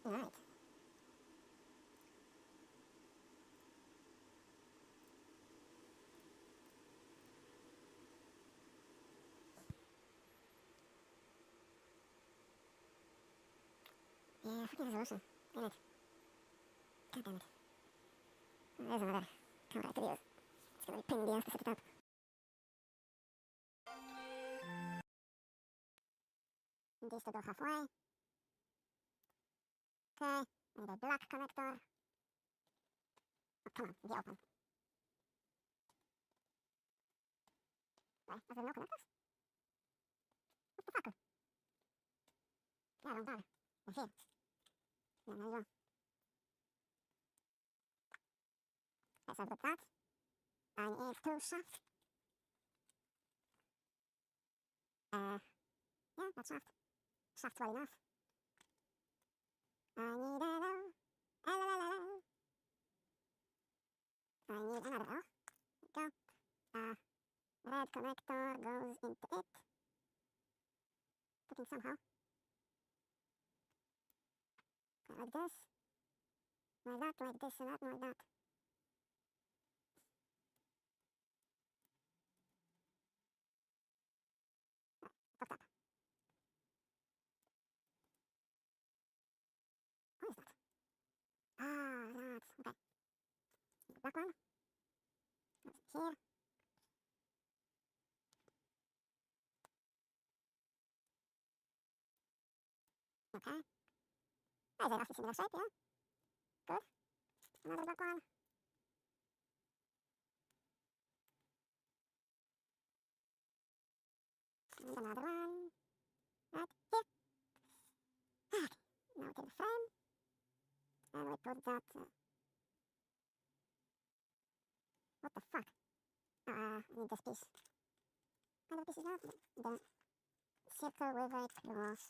Alright. Yeah, freaking resolution. Damn it. God damn it. There's another camera I could use. It's gonna be pain in the ass to set it up. And these to go halfway. Okay, I need a black connector. Oh, come on, be open. Why? Is there no connectors? What the fuck? Yeah, wrong bar. Right here. Yeah, there you go. Okay, so I've got that. I need two shafts. Yeah, that's shaft. Shaft's well enough. I need an L. L, L, L, L. I need another L. There we go. Red connector goes into it. Fitting somehow. Okay, like this. Like that, like this, and that, like that. Fucked up. What is that? Ah, that's okay. The black one. That's here. Okay. Oh, is it roughly similar shape? Yeah. Good. Another black one. And another one. Right here. Okay. Now we take the frame. And we put that. What the fuck? I need this piece. Kind of piece is that? The circle with a cross.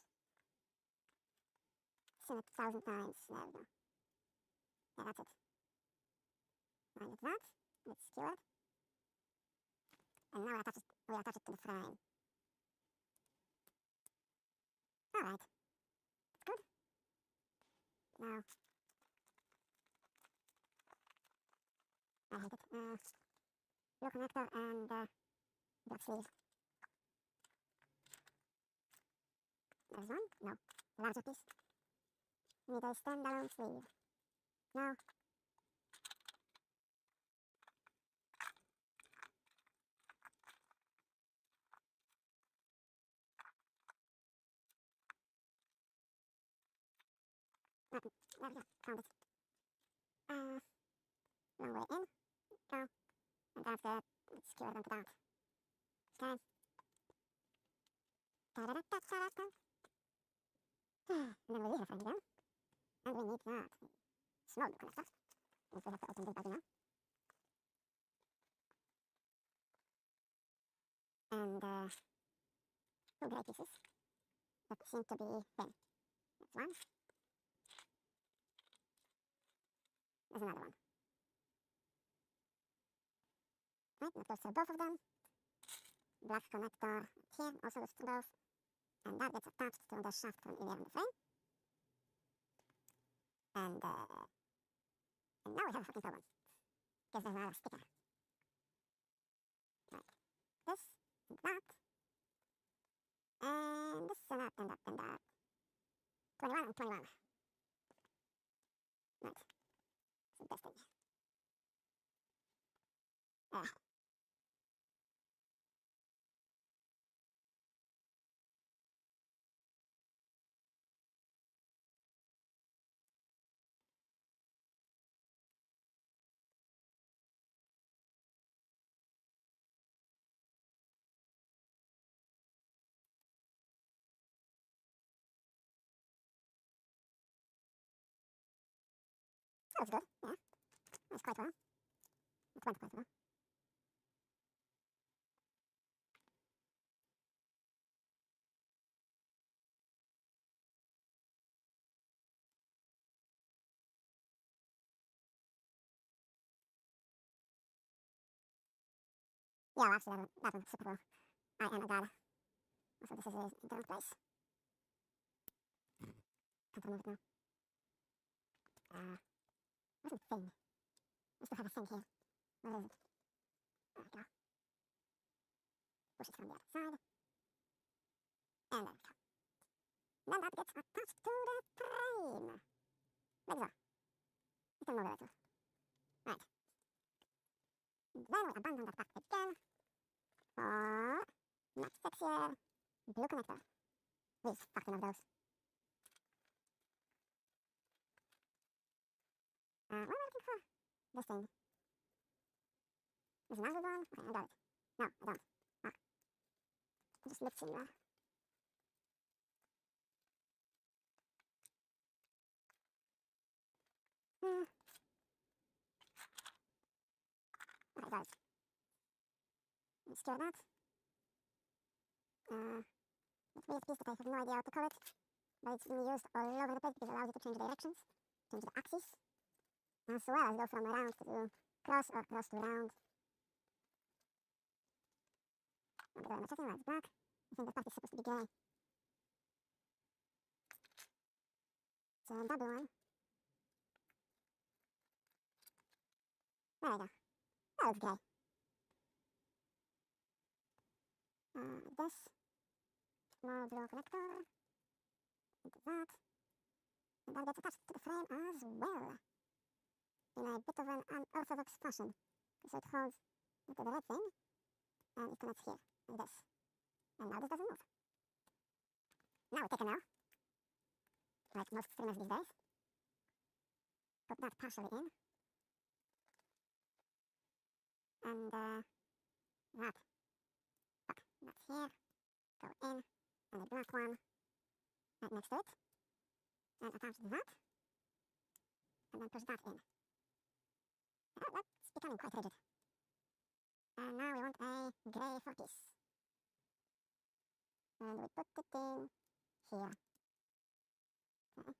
Seen it 1,000 times. There we go. Yeah, that's it. Now I need that. Let's skew it. And now we attach it to the frame. Alright. That's good. Now. I hate it. Blue connector and black sleeve. There's one? No. Larger piece. Need a standalone sleeve. No. Nothing. There we go. Found it. Long way in. Go. And that's good. Let's skew it onto that. Okay. Ta-da-da-da-da-da. And then we leave it again. And we need that. Small connector. If we have to open this body now. And two grey pieces that seem to be thin. That's one. There's another one. Right, that goes to both of them. Black connector here also goes to both. And that gets attached to the shaft from here in the frame. And now we have a fucking problem. Because there's another sticker. Right. This, and that. And this, and that, and that, and that. 21 and 21. Right. It's the best thing. That was good, yeah. That's quite well. It went quite well. Yeah, actually, that went super well. I am a god. Also, this is in the wrong place. Can't remove it now. Where's the thing? I still have a thing here. Where is it? There we go. Push it from the other side. And there we go. Then that gets attached to the frame. Like so. You can move it a little. Right. Then we abandon that back again. For next section, blue connector. With fucking of those. What am I looking for? This thing. Is it another one? Okay, I got it. No, I don't. Fuck. It just looks similar. Okay, got it. Let's secure that. It's a weird piece that I have no idea how to call it. But it's being used all over the place because it allows you to change directions, change the axis, as well as go from round to cross or cross to round. And the checking light's black. I think the part is supposed to be grey. It's a double one. There we go. That looks grey. This small blue connector. Into that. And that gets attached to the frame as well. In a bit of an unorthodox fashion. So it holds into the red thing. And it connects here, like this. And now this doesn't move. Now we take a nail, like most streamers these days. Put that partially in. And that. Fuck, that's here. Go in. And the black one right next to it. And attach that. And then push that in. That's becoming quite rigid. And now we want a grey focus. And we put it in here. Okay.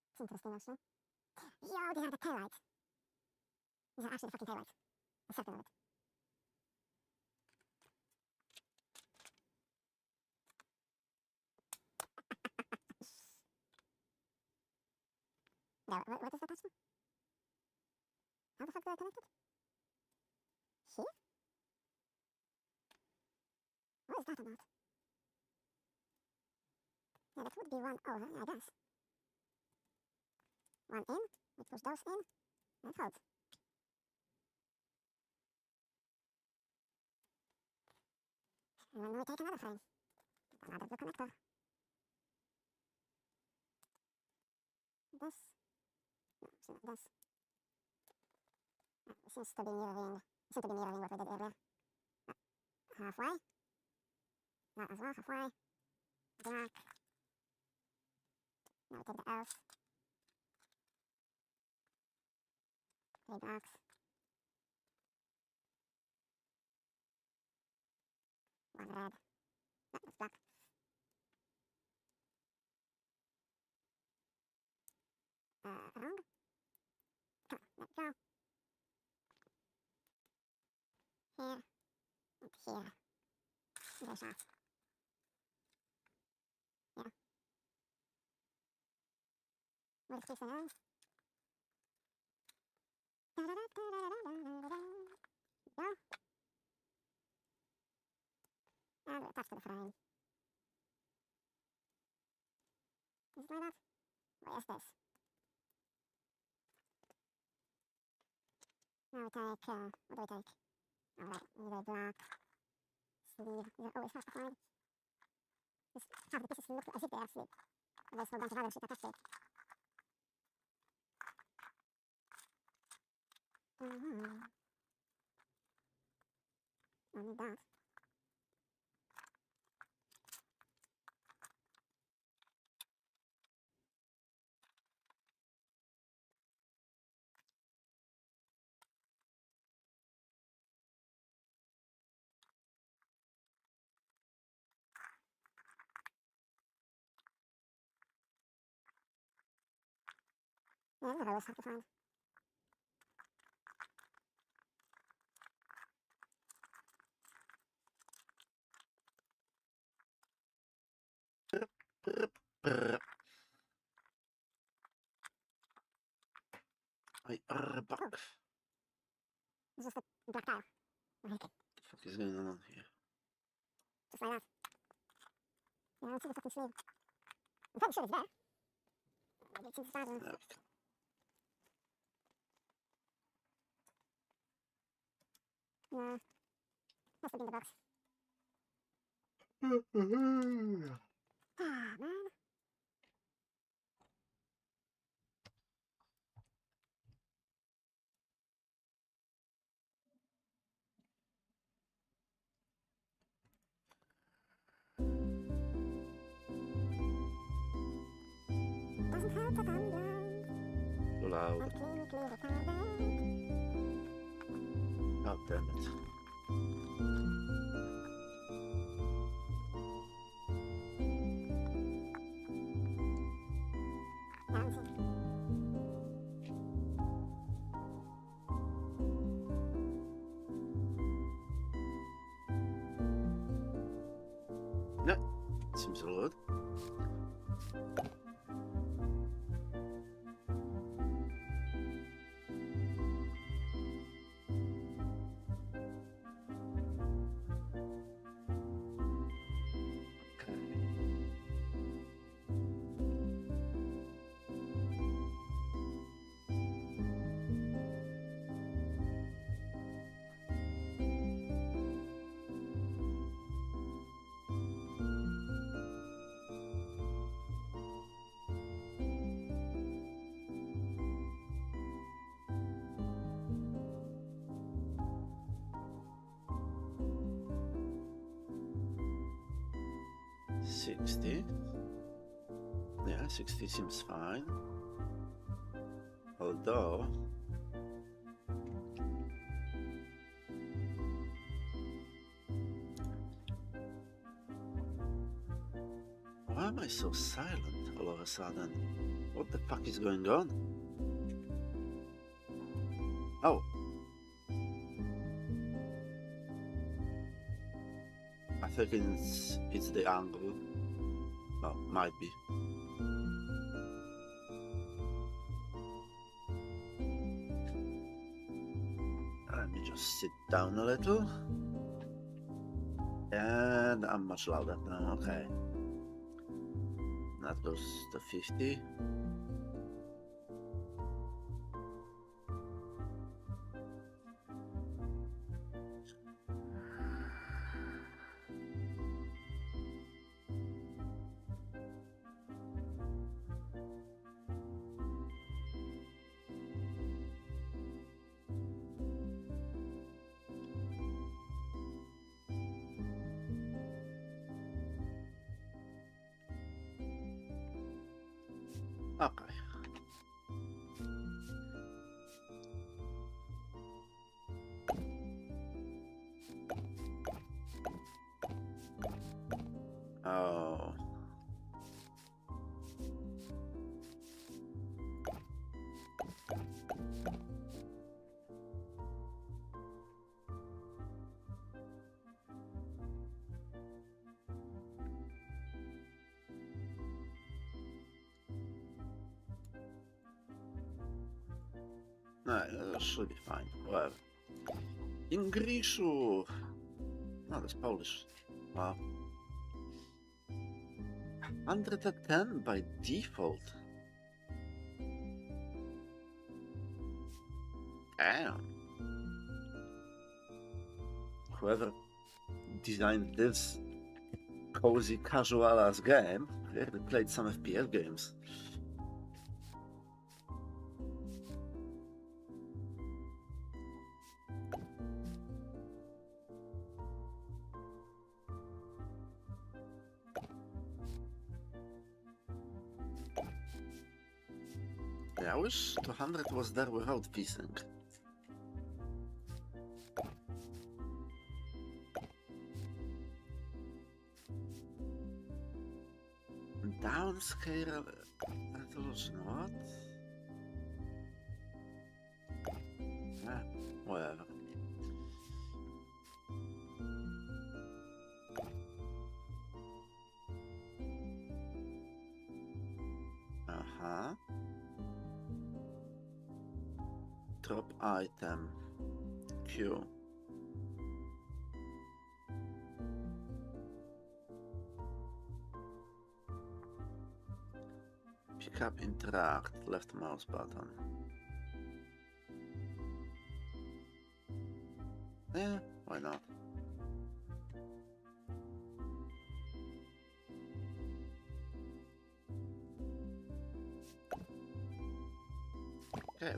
It's interesting actually. Yo, these are the taillights. These are actually the fucking taillights. I'm certain of it. Now, what is the attachment? How the fuck do I connect it? Here? What is that about? Yeah, that would be one over, I guess. One in, we push those in, and hold. And then we take another frame. Another blue connector. This. No, actually not this. It seems to be mirroring what we did earlier. Halfway. That as well, halfway. Black. Now we take the else. 3 blacks. One red. No, that's black. Wrong. There we go. Here. And here. There's that. Yeah. Where's this now? Go. And we attach to the frame. Is it like that? Where's this? Now we take, what do we take? Alright, we need a black sleeve. These are always hard to find. Just half the pieces look as if they are sleeve. There's a whole bunch of other shit attached to it. I need that. Yeah, these are always hard to find. I are back. It's just a black tile. Like, What the fuck is going on here? just like that. Yeah, I don't see the fucking sleeve. I'm pretty sure it's there. Maybe it's in the stars. There we go. Yeah. Must have been the box. Ah, man. Doesn't help that I'm blind. Too loud. Can't clearly clear the tile back. God damn it. Yeah, I don't see. Yeah, seems good. Okay. $60. Yeah, 60 seems fine. Although why am I so silent all of a sudden? What the fuck is going on? Oh. I think it's the angle. Oh, might be. Let me just sit down a little. And I'm much louder now, okay. That goes to 50. Okay. Oh. No, that should be fine. Whatever. Ingriszu. No, that's Polish. Wow. 110 by default. Damn. Whoever designed this cozy casual ass game really played some FPS games. Yeah, I wish 200 was there without VSync. Downscale resolution, what? Ah, whatever. Uh-huh. Drop item. Q. Pick up, interact, left mouse button. Yeah, why not? Okay.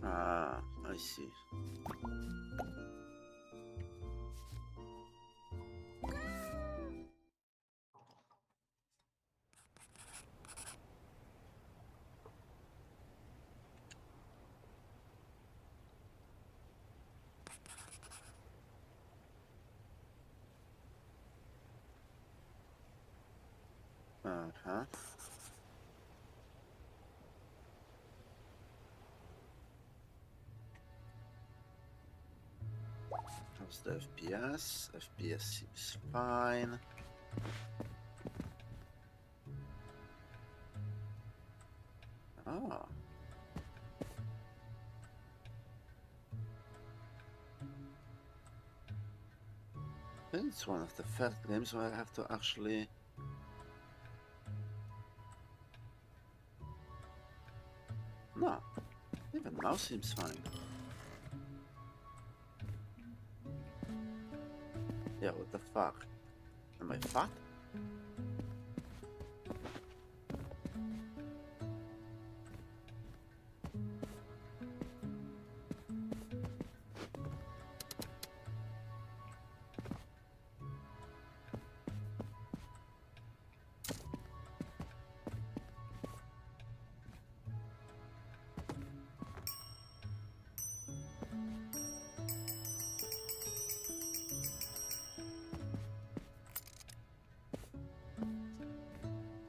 Ah, I see. Uh-huh. How's the FPS? FPS seems fine. Ah. I think it's one of the first games where I have to actually... No. Even now seems fine. Yeah, what the fuck? Am I fat?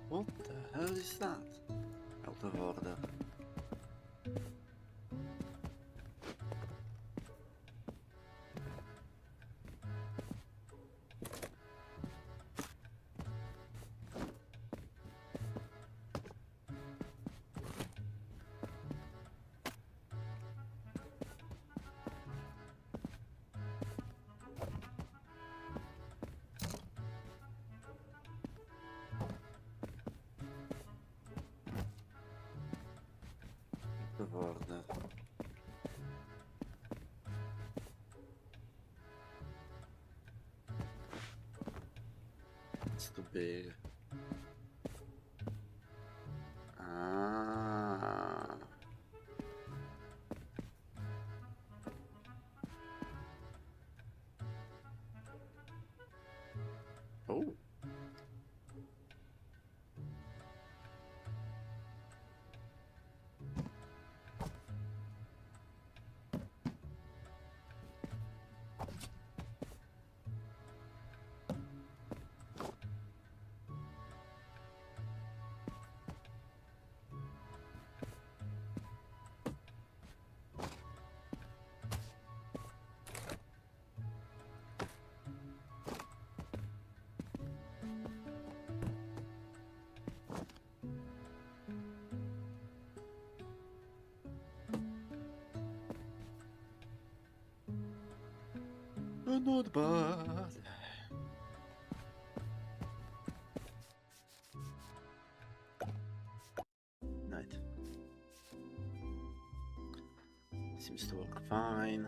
What the hell is that? Out of order. Out of order. It's too big. Ah. Oh. Not bad. Night. Seems to work fine.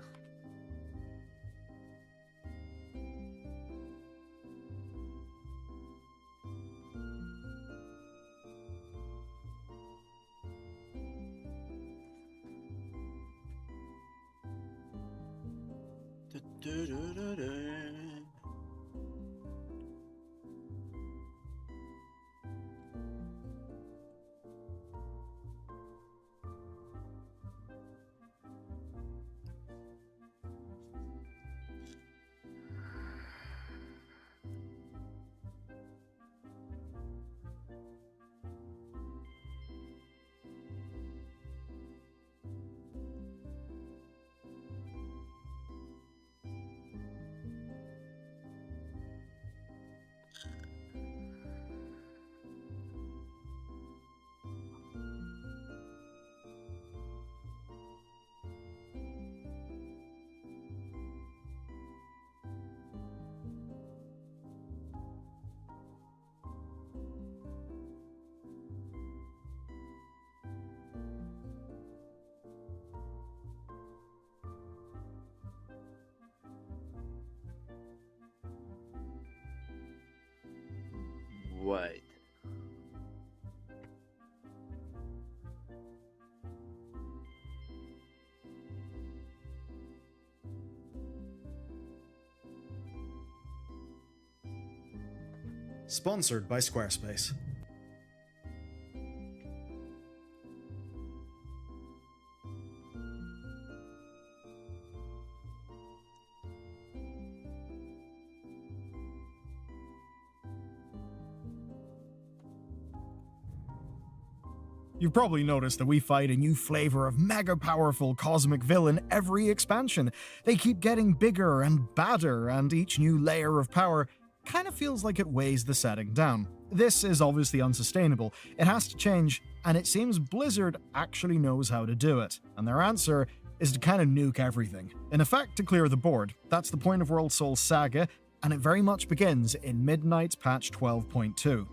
Wait. Sponsored by Squarespace. You've probably noticed that we fight a new flavor of mega powerful cosmic villain every expansion. They keep getting bigger and badder, and each new layer of power kind of feels like it weighs the setting down. This is obviously unsustainable. It has to change, and it seems Blizzard actually knows how to do it. And their answer is to kind of nuke everything. In effect, to clear the board. That's the point of World Soul Saga, and it very much begins in Midnight's patch 12.2.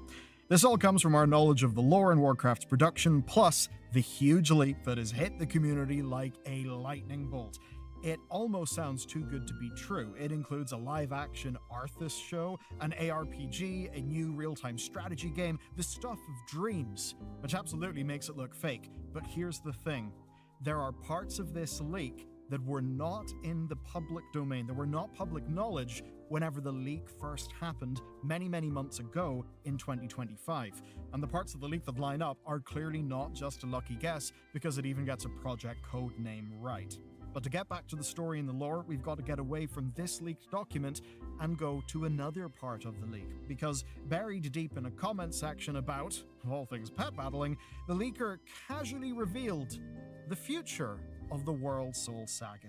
This all comes from our knowledge of the lore in Warcraft's production, plus the huge leap that has hit the community like a lightning bolt. It almost sounds too good to be true. It includes a live-action Arthas show, an ARPG, a new real-time strategy game, the stuff of dreams, which absolutely makes it look fake. But here's the thing. There are parts of this leak that were not in the public domain, that were not public knowledge whenever the leak first happened many, many months ago in 2025. And the parts of the leak that line up are clearly not just a lucky guess, because it even gets a project code name right. But to get back to the story and the lore, we've got to get away from this leaked document and go to another part of the leak. Because buried deep in a comment section about, of all things pet battling, the leaker casually revealed the future of the World Soul Saga.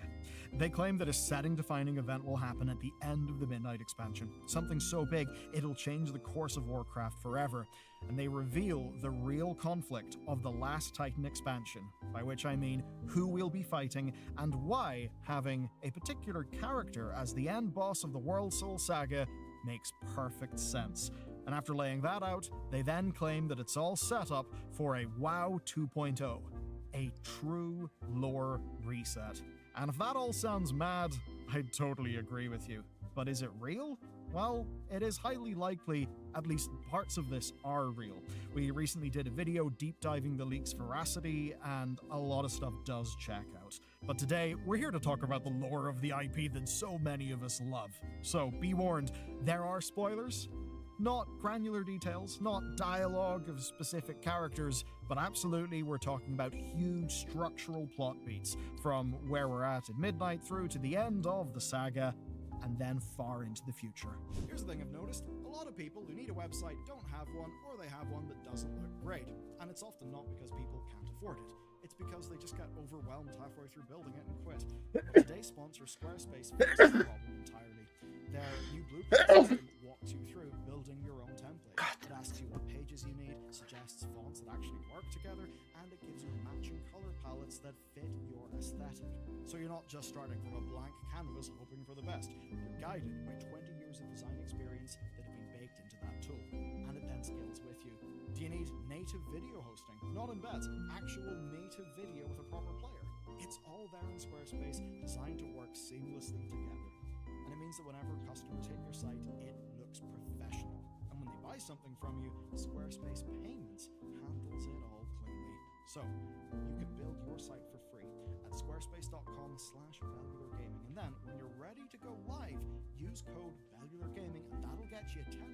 They claim that a setting-defining event will happen at the end of the Midnight expansion. Something so big, it'll change the course of Warcraft forever. And they reveal the real conflict of the Last Titan expansion, by which I mean who we'll be fighting and why having a particular character as the end boss of the World Soul Saga makes perfect sense. And after laying that out, they then claim that it's all set up for a WoW 2.0. A true lore reset. And if that all sounds mad, I'd totally agree with you. But is it real? Well, it is highly likely at least parts of this are real. We recently did a video deep diving the leak's veracity, and a lot of stuff does check out. But today, we're here to talk about the lore of the IP that so many of us love. So be warned, there are spoilers. Not granular details, not dialogue of specific characters, but absolutely we're talking about huge structural plot beats from where we're at Midnight through to the end of the saga, and then far into the future. Here's the thing I've noticed. A lot of people who need a website don't have one, or they have one that doesn't look great. And it's often not because people can't afford it. It's because they just get overwhelmed halfway through building it and quit. Today's sponsor, Squarespace, fixes the problem entirely. Their new blueprint system walks you through building your own template. It asks you what pages you need, suggests fonts that actually work together, and it gives you matching color palettes that fit your aesthetic. So you're not just starting from a blank canvas hoping for the best. You're guided by 20 years of design experience that have been baked into that tool, and it then scales with you. Do you need native video hosting? Not embeds, actual native video with a proper player. It's all there in Squarespace, designed to work seamlessly together. And it means that whenever customers hit your site, it looks professional. And when they buy something from you, Squarespace Payments handles it all cleanly. So, you can build your site for free at squarespace.com/VellularGaming. And then, when you're ready to go live, use code VellularGaming, and that'll get you 10%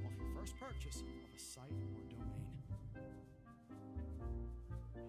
off your first purchase of a site or domain.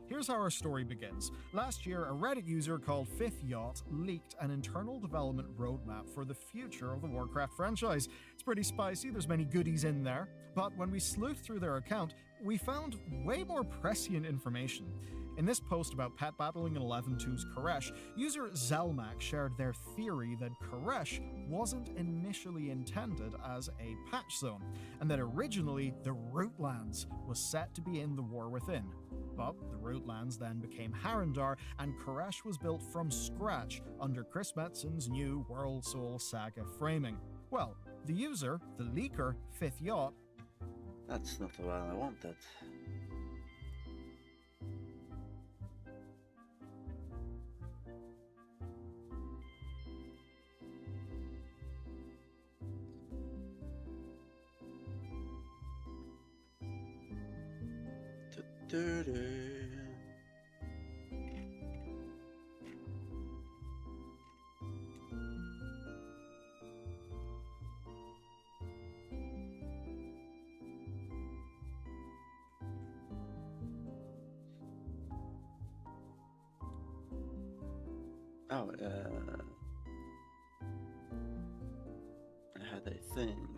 Here's how our story begins. Last year, a Reddit user called Fifth Yacht leaked an internal development roadmap for the future of the Warcraft franchise. It's pretty spicy, there's many goodies in there, but when we sleuthed through their account, we found way more prescient information. In this post about pet battling in 11.2's Koresh, user Zelmak shared their theory that Koresh wasn't initially intended as a patch zone, and that originally the Rootlands was set to be in the War Within. But the Rootlands then became Harrendar, and Koresh was built from scratch under Chris Metzen's new World Soul Saga framing. Well, the user, the leaker, Fifth Yacht, That's not the one I wanted. Du-du. Oh, I had a thing.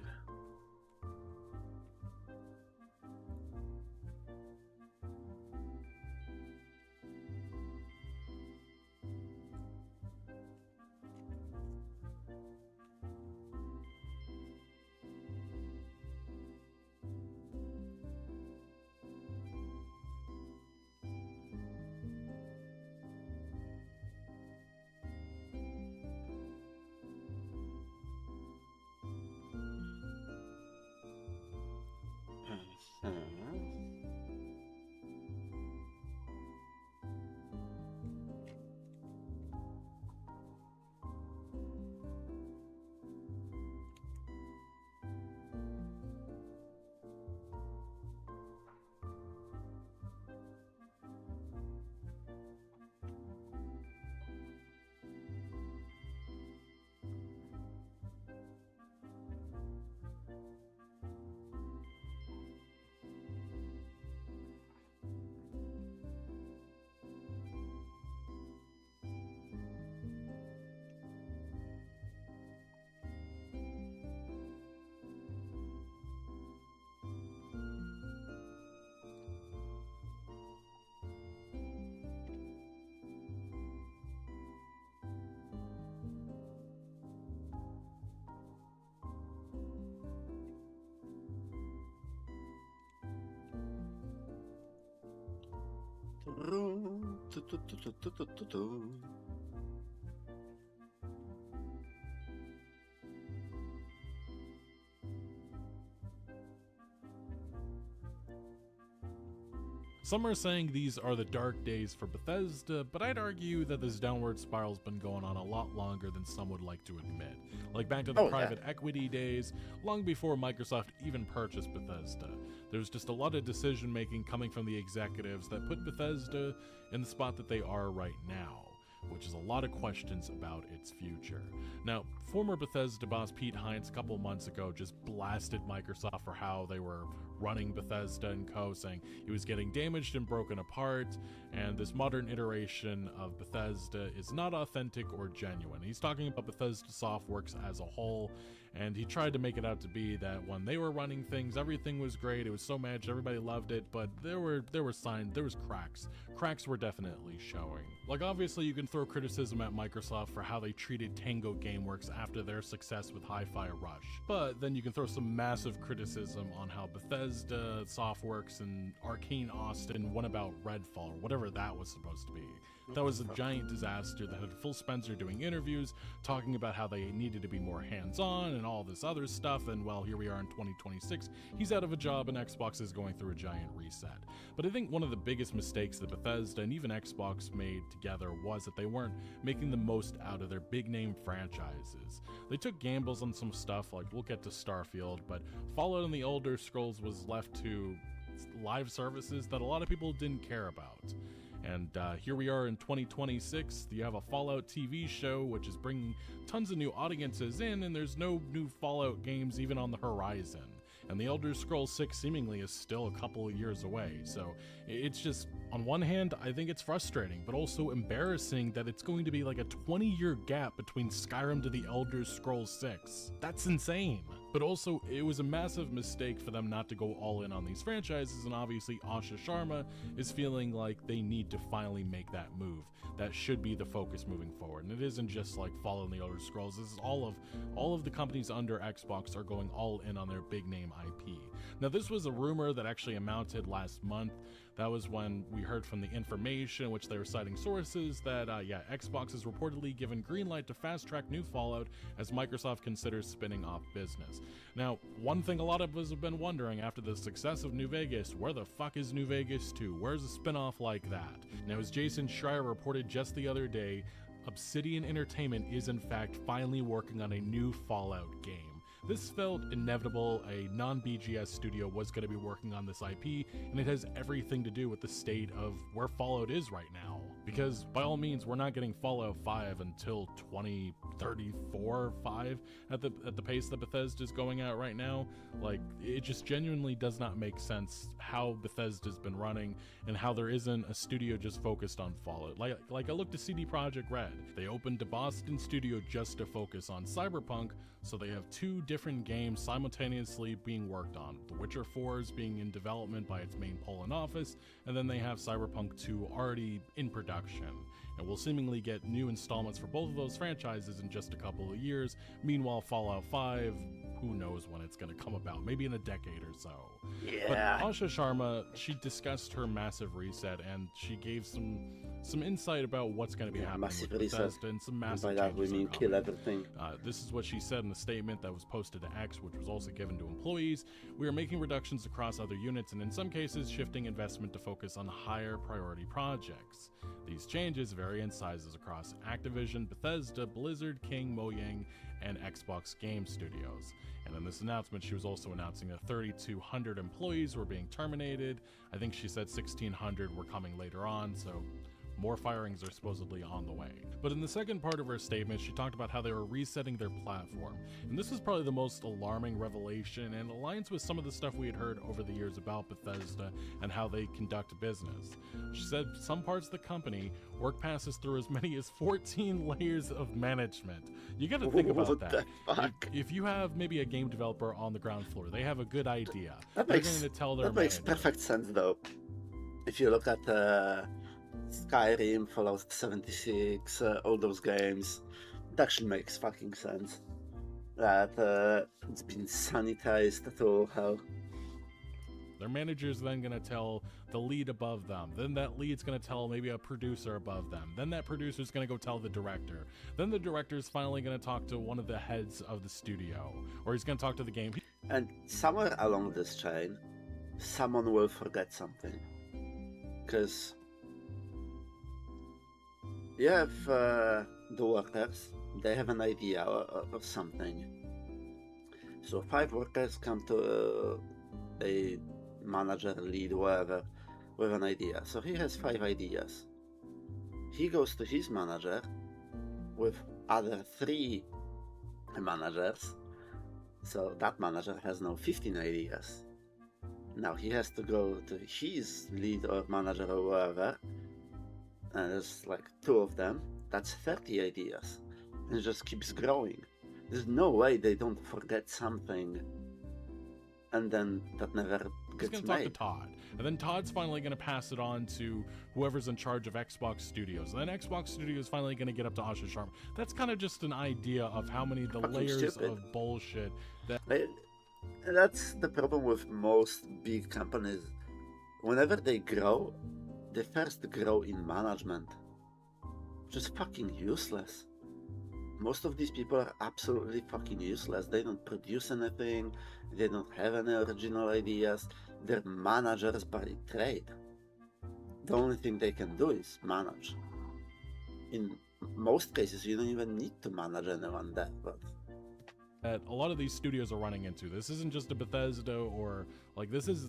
Some are saying these are the dark days for Bethesda, but I'd argue that this downward spiral's been going on a lot longer than some would like to admit. Like back to the private equity days, long before Microsoft even purchased Bethesda. There's just a lot of decision making coming from the executives that put Bethesda in the spot that they are right now, which is a lot of questions about its future. Now, former Bethesda boss Pete Hines a couple months ago just blasted Microsoft for how they were running Bethesda and co, saying it was getting damaged and broken apart, and this modern iteration of Bethesda is not authentic or genuine. He's talking about Bethesda Softworks as a whole, and he tried to make it out to be that when they were running things, everything was great, it was so managed, everybody loved it, but there were signs, there was cracks. Cracks were definitely showing. Like, obviously you can throw criticism at Microsoft for how they treated Tango Gameworks after their success with Hi-Fi Rush, but then you can throw some massive criticism on how Bethesda Softworks and Arcane Austin went about Redfall, or whatever that was supposed to be. That was a giant disaster that had Phil Spencer doing interviews, talking about how they needed to be more hands-on and all this other stuff, and well, here we are in 2026, he's out of a job and Xbox is going through a giant reset. But I think one of the biggest mistakes that Bethesda and even Xbox made together was that they weren't making the most out of their big-name franchises. They took gambles on some stuff, like we'll get to Starfield, but Fallout and the Elder Scrolls was left to live services that a lot of people didn't care about. And here we are in 2026, you have a Fallout TV show which is bringing tons of new audiences in, and there's no new Fallout games even on the horizon. And the Elder Scrolls 6 seemingly is still a couple of years away, so it's just, on one hand, I think it's frustrating, but also embarrassing that it's going to be like a 20-year gap between Skyrim to the Elder Scrolls 6. That's insane! But also, it was a massive mistake for them not to go all in on these franchises, and obviously Asha Sharma is feeling like they need to finally make that move. That should be the focus moving forward, and it isn't just like Fallout and the Elder Scrolls. This is all of the companies under Xbox are going all in on their big name IP. Now, this was a rumor that actually amounted last month. That was when we heard from the information, which they were citing sources, that Xbox is reportedly given green light to fast-track new Fallout as Microsoft considers spinning off business. Now, one thing a lot of us have been wondering after the success of New Vegas, where the fuck is New Vegas 2? Where's a spin-off like that? Now, as Jason Schreier reported just the other day, Obsidian Entertainment is in fact finally working on a new Fallout game. This felt inevitable. A non-BGS studio was going to be working on this IP, and it has everything to do with the state of where Fallout is right now. Because by all means, we're not getting Fallout 5 until 2034, 5 at the pace that Bethesda's going at right now. Like, it just genuinely does not make sense how Bethesda's been running and how there isn't a studio just focused on Fallout. Like I looked to CD Projekt Red. They opened a Boston studio just to focus on Cyberpunk, so they have 2 different games simultaneously being worked on. The Witcher 4 is being in development by its main Poland office, and then they have Cyberpunk 2 already in production. And we'll seemingly get new installments for both of those franchises in just a couple of years. Meanwhile, Fallout 5, who knows when it's going to come about, maybe in a decade or so. Yeah. But Asha Sharma, she discussed her massive reset, and she gave some insight about what's going to be happening with Bethesda and some massive changes. By that we mean kill everything. This is what she said in the statement that was posted to X, which was also given to employees. We are making reductions across other units, and in some cases, shifting investment to focus on higher priority projects. These changes vary in sizes across Activision, Bethesda, Blizzard, King, Mojang, and Xbox Game Studios. And in this announcement, she was also announcing that 3,200 employees were being terminated. I think she said 1,600 were coming later on, so more firings are supposedly on the way. But in the second part of her statement, she talked about how they were resetting their platform. And this is probably the most alarming revelation and aligns with some of the stuff we had heard over the years about Bethesda and how they conduct business. She said some parts of the company work passes through as many as 14 layers of management. You gotta think about that. If you have maybe a game developer on the ground floor, they have a good idea. They're going to tell their makes perfect sense though. If you look at Skyrim, Fallout 76, all those games, it actually makes fucking sense that it's been sanitized to hell. Their manager's then going to tell the lead above them. Then that lead's going to tell maybe a producer above them. Then that producer's going to go tell the director. Then the director's finally going to talk to one of the heads of the studio, or he's going to talk to the game. And somewhere along this chain, someone will forget something. Because you have the workers, they have an idea of something. So 5 workers come to a manager, lead, whatever, with an idea. So he has 5 ideas. He goes to his manager with other 3 managers. So that manager has now 15 ideas. Now he has to go to his lead or manager or whatever, and there's like 2 of them. That's 30 ideas. And it just keeps growing. There's no way they don't forget something and then that never gets He's made. going to talk to Todd, and then Todd's finally going to pass it on to whoever's in charge of Xbox Studios, and then Xbox Studios finally going to get up to Asha Sharma. That's kind of just an idea of how many the layers stupid. of bullshit that... That's the problem with most big companies. Whenever they grow, they first grow in management. Just fucking useless. Most of these people are absolutely fucking useless. They don't produce anything, they don't have any original ideas, they're managers by trade. The only thing they can do is manage. In most cases, you don't even need to manage anyone there, but that a lot of these studios are running into. This isn't just a Bethesda or like this is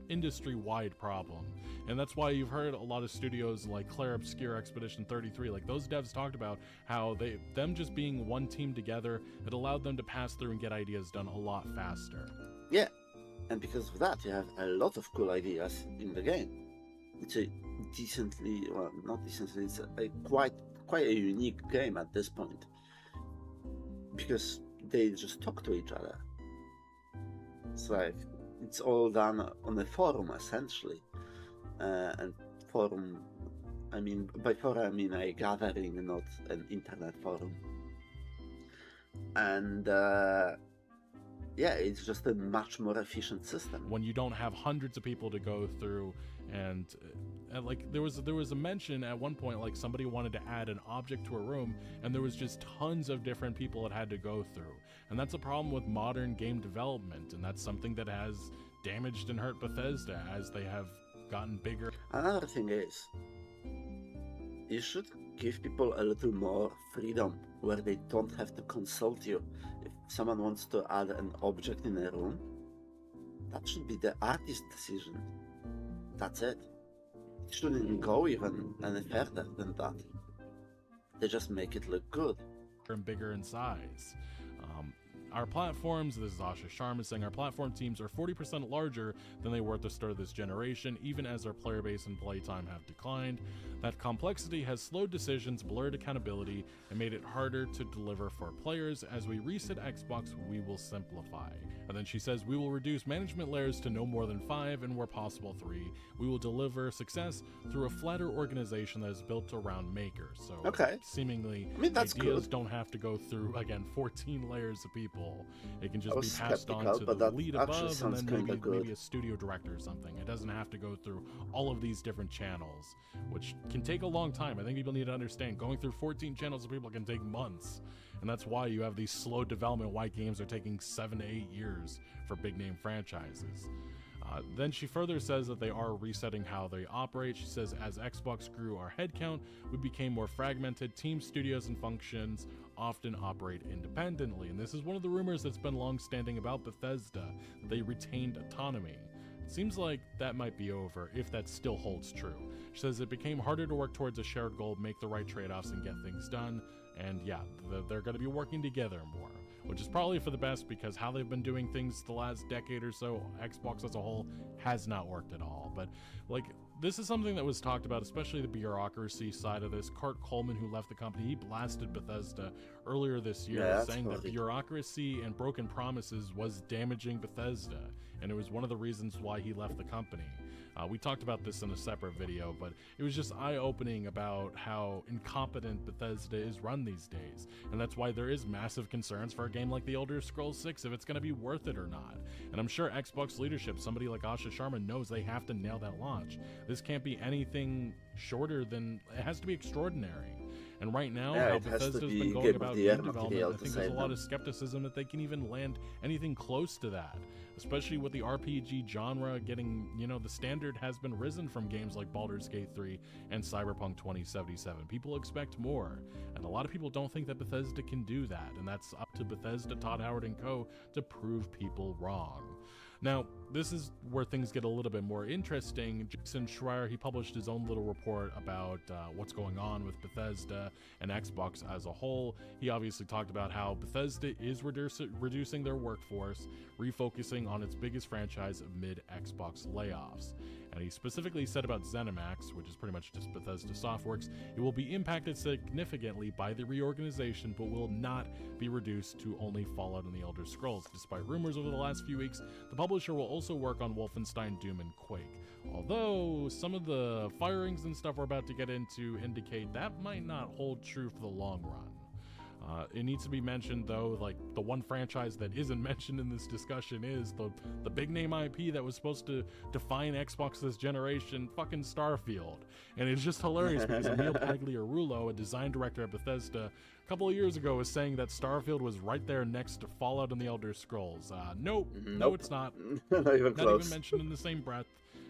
industry-wide problem. And that's why you've heard a lot of studios like Claire Obscure, Expedition 33, like those devs talked about how them just being one team together, it allowed them to pass through and get ideas done a lot faster. yeah, and because of that you have a lot of cool ideas in the game. It's a decently, well, not decently, it's a quite a unique game at this point. Because they just talk to each other. It's like, it's all done on a forum, essentially. And forum, I mean, by forum I mean a gathering, not an internet forum. And yeah, it's just a much more efficient system. When you don't have hundreds of people to go through, and like there was a mention at one point, like somebody wanted to add an object to a room, and there was just tons of different people it had to go through. And that's a problem with modern game development, and that's something that has damaged and hurt Bethesda as they have gotten bigger. Another thing is, you should give people a little more freedom where they don't have to consult you. If someone wants to add an object in a room, that should be the artist's decision. That's it. It shouldn't go even any further than that. They just make it look good. And bigger in size. Our platforms, this is Asha Sharma saying, our platform teams are 40% larger than they were at the start of this generation, even as our player base and playtime have declined. That complexity has slowed decisions, blurred accountability, and made it harder to deliver for players. As we reset Xbox, we will simplify. And then she says, we will reduce management layers to no more than 5, and where possible 3. We will deliver success through a flatter organization that is built around makers. So seemingly, that's ideas good. don't have to go through, again, 14 layers of people. It can just I be was passed on skeptical, to but the that lead actually above, and sounds then kinda good. maybe a studio director or something. It doesn't have to go through all of these different channels, which can take a long time. I think people need to understand going through 14 channels of people can take months. And that's why you have these slow development, why games are taking 7 to 8 years for big name franchises. Then she further says that they are resetting how they operate. She says, as Xbox grew our headcount, we became more fragmented. Team, studios, and functions often operate independently. And this is one of the rumors that's been long-standing about Bethesda. They retained autonomy. It seems like that might be over, if that still holds true. She says it became harder to work towards a shared goal, make the right trade-offs, and get things done. And yeah, they're going to be working together more, which is probably for the best, because how they've been doing things the last decade or so, Xbox as a whole, has not worked at all. But like, this is something that was talked about, especially the bureaucracy side of this. Cart Coleman, who left the company, he blasted Bethesda earlier this year, saying that bureaucracy and broken promises was damaging Bethesda, and it was one of the reasons why he left the company. We talked about this in a separate video, but it was just eye-opening about how incompetent Bethesda is run these days, and that's why there is massive concerns for a game like The Elder Scrolls 6 if it's going to be worth it or not. And I'm sure Xbox leadership, somebody like Asha Sharma, knows they have to nail that launch. This can't be anything shorter than, it has to be extraordinary. And right now, how Bethesda's been going about game development, I think there's a lot of skepticism that they can even land anything close to that. Especially with the RPG genre getting, the standard has been risen from games like Baldur's Gate 3 and Cyberpunk 2077. People expect more, and a lot of people don't think that Bethesda can do that, and that's up to Bethesda, Todd Howard, and co. to prove people wrong. Now, this is where things get a little bit more interesting. Jason Schreier, he published his own little report about what's going on with Bethesda and Xbox as a whole. He obviously talked about how Bethesda is reducing their workforce, refocusing on its biggest franchise amid Xbox layoffs. And he specifically said about ZeniMax, which is pretty much just Bethesda Softworks, it will be impacted significantly by the reorganization, but will not be reduced to only Fallout and the Elder Scrolls. Despite rumors over the last few weeks, the publisher will also work on Wolfenstein, Doom, and Quake. Although some of the firings and stuff we're about to get into indicate that might not hold true for the long run. It needs to be mentioned, though, like the one franchise that isn't mentioned in this discussion is the big name IP that was supposed to define Xbox this generation, fucking Starfield. And it's just hilarious because Emil Pagliarulo, a design director at Bethesda, a couple of years ago was saying that Starfield was right there next to Fallout and the Elder Scrolls. Nope, it's not. Not even close. Even mentioned in the same breath.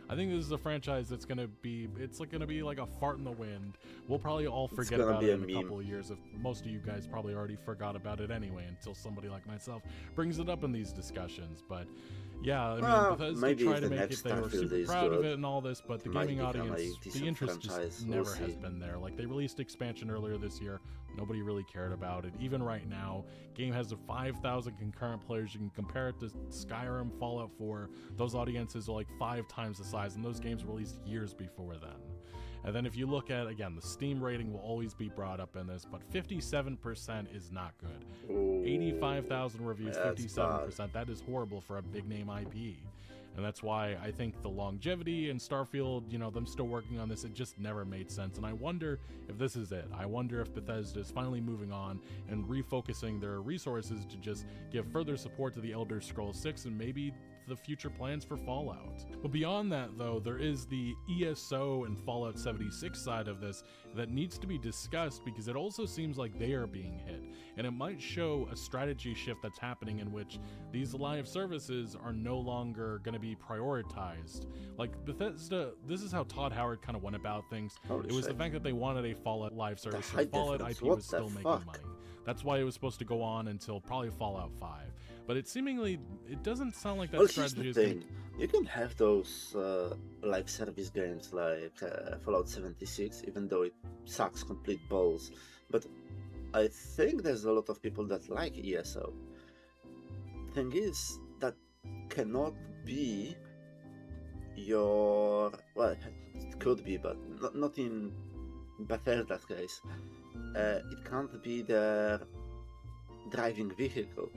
I think this is a franchise that's gonna be, it's like gonna be like a fart in the wind. We'll probably all forget about it in a couple of years. If most of you guys probably already forgot about it anyway, until somebody like myself brings it up in these discussions. But yeah, I mean, Bethesda tried to make it, they were super proud of it and all this, but the gaming audience, the interest just never has been there. Like, they released expansion earlier this year, nobody really cared about it. Even right now, game has 5,000 concurrent players. You can compare it to Skyrim, Fallout 4. Those audiences are like 5 times the size, and those games released years before then. And then if you look at, again, the Steam rating will always be brought up in this, but 57% is not good. 85,000 reviews, 57%. That is horrible for a big name IP. And that's why I think the longevity and Starfield, them still working on this, it just never made sense. And I wonder if this is it. I wonder if Bethesda is finally moving on and refocusing their resources to just give further support to the Elder Scrolls 6 and maybe the future plans for Fallout. But beyond that, though, there is the ESO and Fallout 76 side of this that needs to be discussed, because it also seems like they are being hit, and it might show a strategy shift that's happening in which these live services are no longer going to be prioritized. Like Bethesda, this is how Todd Howard kind of went about things. It was the fact that they wanted a Fallout live service, so Fallout IP was still making money. That's why it was supposed to go on until probably Fallout 5. But it doesn't sound like that Well, here's strategy the is going thing. You can have those live service games like Fallout 76, even though it sucks complete balls. But I think there's a lot of people that like ESO. Thing is, that cannot be your... Well, it could be, but not in Bethesda's case. It can't be their driving vehicle.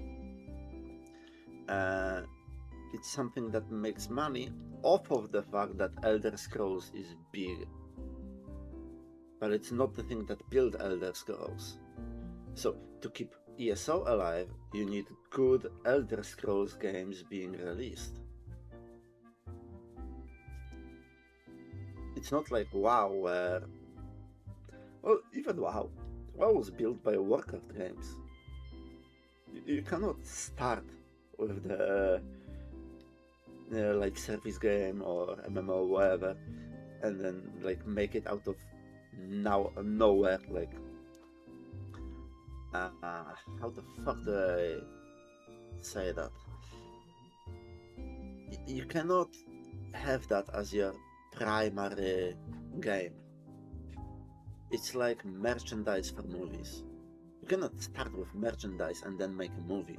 It's something that makes money off of the fact that Elder Scrolls is big. But it's not the thing that built Elder Scrolls. So, to keep ESO alive, you need good Elder Scrolls games being released. It's not like WoW where... Well, even WoW. WoW was built by Warcraft games. You cannot start with the live service game or MMO, whatever, and then like make it out of nowhere. Like, how the fuck do I say that? You cannot have that as your primary game. It's like merchandise for movies. You cannot start with merchandise and then make a movie.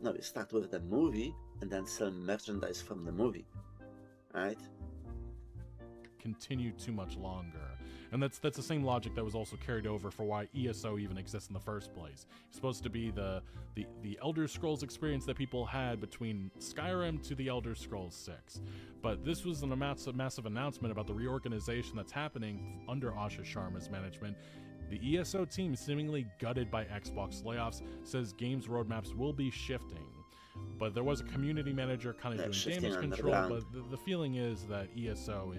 No, you start with the movie and then sell merchandise from the movie, right? continue too much longer. And that's the same logic that was also carried over for why ESO even exists in the first place. It's supposed to be the Elder Scrolls experience that people had between Skyrim to the Elder Scrolls 6. But this was a massive announcement about the reorganization that's happening under Asha Sharma's management. The ESO team, seemingly gutted by Xbox layoffs, says games roadmaps will be shifting. But there was a community manager kind of doing damage control, but the feeling is that ESO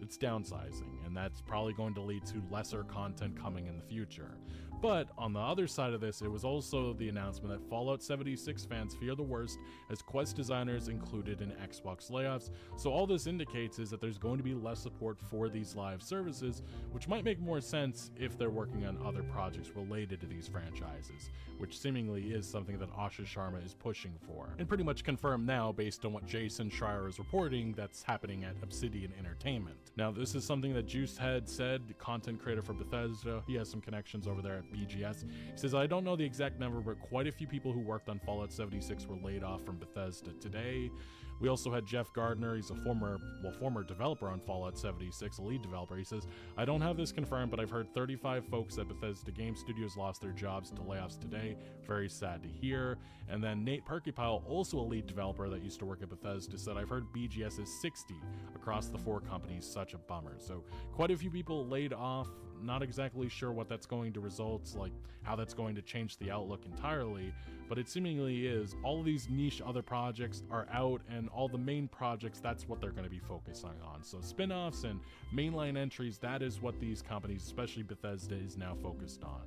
it's downsizing, and that's probably going to lead to lesser content coming in the future. But on the other side of this, it was also the announcement that Fallout 76 fans fear the worst as Quest designers included in Xbox layoffs. So all this indicates is that there's going to be less support for these live services, which might make more sense if they're working on other projects related to these franchises, which seemingly is something that Asha Sharma is pushing for. And pretty much confirmed now based on what Jason Schreier is reporting that's happening at Obsidian Entertainment. Now this is something that Juicehead said, content creator for Bethesda. He has some connections over there at BGS. He says, I don't know the exact number, but quite a few people who worked on Fallout 76 were laid off from Bethesda today. We also had Jeff Gardner. He's a former developer on Fallout 76, a lead developer. He says, I don't have this confirmed, but I've heard 35 folks at Bethesda Game Studios lost their jobs to layoffs today. Very sad to hear. And then Nate Perkypile, also a lead developer that used to work at Bethesda, said, I've heard BGS is 60 across the 4 companies. Such a bummer. So quite a few people laid off. Not exactly sure what that's going to result, like how that's going to change the outlook entirely, but it seemingly is. All of these niche other projects are out, and all the main projects, that's what they're going to be focusing on. So spin-offs and mainline entries, that is what these companies, especially Bethesda, is now focused on.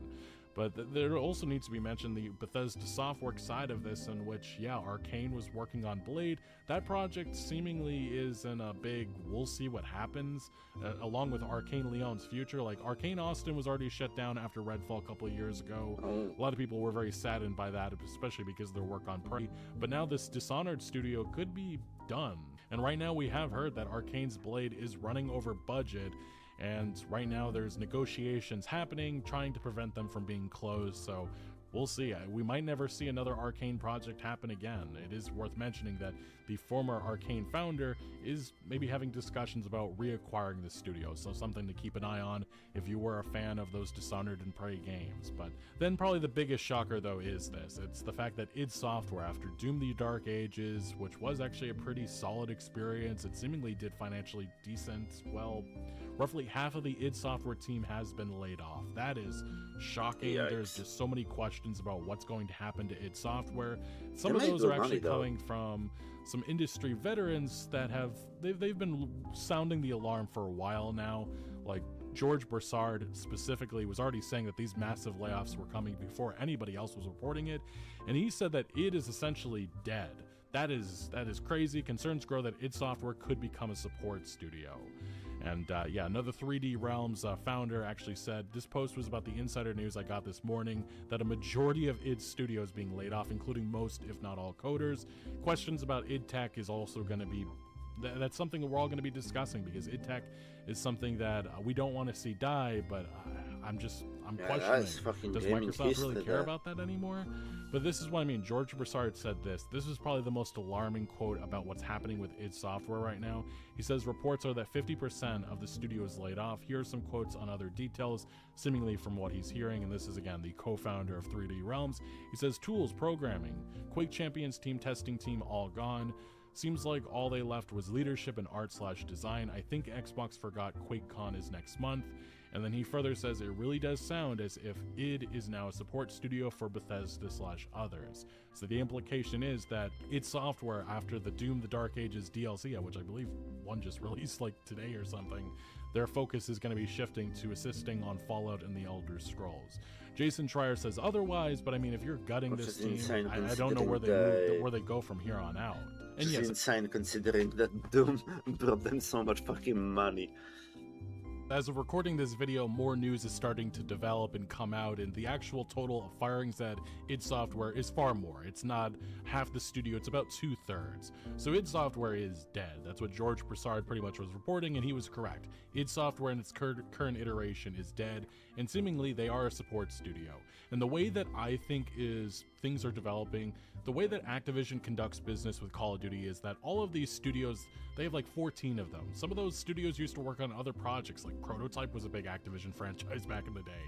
But there also needs to be mentioned the Bethesda Softworks side of this, in which, yeah, Arcane was working on Blade. That project seemingly is in a big, we'll see what happens, along with Arcane Leon's future. Like, Arcane Austin was already shut down after Redfall a couple of years ago. A lot of people were very saddened by that, especially because of their work on Prey. But now this Dishonored studio could be done. And right now we have heard that Arcane's Blade is running over budget, and right now there's negotiations happening, trying to prevent them from being closed, so we'll see. We might never see another Arcane project happen again. It is worth mentioning that the former Arcane founder is maybe having discussions about reacquiring the studio, so something to keep an eye on if you were a fan of those Dishonored and Prey games. But then probably the biggest shocker though is this. It's the fact that id Software, after Doom the Dark Ages, which was actually a pretty solid experience, it seemingly did financially decent, well, roughly half of the id Software team has been laid off. That is shocking. Yikes. There's just so many questions about what's going to happen to id Software. Some of those are actually coming from some industry veterans that they've been sounding the alarm for a while now. Like George Broussard specifically was already saying that these massive layoffs were coming before anybody else was reporting it, and he said that id is essentially dead. That is crazy. Concerns grow that id Software could become a support studio. And yeah, another 3D Realms founder actually said, this post was about the insider news I got this morning that a majority of id Studios being laid off, including most, if not all, coders. Questions about id Tech is also going to be, that's something that we're all going to be discussing, because id Tech is something that we don't want to see die, but I'm questioning, does Microsoft really care about that anymore? But this is what I mean. George Broussard said this. This is probably the most alarming quote about what's happening with id Software right now. He says reports are that 50% of the studio is laid off. Here are some quotes on other details, seemingly from what he's hearing, and this is again the co-founder of 3D Realms. He says tools, programming, Quake Champions team, testing team, all gone. Seems like all they left was leadership and art/design. I think Xbox forgot QuakeCon is next month. And then he further says it really does sound as if id is now a support studio for Bethesda/others. So the implication is that id Software, after the Doom the Dark Ages DLC, which I believe one just released like today or something, their focus is going to be shifting to assisting on Fallout and the Elder Scrolls. Jason Schreier says otherwise, but I mean, if you're gutting this team, I don't know where they go from here on out. And it's yes, insane considering that Doom brought them so much fucking money. as of recording this video, more news is starting to develop and come out, and the actual total of firings at id Software is far more. It's not half the studio, it's about 2/3. So id Software is dead. That's what George Broussard pretty much was reporting, and he was correct. id Software in its current iteration is dead, and seemingly they are a support studio. And the way that I think is things are developing, the way that Activision conducts business with Call of Duty is that all of these studios, they have like 14 of them. Some of those studios used to work on other projects, like Prototype was a big Activision franchise back in the day.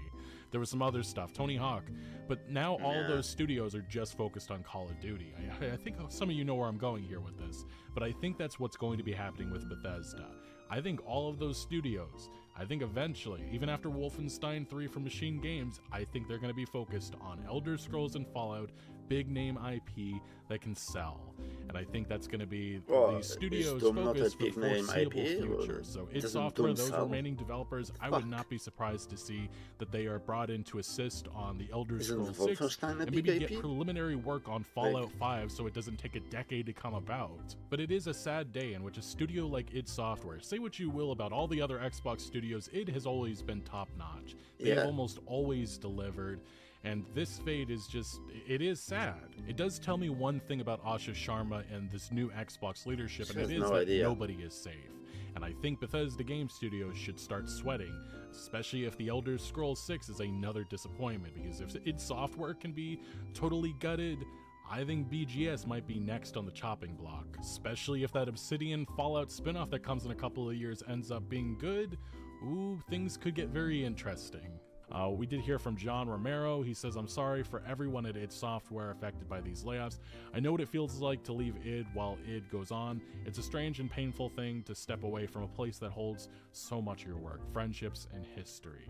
There was some other stuff, Tony Hawk. But now all of those studios are just focused on Call of Duty. I think some of you know where I'm going here with this, but I think that's what's going to be happening with Bethesda. I think all of those studios, I think eventually, even after Wolfenstein 3 from Machine Games, I think they're going to be focused on Elder Scrolls and Fallout, big name IP that can sell. And I think that's going to be the studio's focus for the foreseeable future. So id Software, those remaining developers, I would not be surprised to see that they are brought in to assist on the Elder Scrolls 6 and maybe get preliminary work on Fallout 5 so it doesn't take a decade to come about. But it is a sad day in which a studio like id Software, say what you will about all the other Xbox studios, id has always been top notch. They have almost always delivered. And this fate is just, it is sad. It does tell me one thing about Asha Sharma and this new Xbox leadership, and it is that nobody is safe. And I think Bethesda Game Studios should start sweating, especially if the Elder Scrolls 6 is another disappointment, because if id Software can be totally gutted, I think BGS might be next on the chopping block, especially if that Obsidian Fallout spinoff that comes in a couple of years ends up being good. Ooh, things could get very interesting. We did hear from John Romero. He says, I'm sorry for everyone at id Software affected by these layoffs. I know what it feels like to leave id while id goes on. It's a strange and painful thing to step away from a place that holds so much of your work, friendships, and history.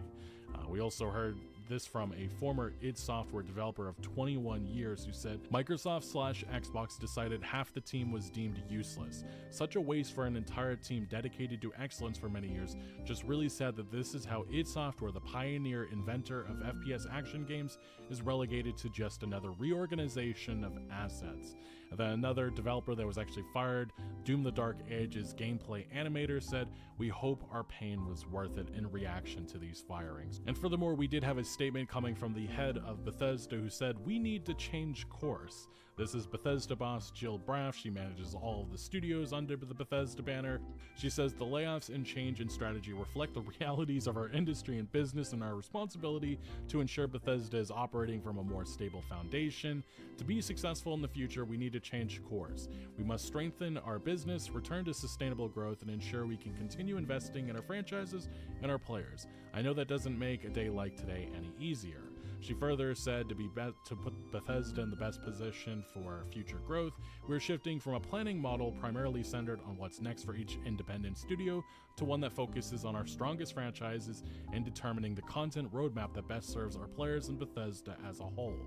We also heard this from a former id Software developer of 21 years who said, Microsoft/Xbox decided half the team was deemed useless. Such a waste for an entire team dedicated to excellence for many years. Just really sad that this is how id Software, the pioneer inventor of FPS action games, is relegated to just another reorganization of assets. And then another developer that was actually fired, Doom the Dark Ages gameplay animator, said, we hope our pain was worth it in reaction to these firings. And furthermore, we did have a statement coming from the head of Bethesda who said, we need to change course. This is Bethesda boss Jill Braff. She manages all of the studios under the Bethesda banner. She says the layoffs and change in strategy reflect the realities of our industry and business and our responsibility to ensure Bethesda is operating from a more stable foundation. To be successful in the future, we need to change course. We must strengthen our business, return to sustainable growth, and ensure we can continue investing in our franchises and our players. I know that doesn't make a day like today any easier. She further said to put Bethesda in the best position for future growth, we're shifting from a planning model primarily centered on what's next for each independent studio to one that focuses on our strongest franchises and determining the content roadmap that best serves our players and Bethesda as a whole.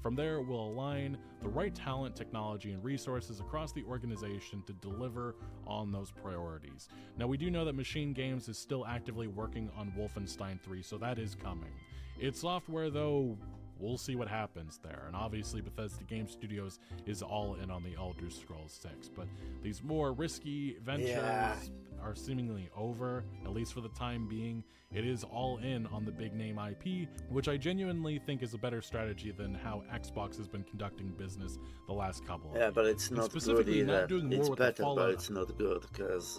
From there, we'll align the right talent, technology, and resources across the organization to deliver on those priorities. Now, we do know that Machine Games is still actively working on Wolfenstein 3, so that is coming. id Software, though, we'll see what happens there. And obviously Bethesda Game Studios is all in on the Elder Scrolls 6, but these more risky ventures are seemingly over, at least for the time being. It is all in on the big name IP, which I genuinely think is a better strategy than how Xbox has been conducting business the last couple of years. But it's not specifically good either. not doing more It's with better, the Fallout. but it's not good, because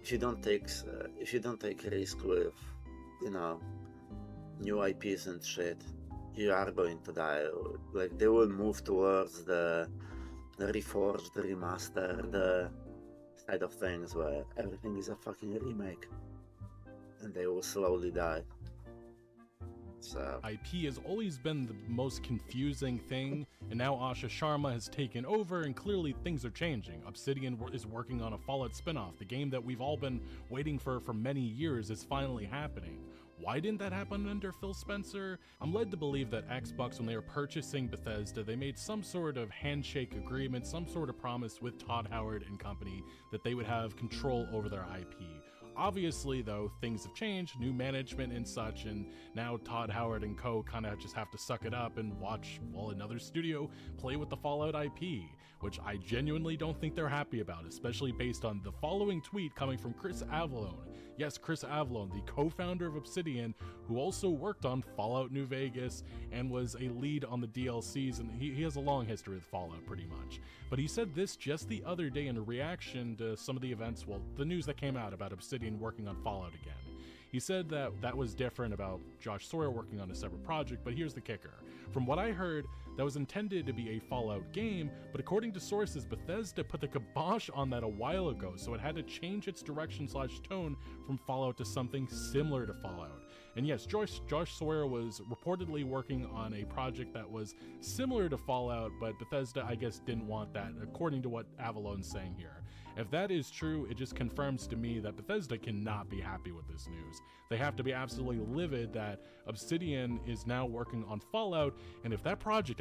if you don't take risk with, new IPs and shit, you are going to die. Like, they will move towards the reforged, the remaster, the side of things where everything is a fucking remake, and they will slowly die. So IP has always been the most confusing thing, and now Asha Sharma has taken over, and clearly things are changing. Obsidian is working on a Fallout spin-off. The game that we've all been waiting for many years is finally happening. Why didn't that happen under Phil Spencer? I'm led to believe that Xbox, when they were purchasing Bethesda, they made some sort of handshake agreement, some sort of promise with Todd Howard and company that they would have control over their IP. Obviously, though, things have changed, new management and such, and now Todd Howard and co. kind of just have to suck it up and watch, well, another studio play with the Fallout IP, which I genuinely don't think they're happy about, especially based on the following tweet coming from Chris Avallone. Yes, Chris Avallone, the co-founder of Obsidian, who also worked on Fallout New Vegas and was a lead on the DLCs, and he has a long history with Fallout pretty much. But he said this just the other day in reaction to some of the events, well, the news that came out about Obsidian working on Fallout again. He said that was different about Josh Sawyer working on a separate project, but here's the kicker. From what I heard, that was intended to be a Fallout game, but according to sources, Bethesda put the kibosh on that a while ago, so it had to change its direction/tone from Fallout to something similar to Fallout. And yes, Josh Sawyer was reportedly working on a project that was similar to Fallout, but Bethesda, I guess, didn't want that, according to what Avallone's saying here. If that is true, it just confirms to me that Bethesda cannot be happy with this news. They have to be absolutely livid that Obsidian is now working on Fallout, and if that project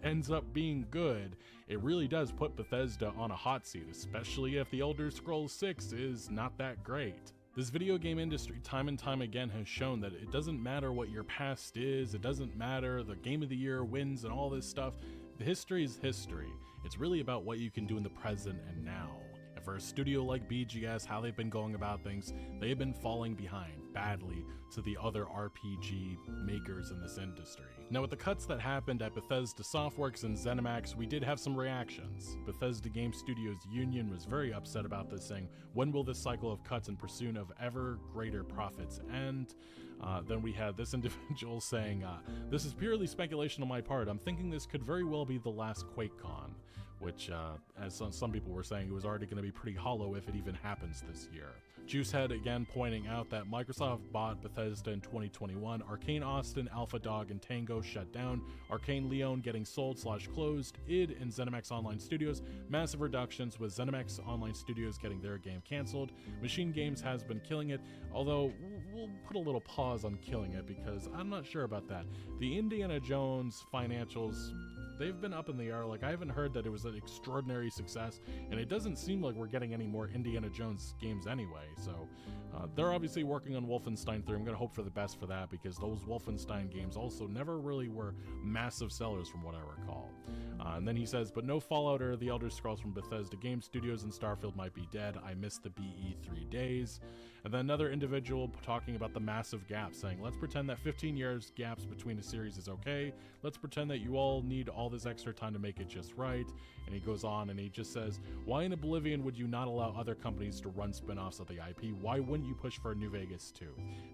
ends up being good, it really does put Bethesda on a hot seat, especially if the Elder Scrolls 6 is not that great. This video game industry time and time again has shown that it doesn't matter what your past is, it doesn't matter the game of the year wins and all this stuff. The history is history. It's really about what you can do in the present and now. And for a studio like BGS, how they've been going about things, they've been falling behind badly to the other RPG makers in this industry. Now, with the cuts that happened at Bethesda Softworks and ZeniMax, we did have some reactions. Bethesda Game Studios Union was very upset about this, saying, when will this cycle of cuts in pursuit of ever greater profits end? Then we had this individual saying, this is purely speculation on my part. I'm thinking this could very well be the last QuakeCon, which, as some people were saying, it was already going to be pretty hollow if it even happens this year. Juicehead again pointing out that Microsoft bought Bethesda in 2021, Arcane Austin, Alpha Dog, and Tango shut down, Arcane Leon getting sold/closed, id and ZeniMax Online Studios, massive reductions with ZeniMax Online Studios getting their game canceled. Machine Games has been killing it, although we'll put a little pause on killing it because I'm not sure about that. The Indiana Jones financials, they've been up in the air. Like, I haven't heard that it was an extraordinary success, and it doesn't seem like we're getting any more Indiana Jones games anyway. So they're obviously working on Wolfenstein 3. I'm going to hope for the best for that because those Wolfenstein games also never really were massive sellers from what I recall. And then he says, but no Fallout or the Elder Scrolls from Bethesda Game Studios and Starfield might be dead. I missed the BE3 days. And then another individual talking about the massive gap, saying, let's pretend that 15 years gaps between a series is okay. Let's pretend that you all need all this extra time to make it just right. And he goes on and he just says, why in Oblivion would you not allow other companies to run spin-offs of the IP? Why wouldn't you push for a New Vegas 2?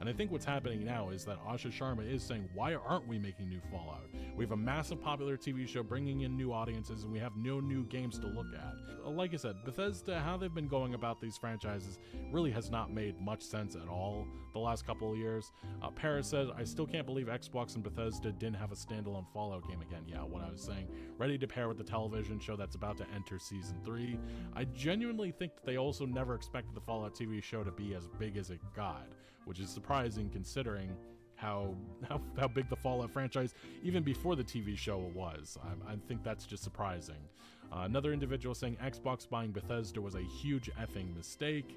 And I think what's happening now is that Asha Sharma is saying, why aren't we making new Fallout? We have a massive popular TV show bringing in new audiences and we have no new games to look at. Like I said, Bethesda, how they've been going about these franchises really has not made much sense at all the last couple of years. Paris said, I still can't believe Xbox and Bethesda didn't have a standalone Fallout game again. Yeah, what I was saying, ready to pair with the television show that's about to enter season 3. I genuinely think that they also never expected the Fallout TV show to be as big as it got, which is surprising considering how big the Fallout franchise, even before the TV show, was. I think that's just surprising. Another individual saying Xbox buying Bethesda was a huge effing mistake.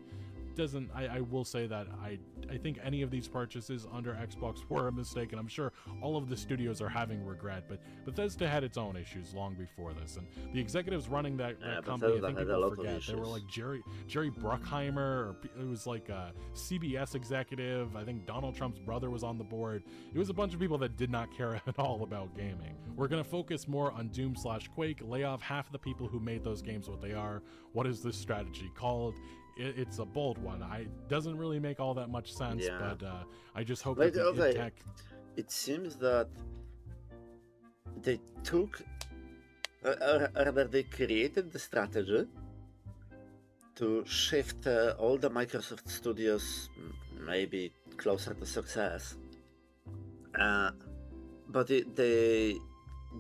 doesn't. I will say that I think any of these purchases under Xbox were a mistake, and I'm sure all of the studios are having regret. But Bethesda had its own issues long before this, and the executives running that company, I think people forget, they were like Jerry Bruckheimer, or it was like a CBS executive. I think Donald Trump's brother was on the board. It was a bunch of people that did not care at all about gaming. We're gonna focus more on Doom/Quake, lay off half the people who made those games what they are. What is this strategy called? It's a bold one. Doesn't really make all that much sense, but I just hope that the id Tech... It seems that they took, rather they created the strategy to shift all the Microsoft studios maybe closer to success, but they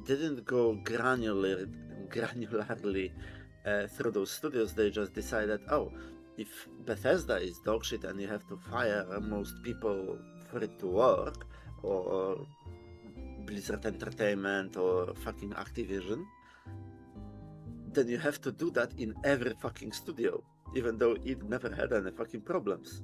didn't go granularly through those studios. They just decided, oh, if Bethesda is dogshit and you have to fire most people for it to work, or Blizzard Entertainment or fucking Activision, then you have to do that in every fucking studio, even though it never had any fucking problems.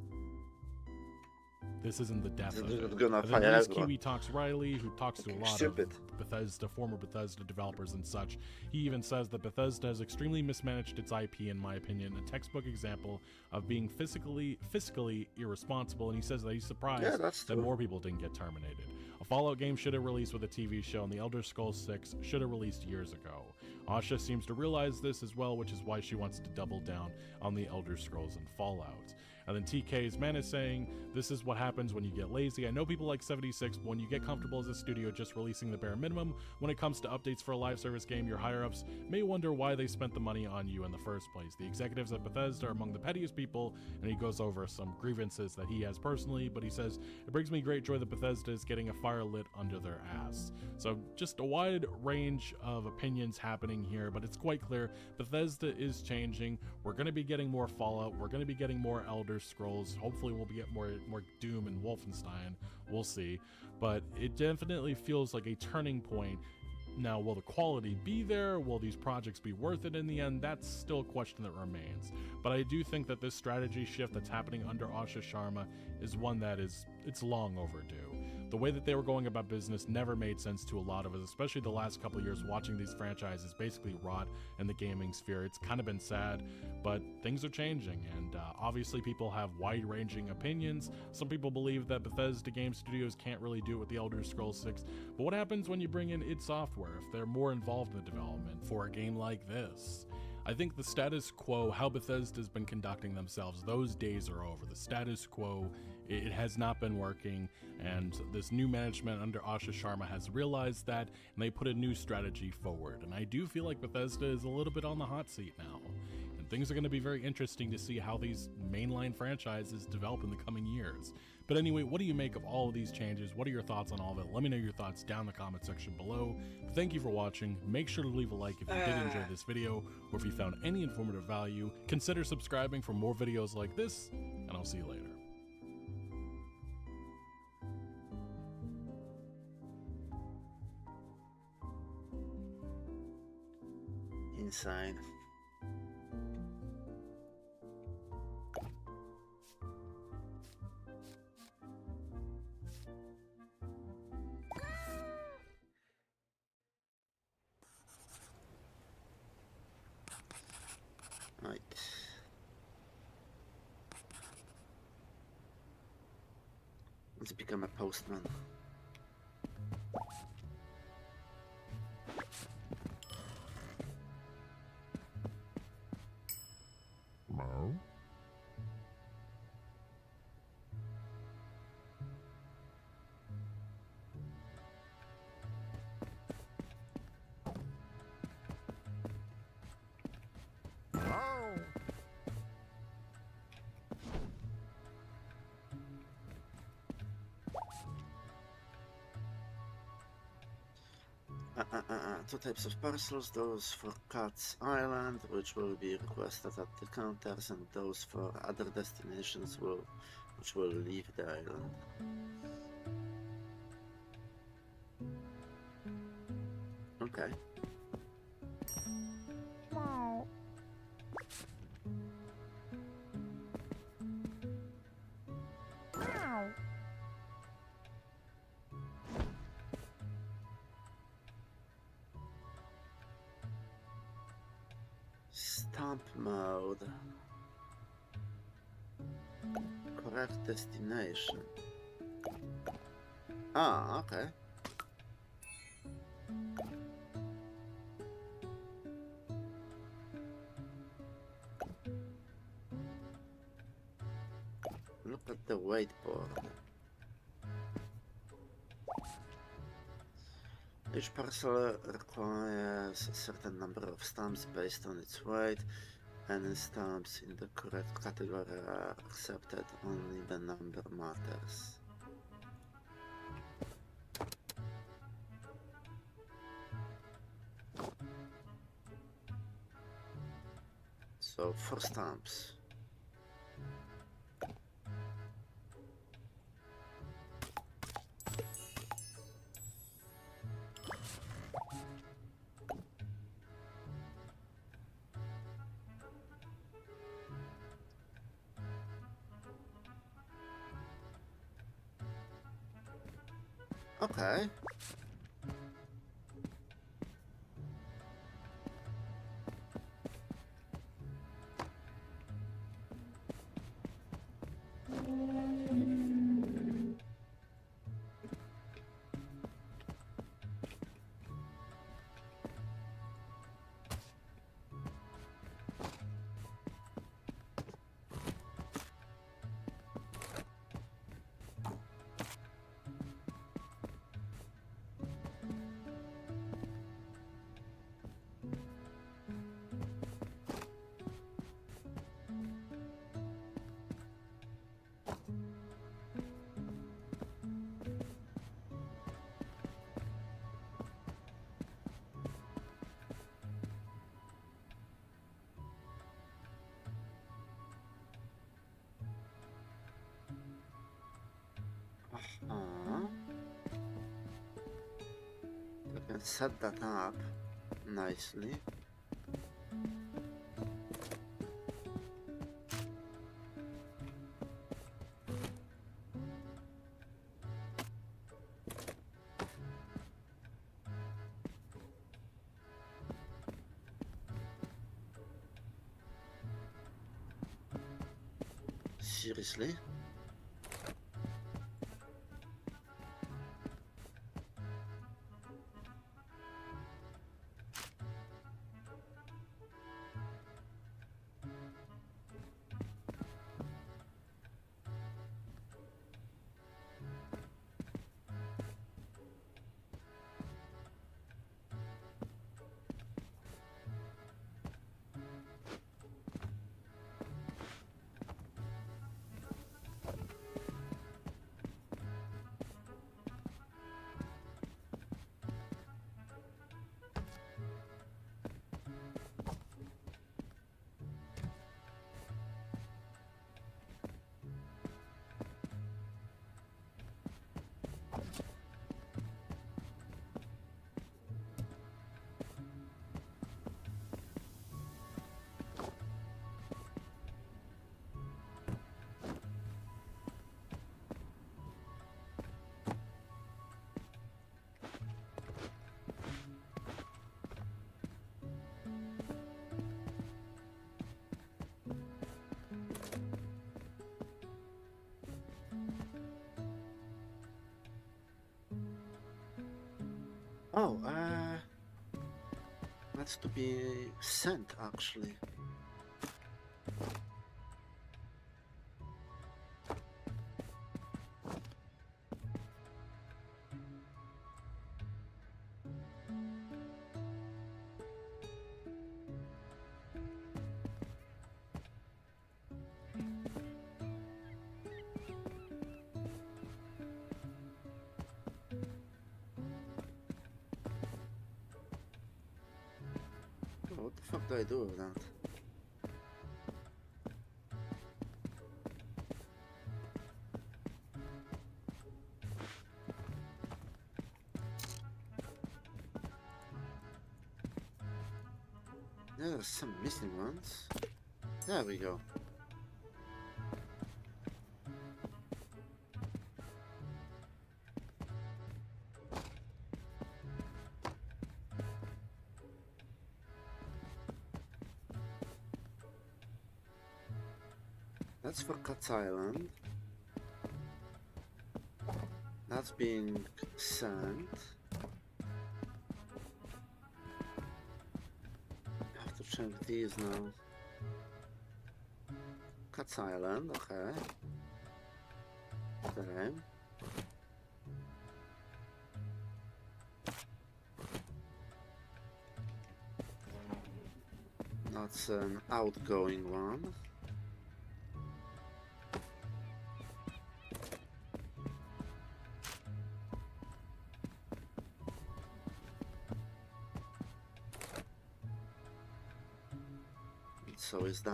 This isn't the death of it. Gonna And fire then there's everyone. Kiwi Talks Riley, who talks to a lot Stupid. of Bethesda, former Bethesda developers and such. He even says that Bethesda has extremely mismanaged its IP, in my opinion, a textbook example of being fiscally irresponsible, and he says that he's surprised that's that true. more people didn't get terminated. A Fallout game should have released with a TV show, and the Elder Scrolls 6 should have released years ago. Asha seems to realize this as well, which is why she wants to double down on the Elder Scrolls and Fallout. And then TK's man is saying, this is what happens when you get lazy. I know people like 76, but when you get comfortable as a studio just releasing the bare minimum, when it comes to updates for a live service game, your higher-ups may wonder why they spent the money on you in the first place. The executives at Bethesda are among the pettiest people, and he goes over some grievances that he has personally, but he says, it brings me great joy that Bethesda is getting a fire lit under their ass. So just a wide range of opinions happening here, but it's quite clear Bethesda is changing. We're going to be getting more Fallout. We're going to be getting more Elder Scrolls. Hopefully we'll get more Doom and Wolfenstein. We'll see. But it definitely feels like a turning point. Now, will the quality be there? Will these projects be worth it in the end? That's still a question that remains. But I do think that this strategy shift that's happening under Asha Sharma is one that it's long overdue. The way that they were going about business never made sense to a lot of us, especially the last couple of years watching these franchises basically rot in the gaming sphere. It's kind of been sad, but things are changing, and obviously people have wide-ranging opinions. Some people believe that Bethesda game studios can't really do it with the Elder Scrolls 6, but what happens when you bring in id Software if they're more involved in the development for a game like this? I think the status quo, how Bethesda's been conducting themselves, those days are over. The status quo, it has not been working, and this new management under Asha Sharma has realized that, and they put a new strategy forward. And I do feel like Bethesda is a little bit on the hot seat now. And things are going to be very interesting to see how these mainline franchises develop in the coming years. But anyway, what do you make of all of these changes? What are your thoughts on all of it? Let me know your thoughts down in the comment section below. Thank you for watching. Make sure to leave a like if you did enjoy this video, or if you found any informative value. Consider subscribing for more videos like this, and I'll see you later. Insane. Right. Let's become a postman. Two types of parcels, those for Cat's Island, which will be requested at the counters, and those for other destinations which will leave the island. Okay. Stamp mode. Correct destination. Ah, okay. Look at the whiteboard. Each parcel requires a certain number of stamps based on its weight. Any stamps in the correct category are accepted, only the number matters. So 4 stamps. Okay. We can set that up nicely. Seriously? Oh, that's to be sent actually. What the fuck do I do with that? There's some missing ones. There we go. That's for Cat's Island. That's being sent. I have to check these now. Cat's Island, okay. Okay. That's an outgoing one. And so is that.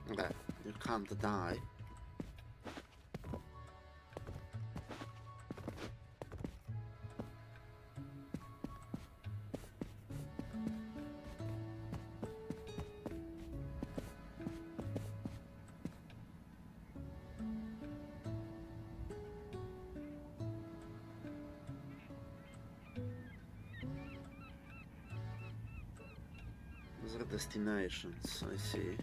Okay, you can't die. Those are destinations, I see.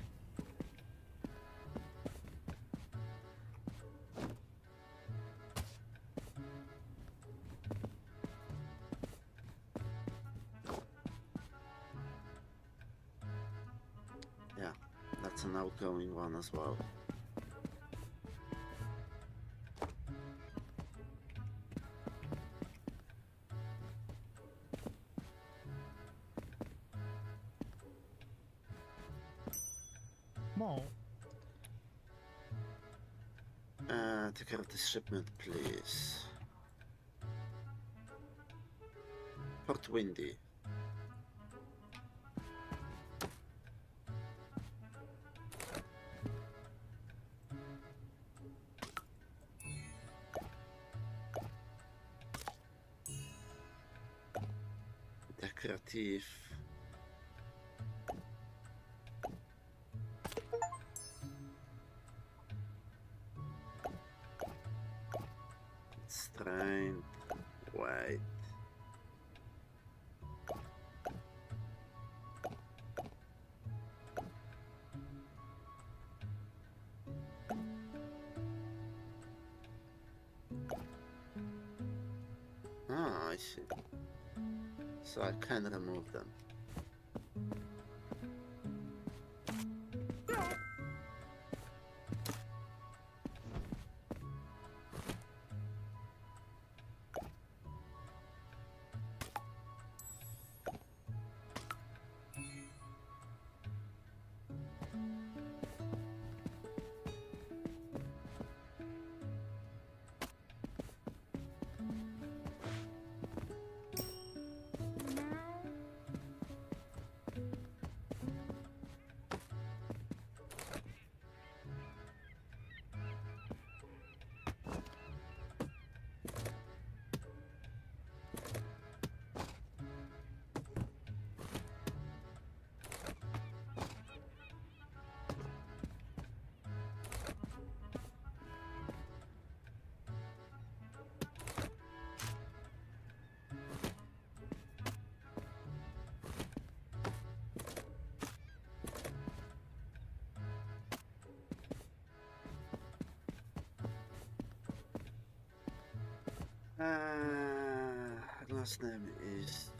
Yeah, that's an outgoing one as well. Mall. Take care of this shipment, please. Port Windy. Decorative. Strength. Wait. Ah, I see. So I can remove them. Last name is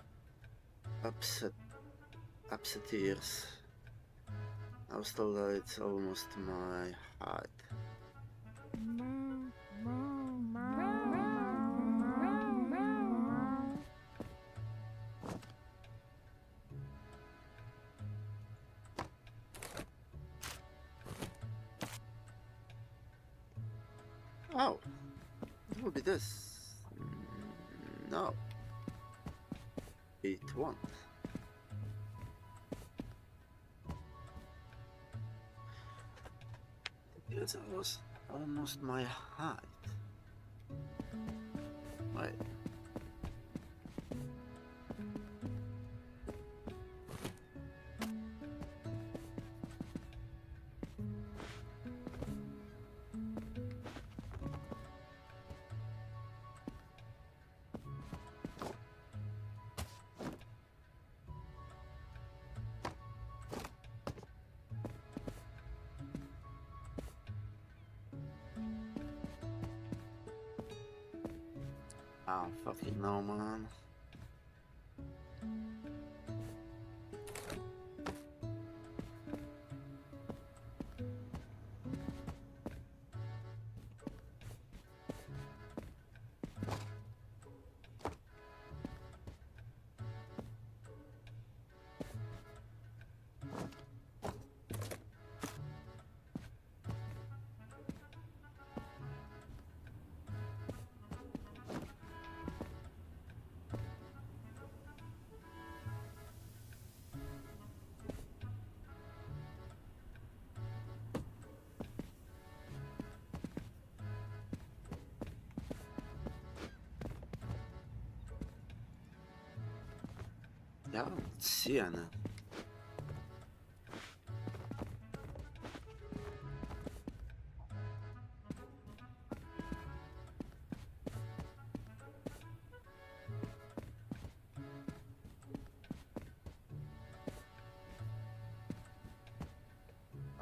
Upseteers. I was told that it's almost my height. Oh, it will be this. No, it won't. It was almost my height. Wait. I don't fucking know, man. Ja, I don't see any.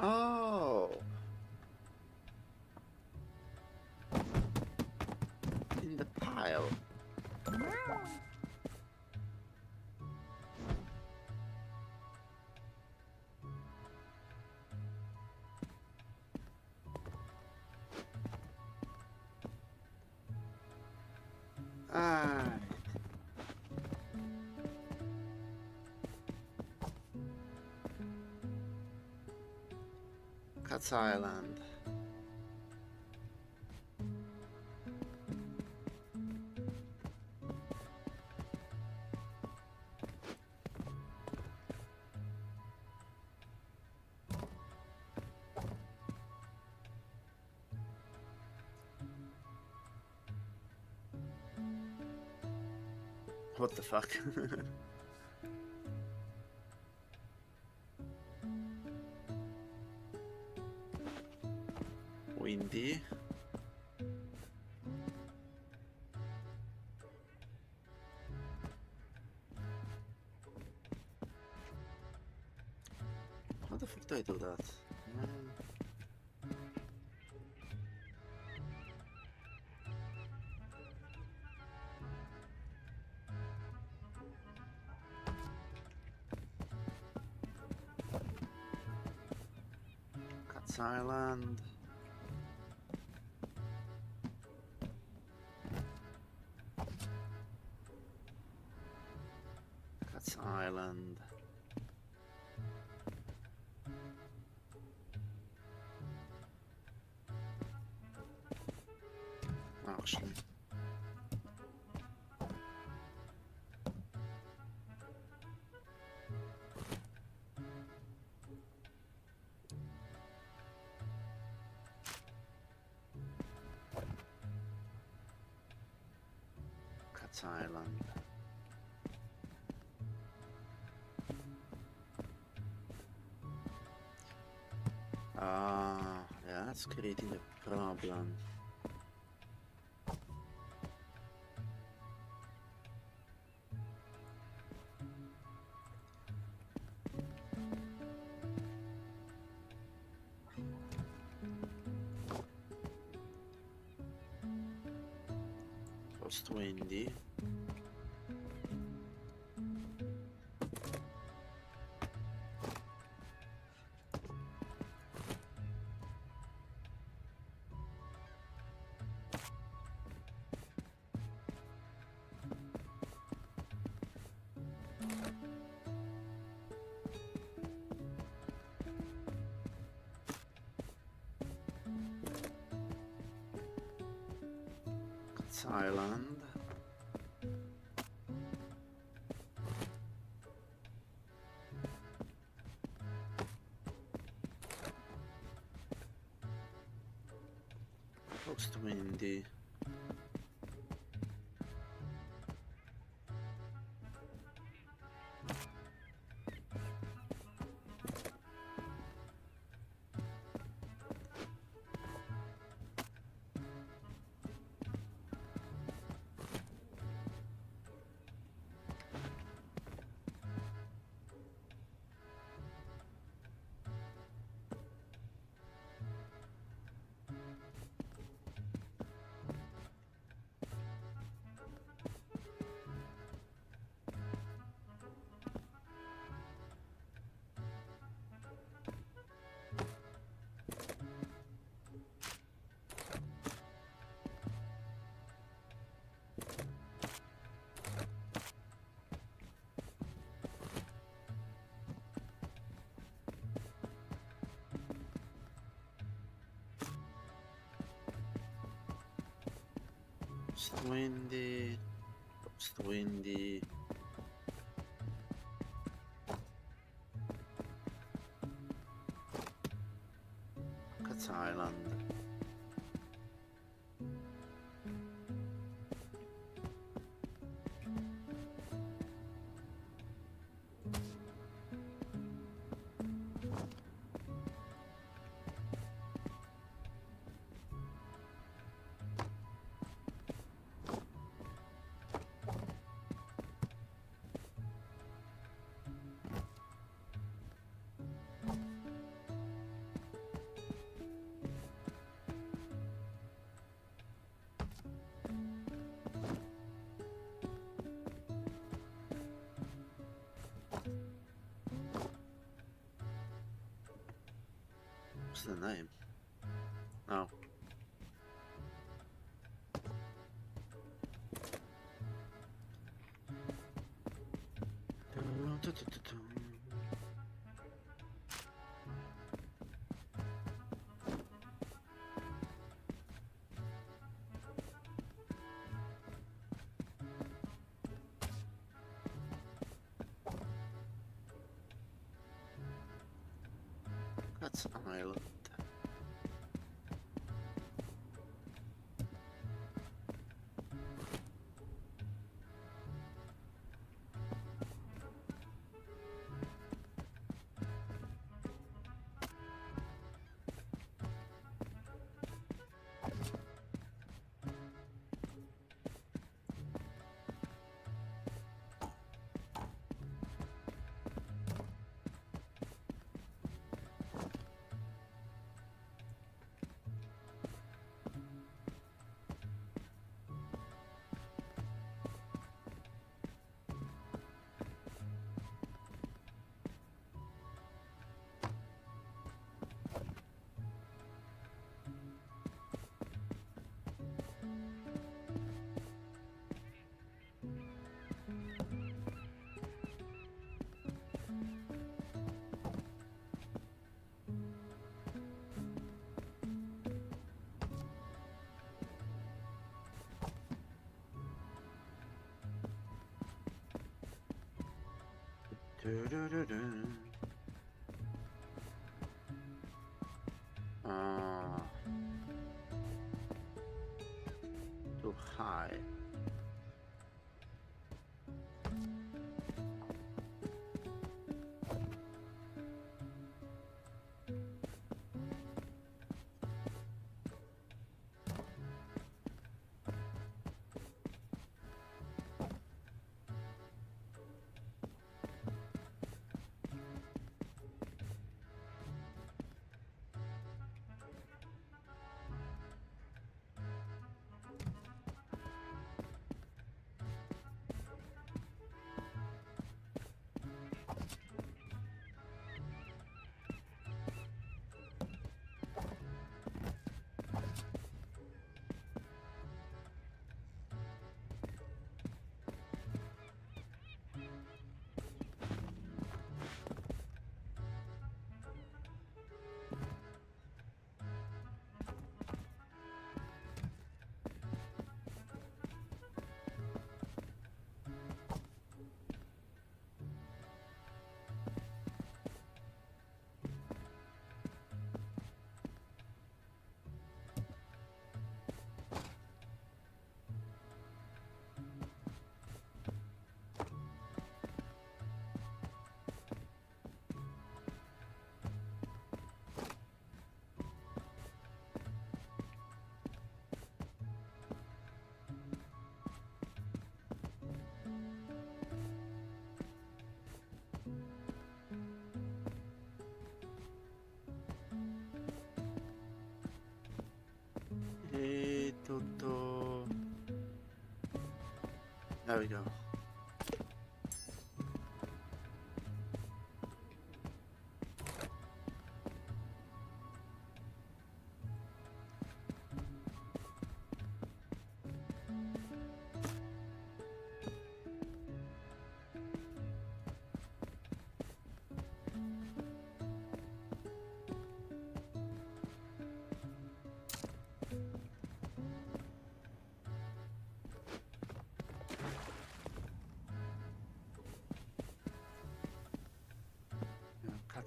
Oh. In the pile. Ah. Cat's Island. What the fuck? Windy. How the fuck do I do that? Cat's Island. Cat's Island. Actually. Cat's Island. Yeah, that's creating a problem. Post windy. Cat's Island. Post windy. windy. It's windy. That's Island. What's the name? Oh. That's Island. Ah, too high. Tutto. There we go.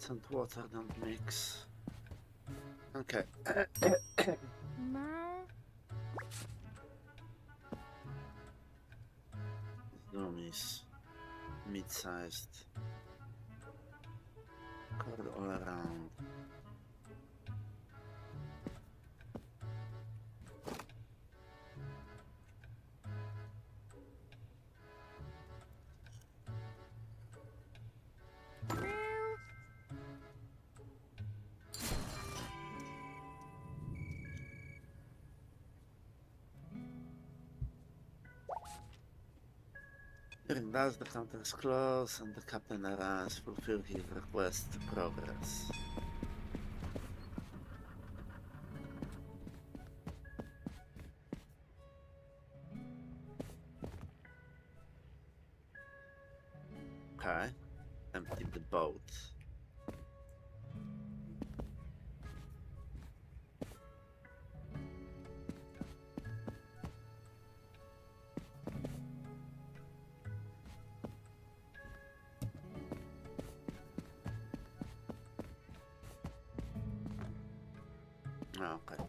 Salt and water don't mix. Okay. This room is mid-sized. Covered all around. During that, the counter is closed and the captain arrives to fulfill his request to progress. Okay, empty the boat. Okay.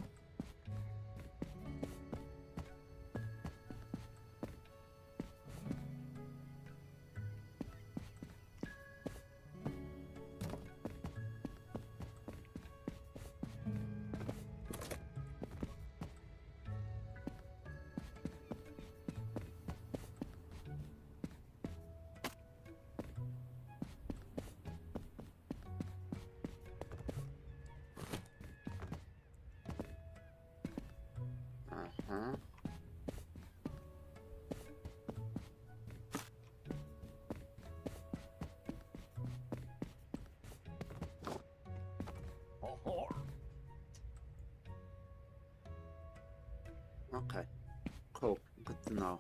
Uh-huh. Okay, cool, good to know.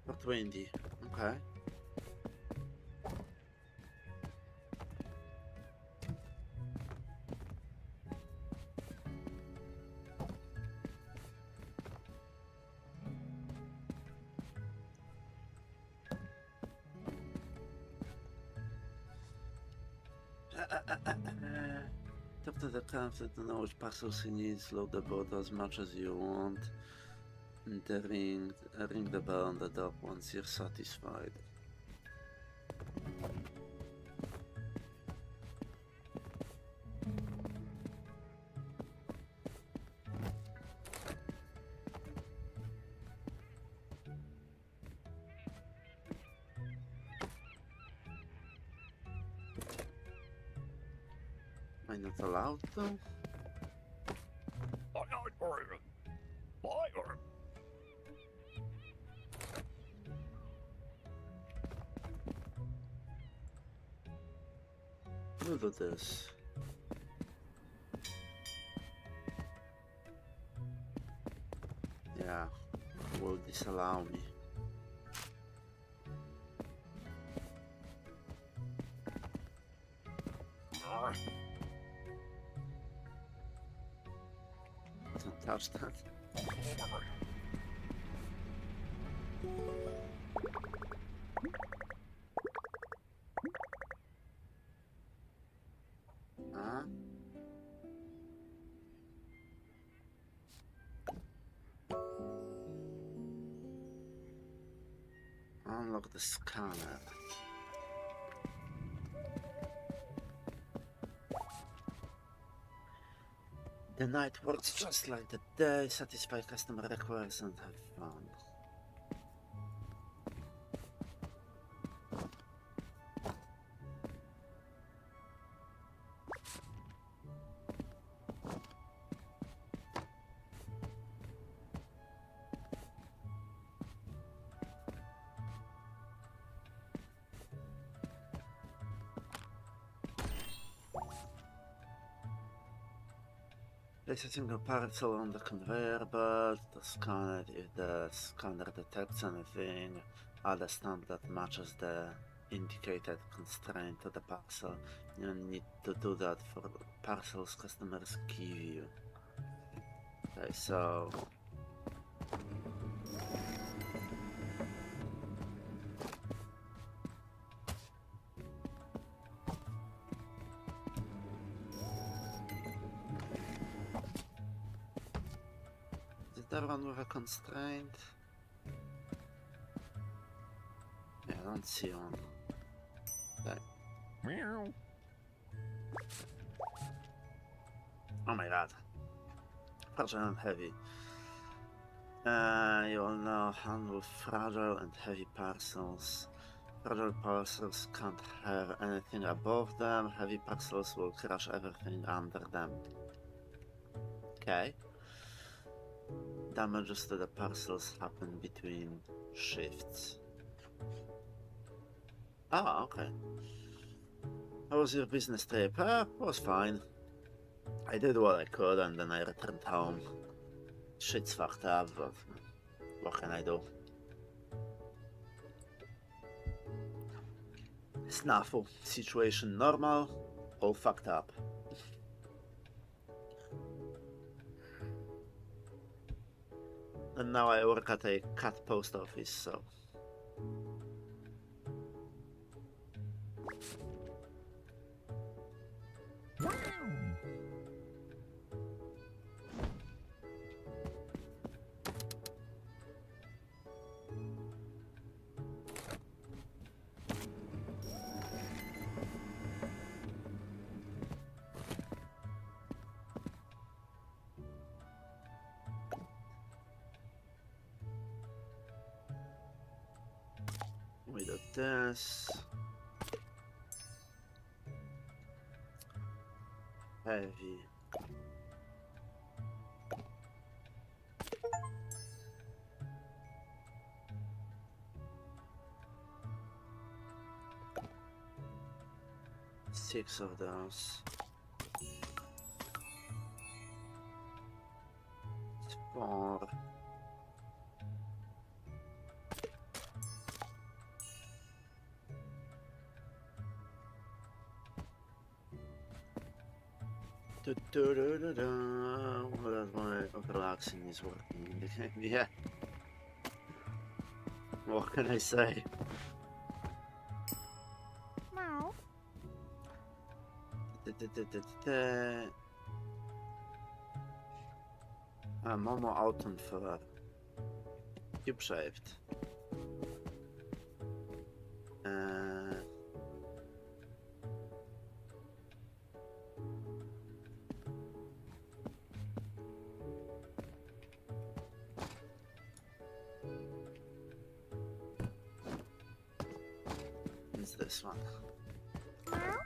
Not windy, okay. Talk to the captain to know which parcels he needs, load the boat as much as you want, and ring the bell on the dock once you're satisfied. Am I not allowed though? We'll do this. Yeah, will disallow me. Don't touch that. Huh? Unlock the scanner. The night works just like the day, satisfy customer requests and have fun. Place a single parcel on the conveyor belt to scan it. If the scanner detects anything, add a stamp that matches the indicated constraint to the parcel. You need to do that for parcels customers give you. Okay, so... Is that one with a constraint? Yeah, I don't see one. Okay. Meow. Oh my god. Fragile and heavy. You will now handle fragile and heavy parcels. Fragile parcels can't have anything above them. Heavy parcels will crush everything under them. Okay. Damages to the parcels happen between shifts. Ah, okay. How was your business trip? Was fine. I did what I could and then I returned home. Shit's fucked up, but what can I do? Snafu. Situation normal, all fucked up. And now I work at a cat post office, so... We do this. Heavy. Six of those. Four. Well, that's why relaxing is working in the game. Yeah. What can I say? Meow. Momo autumn för cube shaped. It's this one. Meow.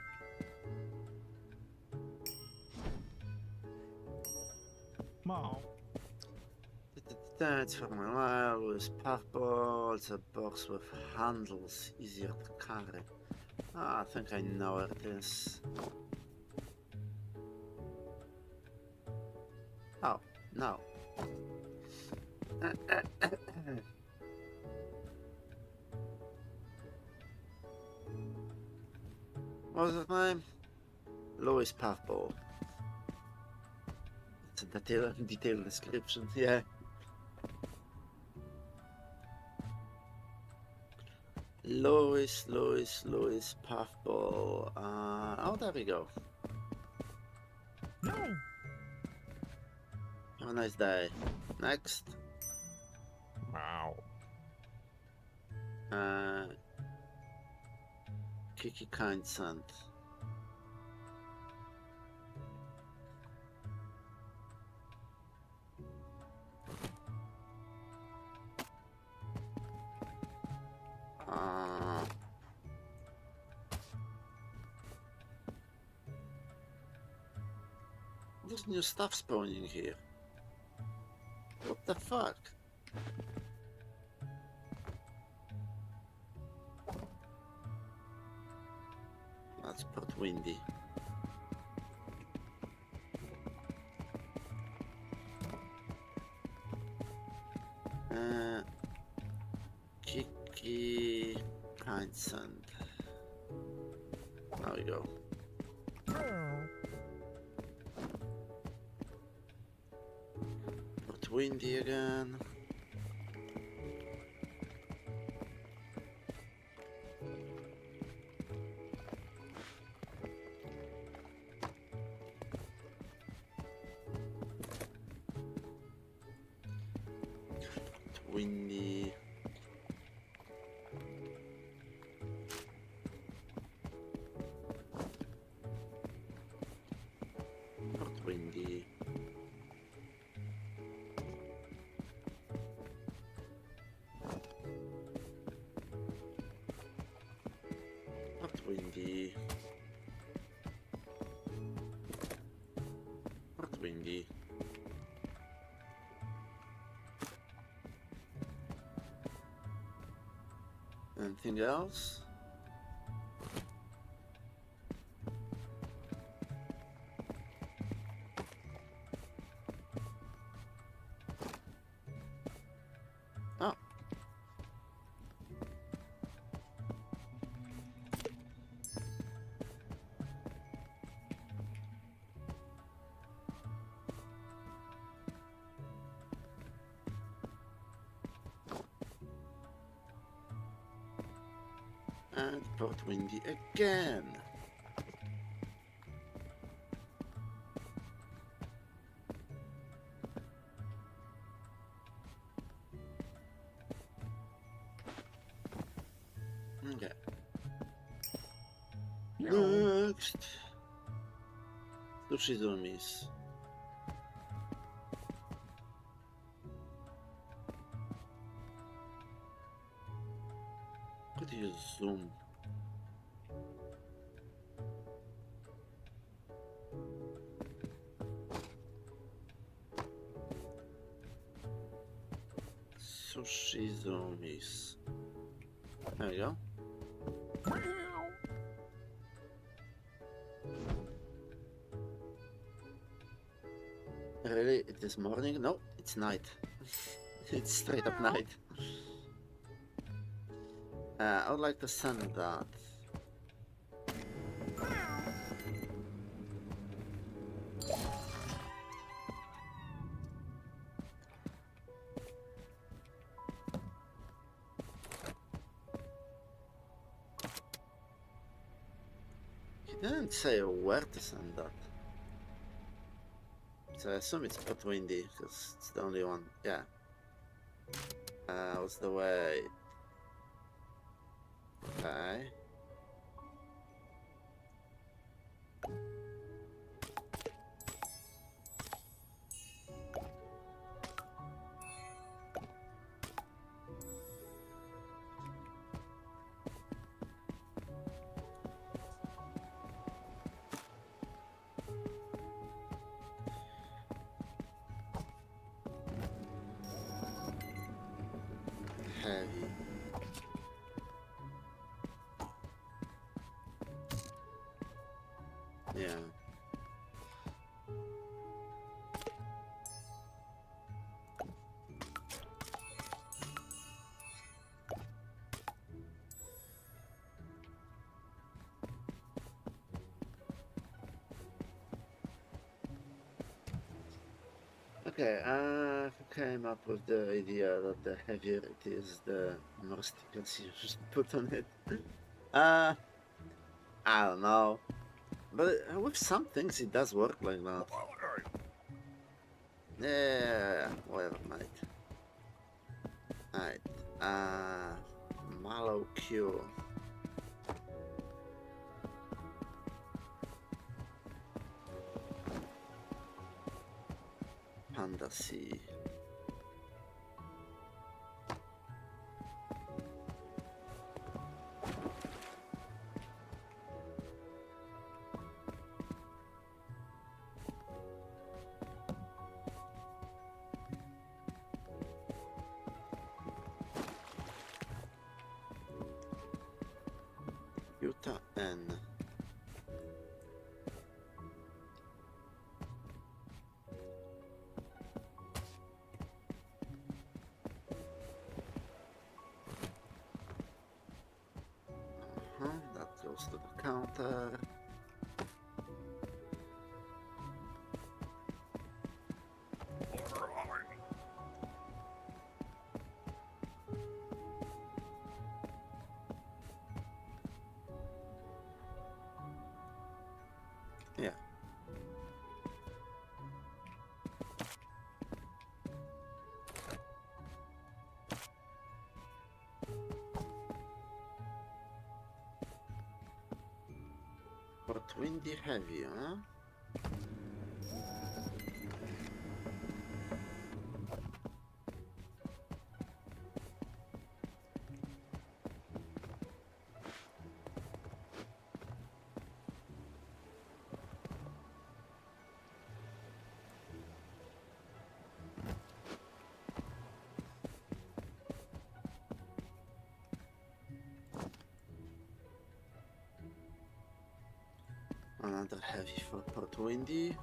Meow. It's for my life with puffball. It's a box with handles, easier to carry. Ah, I think I know where it is. Oh, no. What was his name? Louis Puffball. It's a detailed description, yeah. Louis Puffball. Oh, there we go. No. Have a nice day. Next. Meow. Kiki Kind Scent. There's new stuff spawning here. What the fuck? That's Port Windy. Kiki, kind sand. There we go. Not windy again. Windy. Not windy. Not windy. Not windy. Anything else? Oh. And Port Windy again. Okay. Next. Sushi Zoomies. How do you zoom? Sushi Zoomies. There we go. Really? It is morning? No, it's night. It's straight up night. I would like to send that. He didn't say where to send that. So I assume it's Port Windy, because it's the only one. Yeah. What's the way? Okay. Heavy. Yeah. Okay, who came up with the idea that the heavier it is, the more stickers you should put on it? I don't know. But with some things it does work like that. Yeah, whatever, mate. Alright, Mallow Q. Panda C. Utah N. goes to the counter. Yeah. But windy heavy, huh? Another heavy for Port Windy.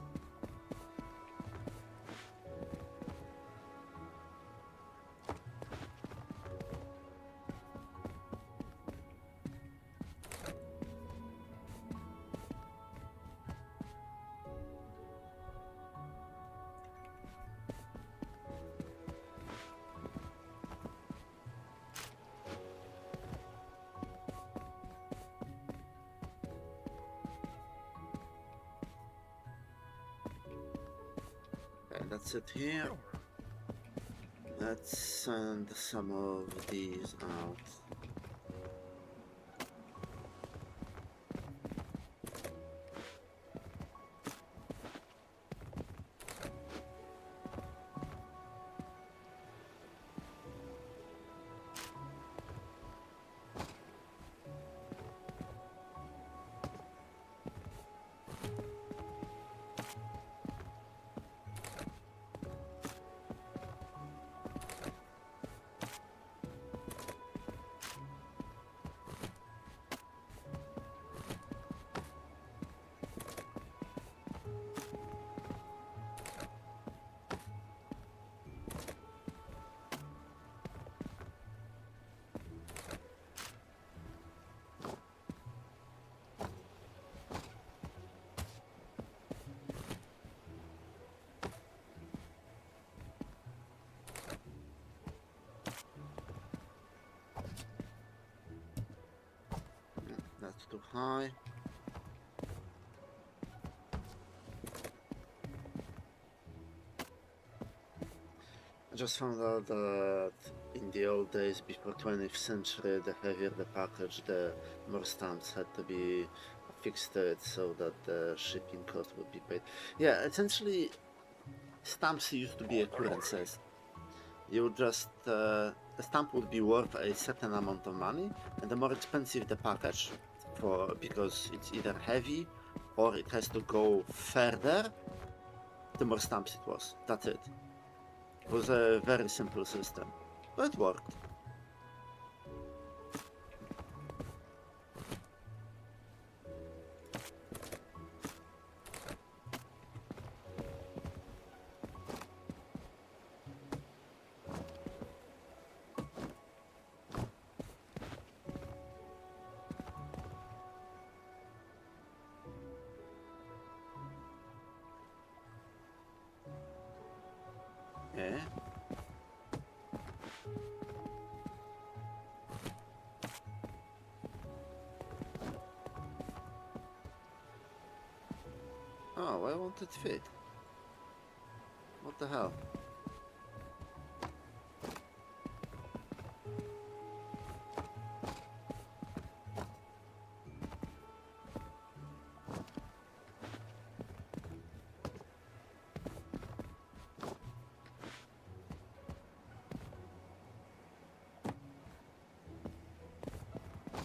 Okay, that's it here. Let's send some of these out. That's too high. I just found out that in the old days, before 20th century, the heavier the package, the more stamps had to be affixed to it so that the shipping cost would be paid. Yeah, essentially, stamps used to be currencies. You would just, the stamp would be worth a certain amount of money, and the more expensive the package, because it's either heavy or it has to go further, the more stamps it was. That's it. It was a very simple system, but it worked. Yeah. Oh, why won't it fit? What the hell?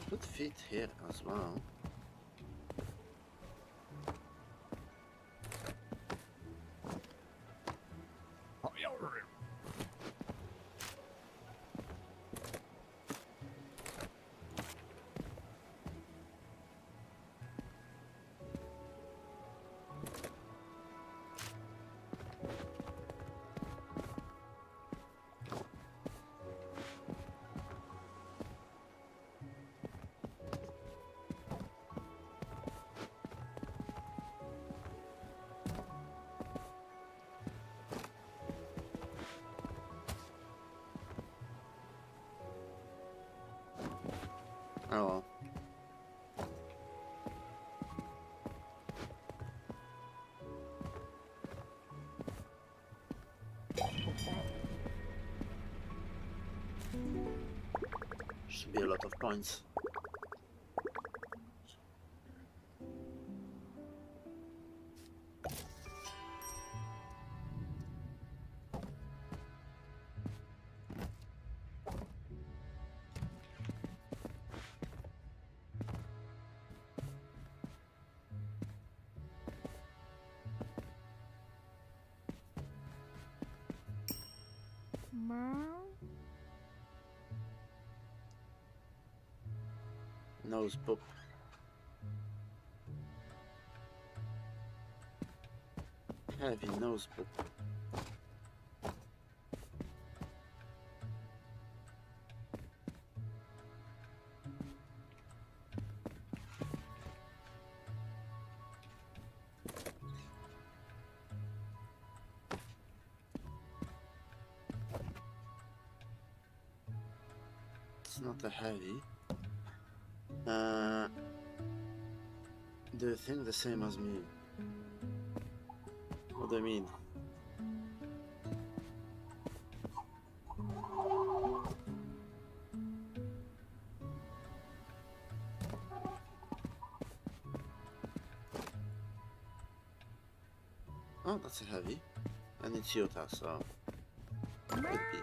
Should fit here as well. Oh. Should be a lot of points. Nose book. Heavy nose book. It's not a heavy. Do you think the same as me? What do you mean? Oh, that's a heavy. And it's Utah, so could be.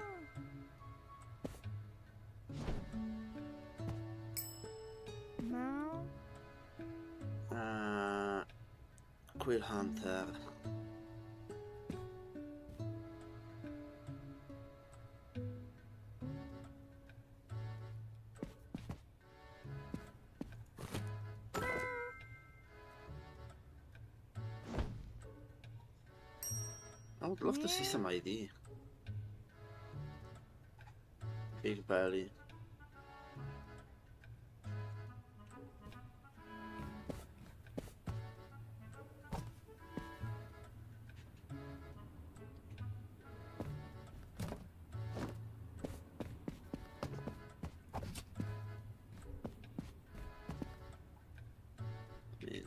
Quill Hunter. I would love to see some ID. Big belly.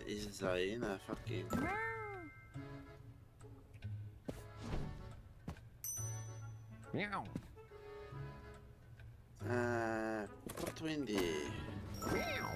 Is Zaina fucking... Meow. Port Windy. Meow.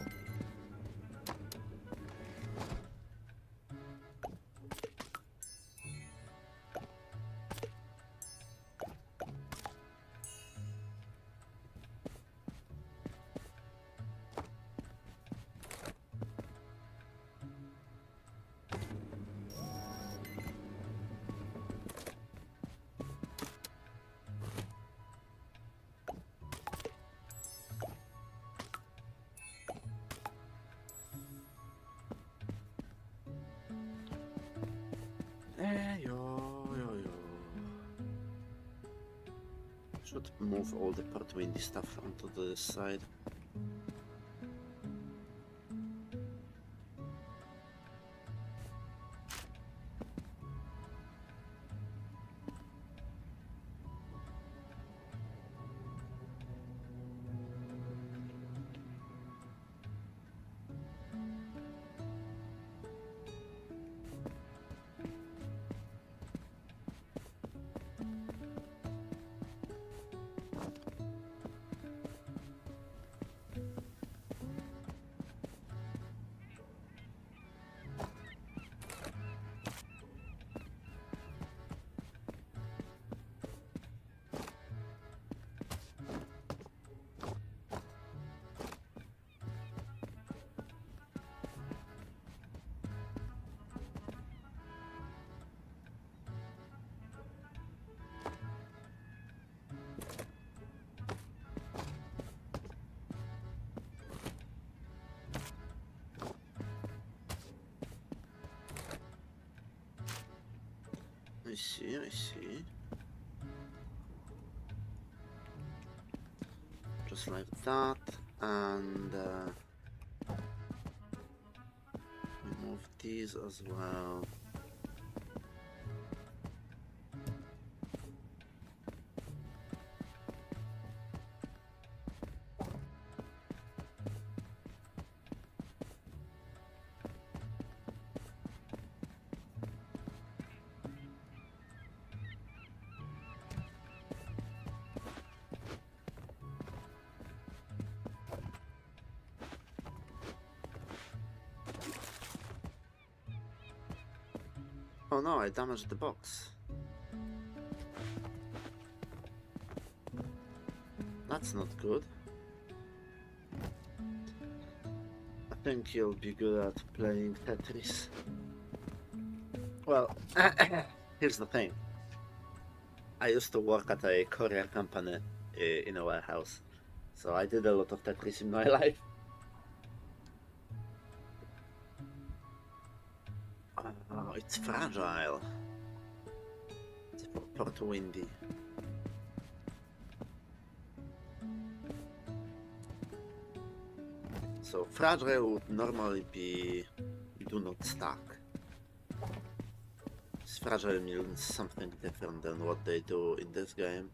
Should move all the Port Windy stuff onto the side. I see. Just like that, and remove these as well. Oh no, I damaged the box. That's not good. I think you'll be good at playing Tetris. Well, here's the thing. I used to work at a courier company in a warehouse, so I did a lot of Tetris in my life. Oh, it's fragile. It's proper windy. So fragile would normally be do not stack. Fragile means something different than what they do in this game.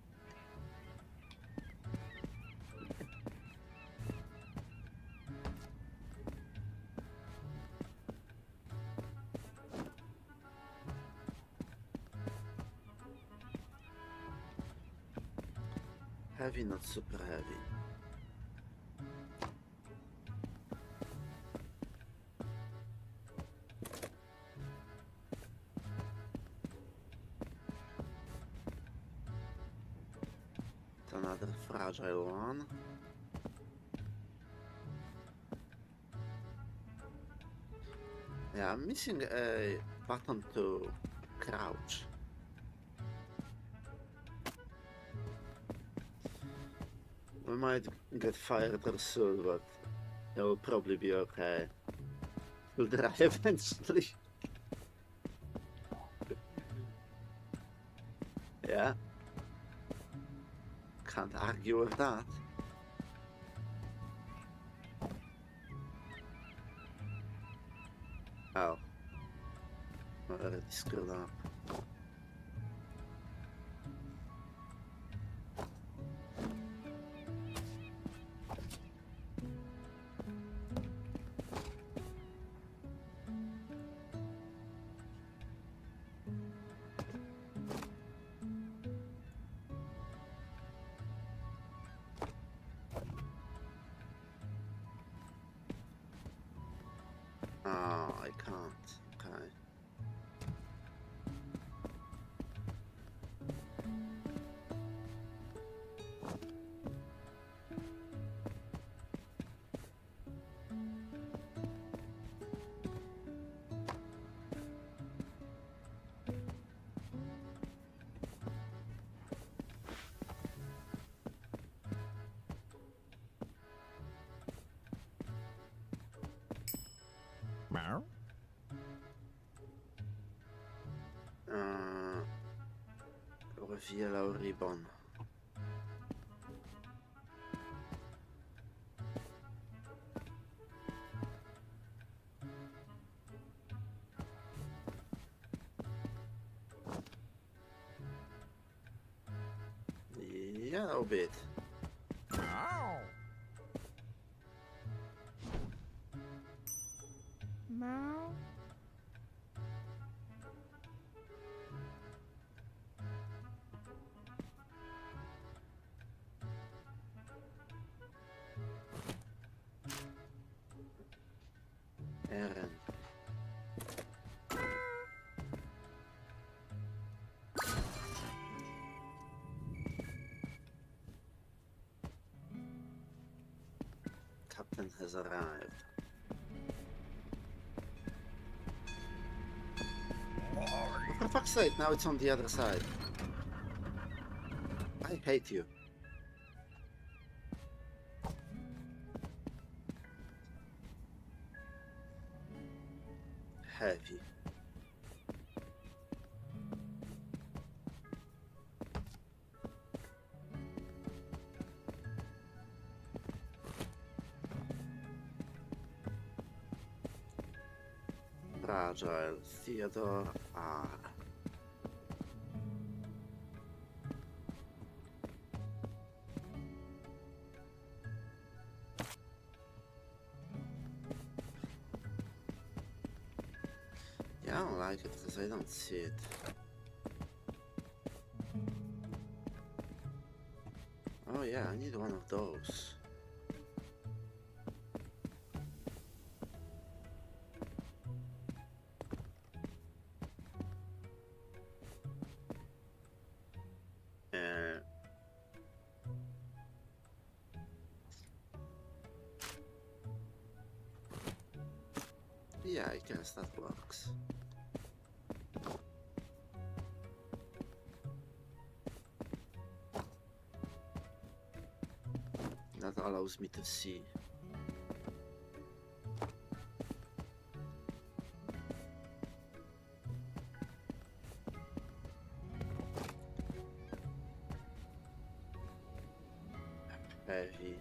Heavy, not super heavy. Another fragile one. Yeah, I'm missing a button to crouch. We might get fired or soon, but it will probably be okay. We'll die eventually. Yeah. Can't argue with that. Oh. I already screwed up. Oh, I can't. Okay. Meow. Reveal our ribbon. Yeah, a bit. Meow. Meow. Aaron. Captain has arrived. For fuck's sake, now it's on the other side. I hate you. Heavy. Fragile. Theodore R. Yeah, I don't like it because I don't see it. Oh yeah, I need one of those. Yeah, I guess that works. That allows me to see. Heavy.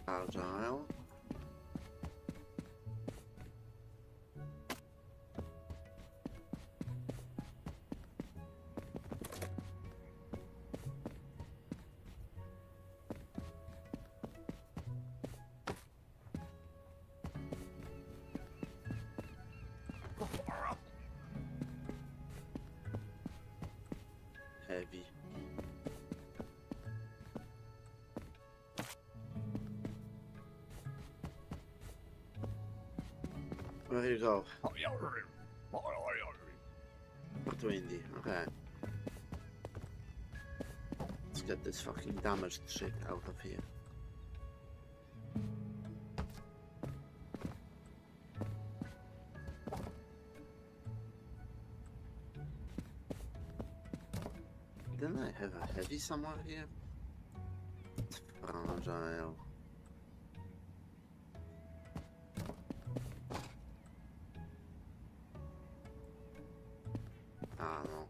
Agile. Heavy. Where you go? Windy. Okay. Let's get this fucking damaged shit out of here. Didn't I have a heavy somewhere here? It's fragile. Ah, no.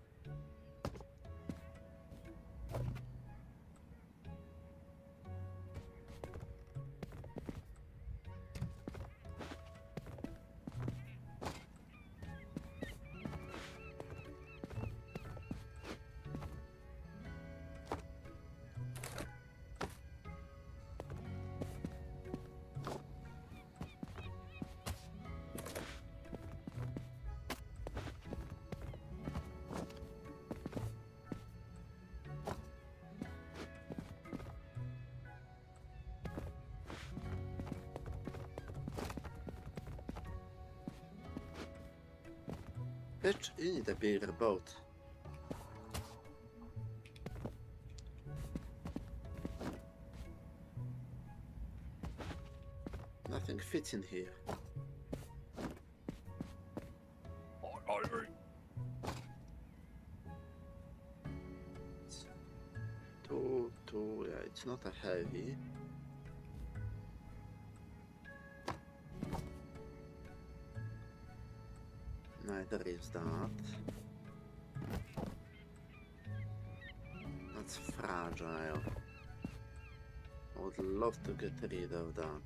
Bitch, you need a bigger boat. Nothing fits in here. It's yeah, it's not a heavy. Neither is that. That's fragile. I would love to get rid of that.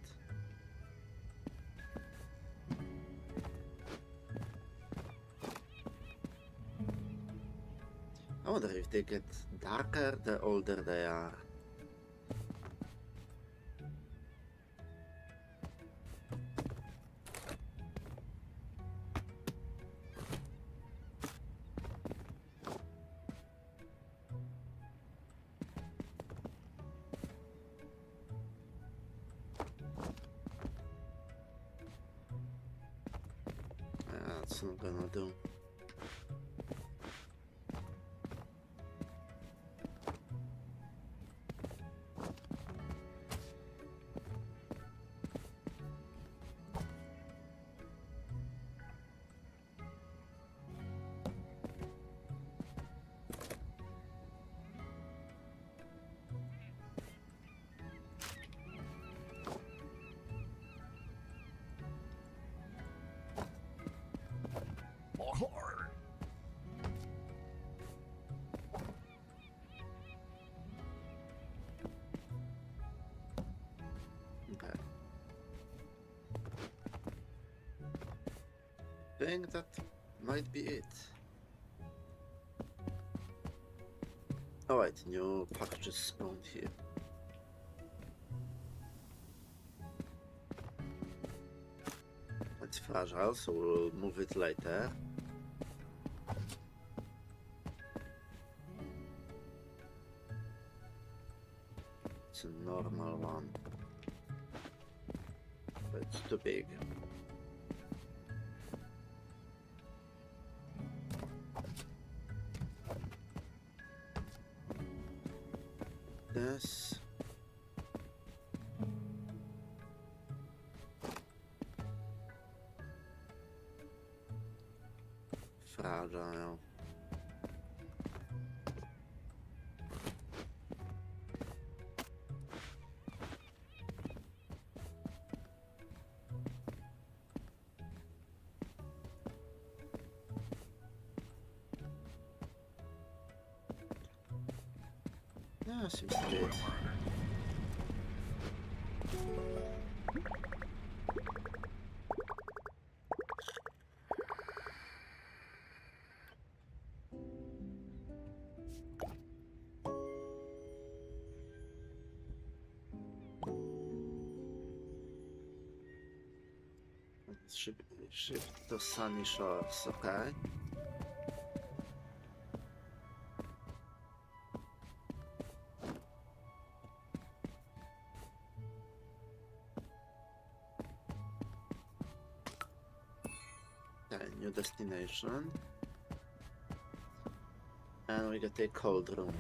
I wonder if they get darker the older they are. That's not gonna do. Okay. Think that might be it. Alright, new packages spawned here. It's fragile, so we'll move it later. It's a normal one. But It's too big. This. Fragile. Yeah, seems good. Shift to sunny shores, okay? Okay, new destination. And we get a cold room.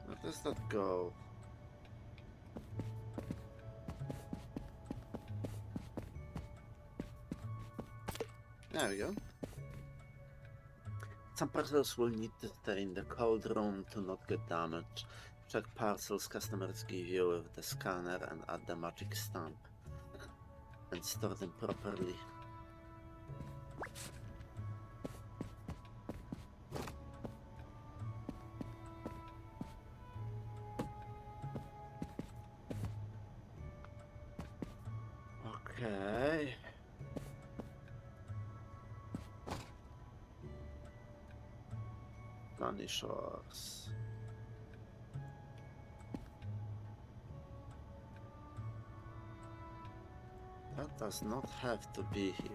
Where does that go? There we go. Some parcels will need to stay in the cold room to not get damaged. Check parcels customers give you with the scanner and add the magic stamp. And store them properly. Okay. Sunny shores. That does not have to be here.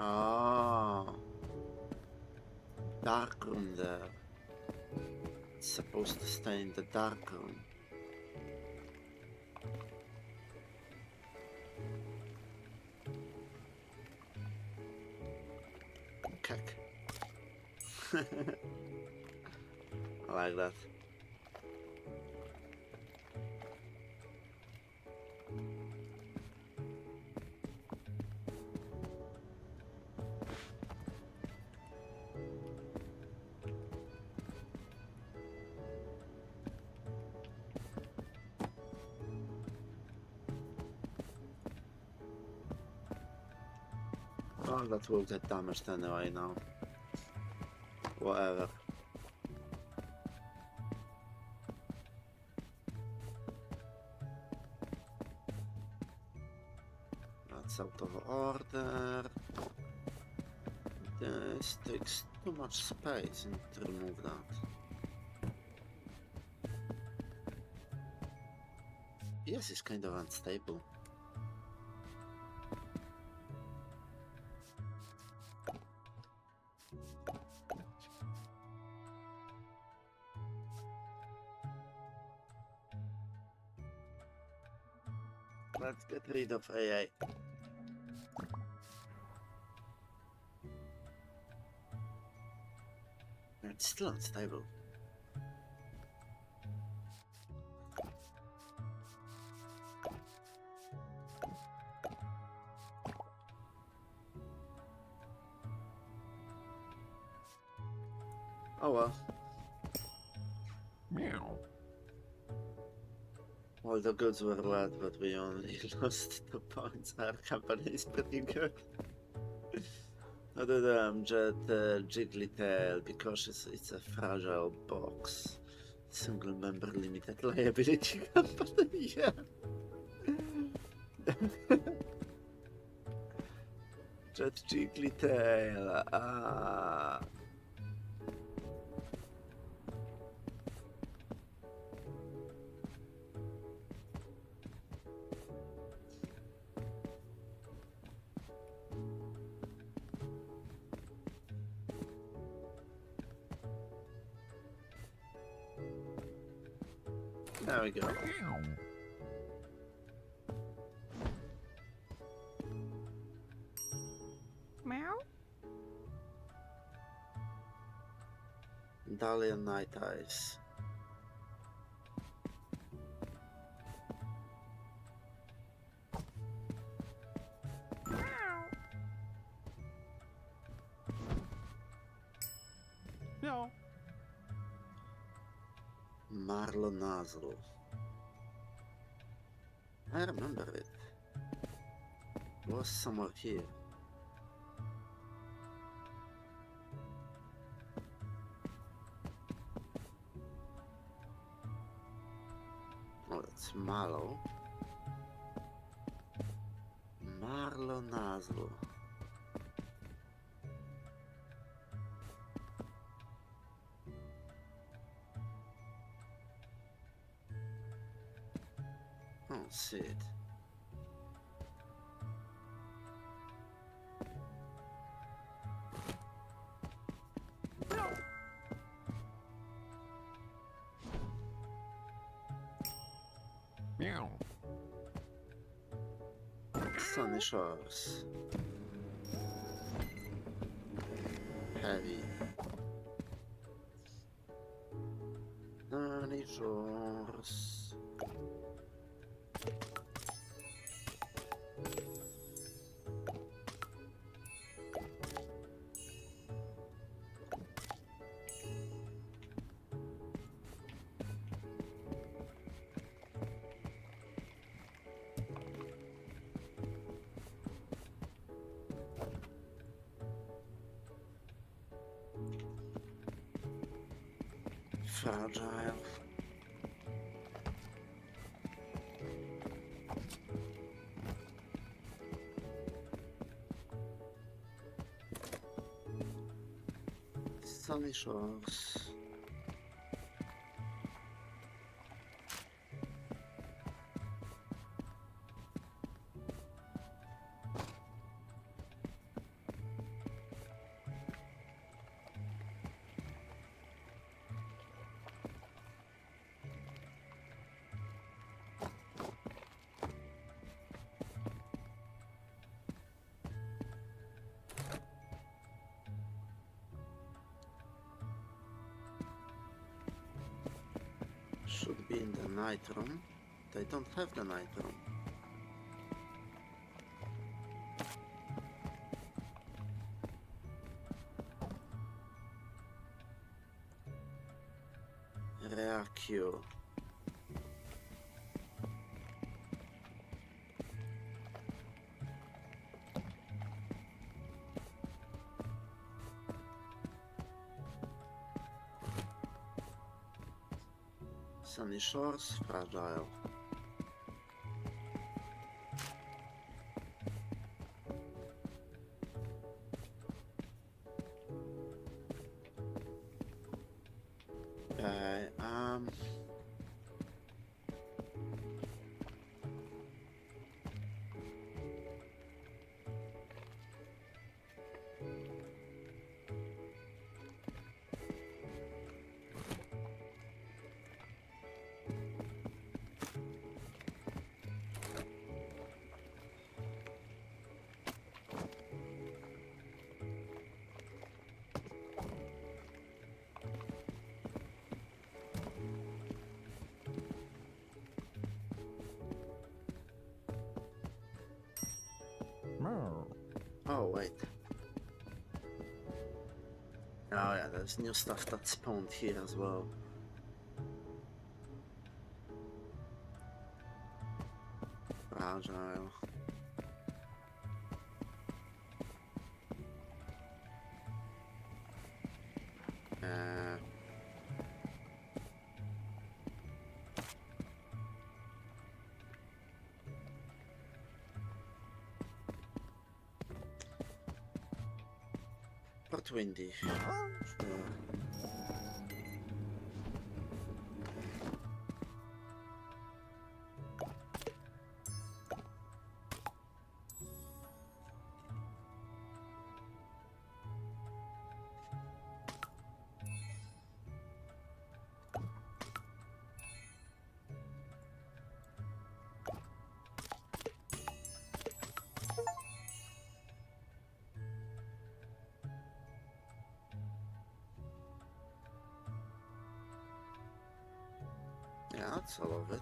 Ah, dark room there. It's supposed to stay in the dark room. Kek. I like that. Well, that will get damaged anyway now. Whatever. That's out of order. This takes too much space. I need to remove that. Yes, it's kind of unstable. Let's get rid of AI. It's still unstable. Oh well. Meow. All the goods were wet, but we only lost 2 points. Our company is pretty good. Other than Jet Jigglytail, because it's a fragile box. Single member limited liability company, yeah. Jet Jigglytail. There we go. Meow. Dahlia Night Eyes. No. Marlo Nozzle. I remember it. It was somewhere here. Oh, that's Mallow. Marlo Nozzle. I don't see it. Meow. Sunny Shores. Heavy. Sunny Shores. Fragile. Sunny Shores. Should be in the night room. They don't have the night room. Rare Q. Sunny Shores, Fragile. Okay, Meow. oh wait. Oh yeah, there's new stuff that spawned here as well. Fragile. But windy. Sure. Yeah, that's all of it.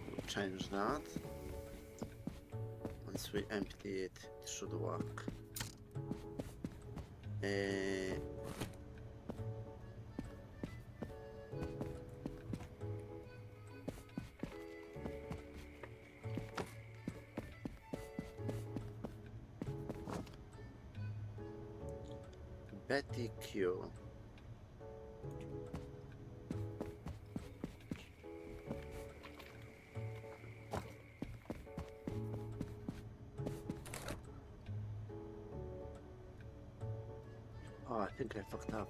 We'll change that. Once we empty it, it should work. Betty Q. Oh, I think I fucked up.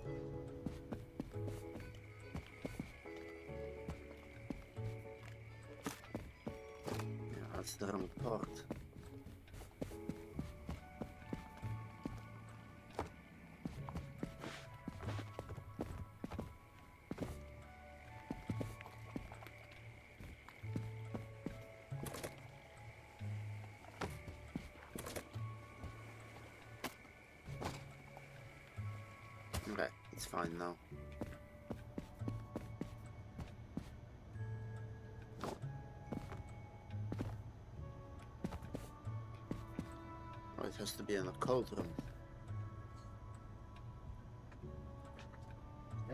Yeah, that's the wrong part. Okay, it's fine now. Oh, it has to be in a cold room.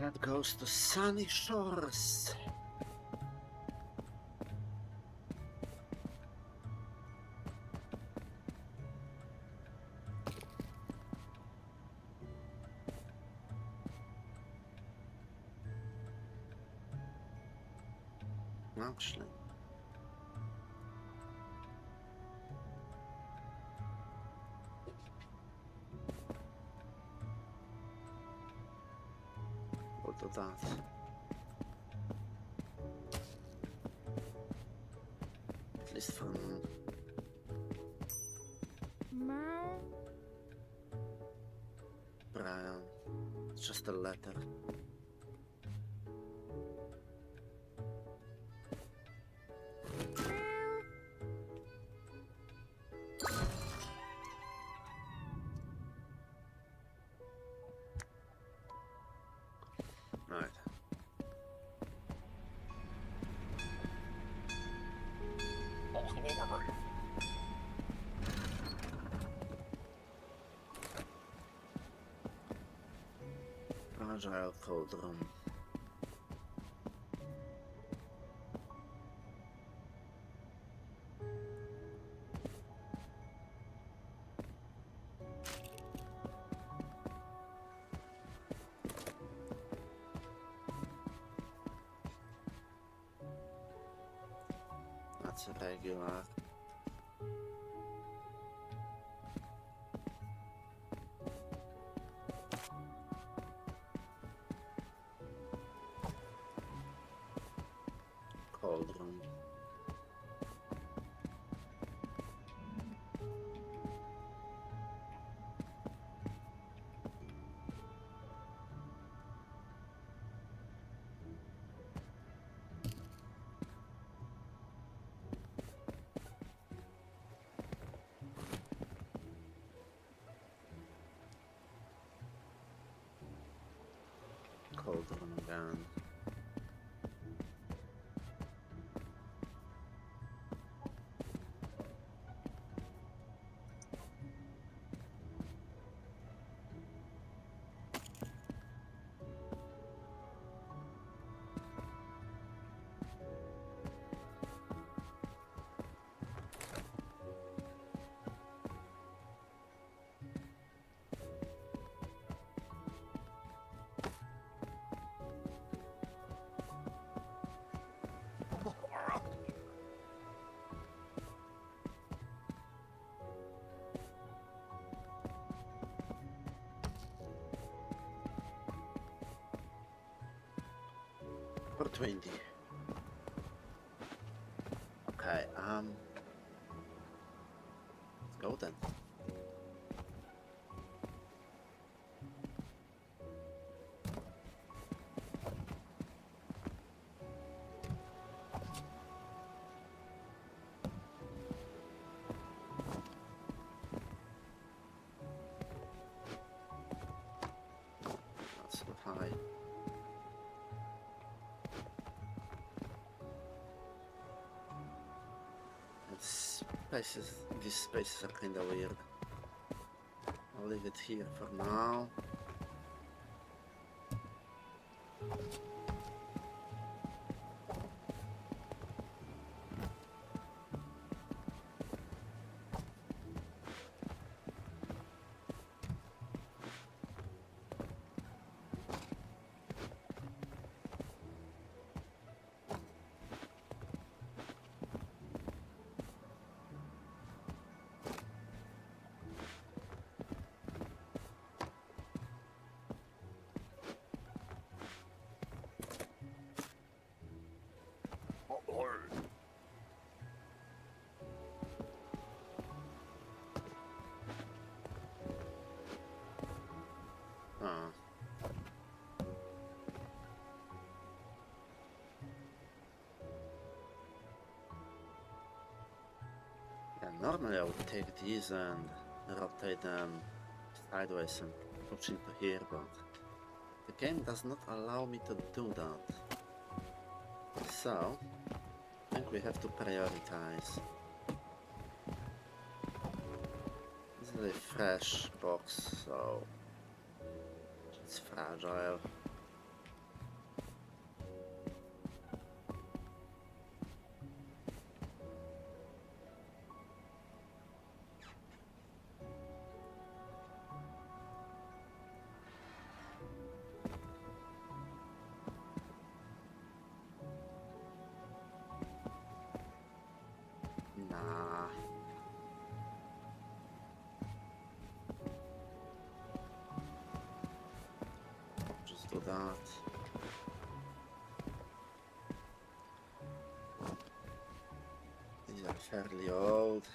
That goes to Sunny Shores. Actually. What of that? At least from Meow. Brian. It's just a letter. Right. Fragile cold room. That's a regular. Cold room. Cold room again. For 20. Okay, let's go then. That's so high. These spaces are kinda weird. I'll leave it here for now. Yeah, normally I would take these and rotate them sideways and push into here, but the game does not allow me to do that. So, I think we have to prioritize. This is a fresh box, so it's fragile. Nah. Just do that. These are fairly old.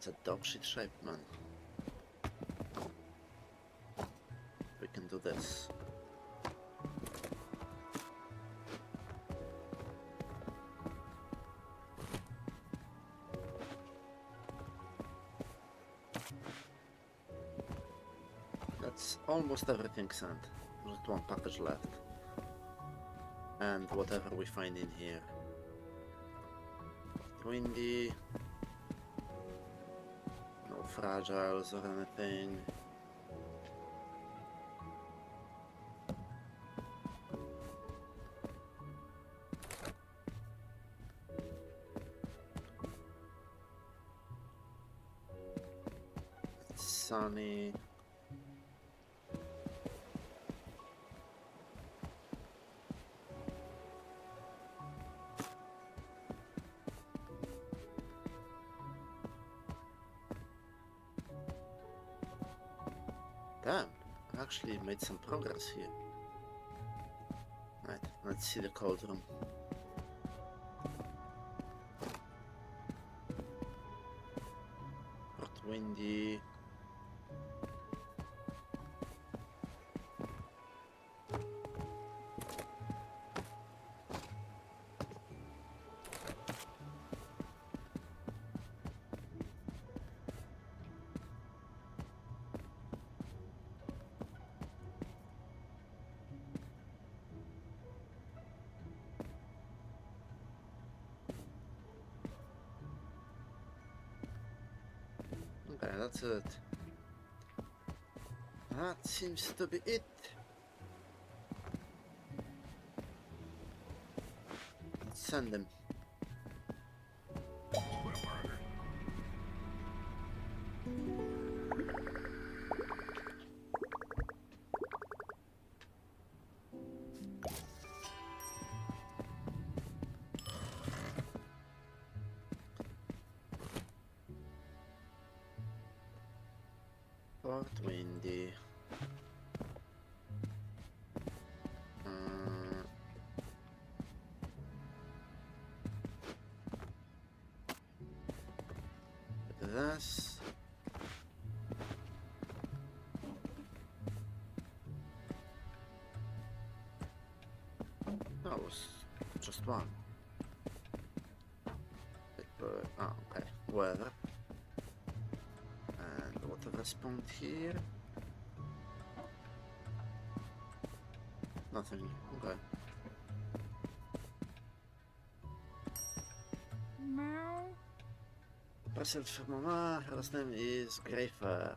That's a dog shit shape, man. We can do this. That's almost everything sent. Just one package left. And whatever we find in here. Windy. No fragiles or anything. It's sunny. Damn, I actually made some progress here. Right, let's see the cold room. Port windy. Okay, that's it. That seems to be it. send him. Port Windy. This. That was just one. Oh, okay. Weather. And water respawn here. Nothing. Okay. Meow. Message from Mama. Her last name is Grafer.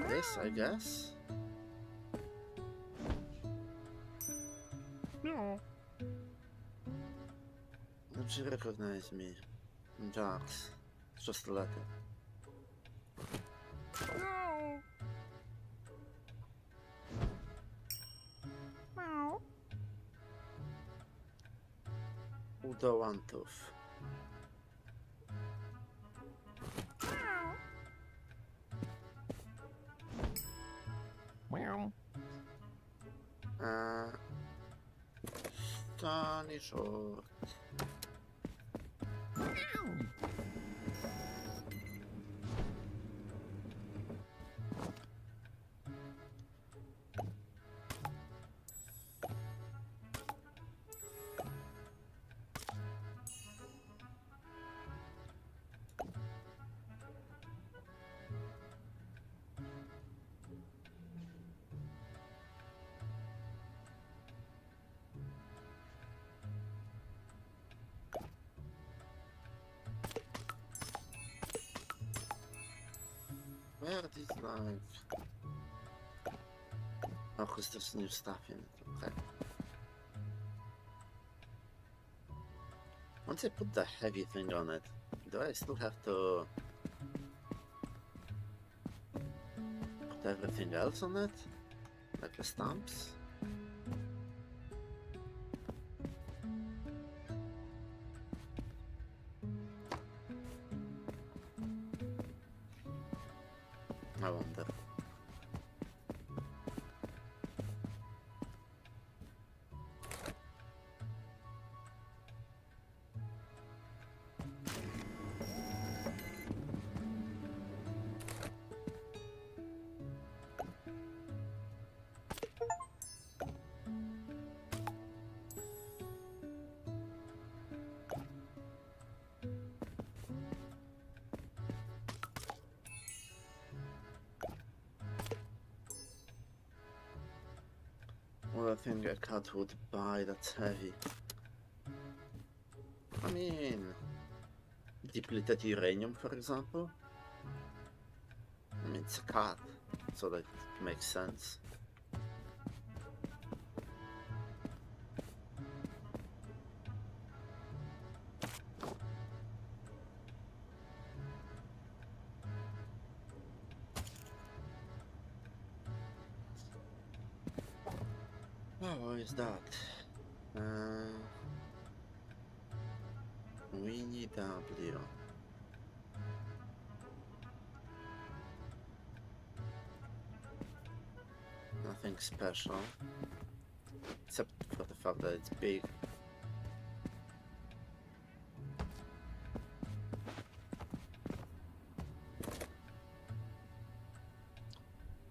This, I guess. No. Don't you recognize me? I'm Jax. It's just a letter. No. Meow. Udo Wantów. Meow. Stani short. Where are these like? Oh, because there's new stuff in it. Okay. Once I put the heavy thing on it, do I still have to put everything else on it? Like the stamps? I wonder. Well, I think a cat would buy that's heavy. I mean, depleted uranium, for example. I mean, it's a cat, so that makes sense. Oh, what is that? Winnie W. Nothing special, except for the fact that it's big.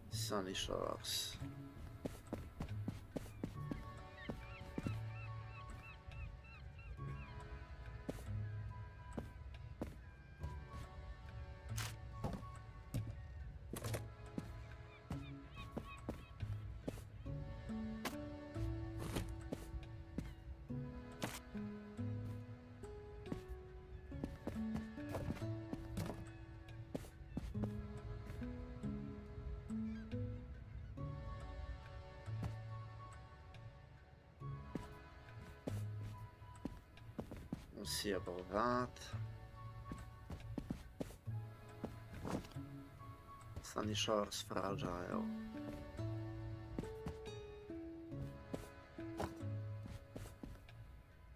Sunny Shores. We'll see about that. Sunny Shores fragile.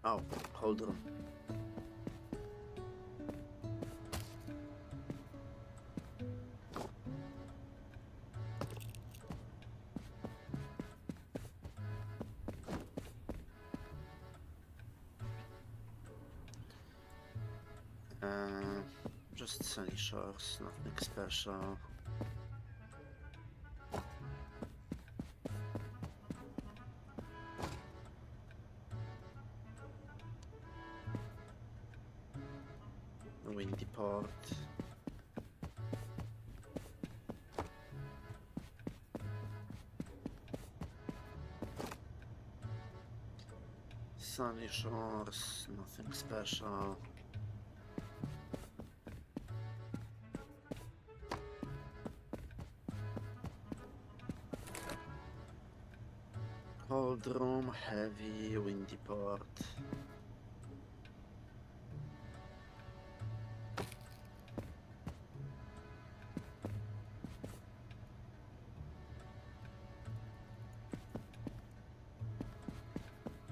Oh, hold on. Just Sunny Shores, nothing special. Windy Port. Sunny Shores, nothing special. Cold room, heavy, windy port.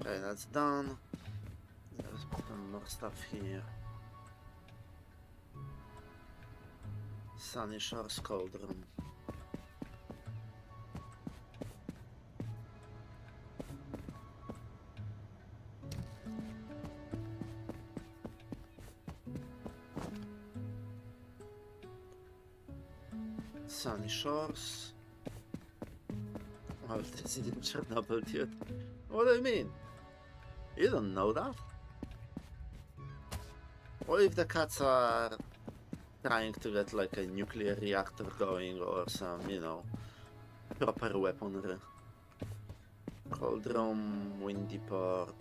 Okay, that's done. There's some more stuff here. Sunny Shores cold room. Sunny Shores. Well, this isn't Chernobyl yet. What do you mean? You don't know that? What if the cats are trying to get like a nuclear reactor going or some, you know, proper weaponry? Cold room, windy port.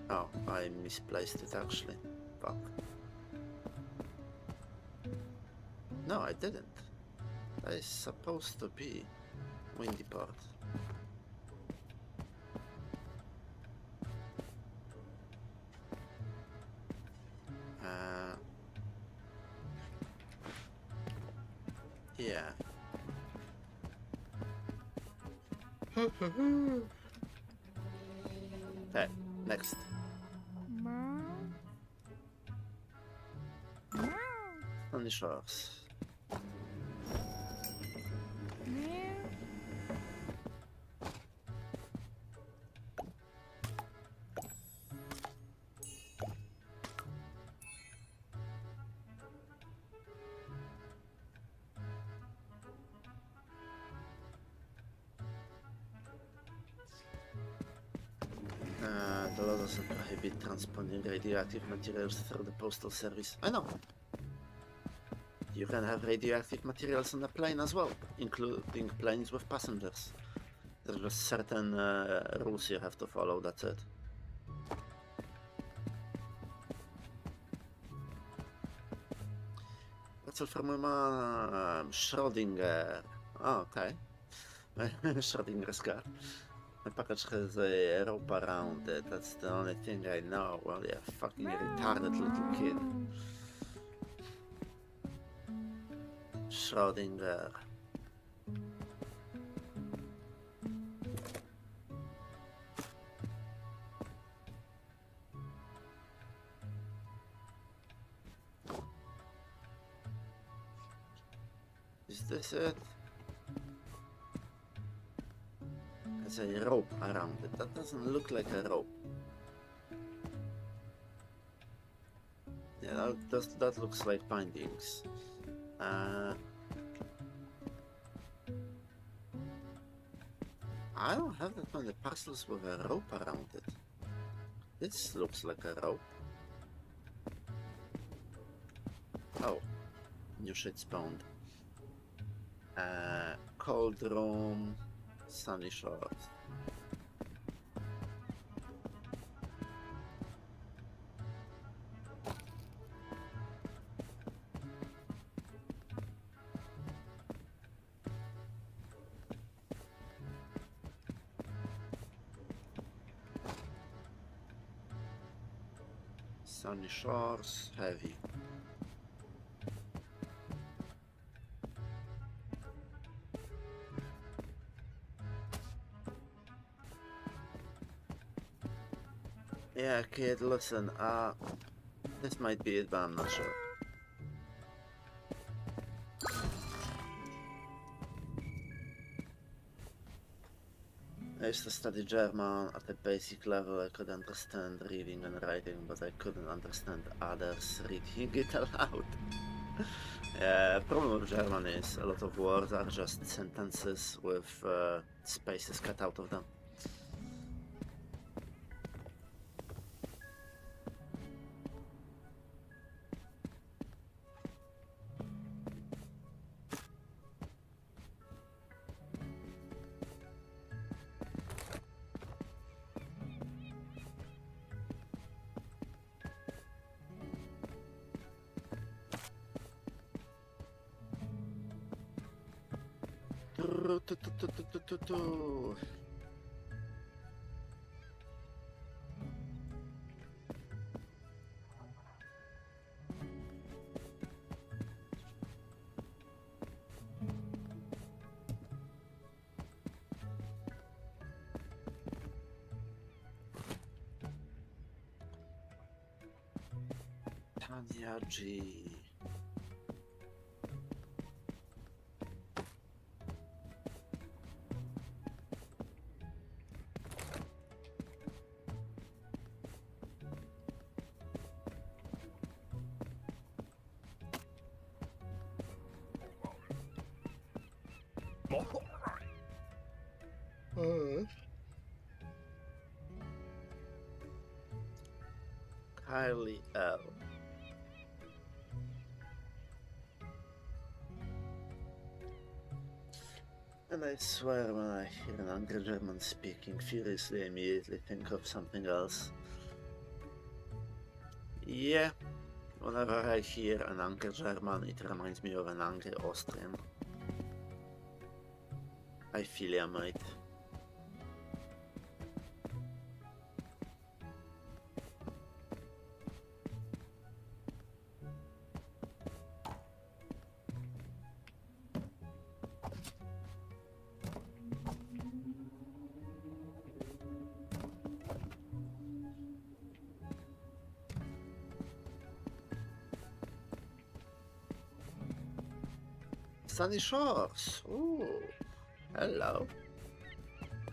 Oh, I misplaced it actually. Fuck. No, I didn't. That is supposed to be windy port. Yeah. Okay, next. Meow. Meow. Sunny Shores. Meow. The law doesn't prohibit transporting radioactive materials through the postal service. I know. You can have radioactive materials on a plane as well, including planes with passengers. There's just certain rules you have to follow, that's it. That's all from my mom. Schrödinger. Oh, okay. Schrödinger's car. My package has a rope around it. That's the only thing I know. Well, yeah, fucking retarded little kid. Schrödinger. Is this it? There's a rope around it. That doesn't look like a rope. Yeah, that looks like bindings. I don't have that many parcels with a rope around it. This looks like a rope. Oh, new shit spawned. Cold room, Sunny Shores. Sunny Shores, heavy. Yeah, kid, listen, this might be it, but I'm not sure. I used to study German at a basic level. I could understand reading and writing, but I couldn't understand others reading it aloud. Yeah, problem with German is a lot of words are just sentences with spaces cut out of them. Tanya G. Kylie L. And I swear when I hear an angry German speaking furiously, I immediately think of something else. Yeah, whenever I hear an angry German, it reminds me of an angry Austrian. I feel ya, mate. Sunny Shores. Ooh, hello.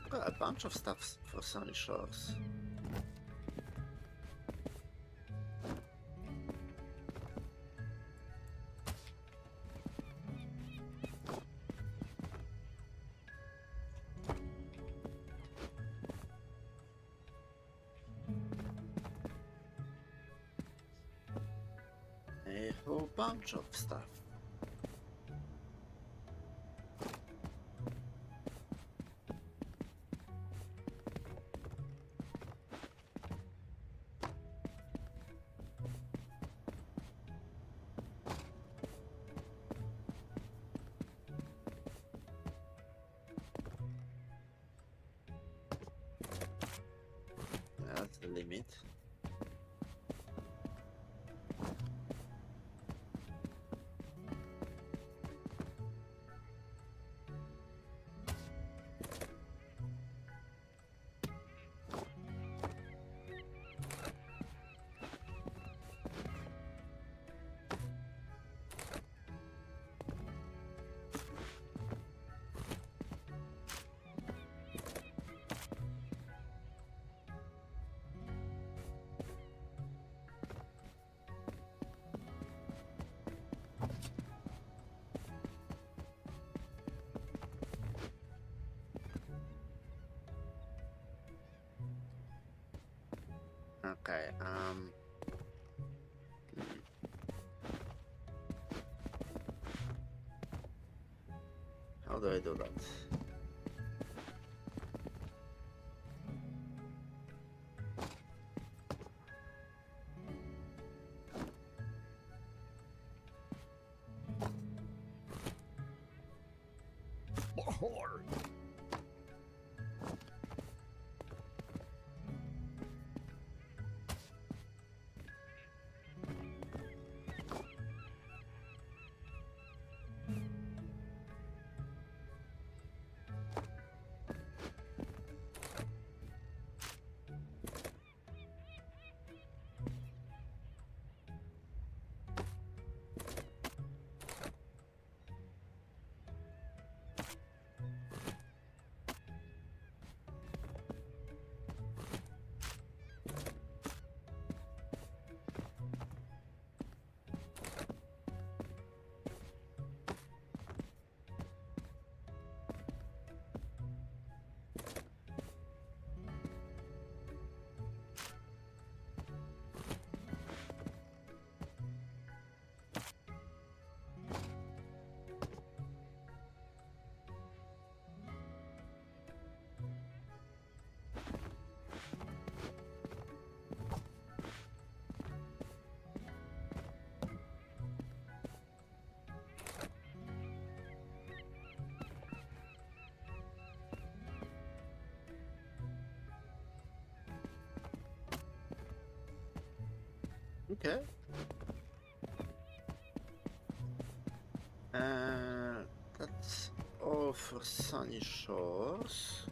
Got a bunch of stuff for Sunny Shores. A whole bunch of stuff. That's the limit. Okay, how do I do that? Okay. That's all for Sunny Shores.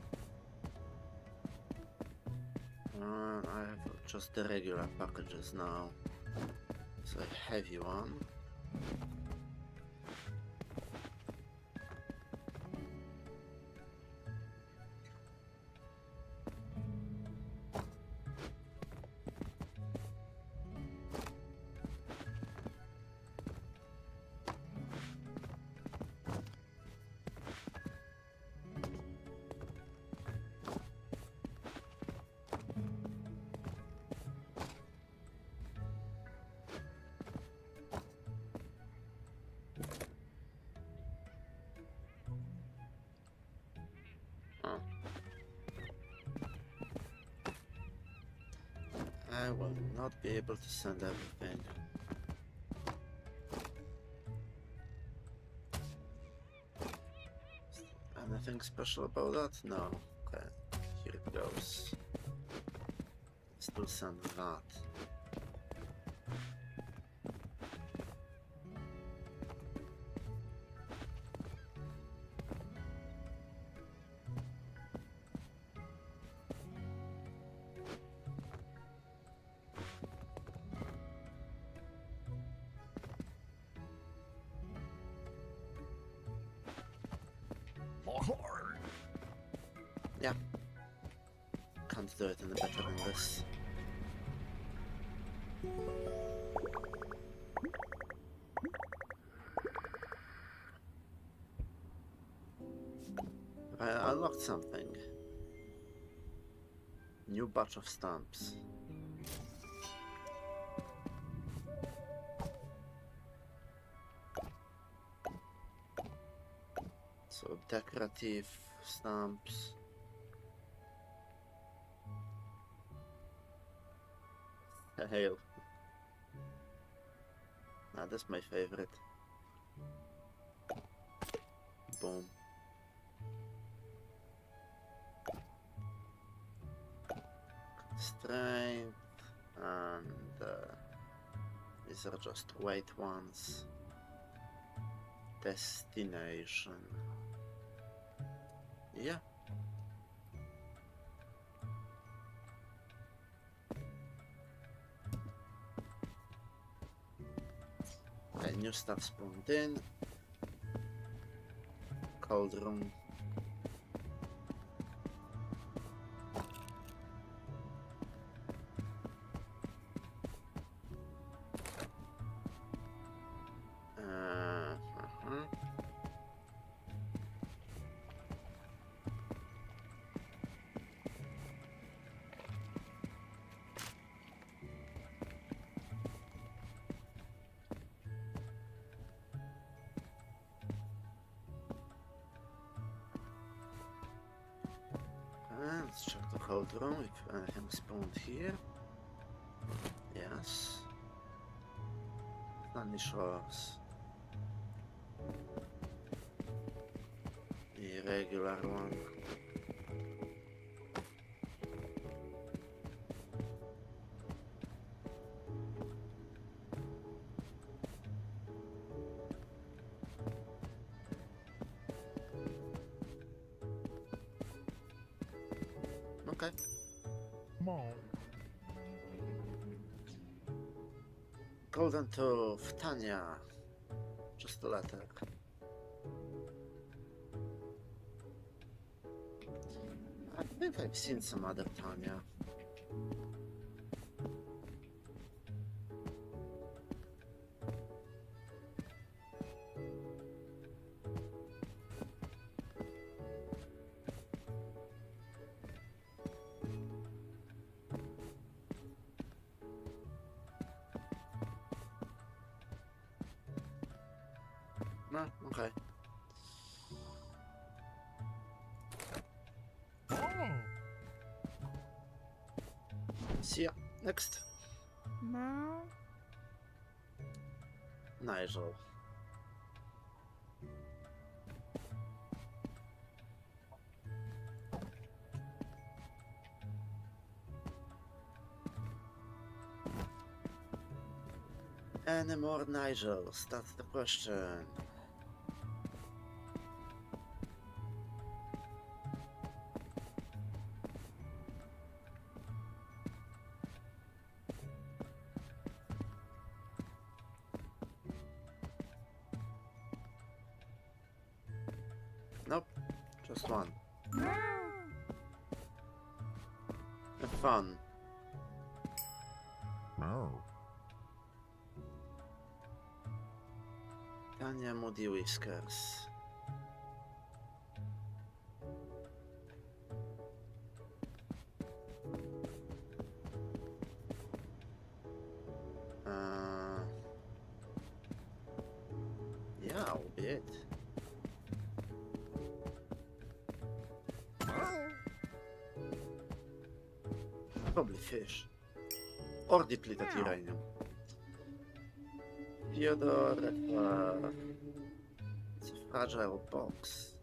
I have just the regular packages now. So a heavy one. I will not be able to send everything. Anything special about that? No. Okay, here it goes. Still send that. Yeah. Can't do it any better than this. I unlocked something. New batch of stamps. So decorative stamps. Hail. That's my favorite. Boom. Strength, and these are just weight ones. Destination. Yeah. Okay, new stuff spawned in. Cold room. Let's check the cold room if anything spawned here. Yes. Sunny Shores. The regular one. Okay. Golden to Tanya. Just a letter. I think I've seen some other Tanya. No, okay. See ya. Next. Meow. Nigel. many more Nigels? That's the question. Nope, just one. Have fun. Tanya Moody Whiskers. Yeah, albeit. Probably fish. Or depleted uranium. Theodore, it's a fragile box.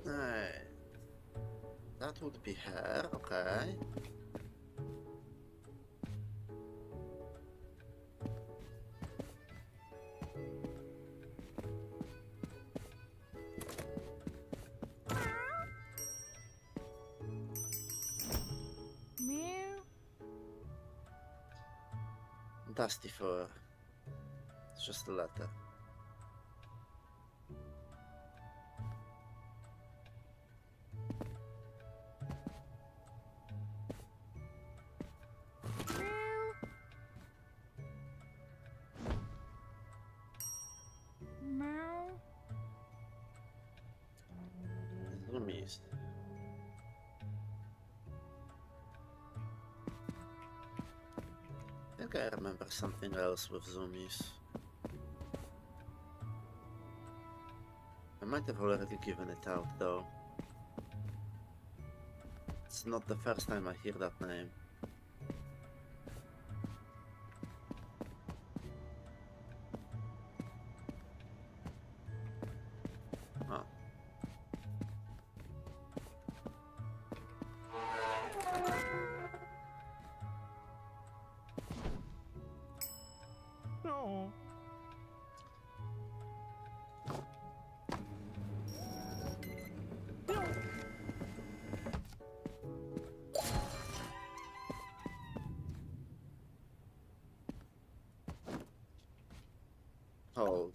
Right. That would be her, okay. Meow. Dusty fur. It's just a letter. Meow. Zoomies. I think I remember something else with zoomies. I might have already given it out though. It's not the first time I hear that name. Oh. No. Hold.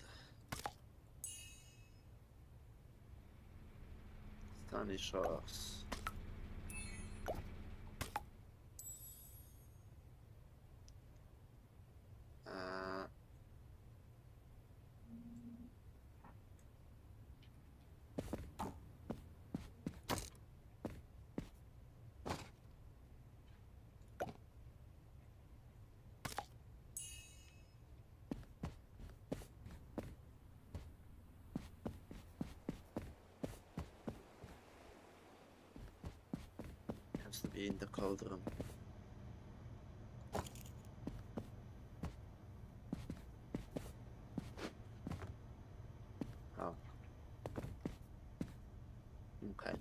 Sunny Shores. Has to be in the cauldron. Oh. Okay.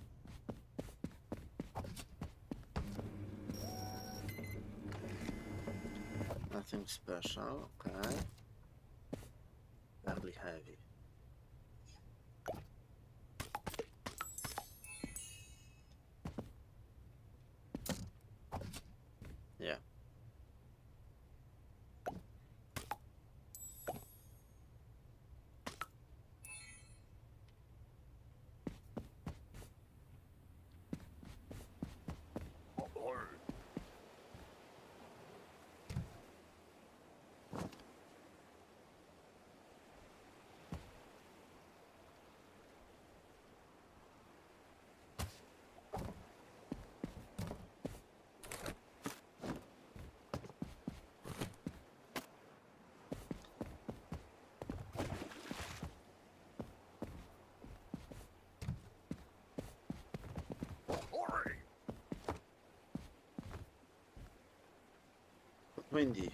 Nothing special, okay. Fairly heavy. Yeah. Windy.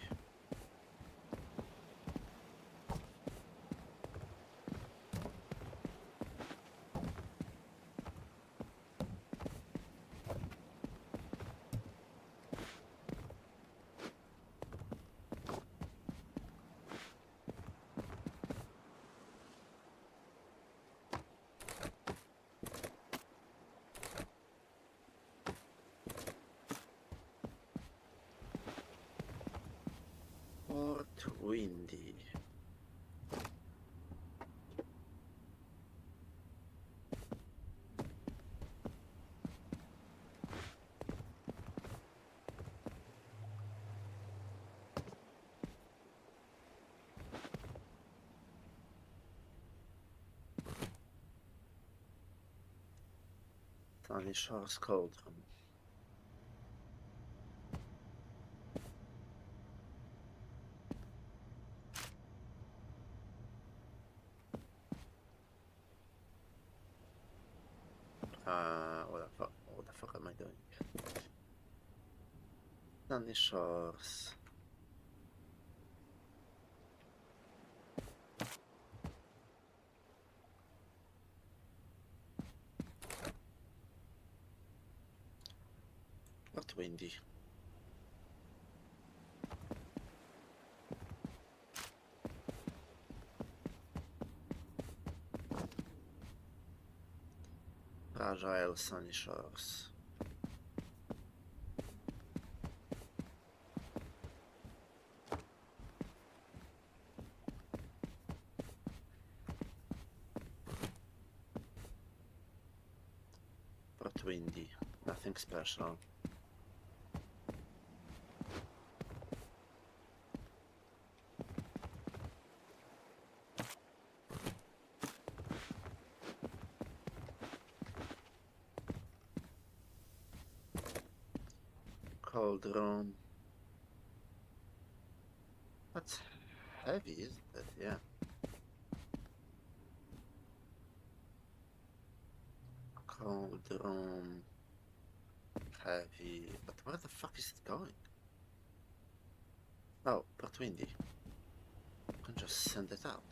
windy. Sunny Shores Cauldron. What the fuck am I doing? Sunny Shores. Not windy. Fragile Sunny Shores. But windy. Nothing special. Cauldron. That's heavy, isn't it? Yeah. Cauldron. Heavy. But where the fuck is it going? Oh, but windy. I can just send it out.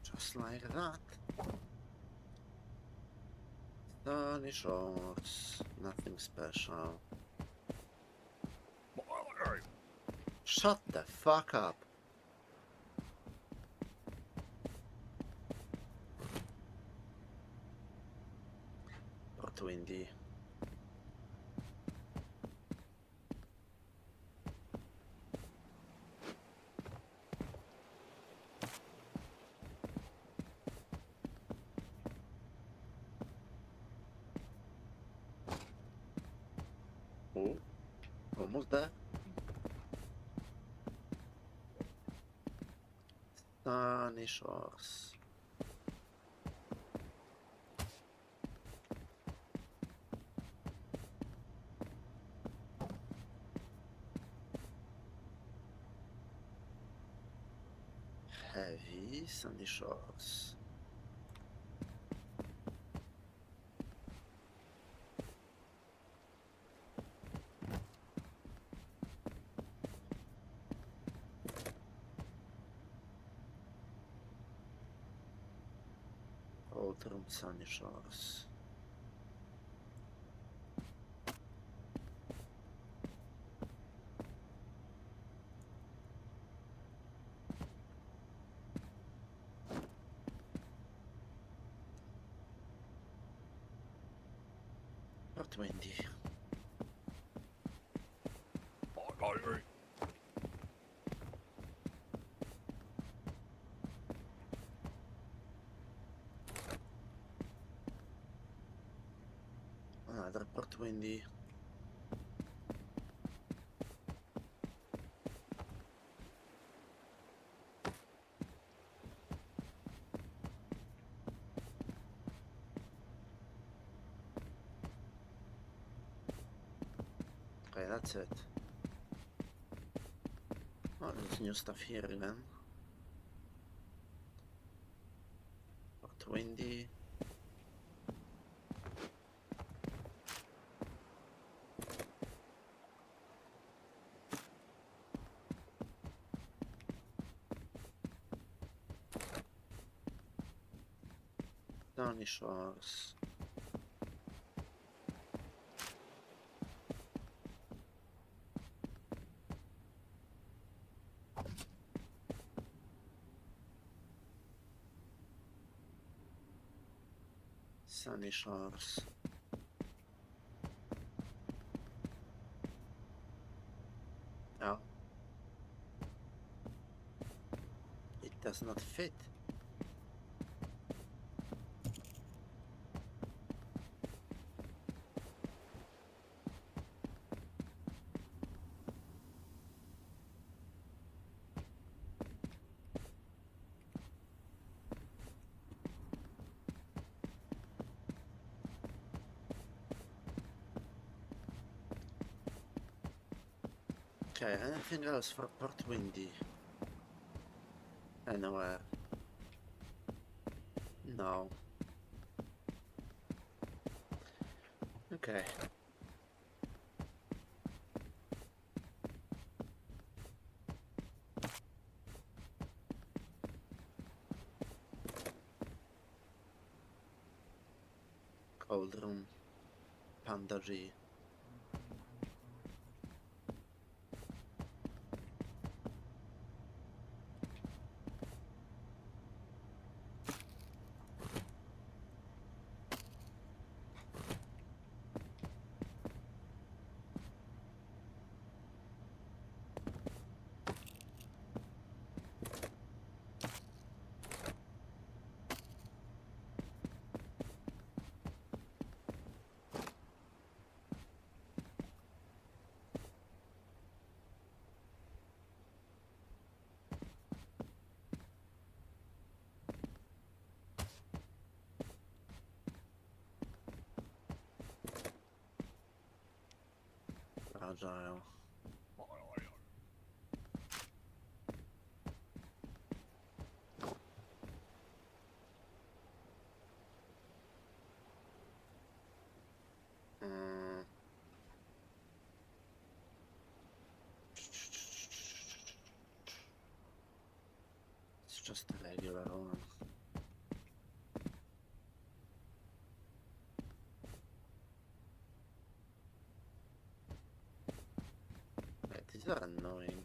Just like that. Sunny Shores. Nothing special. Shut the fuck up. Port windy. Oh, almost there. Sunny Shores. Heavy Sunny Shores. Cauldron Sunny Shores. Not windy. Another port windy. Okay, that's it. Oh, there's new stuff here again. Port windy. Sunny Shores. Sunny Shores. No. It does not fit. Okay, anything else for Port Windy? Anywhere? No. Okay. Cold room. Panda G. Fragile. It's just a regular one. These are annoying.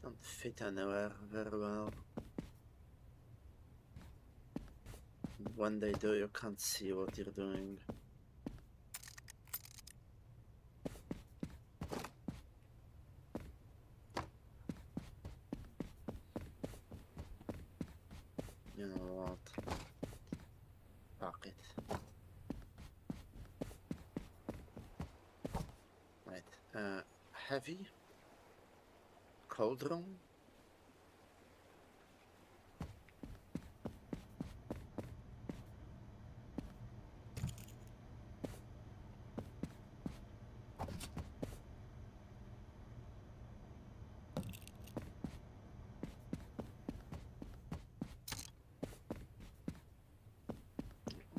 Don't fit anywhere very well. When they do, you can't see what you're doing. You know what? Fuck it. Right. Heavy? Cold room?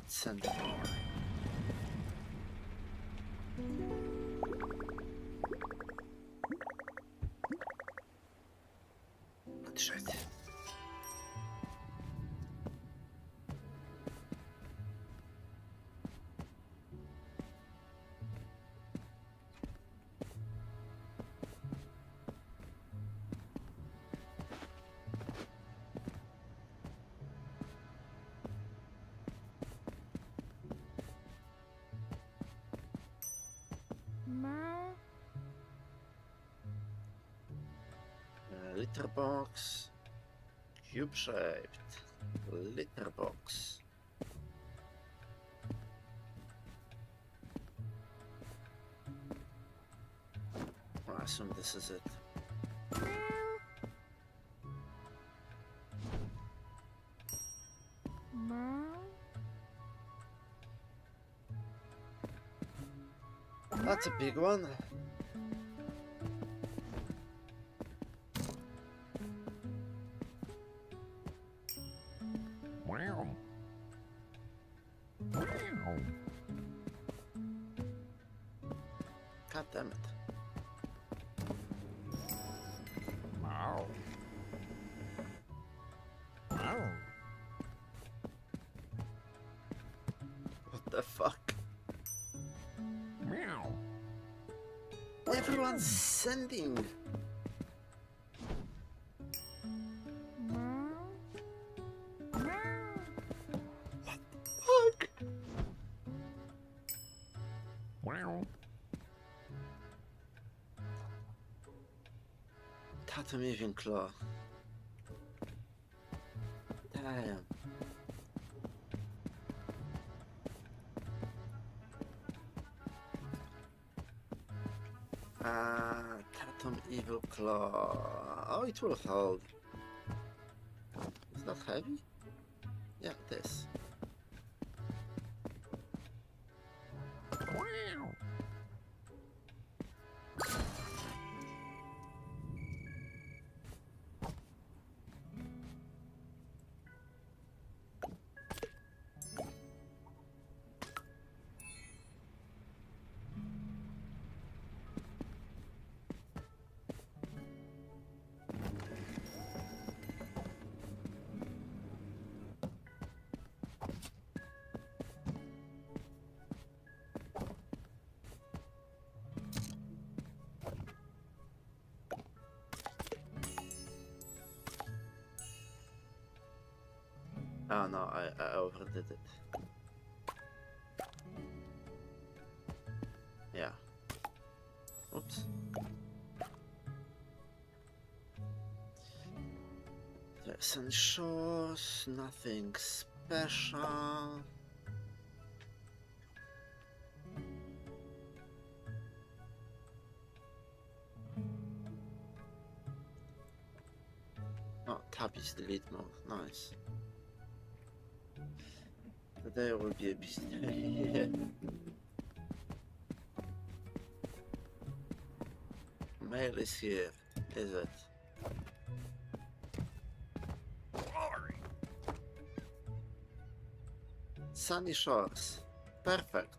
Send it over. Good shit. Meow. Litter box. Cube shaped. Litter box. I assume this is it. Meow. That's a big one. Wow. Wow. God damn it. Wow. Wow. What the fuck? Meow. Everyone's sending. Meow. Meow. Tatum Even Claw. Damn. Tatum Evil Claw. Oh, it will hold. Is that heavy? Yeah, it is. Oh no, I overdid it. Yeah. Oops. There's any shores, nothing special. Oh, tab is delete mode, nice. Today will be a busy day. Mail is here, is it? Sunny shores. Perfect.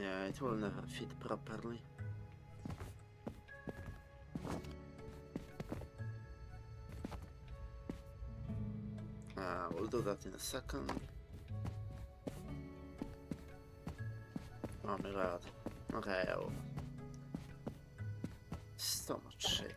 Yeah, it will never fit properly. We'll do that in a second. Oh my god. Okay, oh. So much shit.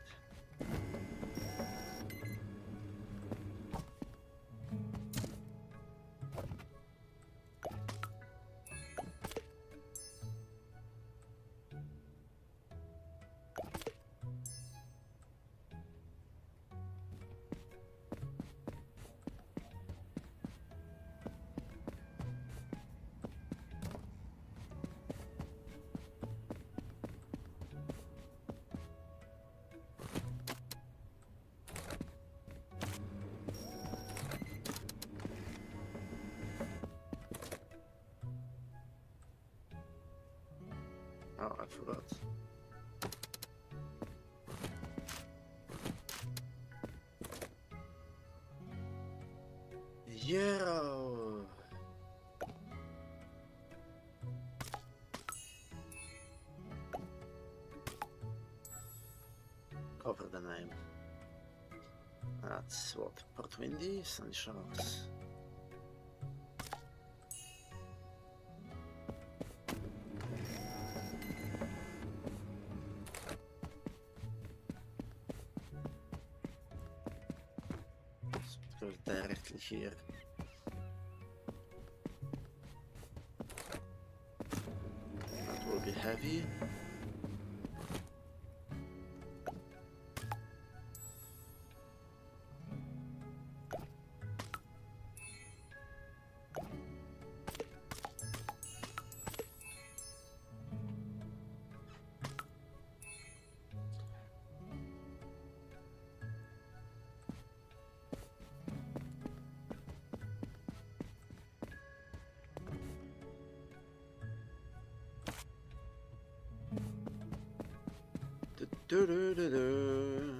Oh, I forgot. Euro. Cover the name. That's what? Port Windy, Sunny Shores. It goes directly here. That will be heavy. Do do do do.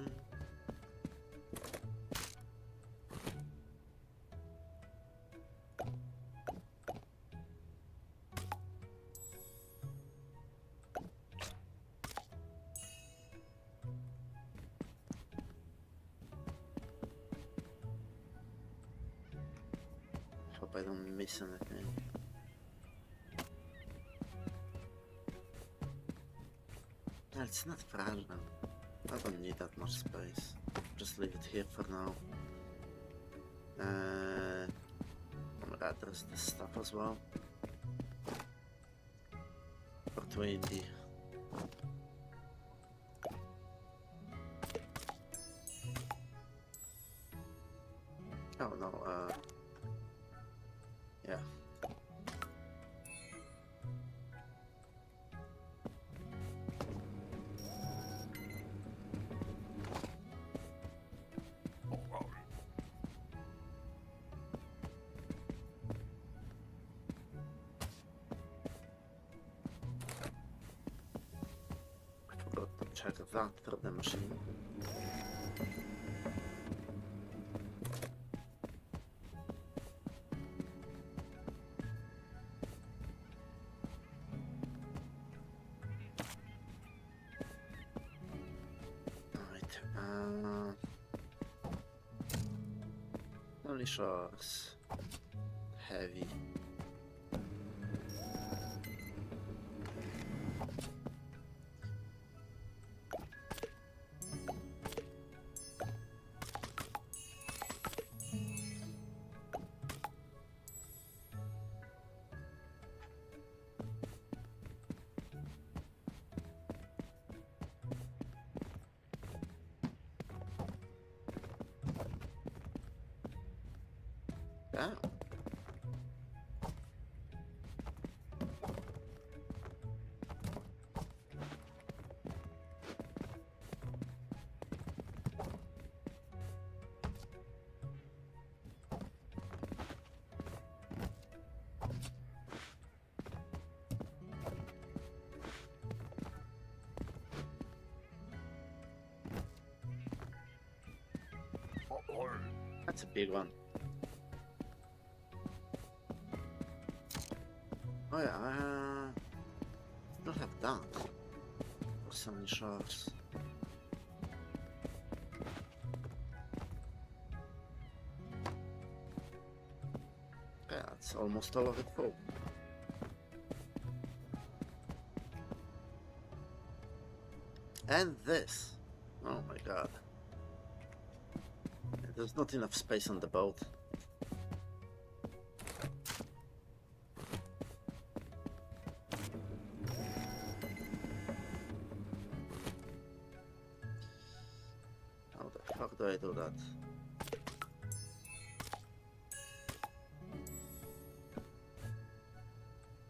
Hope I don't miss anything. No, it's not fragile. I don't need that much space. Just leave it here for now. Oh my god, there's this stuff as well. For 20. Oh no, yeah. I forgot to check that for the machine. Only sharks. Heavy. Yeah. That's a big one. Oh yeah, I don't have that for so many sharks. Yeah, that's almost all of it full. And this. Oh my god. There's not enough space on the boat. How the fuck do I do that?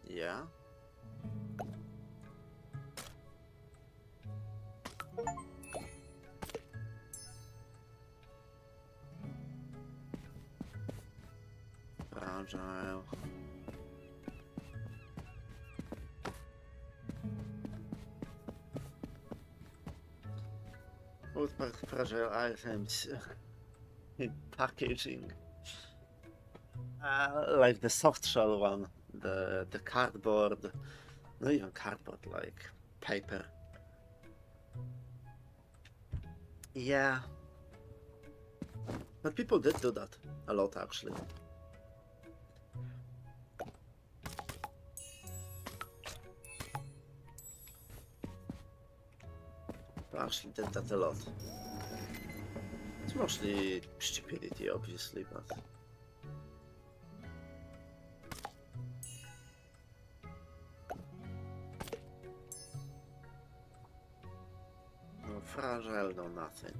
Yeah. Fragile. What about fragile items in packaging? Like the soft shell one, the cardboard, not even cardboard, like paper. Yeah. But people did do that a lot actually. Actually did that a lot. It's mostly stupidity, obviously, but no fragile, no nothing.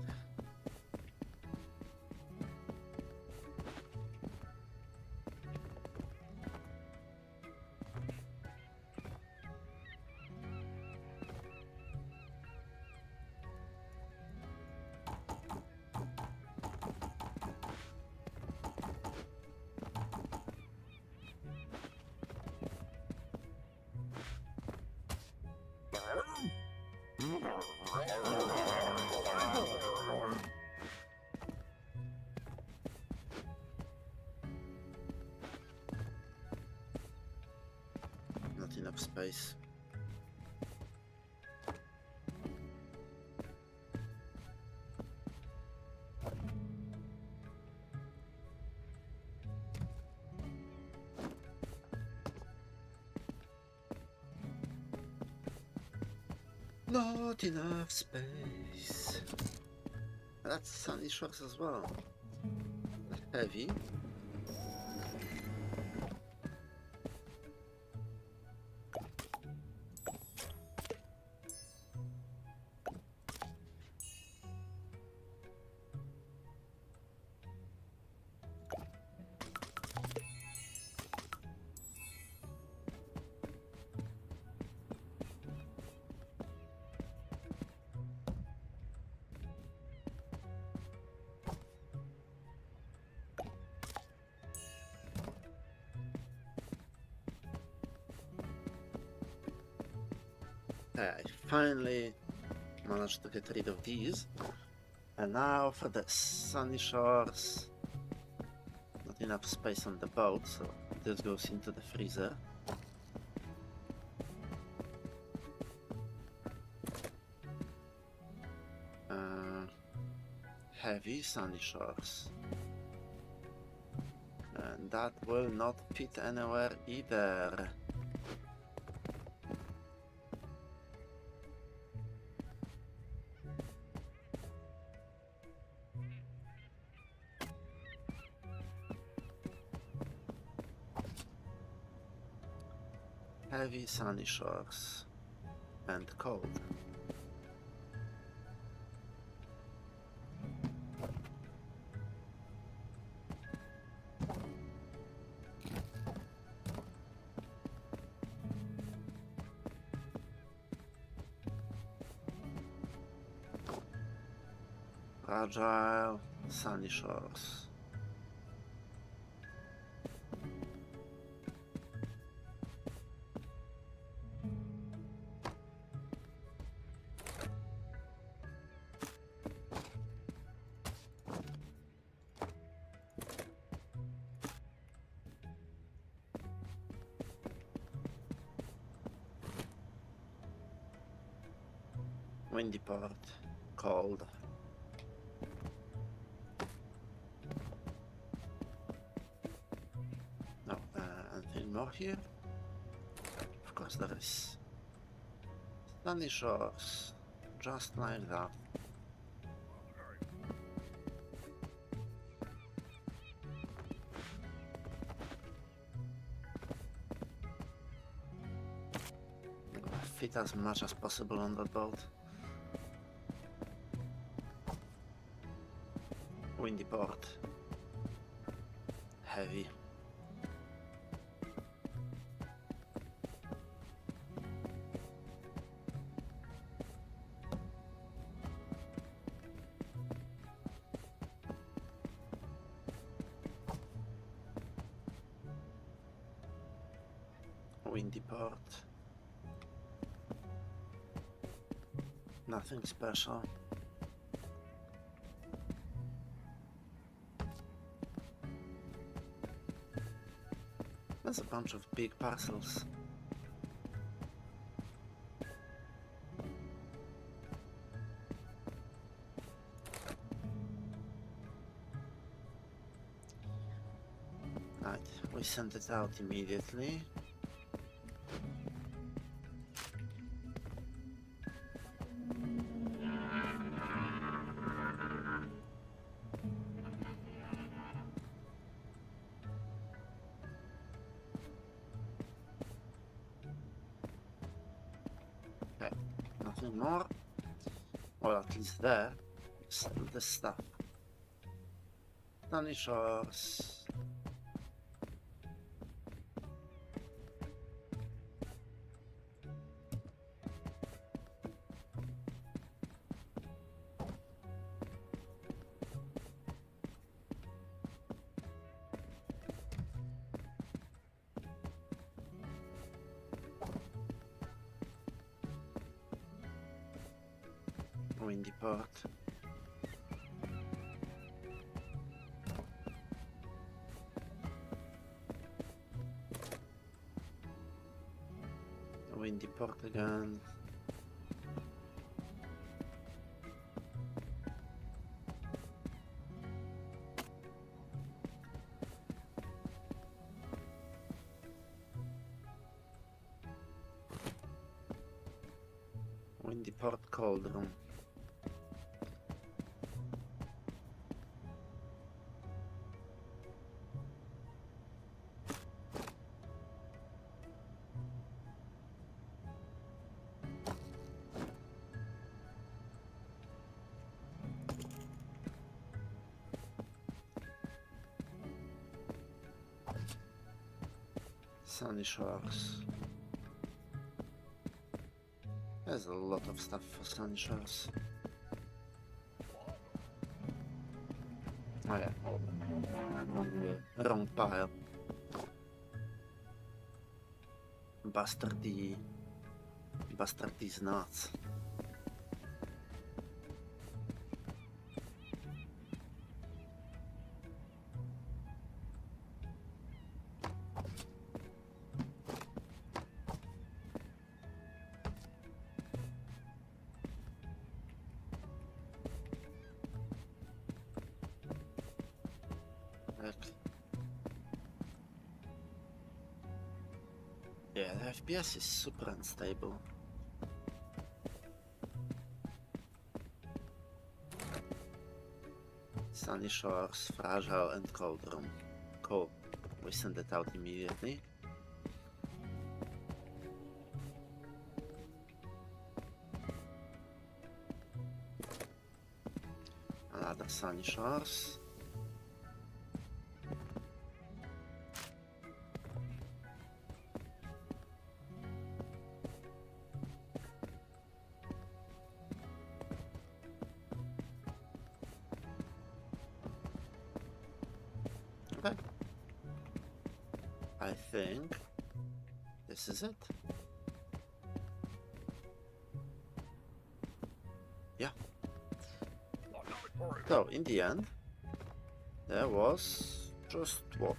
Not enough space. Not enough space. That's Sunny Shores as well. Heavy. Okay, I finally managed to get rid of these. And now for the Sunny Shores. Not enough space on the boat, so this goes into the freezer. Heavy Sunny Shores. And that will not fit anywhere either. Heavy Sunny Shores and cold. Fragile Sunny Shores. Windy port, cold. No, anything more here? Of course there is. Sunny Shores, just like that. Fit as much as possible on that boat. Windy port. Heavy. Windy port. Nothing special. There's a bunch of big parcels. Right, we sent it out immediately. Okay, nothing more. Well, at least there is the stuff. Sunny Shores. windy part. Windy port again. Windy port cauldron. Sunny Shores. There's a lot of stuff for Sunny Shores. Oh yeah. Wrong pile. Bastardy's nuts. Yeah, the FPS is super unstable. Sunny Shores, Fragile and Cauldron. Cool. We send it out immediately. Another Sunny Shores. Okay. I think this is it. Yeah. So, in the end, there was just what?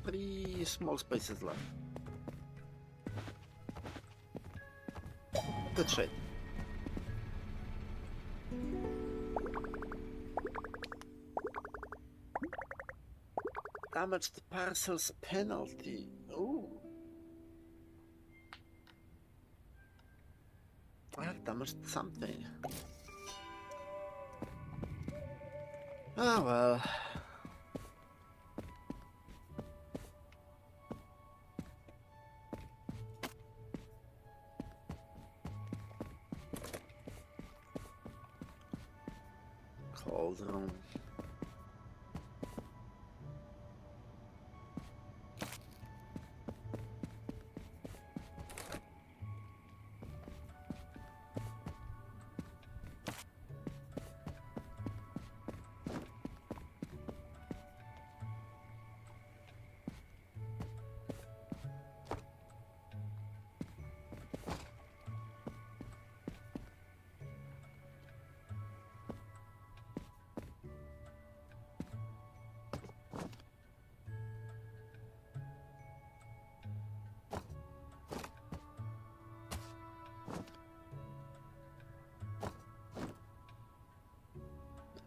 3 small spaces left. Good shit. Damaged parcel's penalty. Ooh. I have damaged something. Ah well. Cauldron.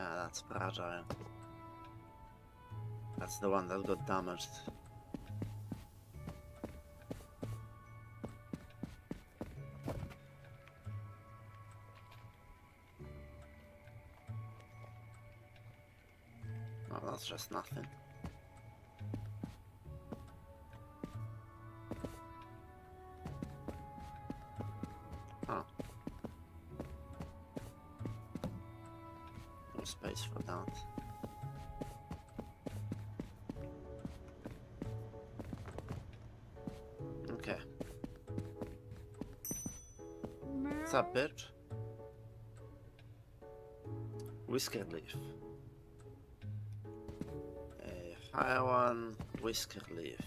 Ah, that's fragile. That's the one that got damaged. Oh, that's just nothing. Huh. No space for that. Okay. What's up, bitch? Whisker leaf. A higher one, whisker leaf.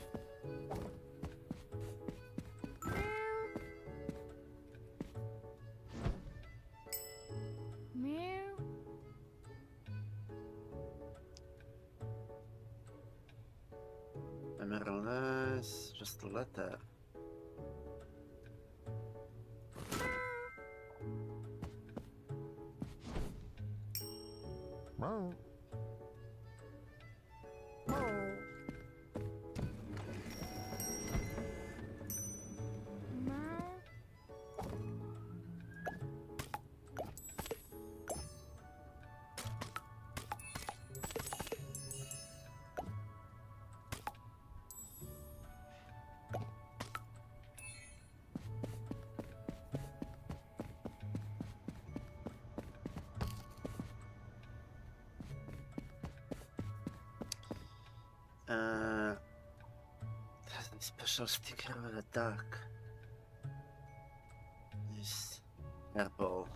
Meow. letter. Meow. Meow. Has a special sticker or a duck. This apple.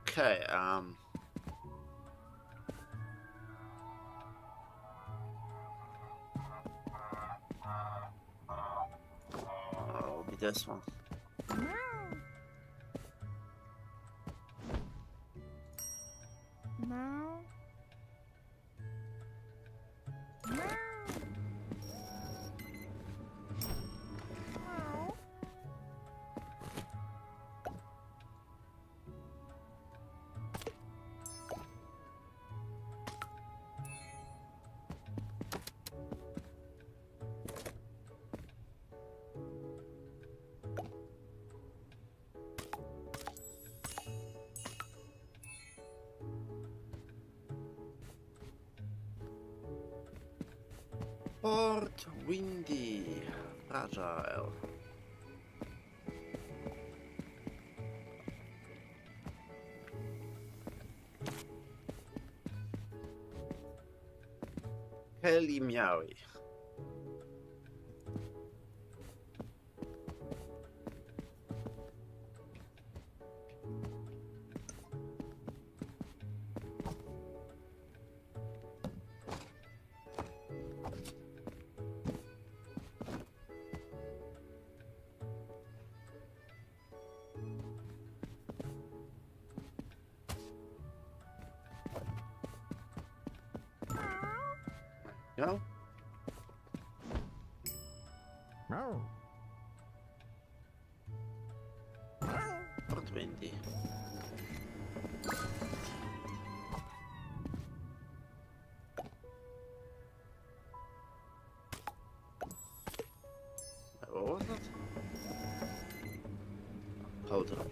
Okay, will be this one. Meow. Port windy, fragile. Kelly Miaui. No? Meow. Port windy. What was that? Hold on.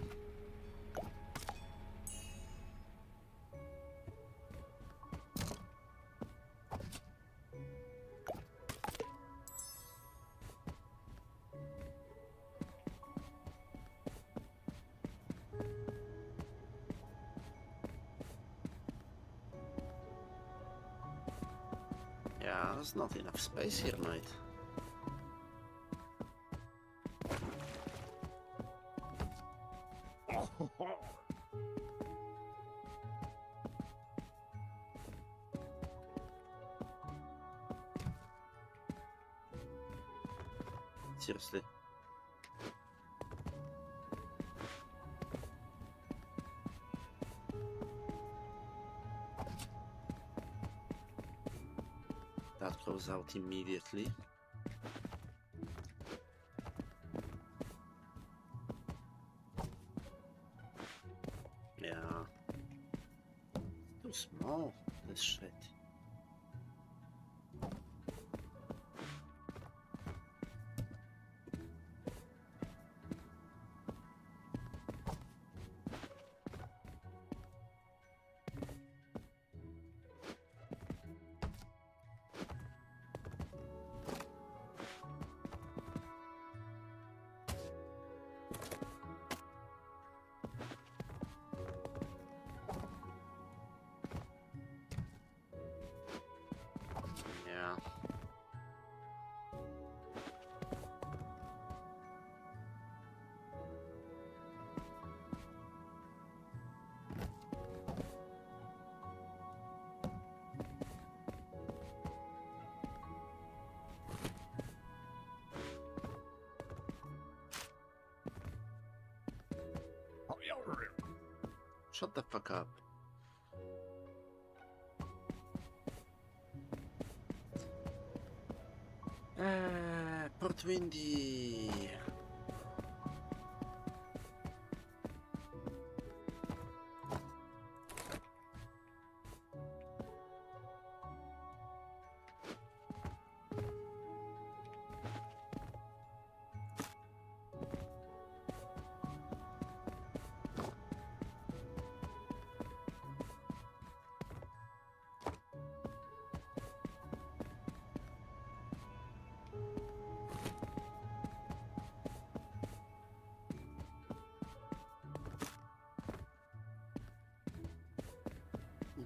Yeah, there's not enough space here, mate. Seriously. That goes out immediately. Yeah. Too small, this shit. Yeah. Shut the fuck up. Port windy.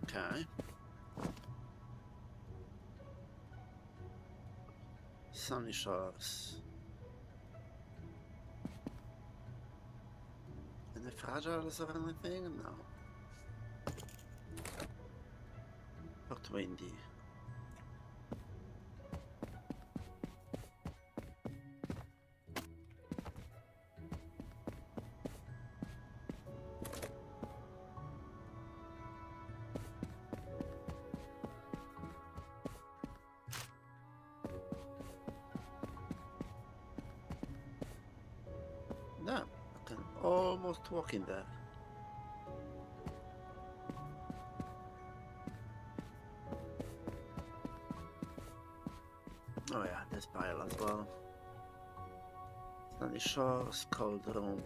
Okay. Sunny shores. Any fragiles or anything? No. Port windy. No, I can almost walk in there. Oh yeah, there's pile as well. Sunny shores, cold room.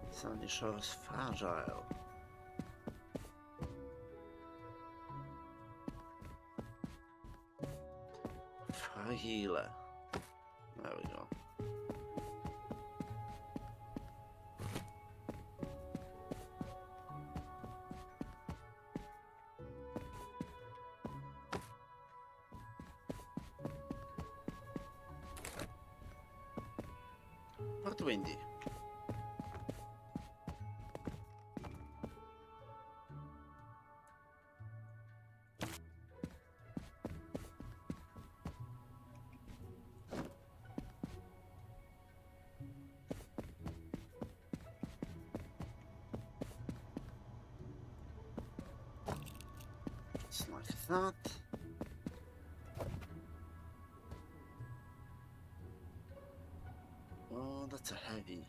Sunny shores fragile. Fragile. There we go. Port windy. Just like that. Oh, that's a heavy.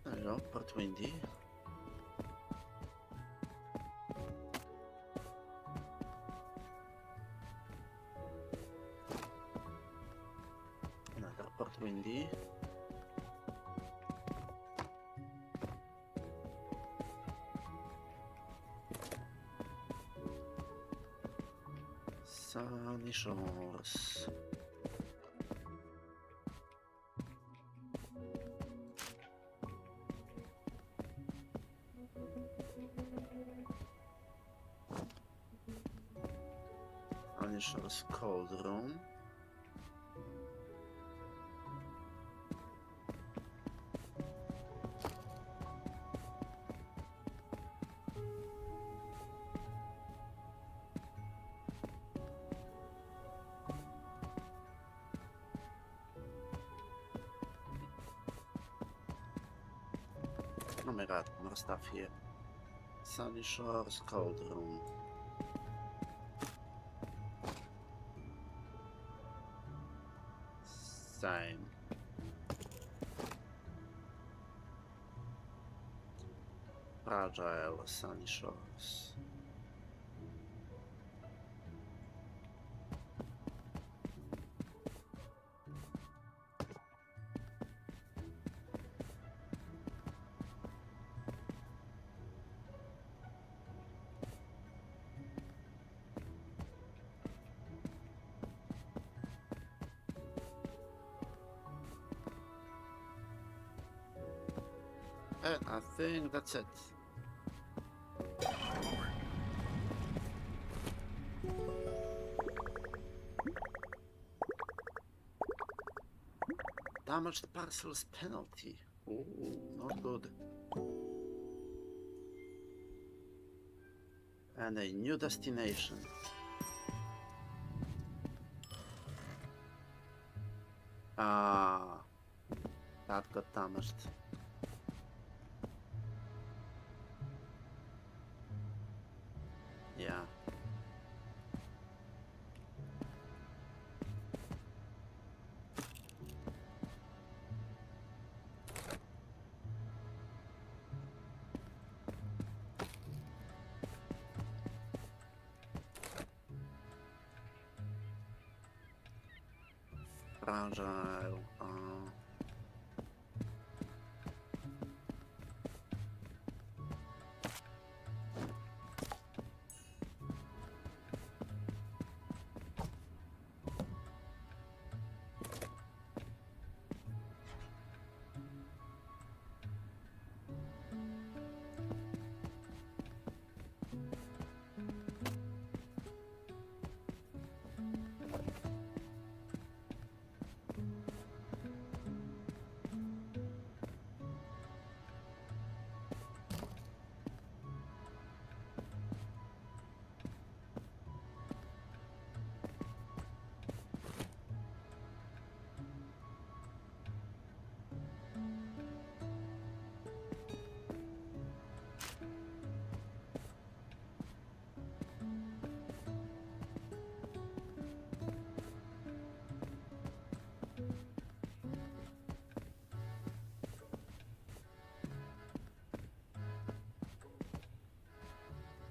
There you go, port windy. Another port windy. Sunny shores. Sunny shores, cold room. Oh my god, more stuff here. Sunny shores, cold room. Same. Fragile sunny shores. And I think that's it. Damaged parcels penalty. Ooh, not good. And a new destination. Ah, that got damaged. Yeah. Fragile.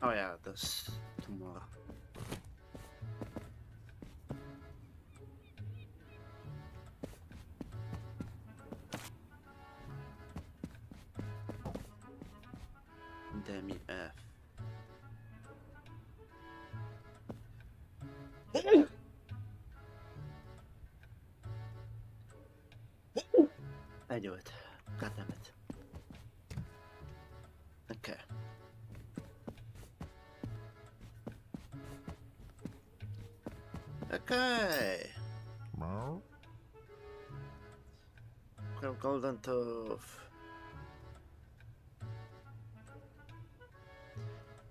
Oh yeah, there's two more. Demi F. I knew it. God damn it. Okay. Okay. Meow. Golden Tooth.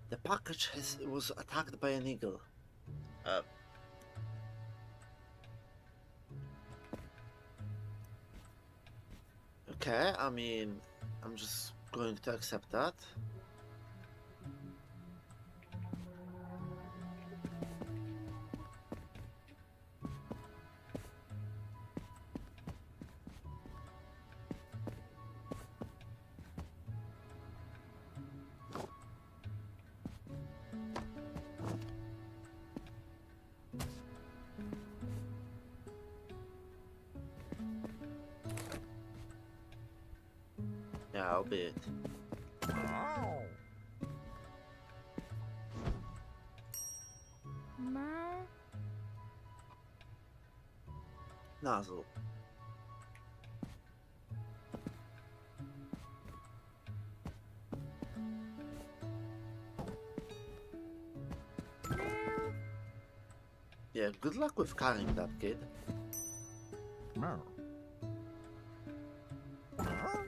The package was attacked by an eagle. Okay, I mean, I'm just going to accept that. Yeah, albeit. Meow. Meow. Nozzle. Yeah, good luck with carrying that kid. Meow. Meow.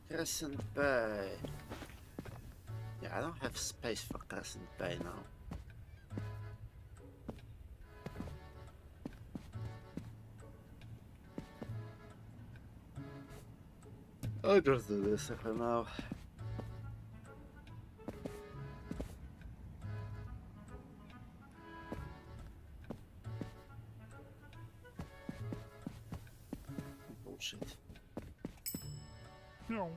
Crescent Bay. Yeah, I don't have space for Crescent Bay now. I'll just do this for now. Bullshit. Meow.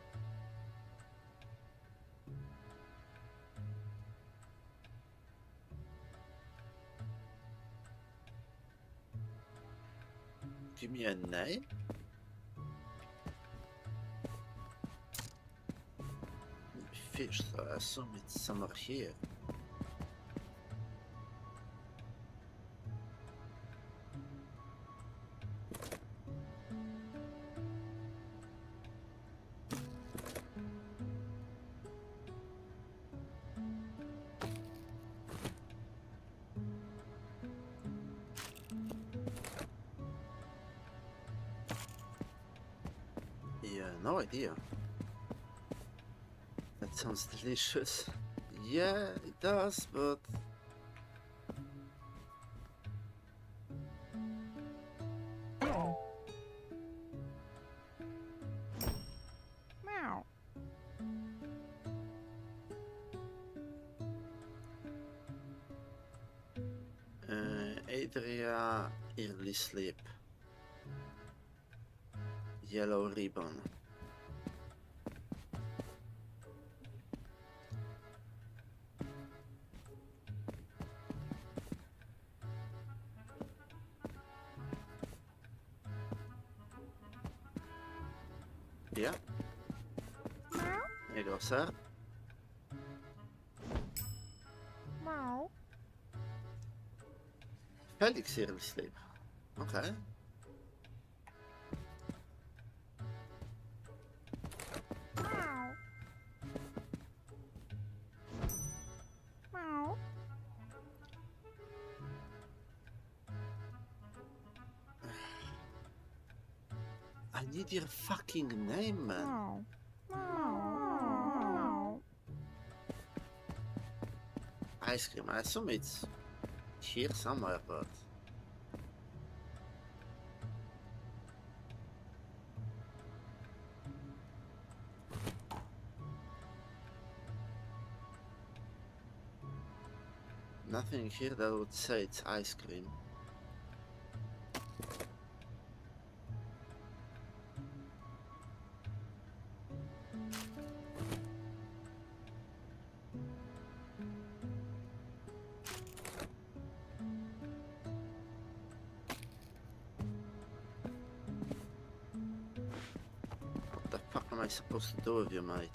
Give me a name? fish, so I assume it's somewhere here. Yeah, no idea. That sounds delicious. Yeah, it does, but Meow. Adria early sleep. Yellow ribbon. Yeah, Meow. there you go, sir. Meow. Felix early sleep. Okay. Meow. Meow. I need your fucking name, man. Meow. Meow. Ice cream. I assume it's here somewhere, but nothing here that would say it's ice cream. What the fuck am I supposed to do with you, mate?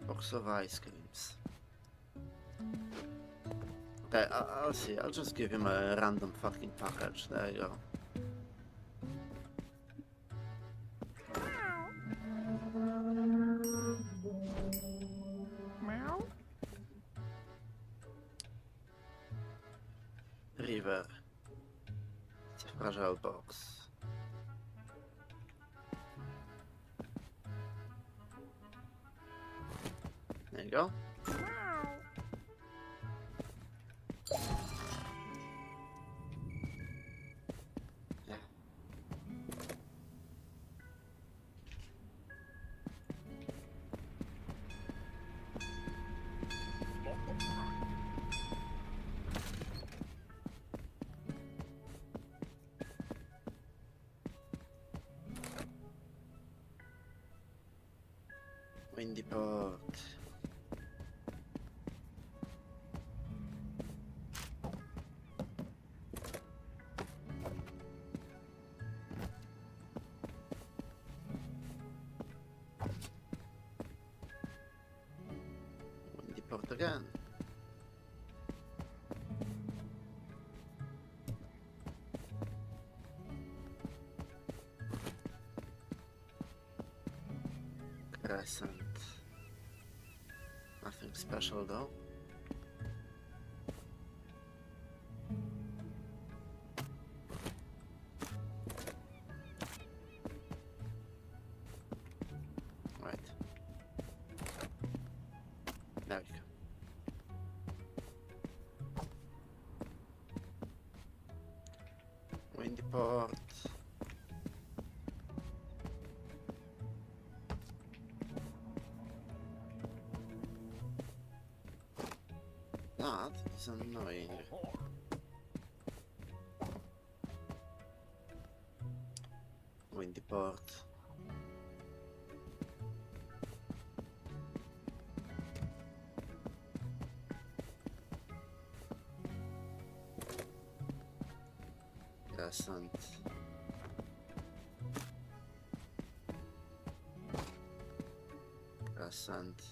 Box of ice creams. Okay, I'll see. I'll just give him a random fucking package. There you go. Meow. River. It's a fragile box. There you go. Meow. Yeah. Windy Port. Windy Port again. Crescent. Nothing special though. Right. There we go. Windy Port. That is annoying. Windy Port. crescent. Crescent.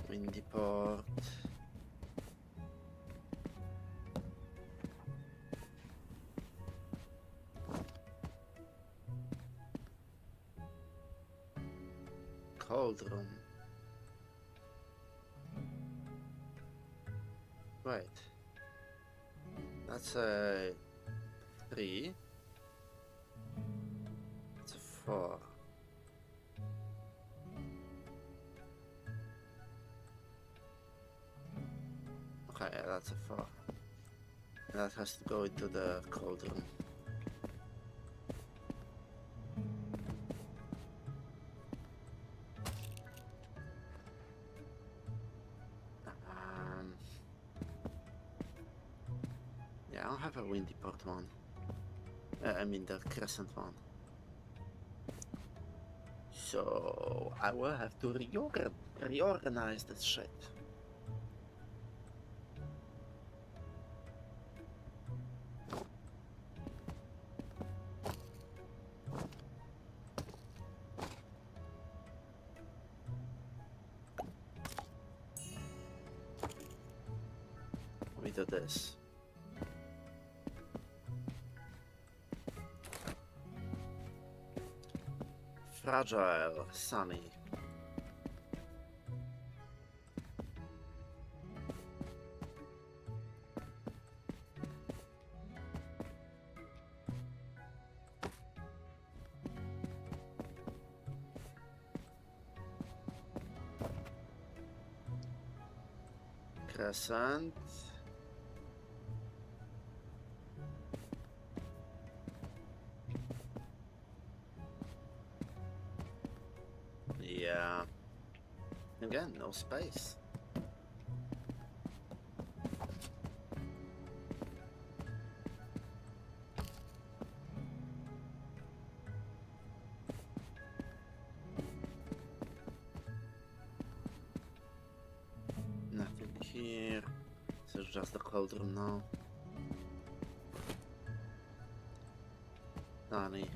Windy port. Cauldron. Right. That's a 3. It's a 4. Okay, yeah, that's a 4. That has to go into the cauldron. Yeah, I'll have a windy port one. I mean the crescent one. So I will have to reorganize this shit. We do this. Fragile, sunny. Crescent. Yeah. Again, no space. Nothing here. This is just the cauldron now. Sunny.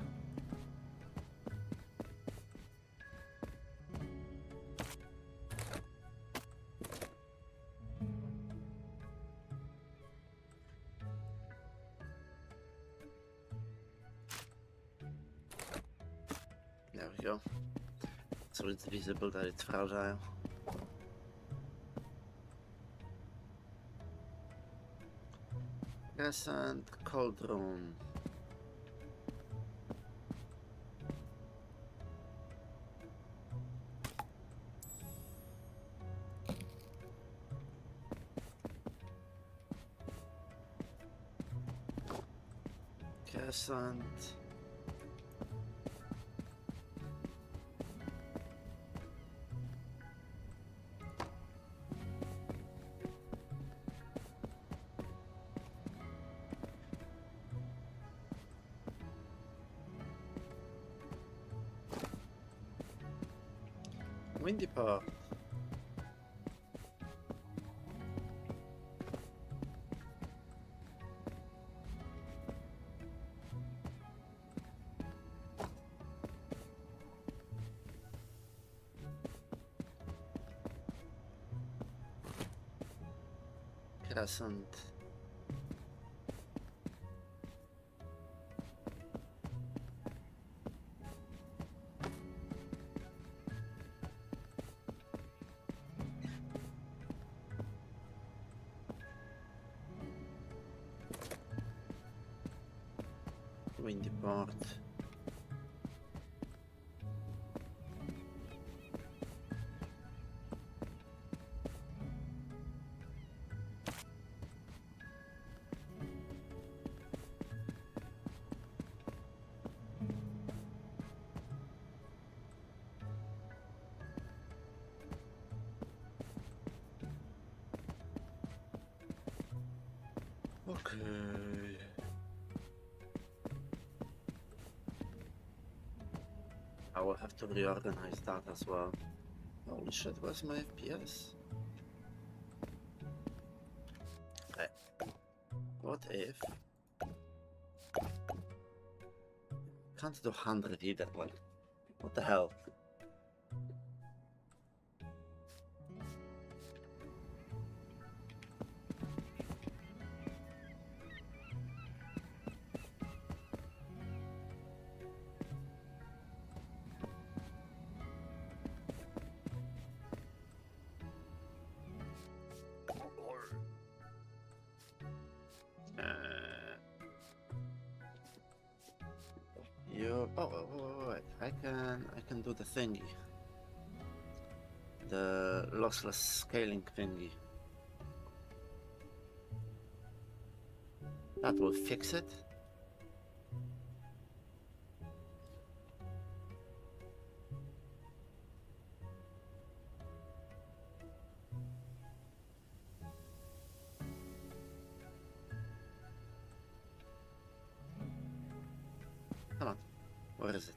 There we go. So it's visible that it's fragile. Crescent, cauldron. Crescent. Windy part. Crescent. Windy port. Okay. I will have to reorganize that as well. Holy shit, where's my FPS? Okay. What if... Can't do 100 either, like... What the hell? Wait. I can do the thingy. The lossless scaling thingy. That will fix it. Come on, where is it?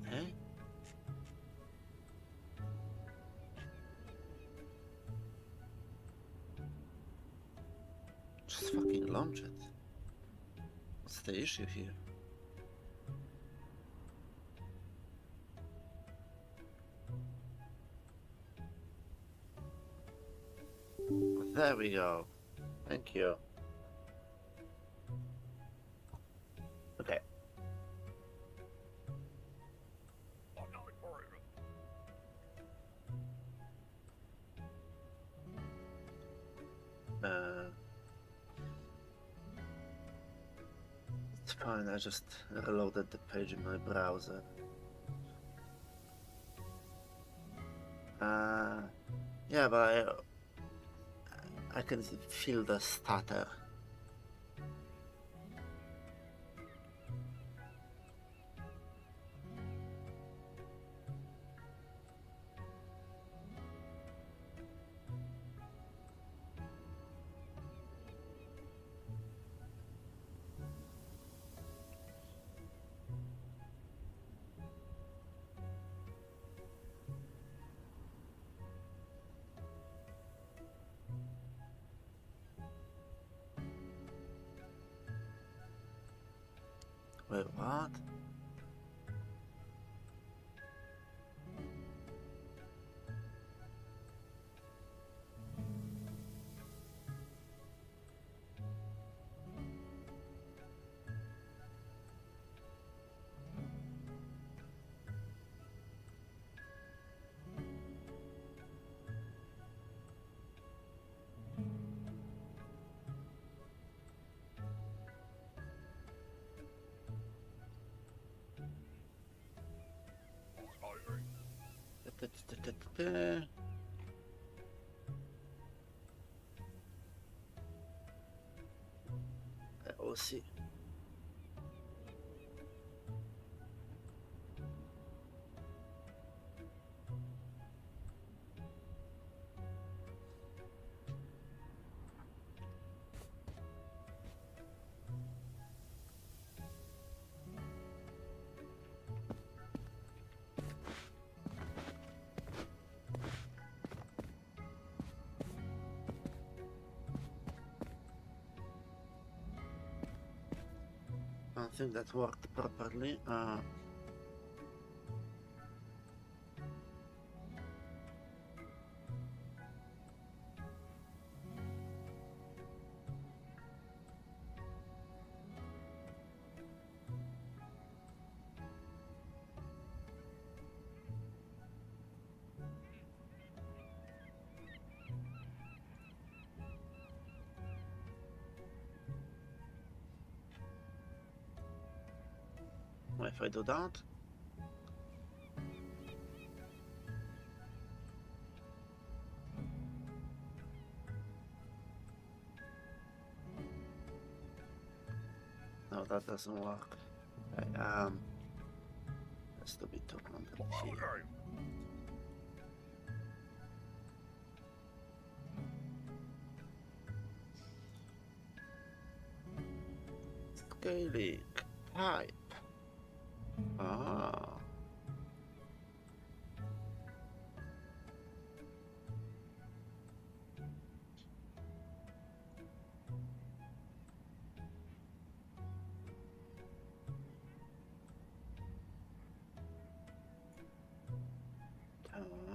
Hey? Just fucking launch it. What's the issue here? There we go. Thank you. Okay. It's fine, I just reloaded the page in my browser. Yeah, but I can feel the stutter. Wait, what? We'll see. I don't think that worked properly. If I do that, No, that doesn't work. Okay, has to be 200 here. Scaling pipe. Ah.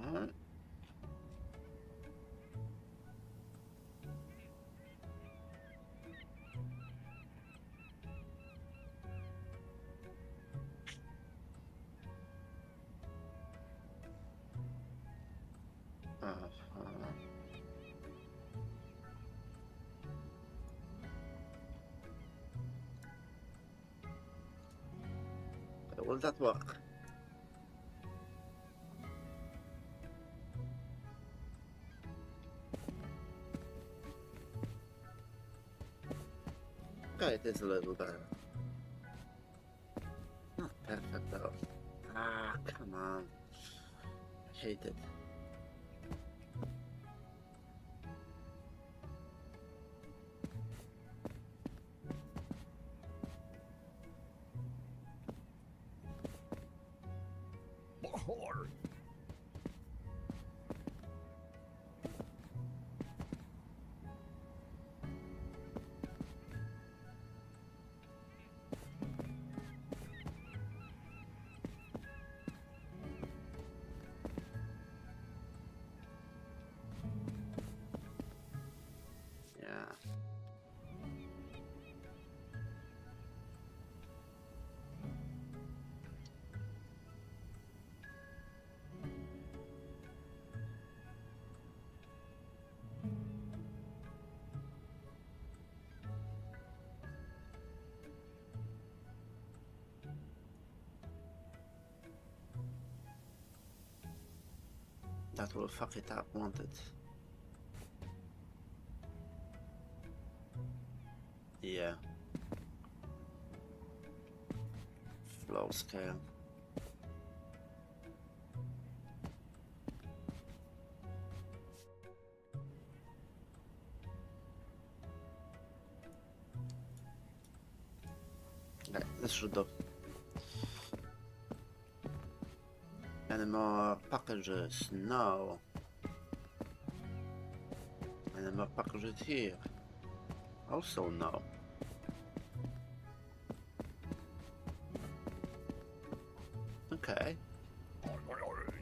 Done. Will that work? Okay, it is a little better. Not perfect though. Ah, come on. I hate it. Yeah. That will fuck it up, won't it? Yeah. Flow scale. Okay, this should do. Any more packages? No. Any more packages here? Also no. Okay.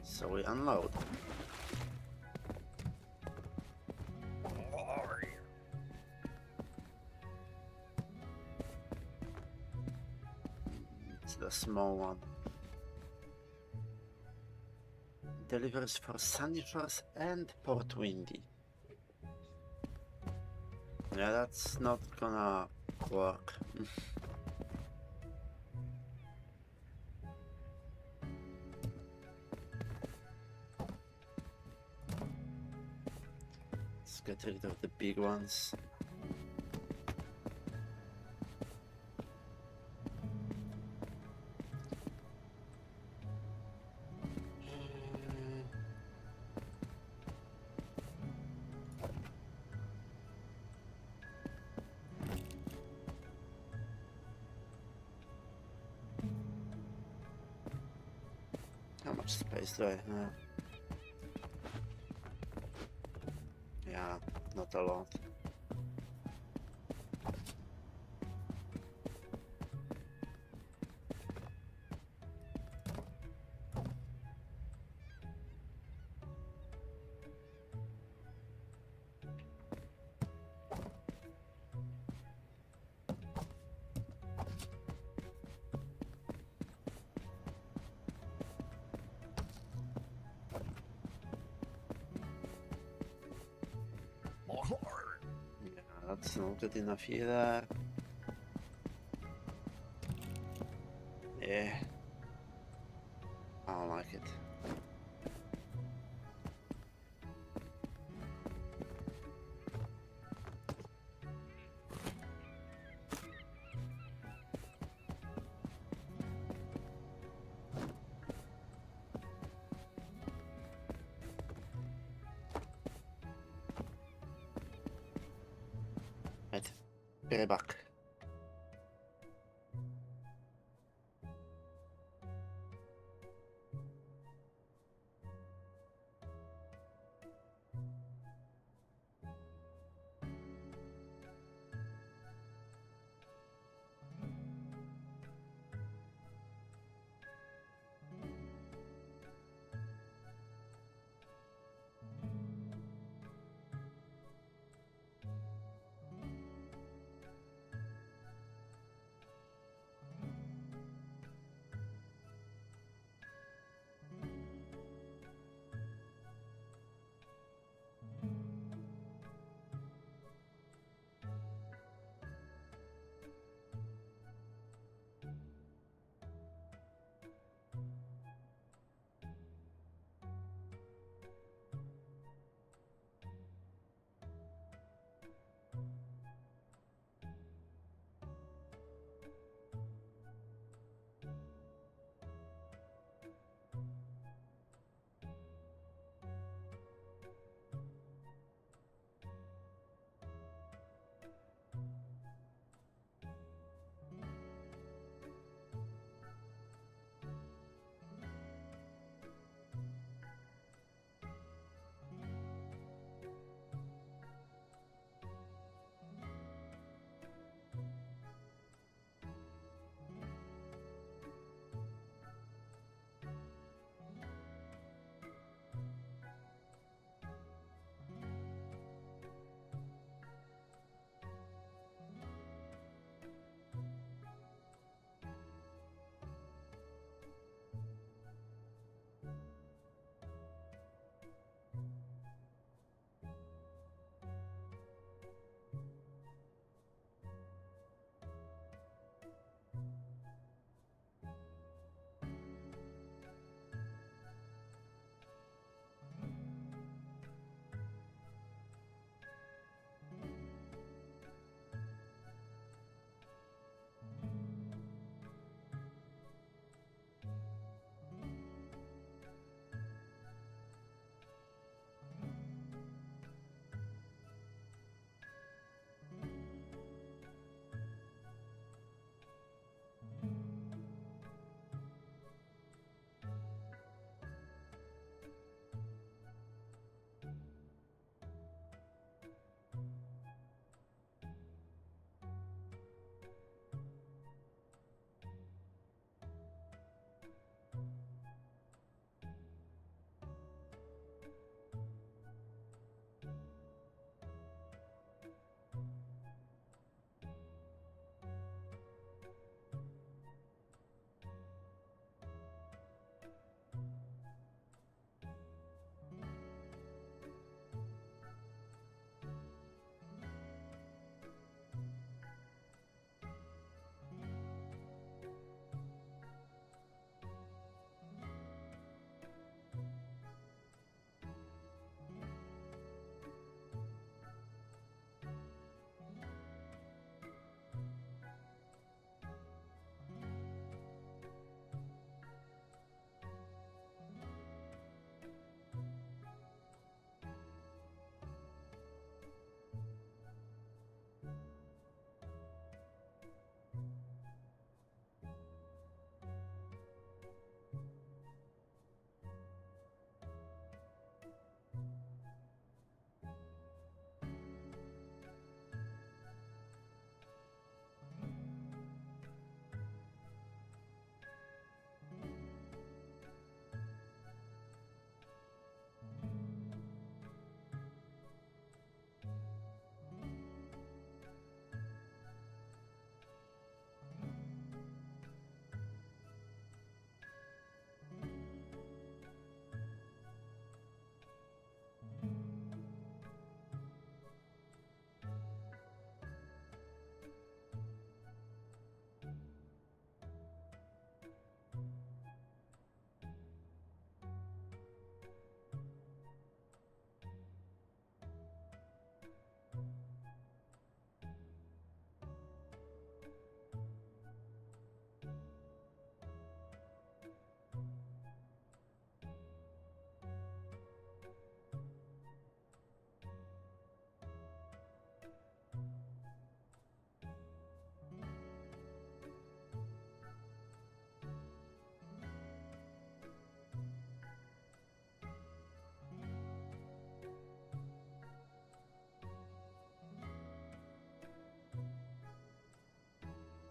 So we unload. It's the small one. Delivers for Sunny Shores and Port Windy. Yeah, that's not gonna work. Let's get rid of the big ones. How much space do I have? Yeah, not a lot. Yeah, that's not good enough either. Yeah. I don't like it. Be right back.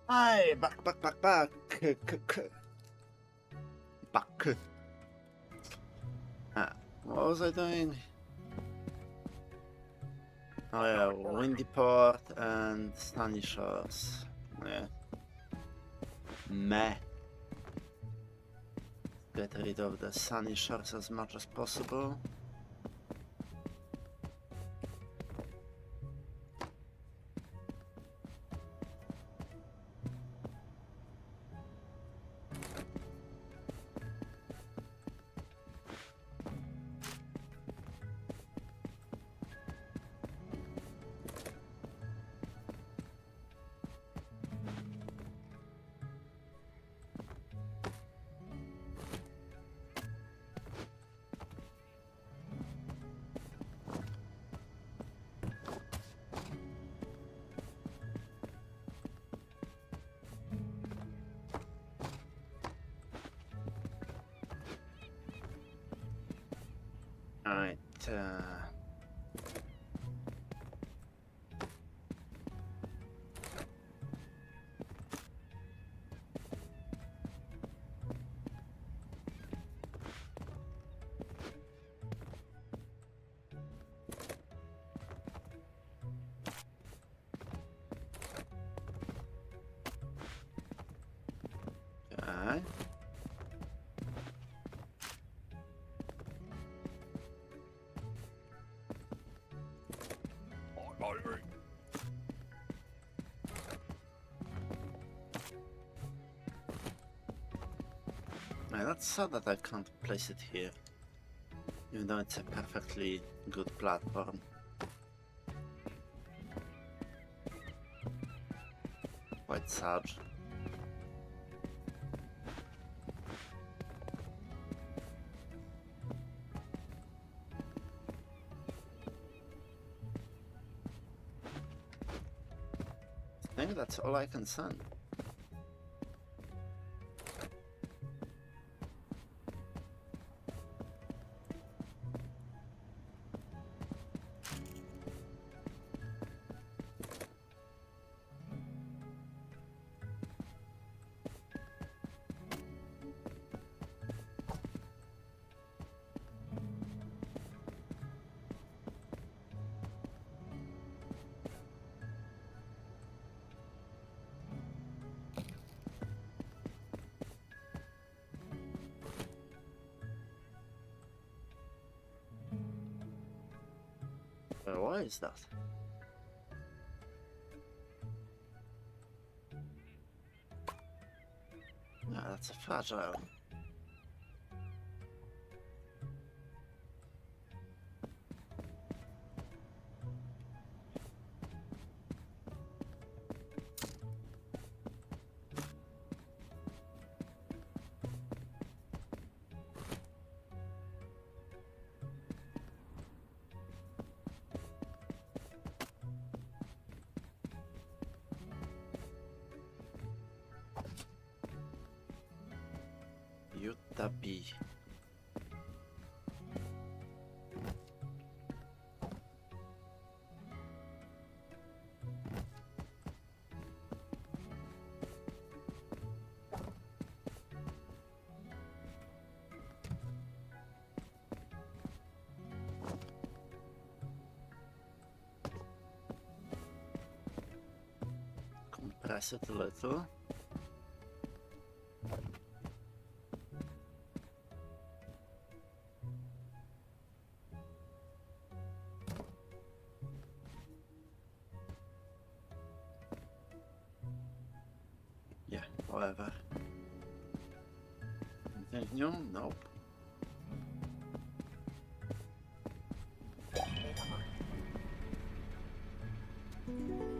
Aye, back. Back. What was I doing? Oh yeah, Windy Port and Sunny Shores. Yeah. Meh. Get rid of the Sunny Shores as much as possible. Alright, okay. That's sad that I can't place it here, even though it's a perfectly good platform. Quite sad. I think that's all I can send. Why is that? Yeah, that's a fragile. Utah B. Compress it a little. Yeah, however. Anything new? Nope.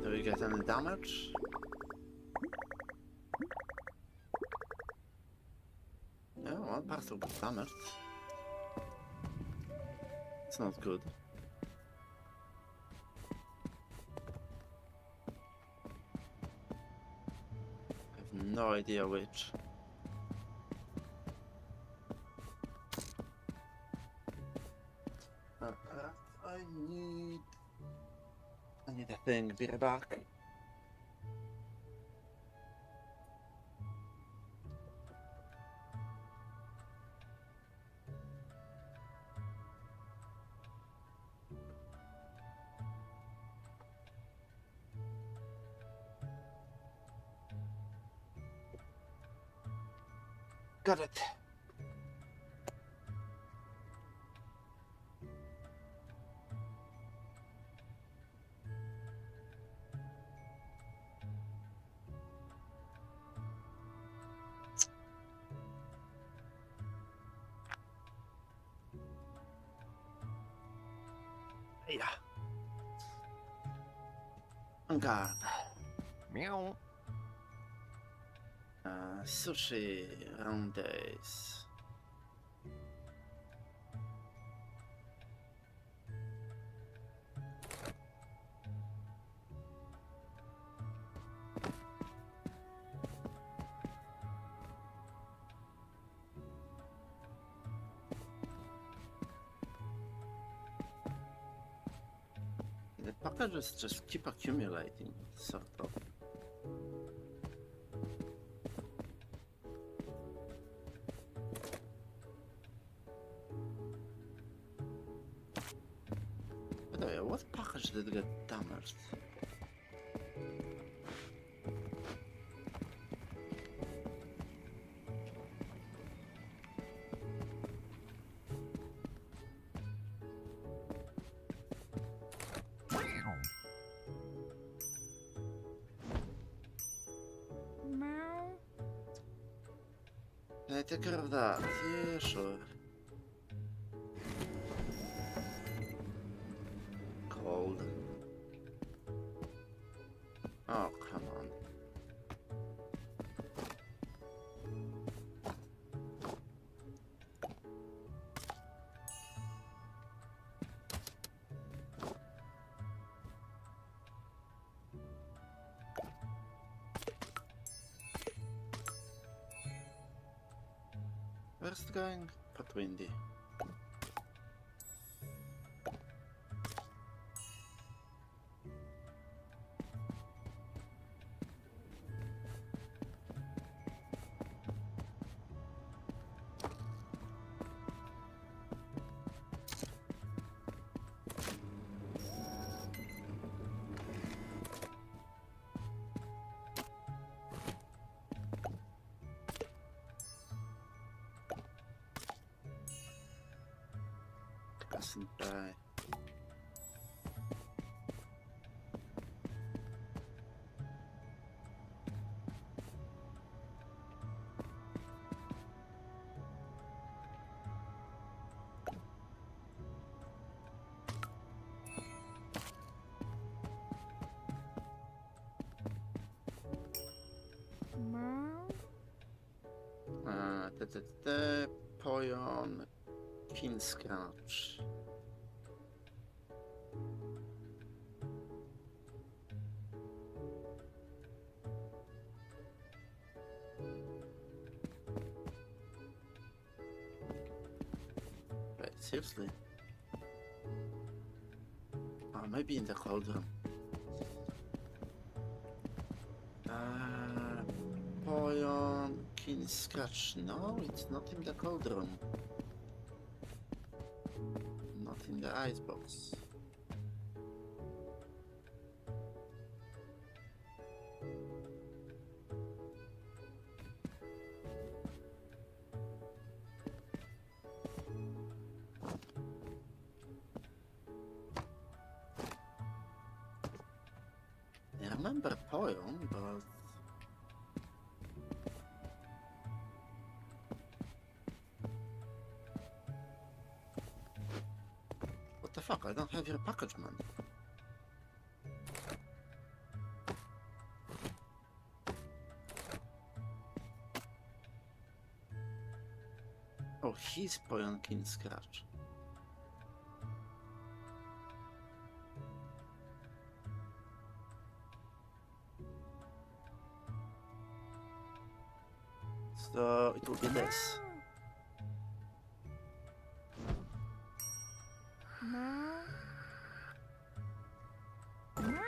Do we get any damage? Yeah, one parcel got damaged. It's not good. I have no idea which. I need a thing. Be right back. Got it. Yeah. On guard. Meow. Sushi round days. The packages just keep accumulating, sort of. By the way, what package did get damaged? Meow. Meow. Can I take care of that? Yeah, sure. Cold. Oh, come on. Where's it going? Put windy. Doesn't die. Meow. The Poyon King Scratch. Wait, seriously? Maybe in the cauldron. Poyon King Scratch. No, it's not in the cauldron. Not in the icebox. I remember Poyon, but what the fuck? I don't have your package, man. Oh, he's Poyon King Scratch. So it will be this. Meow. Meow.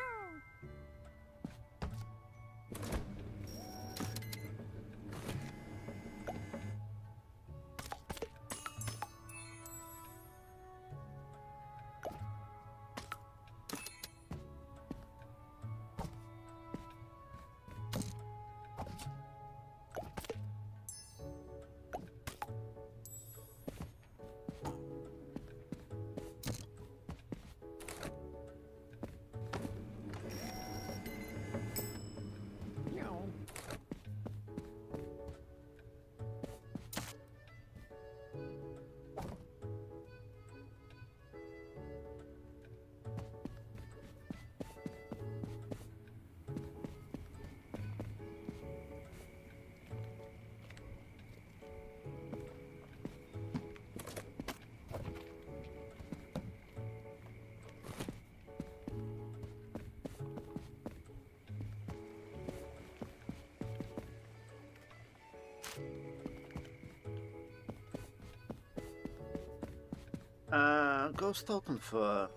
Ghost Totem Fur.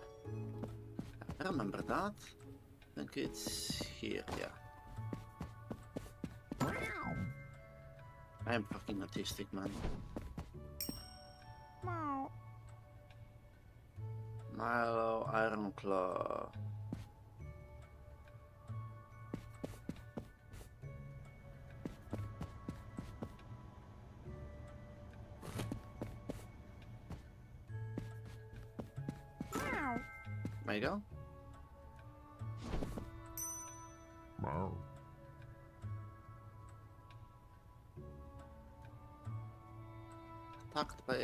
I remember that. I think it's here, yeah. I am fucking autistic, man. Meow. Milo, Iron Claw. Meow. There you go. Meow. Attacked by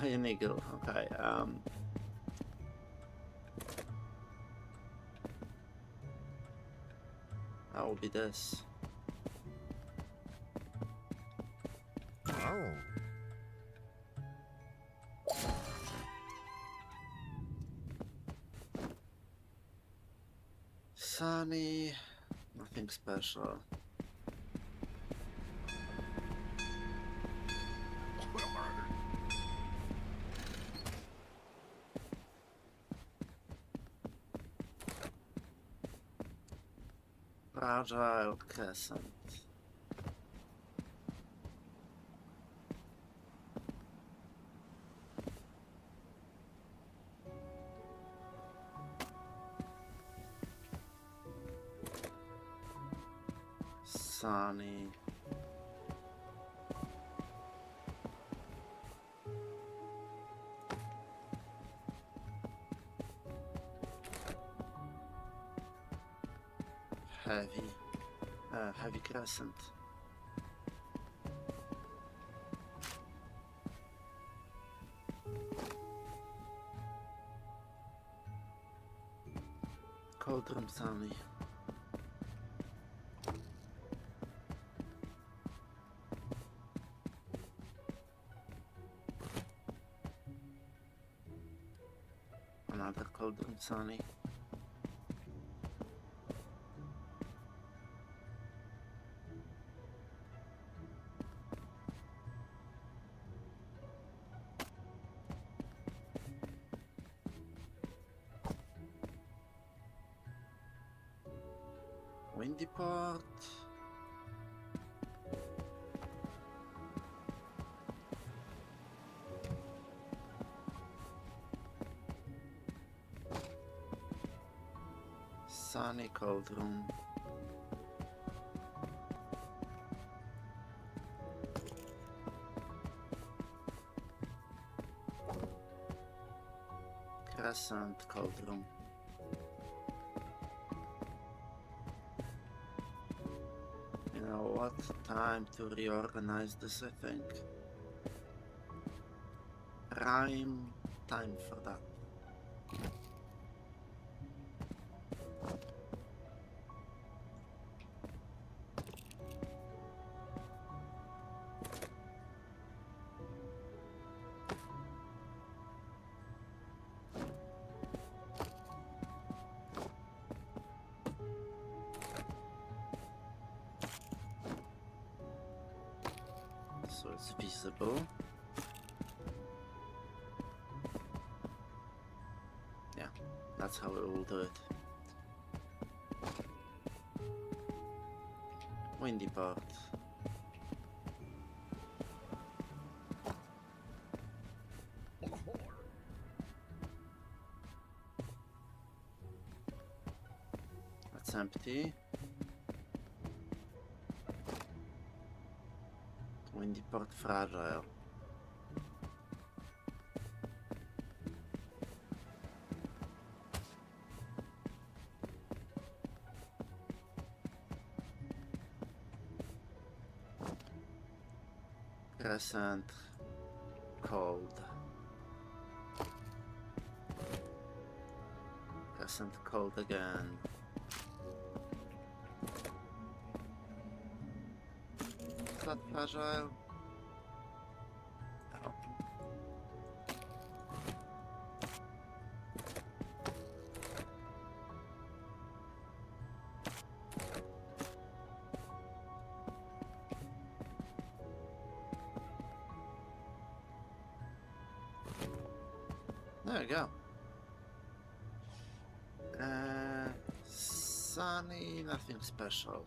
an eagle. Okay. That will be this. Meow. Sunny. Nothing special. Fragile Crescent. Sunny. Heavy Crescent. Cauldron Sunny. Another Cauldron Sunny. Windy Part. Sunny Cauldron. Crescent Cauldron. You know what? Time to reorganize this, I think. Prime time for that. So it's visible. Yeah, that's how we will do it. Windy Part. That's empty. Windy Part Fragile. Crescent Cold. Crescent Cold again. Is that fragile? No. There we go. Sunny, nothing special.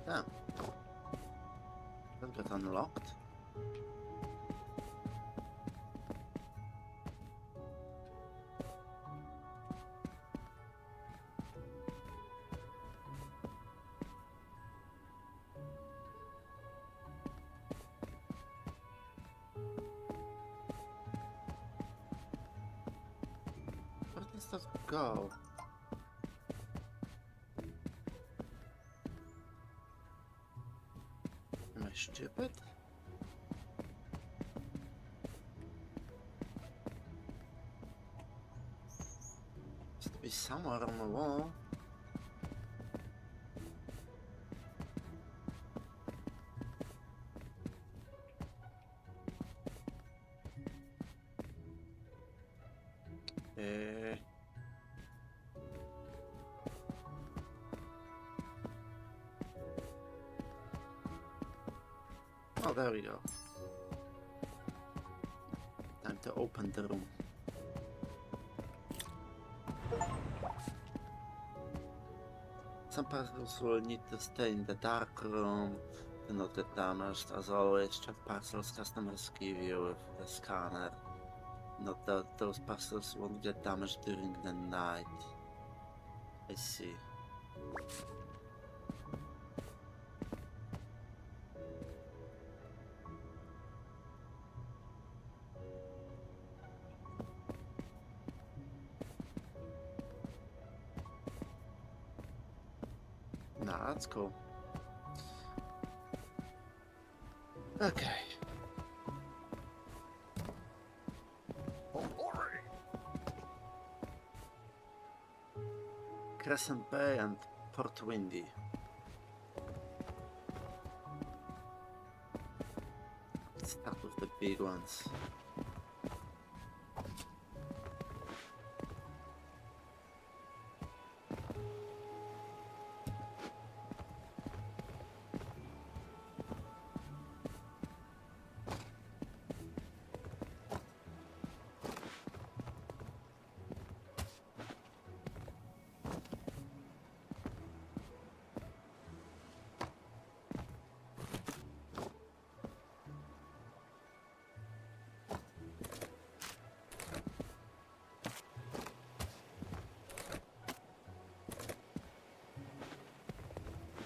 Damn. That got unlocked. Where does that go? Am I stupid? Has to be somewhere on the wall. Eh. Oh, there we go. Time to open the room. Some parcels will need to stay in the dark room to not get damaged. As always, check parcels customers give you with the scanner. Note that those parcels won't get damaged during the night. I see. Nah, that's cool. Okay. Crescent Bay and Port Windy. Let's start with the big ones.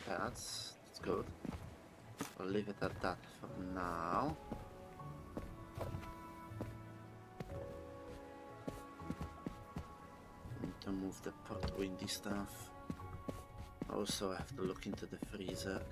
That's good. I'll leave it at that for now. Need to move the Port Windy stuff. Also, I have to look into the freezer.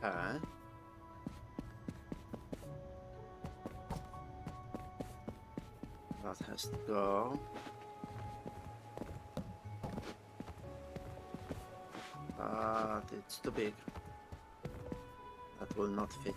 Okay. That has to go. But it's too big. That will not fit.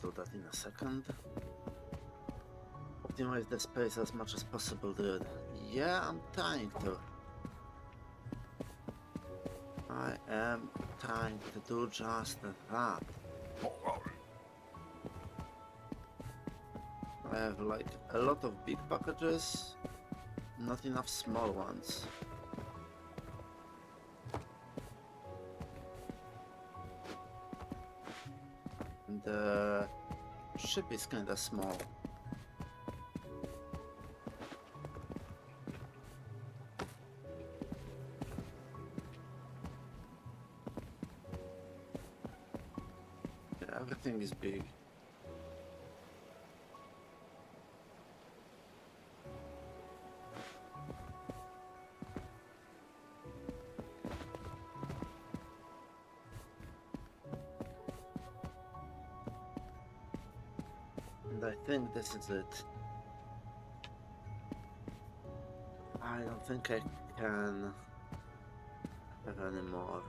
do that in a second. Optimize the space as much as possible, dude. Yeah, I'm trying to. I am trying to do just that. I have like a lot of big packages, not enough small ones. And the ship is kinda small. Yeah, everything is big. And I think this is it. I don't think I can have any more.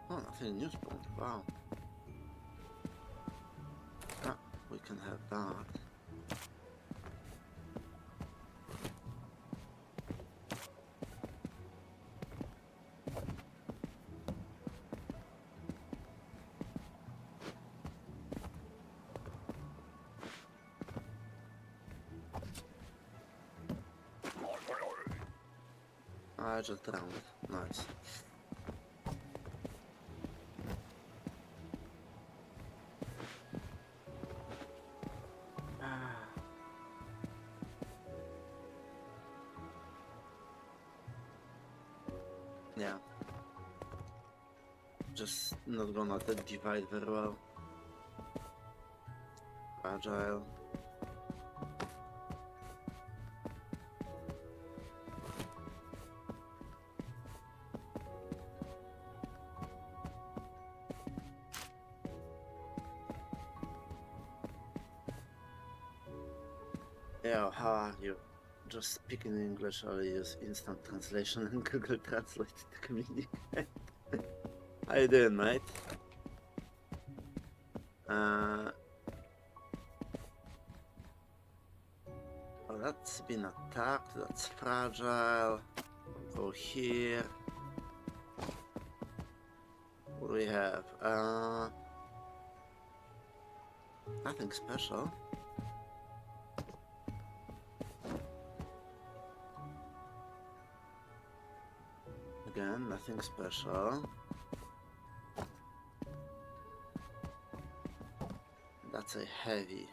Oh, nothing new spawned. Wow. Ah, we can have that. I just drowned. Nice. Yeah. Just not gonna divide very well. Fragile. Yeah, how are you? Just speaking English, I'll use instant translation and Google Translate to communicate. How you doing, mate? Oh, that's been attacked, that's fragile. Go here. What do we have? Nothing special. Again, nothing special. That's a heavy.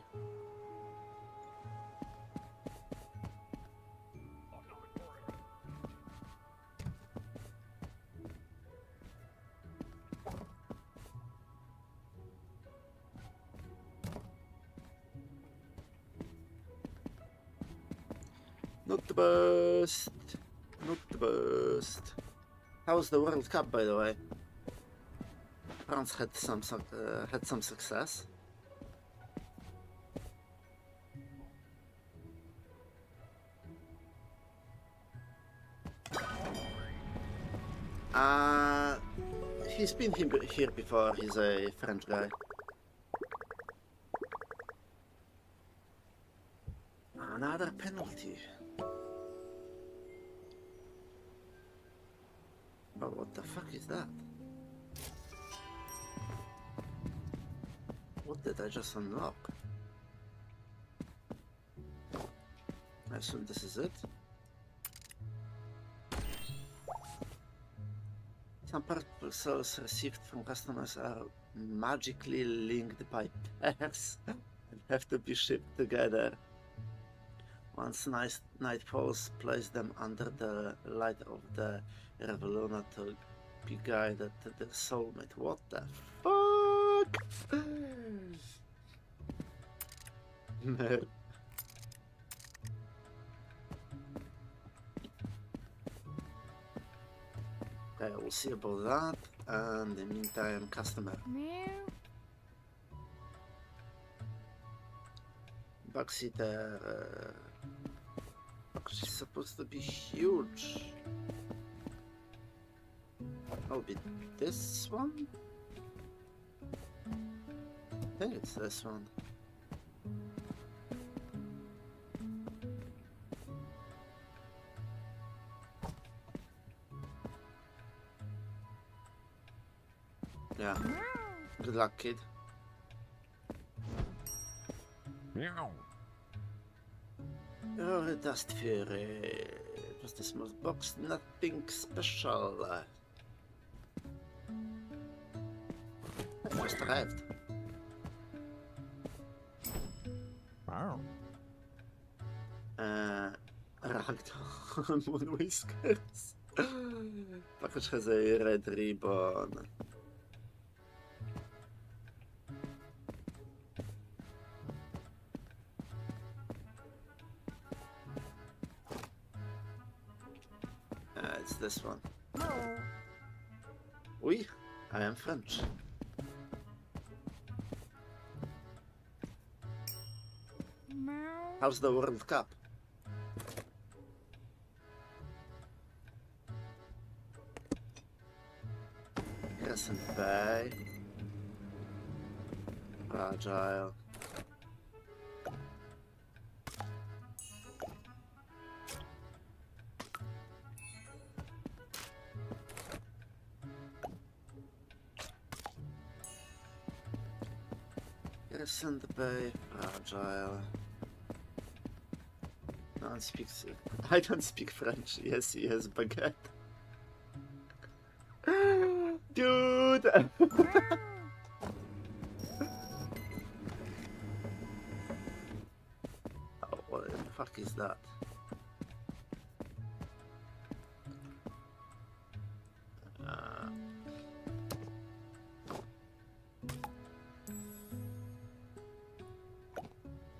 Not the best. Not the best. How was the World Cup, by the way? France had some success. He's been here before. He's a French guy. Another penalty. But what the fuck is that? What did I just unlock? I assume this is it. Some parcels received from customers are magically linked by pairs and have to be shipped together. Once night falls, place them under the light of the Revoluna to be guided to their soulmate. What the fuck? Man. Okay, we'll see about that. And in the meantime, customer. Meow. Backseater. Actually supposed to be huge. Oh, be this one? I think it's this one. Yeah. Good luck, kid. Meow. You're a dust fury. Just a small box, nothing special. Just arrived. Meow. Ragdoll Moon Whiskers. Package has a red ribbon. It's this one. Oh. Oui, I am French. Meow. How's the World Cup? Crescent Bay. Fragile. Crescent Bay. Fragile. No one speaks. I don't speak French. Yes, he has baguette. Dude! Oh, what the fuck is that?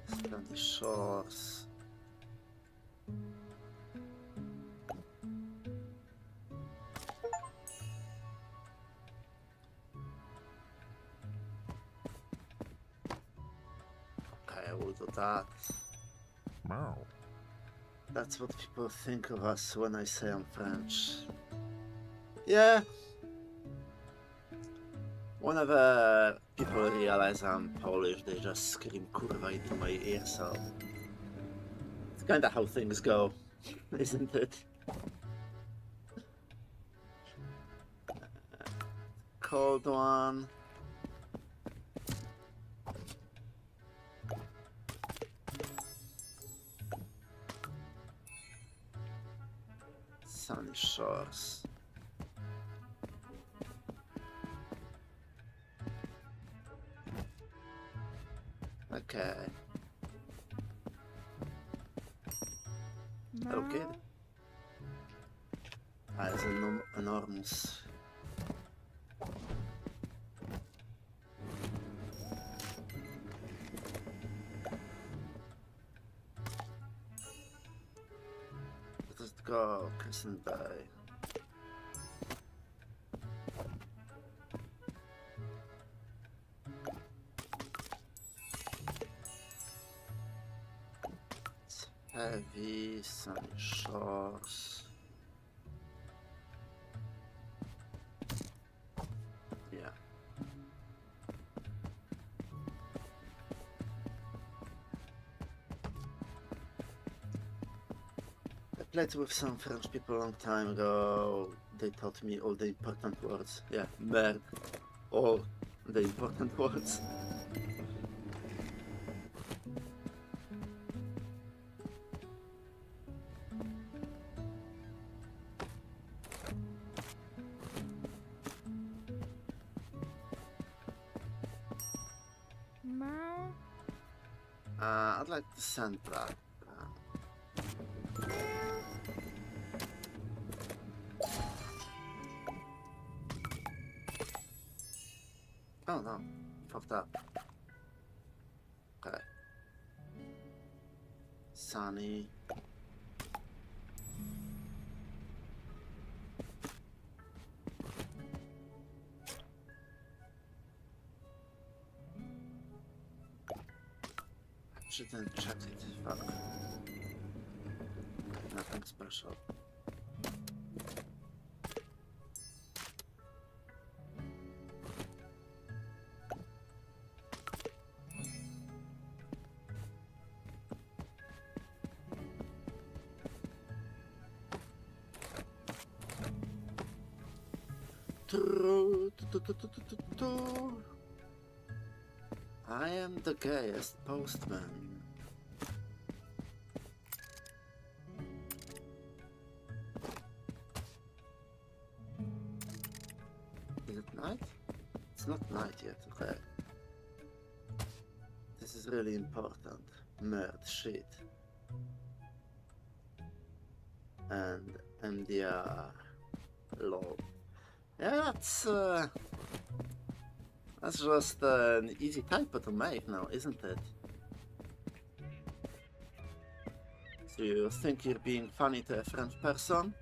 Sandy Shores. Okay, I will do that. Meow. That's what people think of us when I say I'm French. Yeah. Whenever people realize I'm Polish, they just scream kurwa into my ear, so it's kinda how things go, isn't it? Cold one. Sunny Shores. Okay. Hello, kid. Ah, it's enormous. Let's go, Crescent Bay. It's heavy, sunny shores. Yeah. I played with some French people a long time ago. They taught me all the important words. Yeah, merde. All the important words. Meow. I'd like to send that. Oh no, fucked up. Okay. Sunny. I shouldn't check it. Fuck. Nothing special. I am the gayest postman. Is it night? It's not night yet, okay. This is really important. Murd shit. And MDR. Lol. Yeah, that's just an easy typo to make now, isn't it? So you think you're being funny to a French person,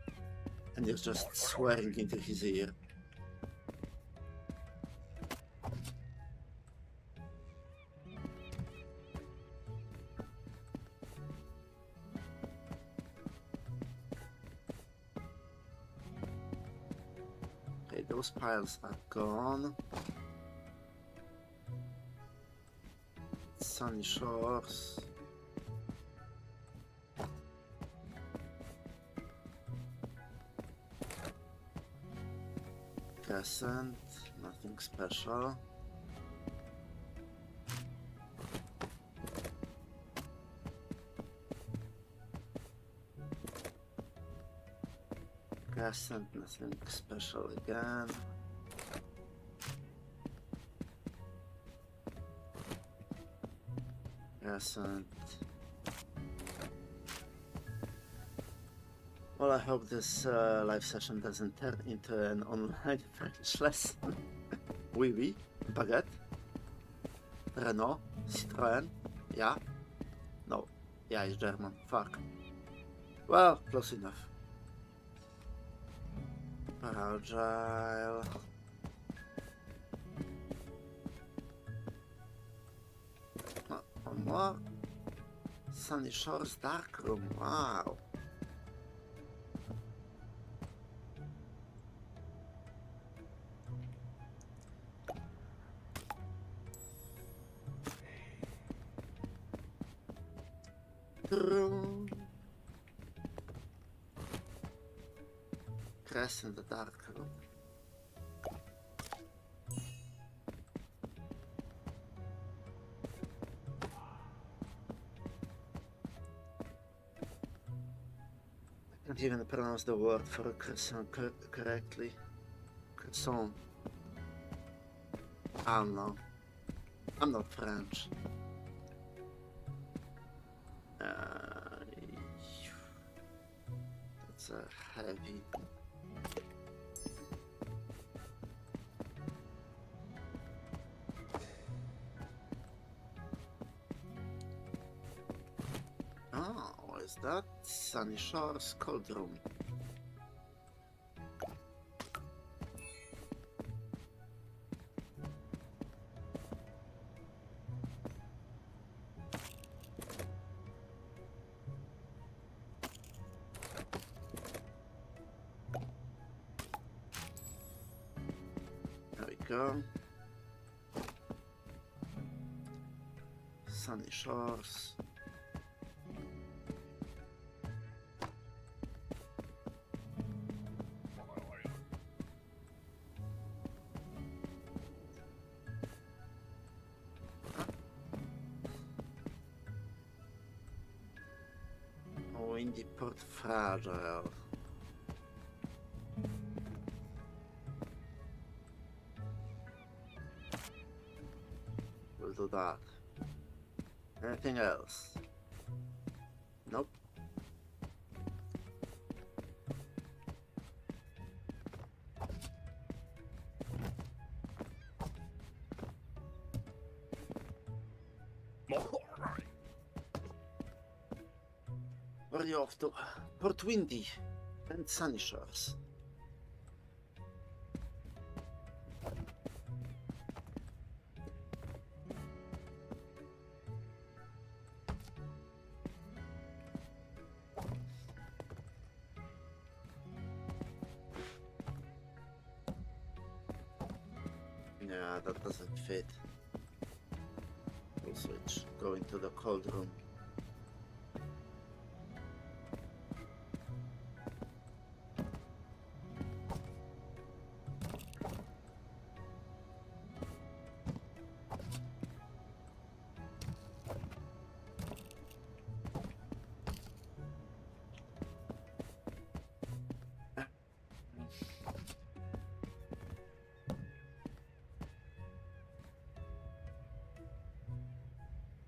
and you're just swearing into his ear. Okay, those piles are gone. Sunny Shores. Crescent, nothing special. Crescent, nothing special again. Crescent. Well, I hope this live session doesn't turn into an online French lesson. Oui, oui, baguette. Renault, Citroën, yeah. No, yeah, he's German, fuck. Well, close enough. Fragile. One more. Sunny Shores Dark Room, wow. Crest in the dark room. I can't even pronounce the word for croissant correctly. Croissant. I don't know. I'm not French. That's a heavy. Oh, what is that? Sunny Shores cold room. There we go. Sunny Shores. Windy Port Fragile. We'll do that. Anything else? Nope. Where are you off to? Port Windy and Sunny Shores. that doesn't fit. We'll switch. Go into the cold room.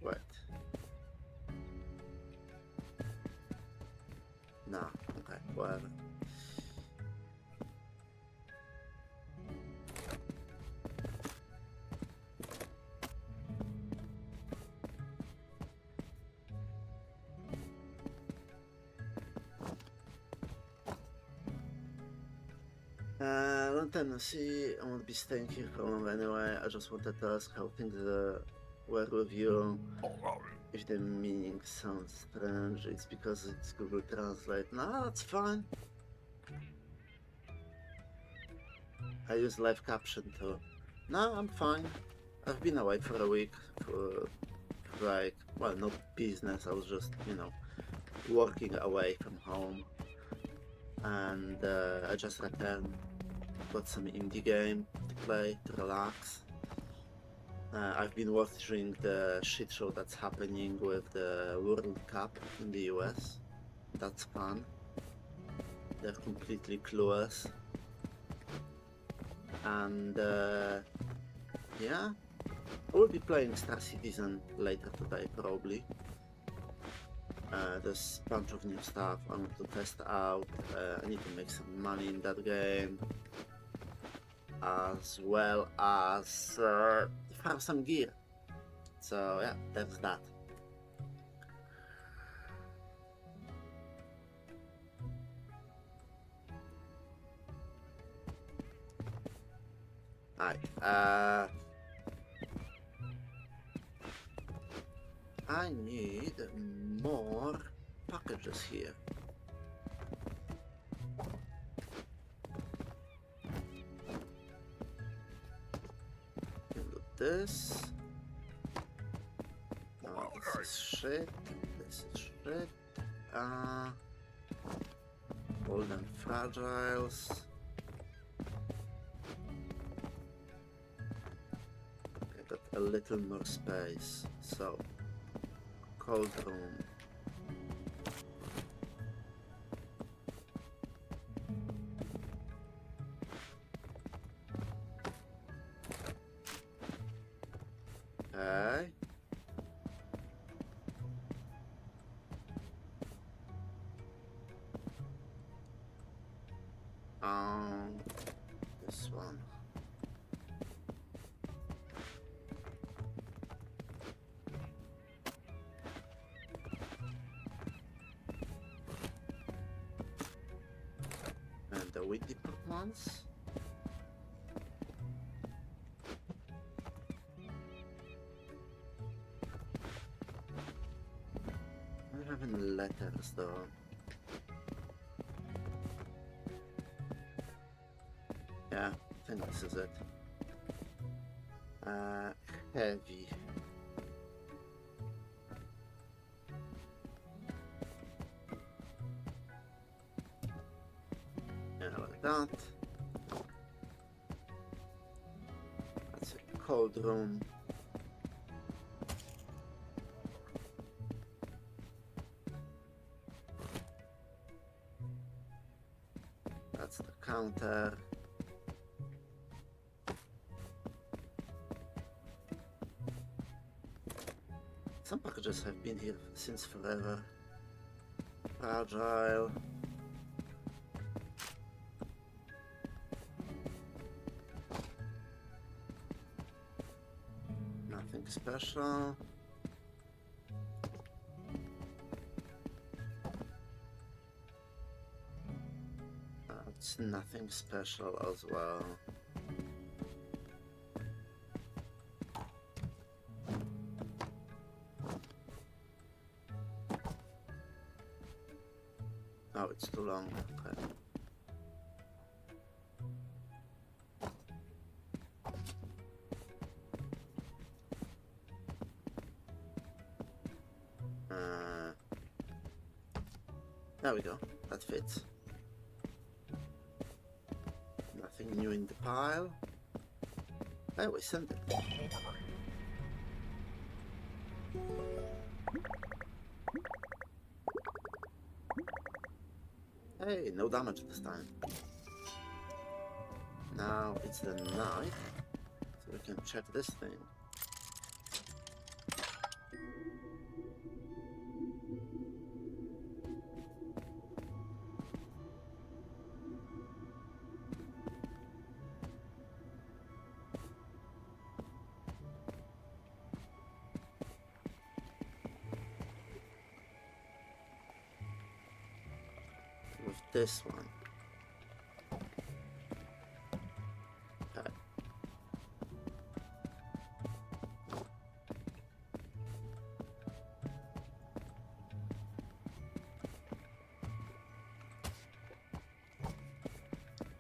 Wait. No, okay, whatever. Long time no see. I won't be staying here for long anyway. I just wanted to ask how things were with you. If the meaning sounds strange, it's because it's Google Translate. No, that's fine. I use live caption too. No, I'm fine. I've been away for a week for like, well, not business. I was just, working away from home. And I just returned. Got some indie game to play, to relax. I've been watching the shit show that's happening with the World Cup in the US. That's fun. They're completely clueless. And yeah, I will be playing Star Citizen later today probably. There's a bunch of new stuff I want to test out. I need to make some money in that game, as well as farm some gear. So yeah, that's that. Alright, I need more packages here. Can do this. No, this is shit. This is shit. Golden fragiles. I got a little more space, so cold room. Okay. This one. And the wheat dipper ones. I don't have any letters though. Yeah, I think this is it. Heavy. Yeah, like that. That's a cold room. That's the counter. Some packages have been here since forever. Fragile. Nothing special. It's nothing special as well. Oh, it's too long. Okay. There we go. That fits. Nothing new in the pile. Oh, we sent it. Hey, no damage this time. Now it's the night, so we can check this thing. With this one. Okay.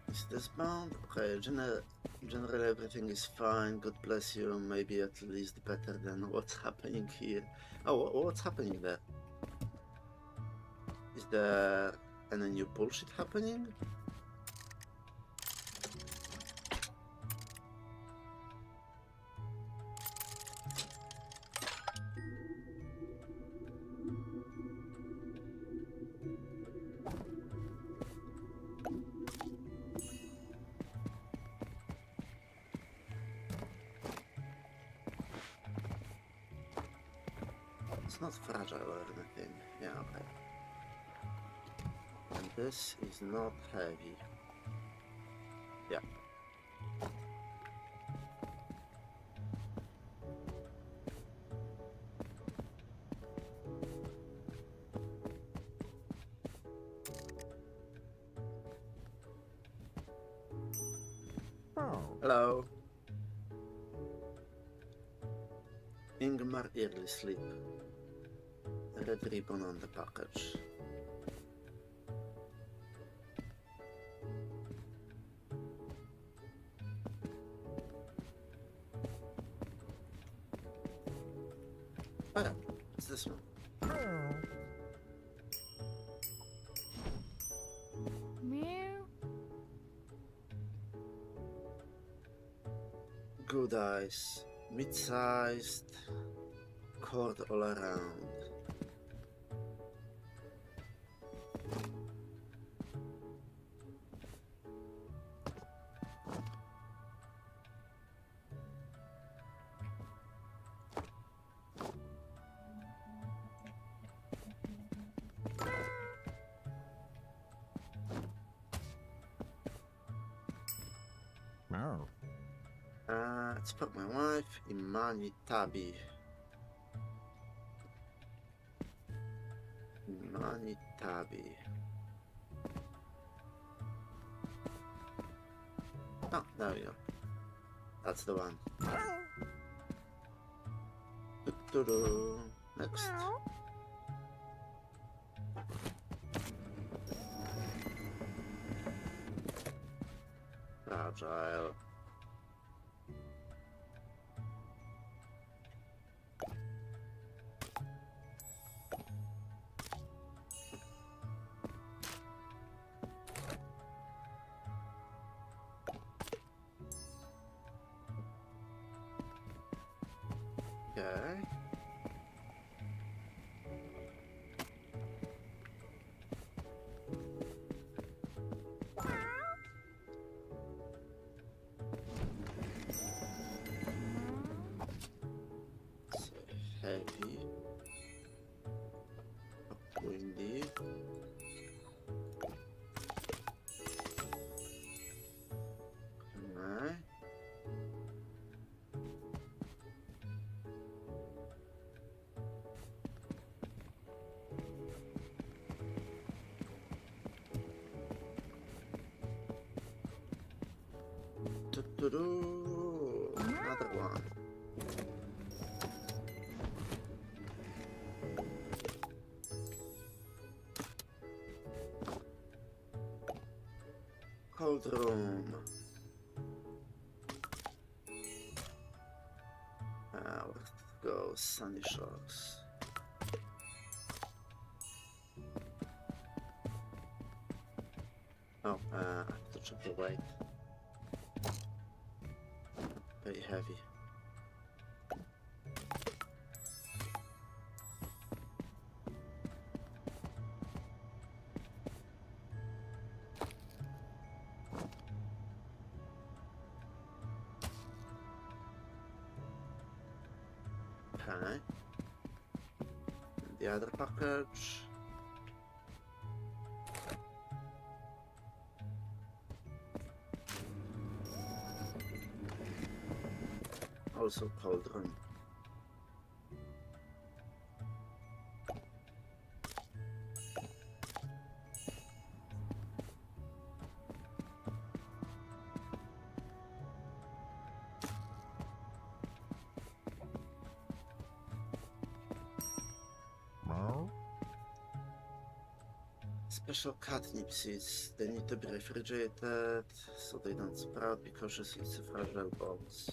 Is this bound? Okay, generally everything is fine. God bless you. Maybe at least better than what's happening here. Oh, what's happening there? Is there any new bullshit happening? It's not fragile or anything. Yeah, okay. And this is not heavy. Yeah. Meow. Hello. Ingmar early sleep. Red ribbon on the package. Oh yeah, it's this one. Meow. Good eyes. Mid-sized. Cord all around. Meow. It's for my wife, Imani Tabi. Imani Tabi. Oh, there we go. That's the one. Doo-doo-doo. Next. Fragile. Okay. So heavy. Windy. Alright. Doo-doo-doo. Another one. Cold room. Where to go? Sunny Shores. Oh, I have to check the weight. Very heavy. Okay. And the other package. Also cauldron. Meow. Special catnip seeds. They need to be refrigerated so they don't sprout because it's a fragile box.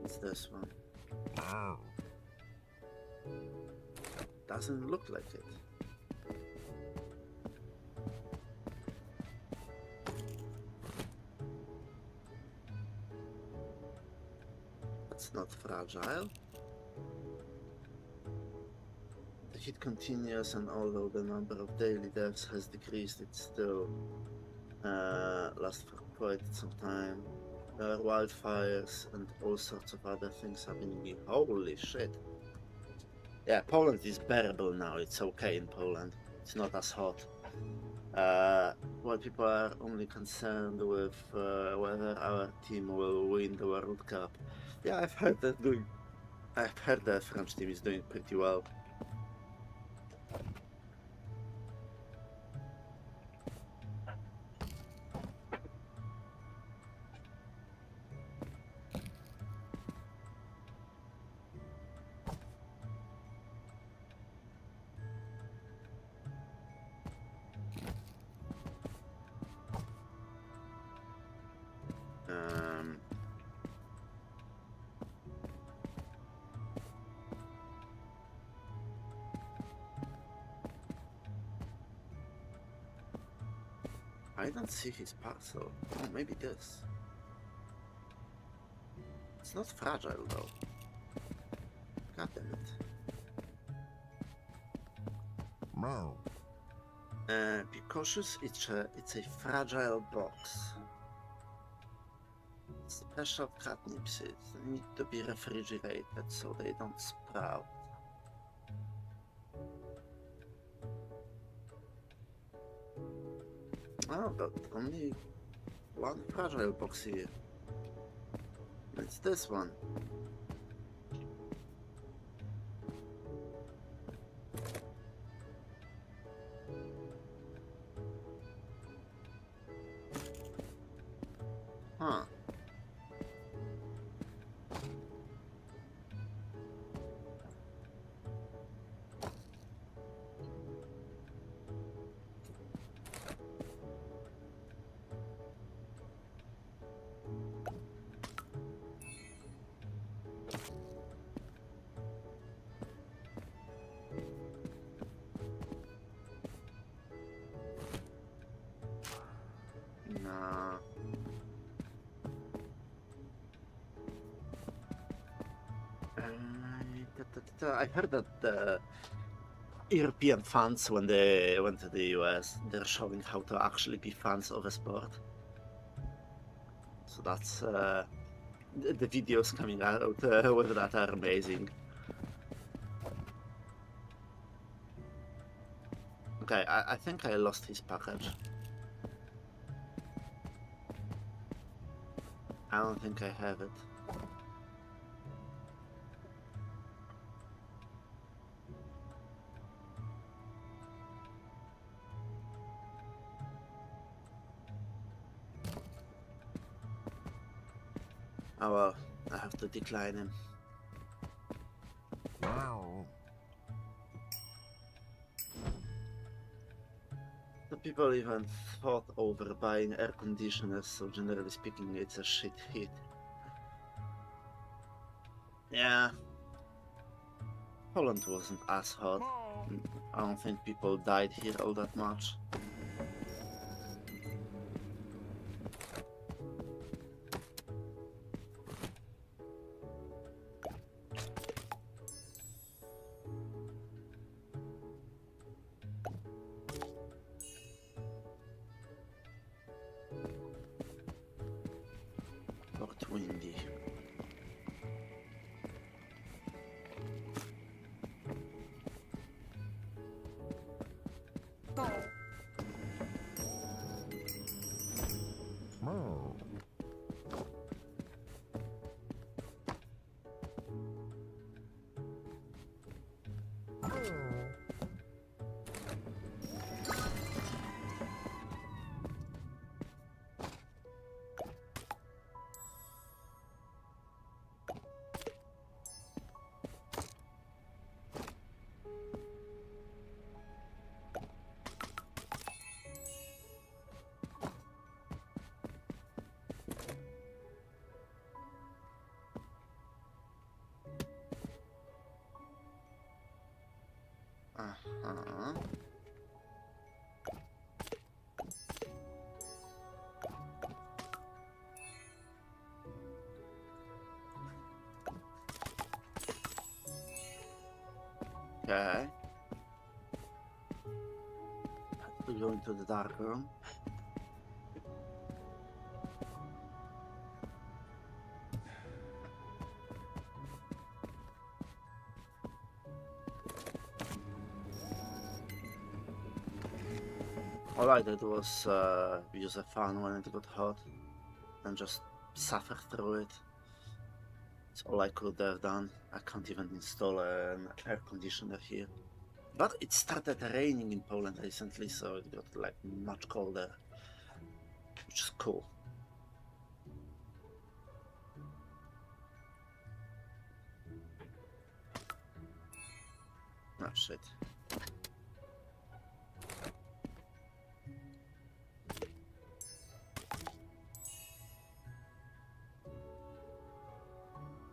It's this one. Meow. Doesn't look like it. It's not fragile. The heat continues, and although the number of daily deaths has decreased, it still lasts for quite some time. There are wildfires and all sorts of other things happening. Holy shit. Yeah, Poland is bearable now. It's okay in Poland. It's not as hot. While people are only concerned with whether our team will win the World Cup. Yeah, I've heard the French team is doing pretty well. I don't see his parcel. Oh, maybe this. It's not fragile though. God damn it. Meow. Be cautious, it's a fragile box. Special catnip seeds need to be refrigerated so they don't sprout. Oh, but only one fragile box here. It's this one. Huh. Nah. I heard that the European fans, when they went to the US, they're showing how to actually be fans of a sport. So that's the videos coming out with that are amazing. Okay, I think I lost his package. I don't think I have it. Oh well, I have to decline him. Meow. The people even thought over buying air conditioners, so generally speaking, it's a shit hit. Yeah. Poland wasn't as hot. I don't think people died here all that much. Port windy. Meow. Uh-huh. Okay. We go into the dark room. All I did was use a fan when it got hot and just suffer through it. It's all I could have done. I can't even install an air conditioner here. But it started raining in Poland recently, so it got like much colder, which is cool. Oh shit.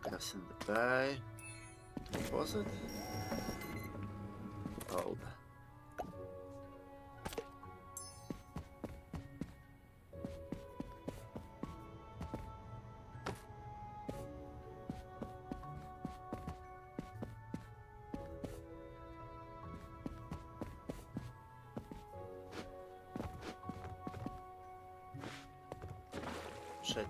Gas in the bay. What was it? Hold. Shit.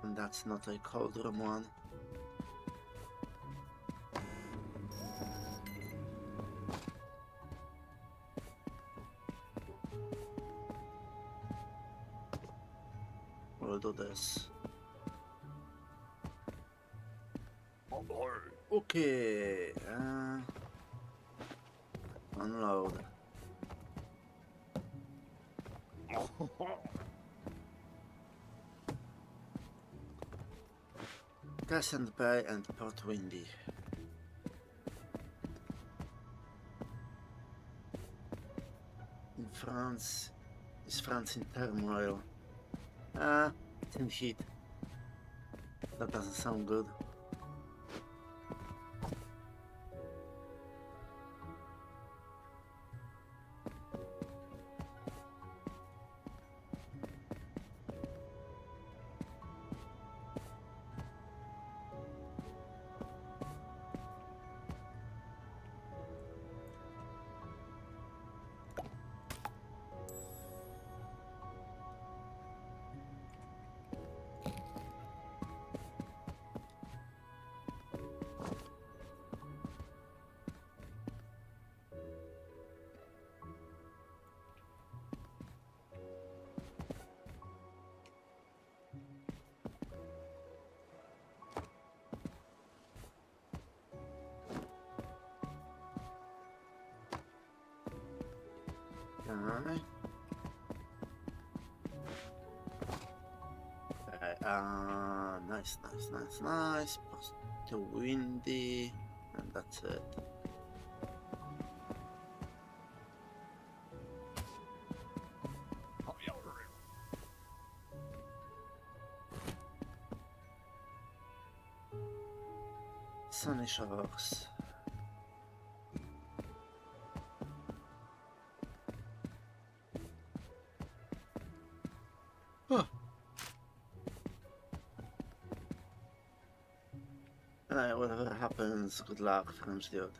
And that's not a cold room one. We'll do this. Okay. Unload. Gas and Bay and Port Windy. In France, is France in turmoil? It's in heat. That doesn't sound good. Nice, nice, nice, nice. Post to windy, and that's it. Sunny shores. Huh. Whatever happens, good luck, French dude.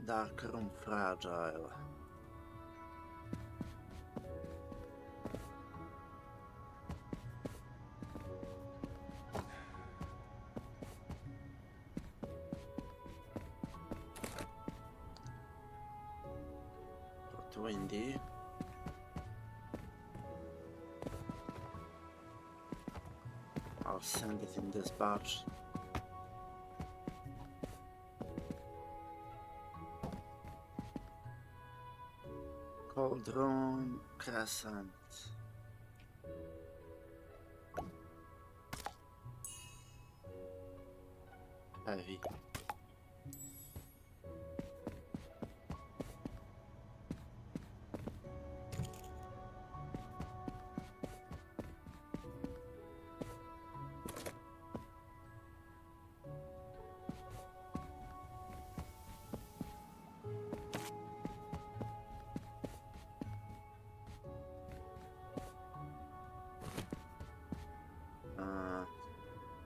Dark room fragile. But windy. I'll send it in this batch. Cold room, crescent. Heavy.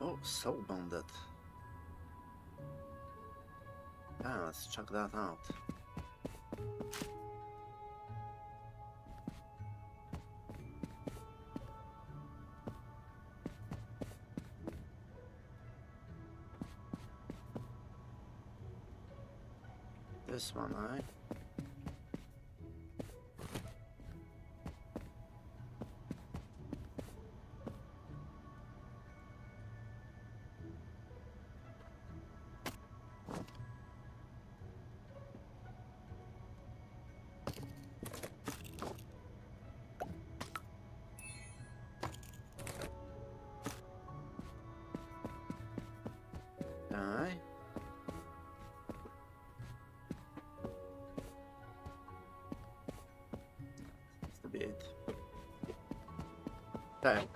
Oh, soul bonded. Yeah, let's check that out. This one, eh? Aye. That's the bit. Okay,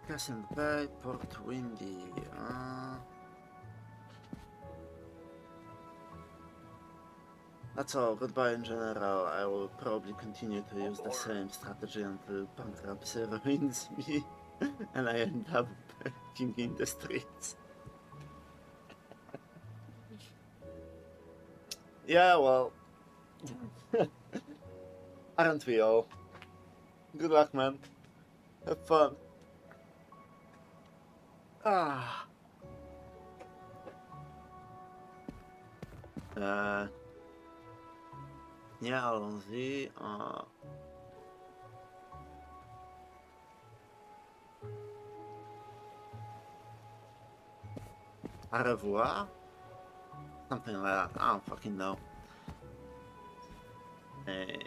Crescent Bay, Port Windy. That's all. Goodbye in general. I will probably continue to use the same strategy until bankruptcy ruins me and I end up begging in the streets. Yeah, well, aren't we all? Good luck, man. Have fun. Ah. Yeah, allons-y. Au revoir? Something like that. I don't fucking know. Okay,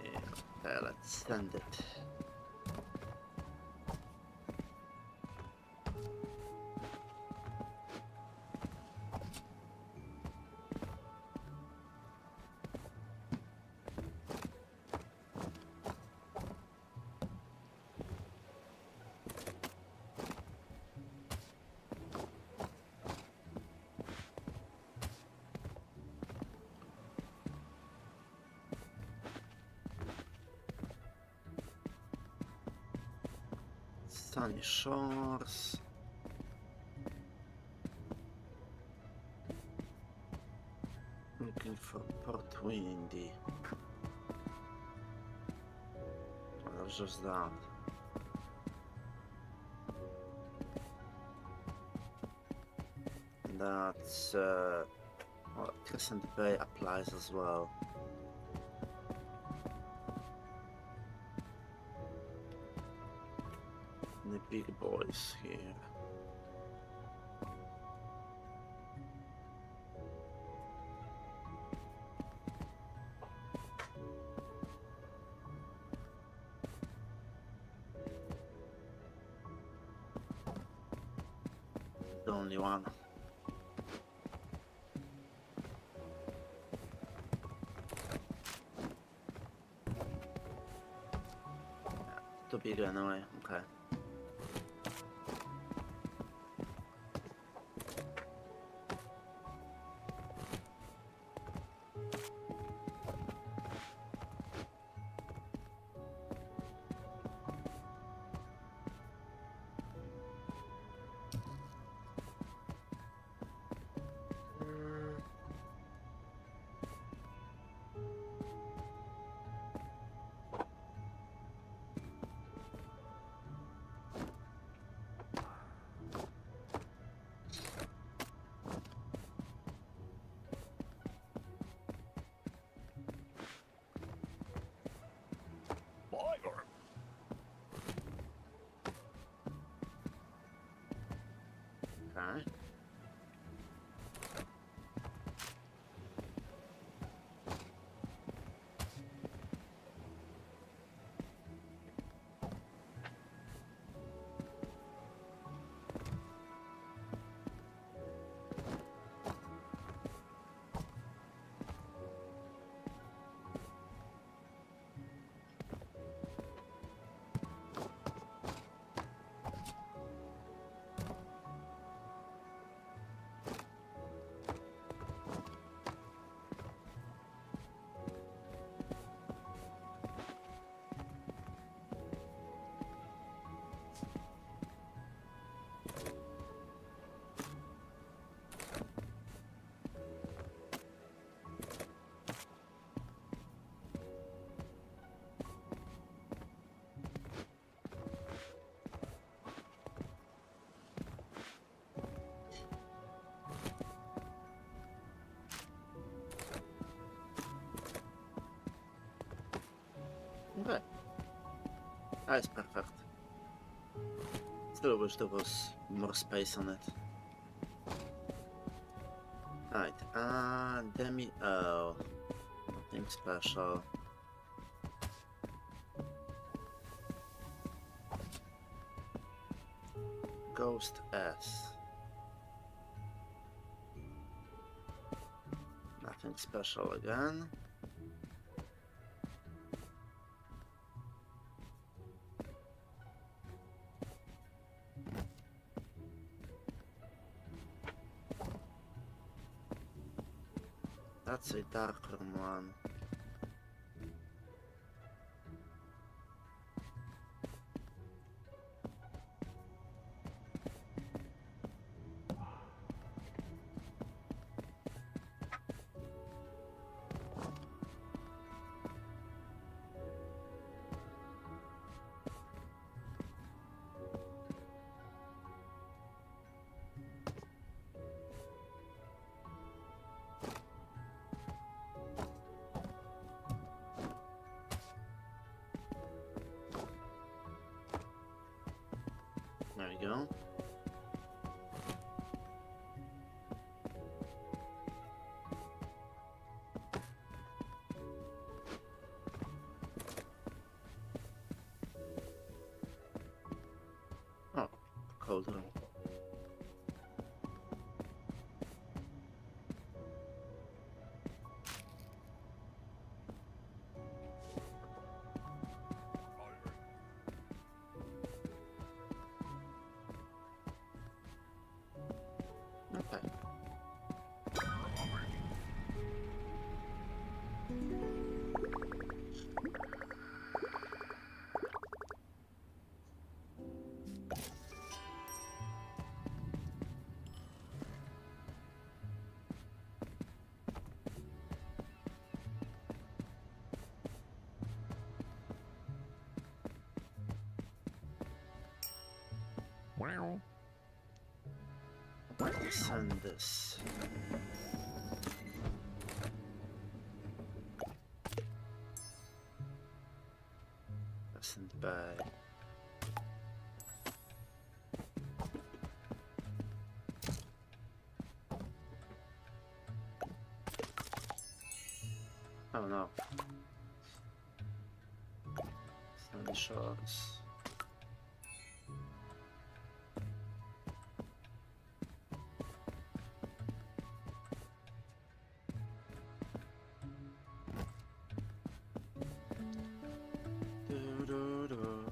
let's send it. Sunny shores. Looking for Port Windy. Well, that's just that. That's well, Crescent Bay applies as well. big boys here. The only one. Too big anyway, okay. Okay. Okay. That's perfect. Still wish there was more space on it. Alright, oh, nothing special. Ghost S. Nothing special again. That's a darker one. There we go. Oh, cold room. Okay. Wow. Send this. Send by. Oh no. Sunny Shores. Do-do-do.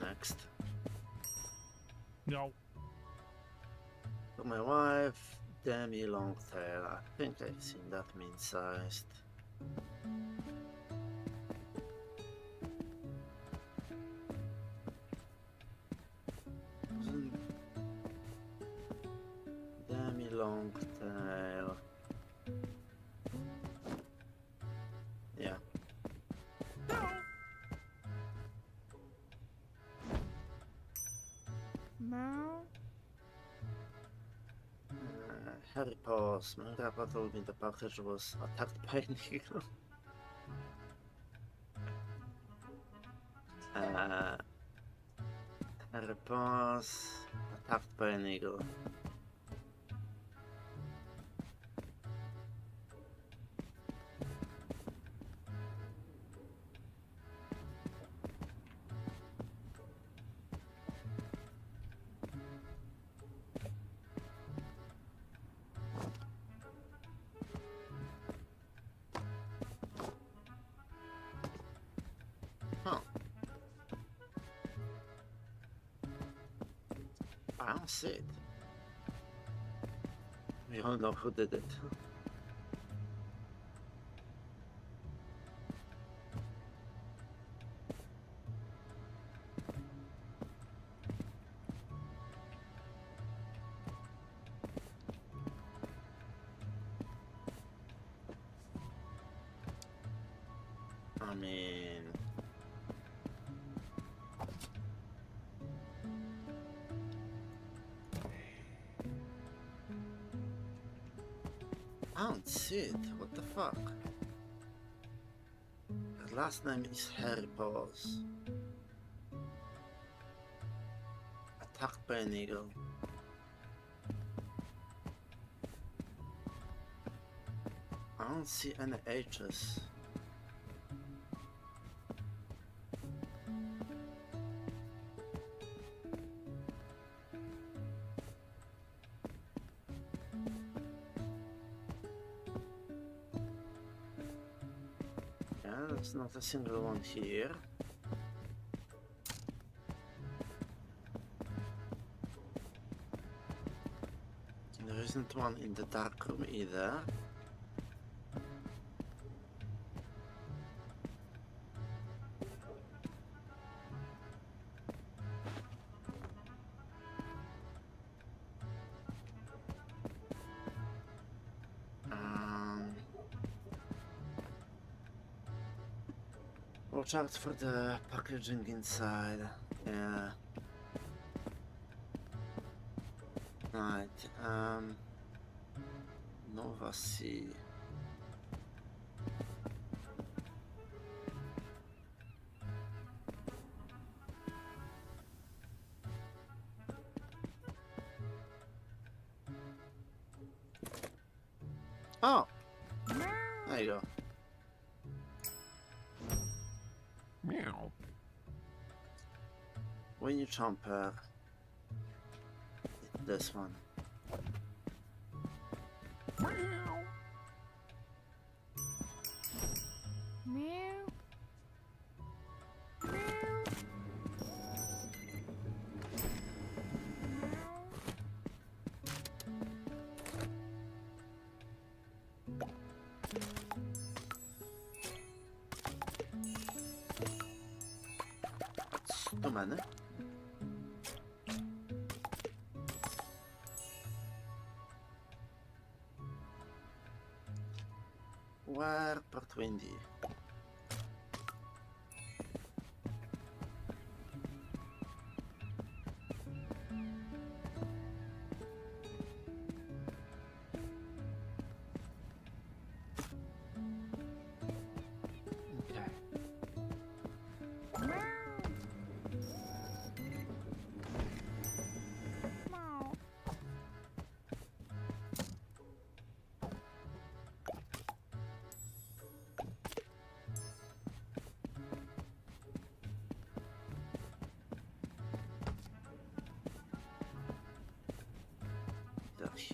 Next. No. For my wife, Demi Longtail. I think I've seen that mean-sized. Demi Longtail. Yeah. Meow. Harry Paws. My grandpa told me the package was attacked by an eagle. Harry Paws attacked by an eagle. Huh. I don't see it. We all know who did it. I mean... I don't see it. What the fuck? Her last name is Harry Paws. Attacked by an eagle. I don't see any H's. Yeah, there's not a single one here. There isn't one in the dark room either. Watch out for the packaging inside. Yeah. Right. Nova Sea. Oh, there you go. Meow. When you Chomper, this one. Meow. Meow. Meow. That's too many. Where Port Windy?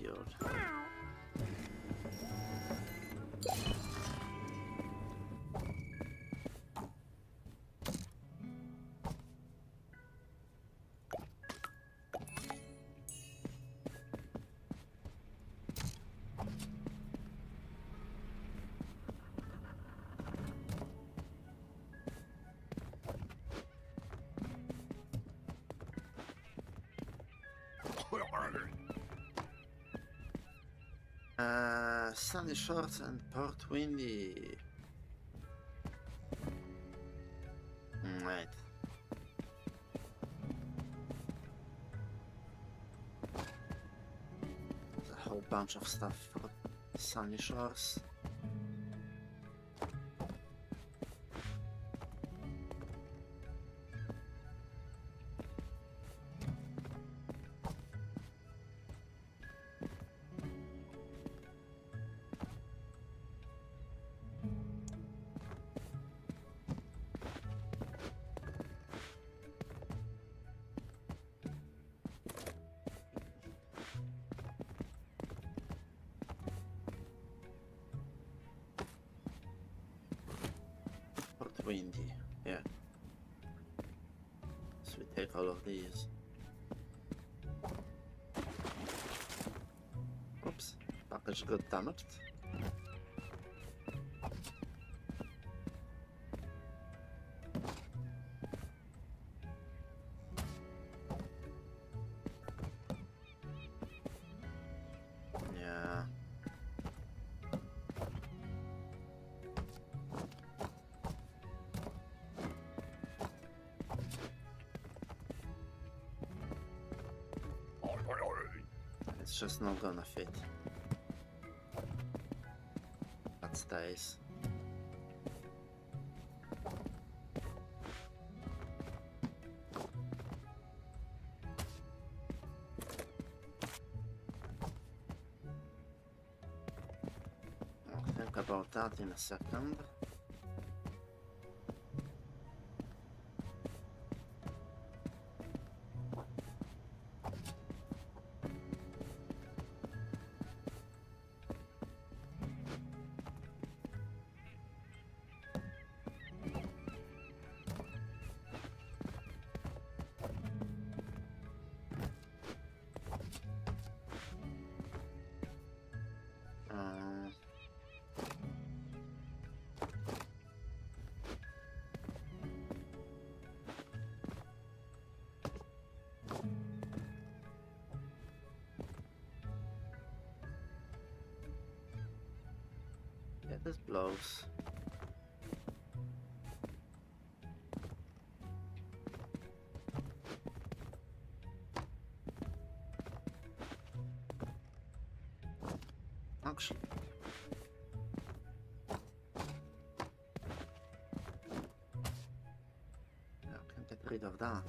fuel. Sunny shores and Port Windy. Right. There's a whole bunch of stuff for Sunny Shores. Windy, yeah. So we take all of these. Oops, package got damaged. Yeah. It's just not gonna fit. That stays. I'll think about that in a second. Yeah, this blows. Actually, I can get rid of that.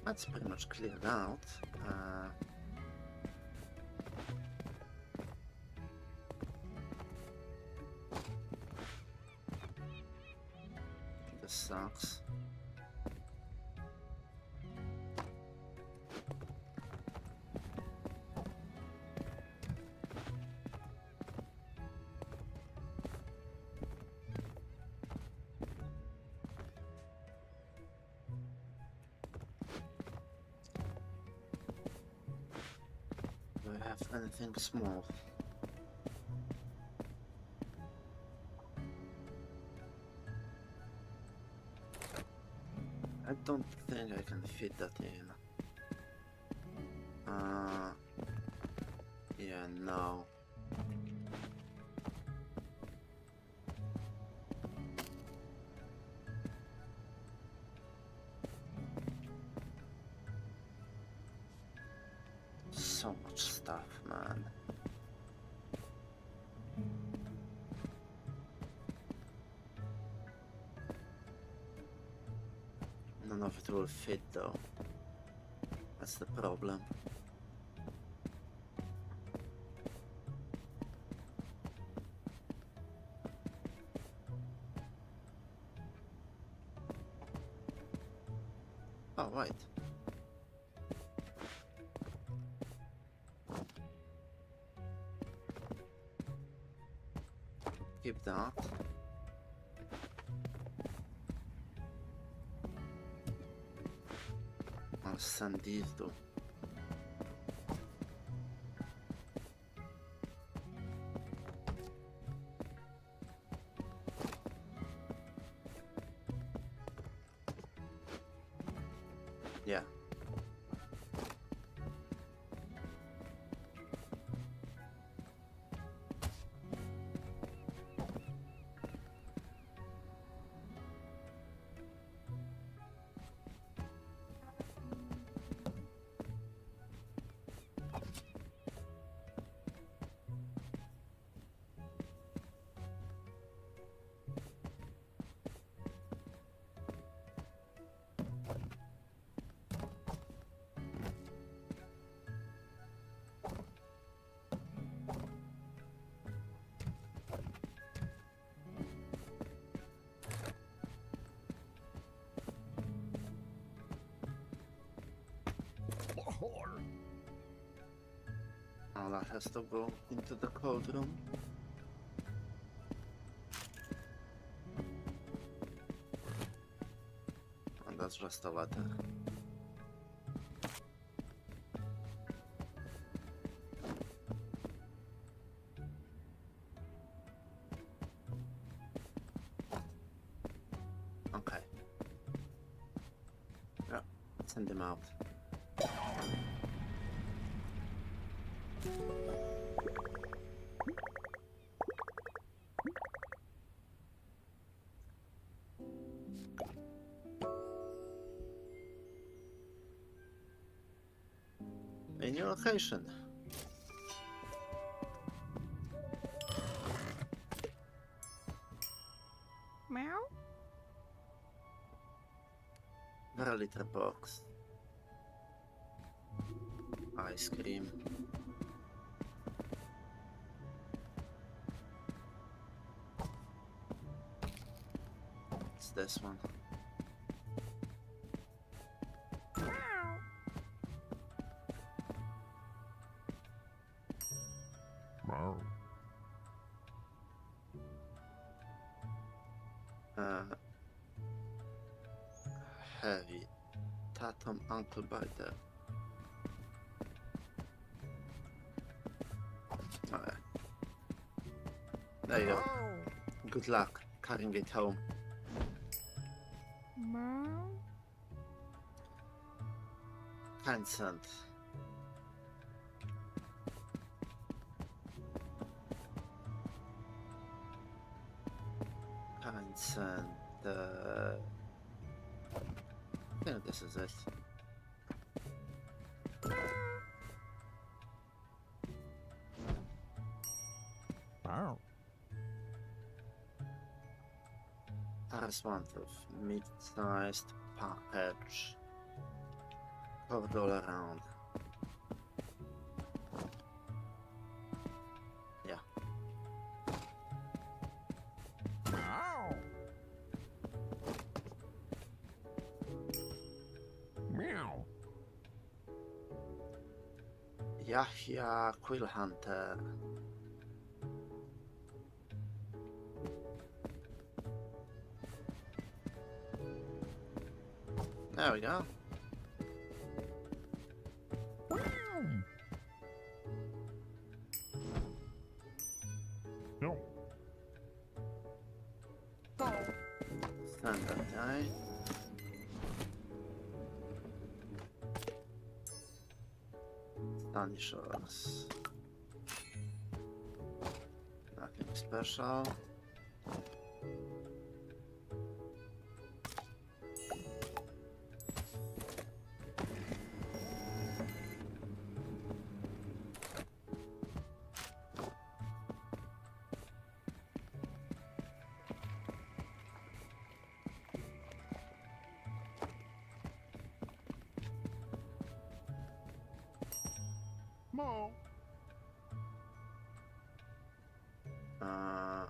That's pretty much cleared out. This sucks. Do I have anything small? I don't think I can fit that in. Yeah, no. So much stuff, man. None of it will fit though. That's the problem. Oh, right. Keep that. I'll send these though. Yeah. All that has to go into the code room. And that's just a letter. Okay. Yeah, send him out. A new location. Meow? Very little box. Ice cream. It's this one. Meow. Heavy. Tatum Uncle Biter. Alright. There you go. Good luck carrying it home. Meow? Consent. Consent. I think this is it. Meow. First one of mid-sized package. Covered all around. Yeah. Meow. Meow. Yahya Quill Hunter. There we go. No. Standard die. Stanishers. Nothing special. Meow. Uh,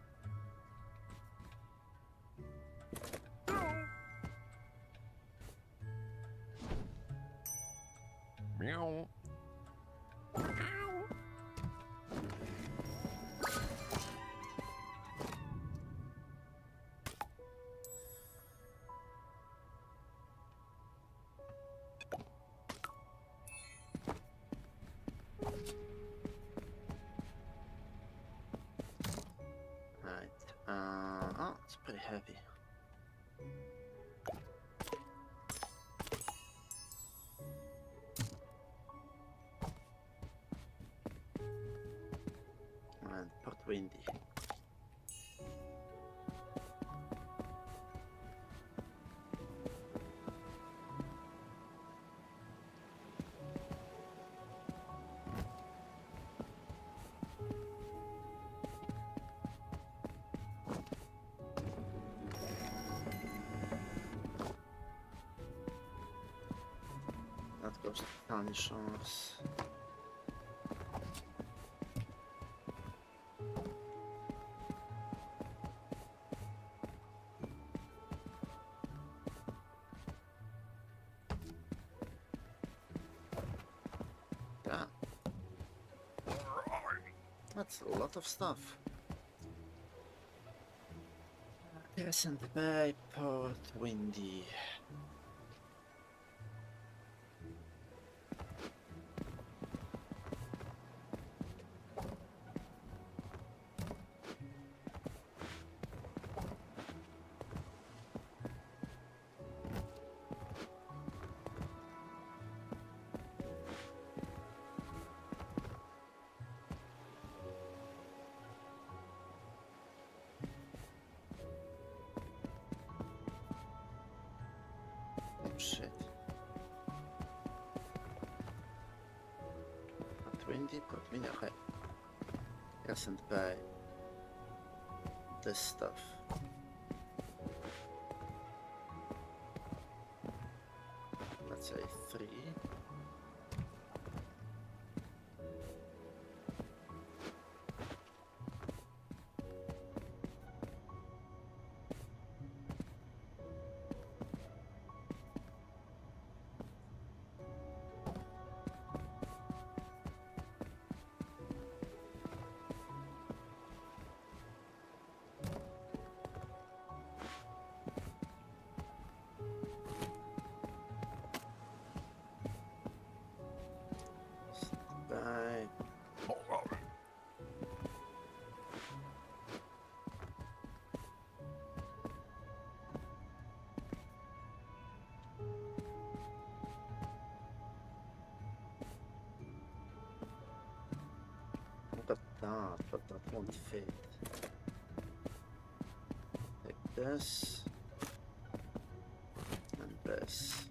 It's pretty heavy. And Port Windy. That goes to Tiny Shores. Yeah. That's a lot of stuff. Crescent Bay, Port Windy. Oh shit. Port Windy, okay. Crescent Bay. This stuff. Let's say 3. Bye. Look at that, but that won't fit. Take this and this.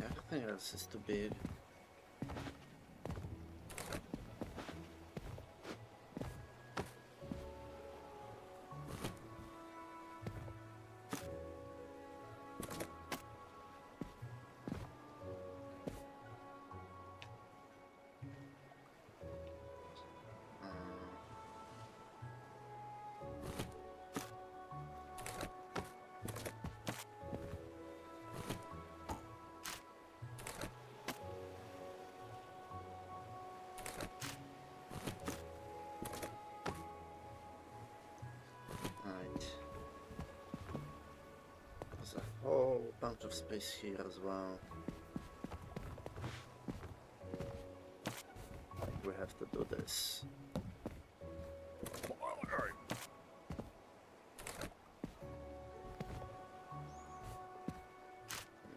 Everything else is too big. Right. There's a whole bunch of space here as well. We have to do this.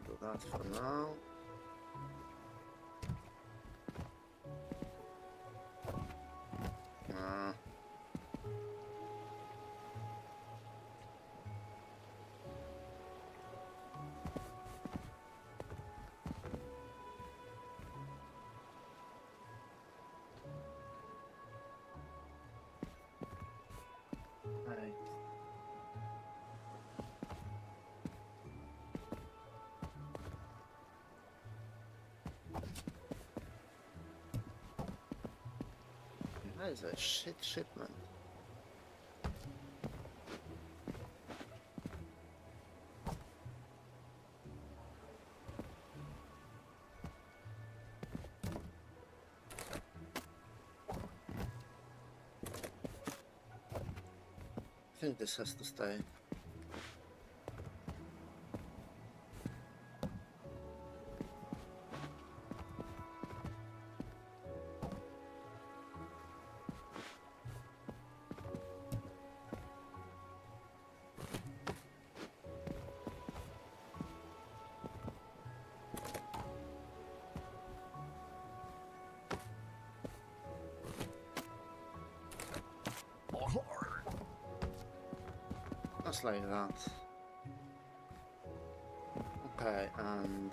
Do that for now. Right. That is a shit shipment. I think this has to stay. Just like that. Okay, and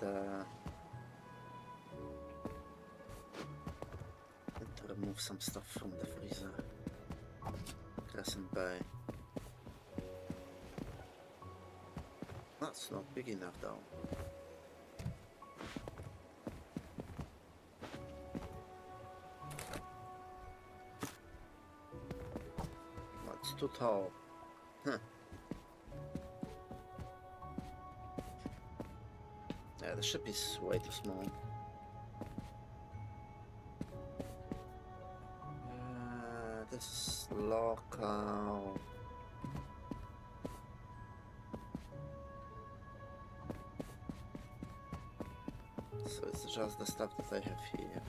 need to remove some stuff from the freezer. Crescent Bay. That's not big enough though. That's too tall. Huh. Yeah, the ship is way too small. This is local. So it's just the stuff that I have here.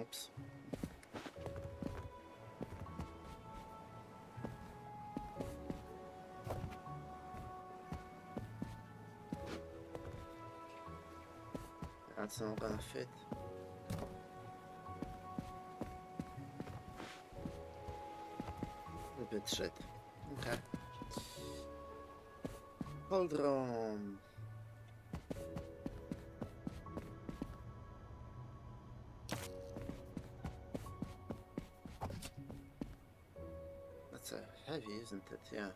Oops. That's not gonna fit. A bit shit. Okay. Cauldron. That's heavy, isn't it? Yeah.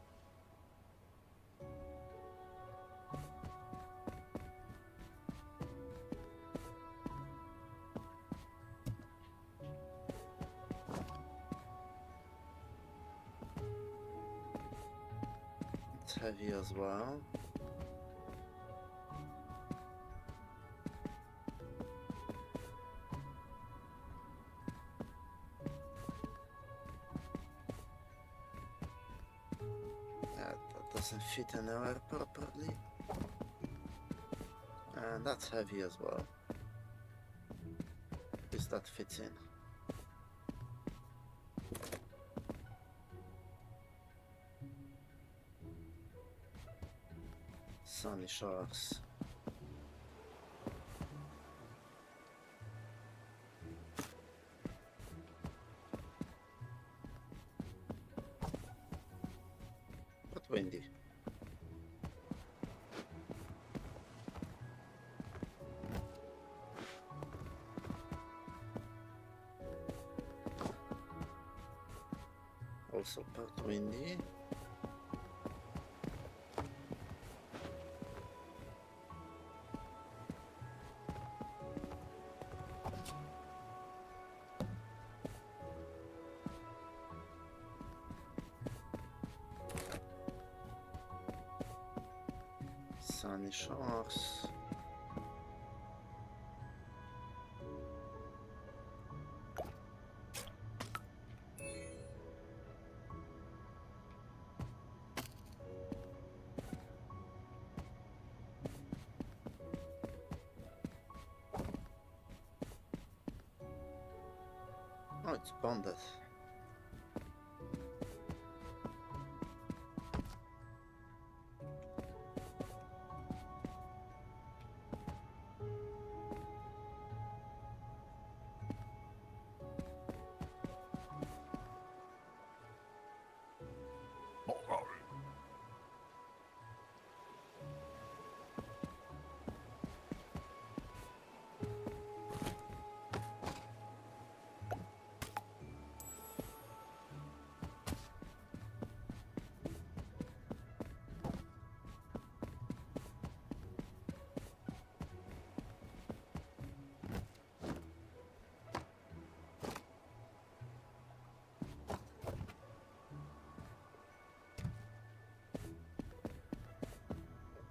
It's heavy as well. Yeah, that doesn't fit anywhere properly. And that's heavy as well. This that fits in. Sunny Shores. But windy. Also part windy. Sunny Shores. Oh, it's bonded.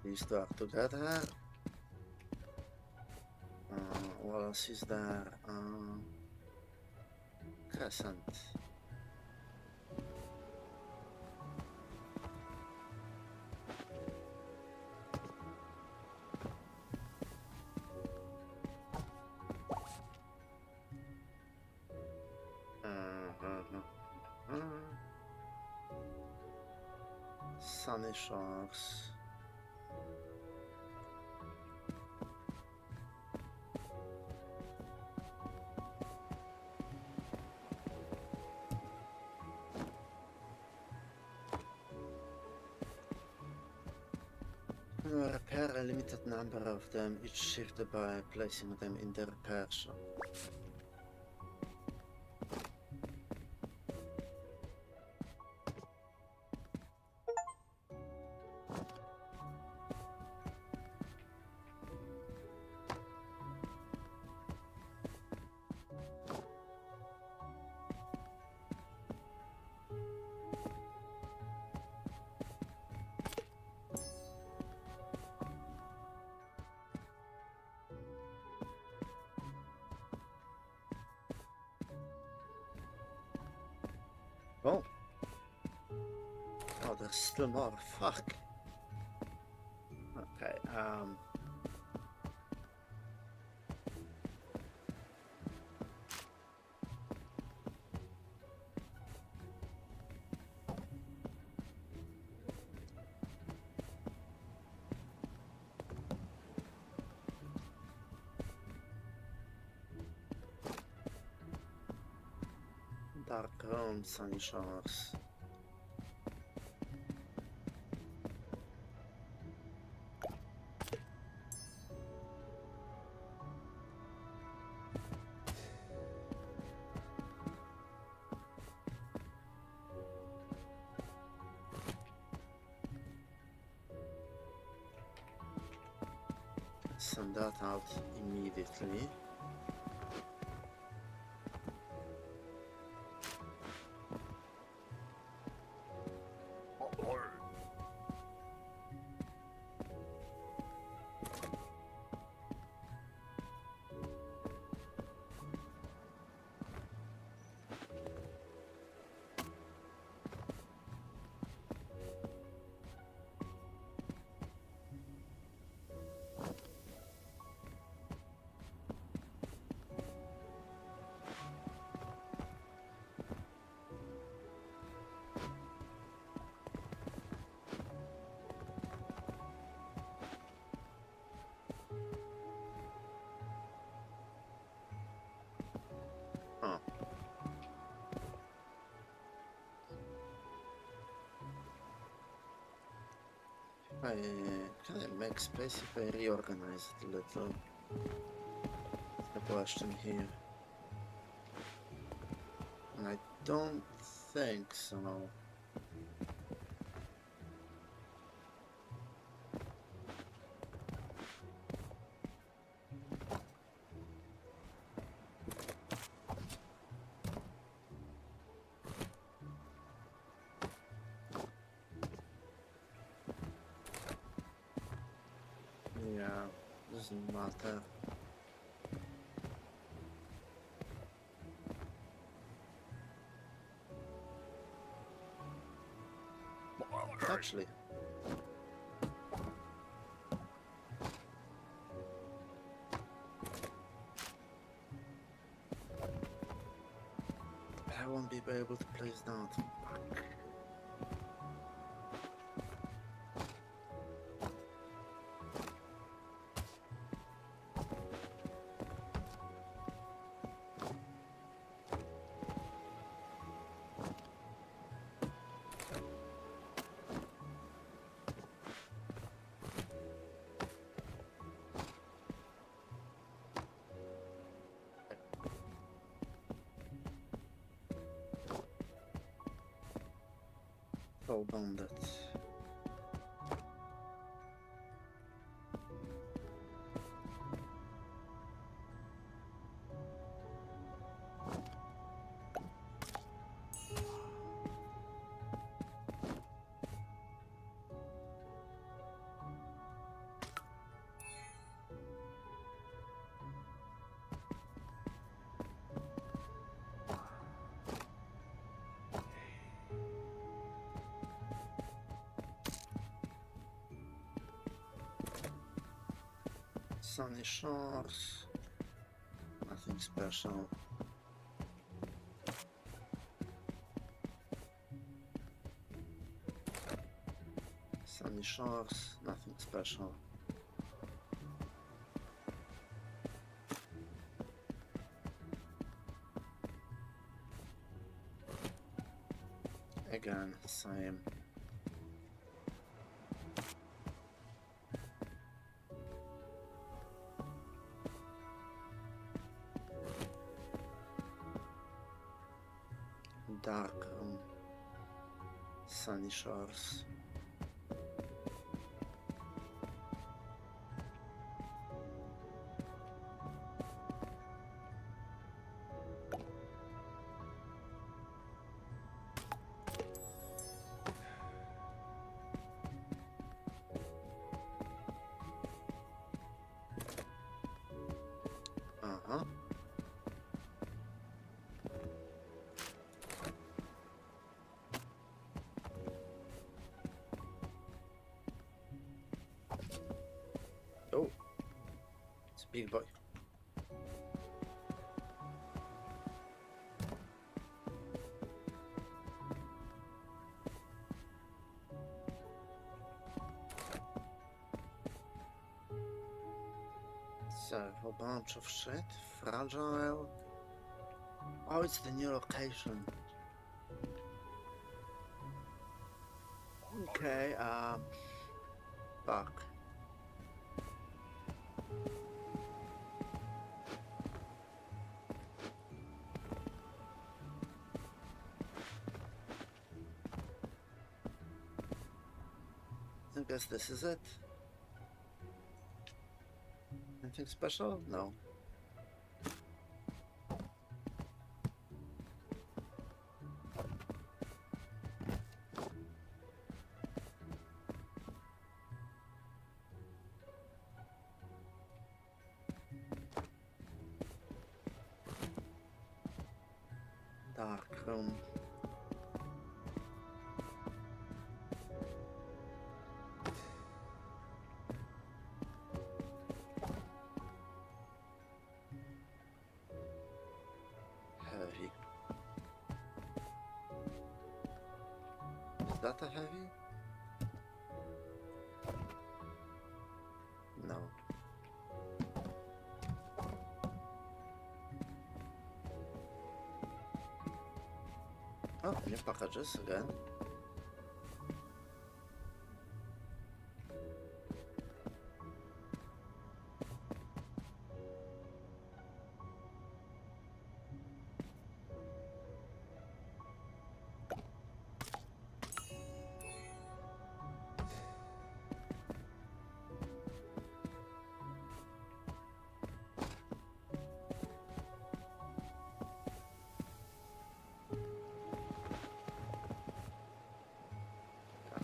These two are together. What else is there? Crescent. Sunny Shores. Repair a limited number of them each shift by placing them in the repair shop. Oh. Oh, there's still more. Fuck. Okay, Dark room, sunny shores. Send that out immediately. Oh. Can I make space if I reorganize it a little? The question here. And I don't think so. Yeah, doesn't matter. Actually, I won't be able to place that. Fuck. Hold on that. Sunny Shores. Nothing special. Sunny Shores, nothing special. Again, same. Dark room. Sunny Shores. Uh-huh. Oh, it's a big boy. So, a whole bunch of shit. Fragile. Oh, it's the new location. Okay, fuck. I guess this is it. Anything special? No. Dark room. Heavy. Is that a heavy? No. Oh, new packages again.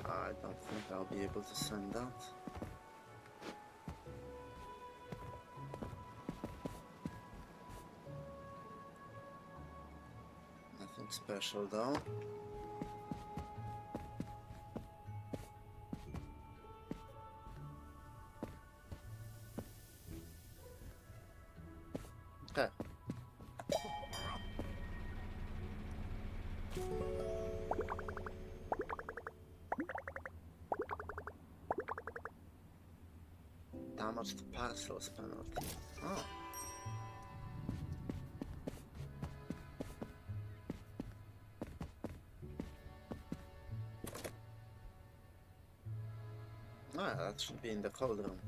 I don't think I'll be able to send that. Nothing special though. Okay. Damage to parcels penalty. Oh. Ah, that should be in the cold room.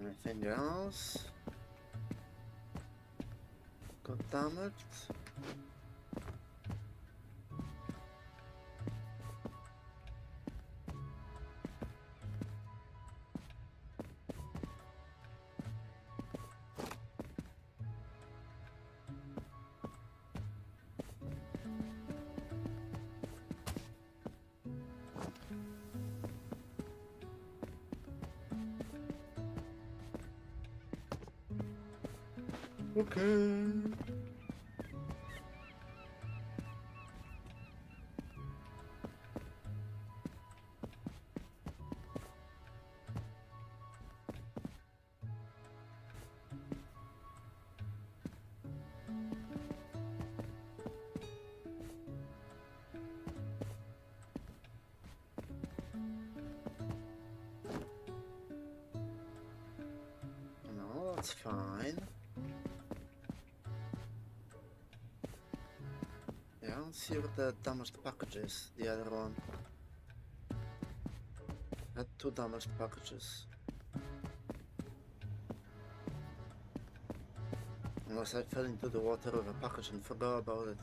Anything else? God damn it. Okay. No, that's fine. Yeah, let's see what the damaged package is. The other one. Had 2 damaged packages. Unless I fell into the water with a package and forgot about it.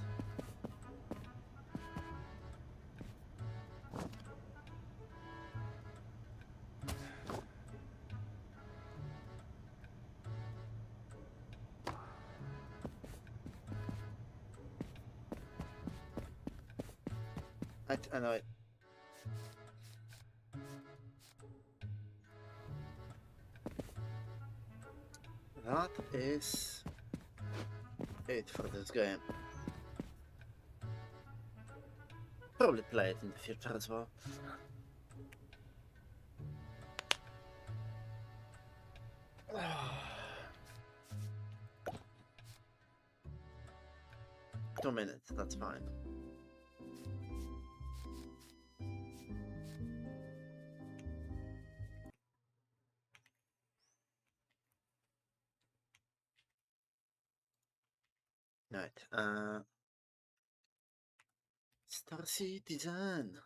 I know it. That is it for this game. Probably play it in the future as well. Two minutes, that's fine. Right, Star Citizen.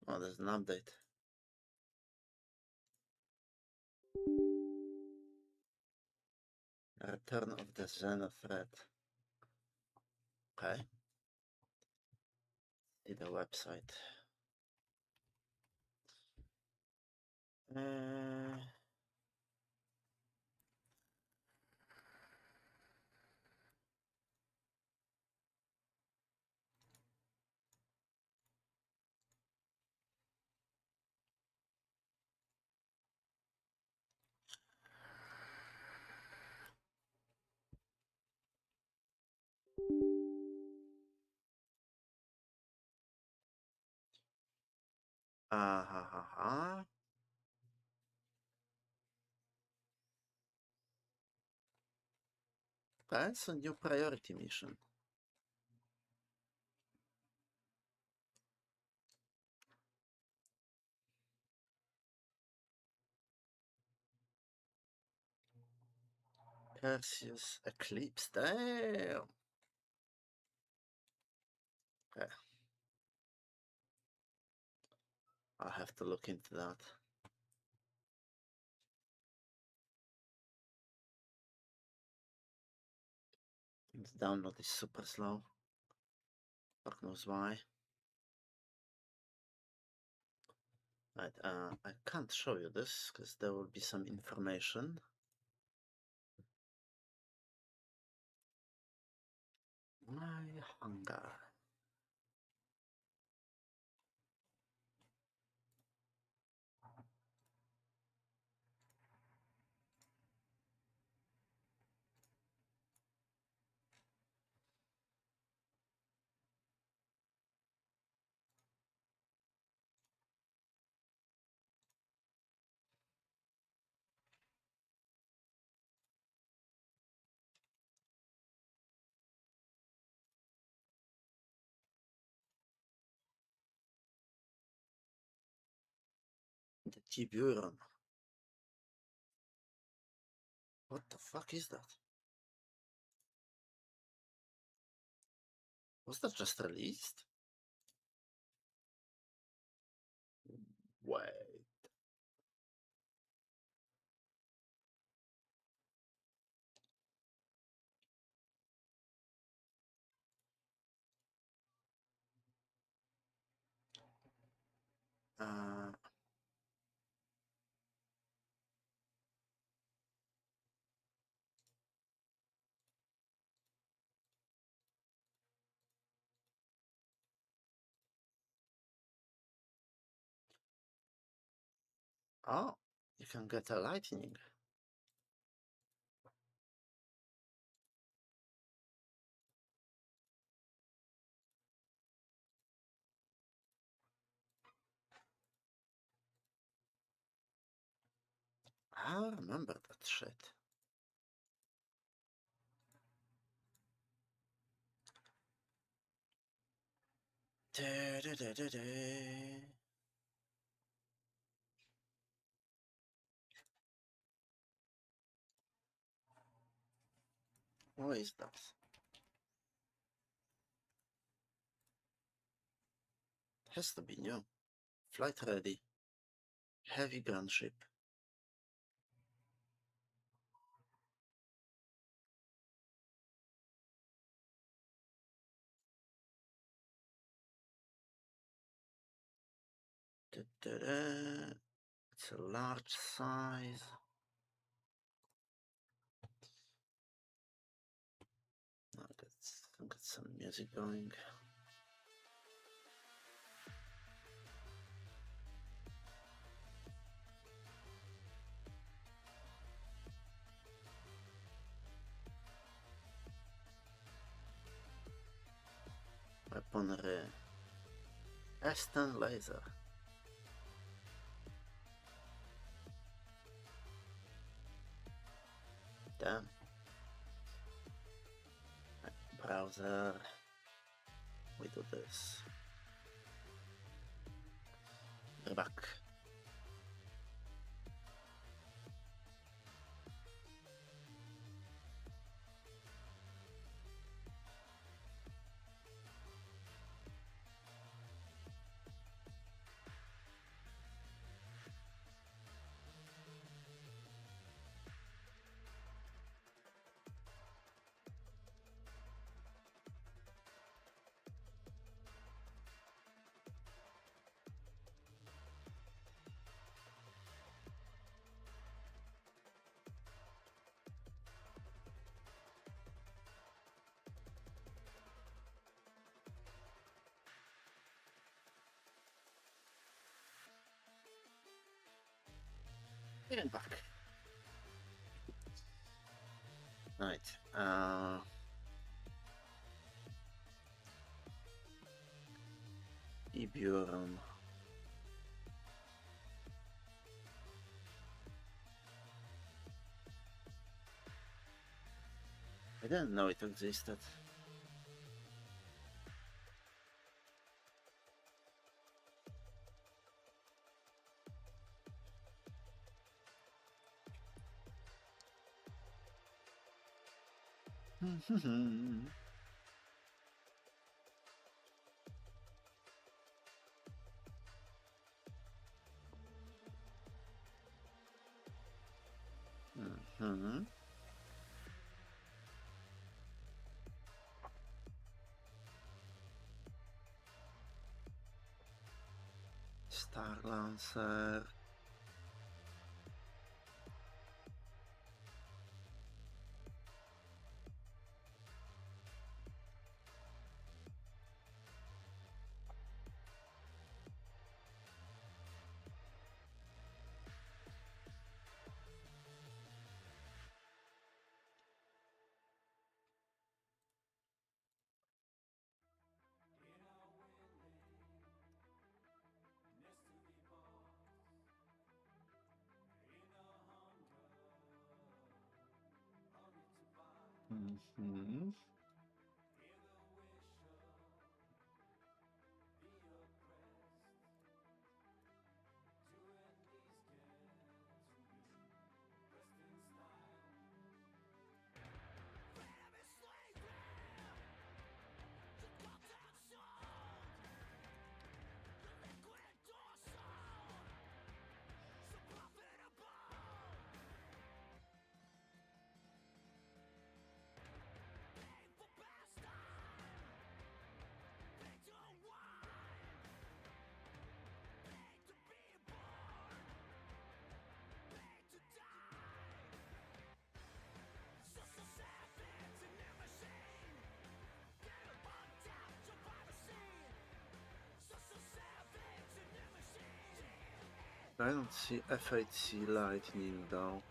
Oh, there's an update. Return of the Xeno threat. Okay. See the website. Ha ha ha. That's a new priority mission. Perseus Eclipse. Damn. Okay. I'll have to look into that. The download is super slow. Fuck knows why. Right, I can't show you this because there will be some information. My hunger. The Tiburon. What the fuck is that? Was that just released? Wait. Uh, Oh, you can get a lightning. I remember that shit. What is that? Has to be new. Flight ready. Heavy gunship. It's a large size. Let's get some music going. Weaponry. Aston laser. Damn. Browser. We do this. We're back. And back. Right. Ibiuron. I didn't know it existed. Mm-hmm. Star Lancer. Mm-hmm. I don't see FIT lightning though.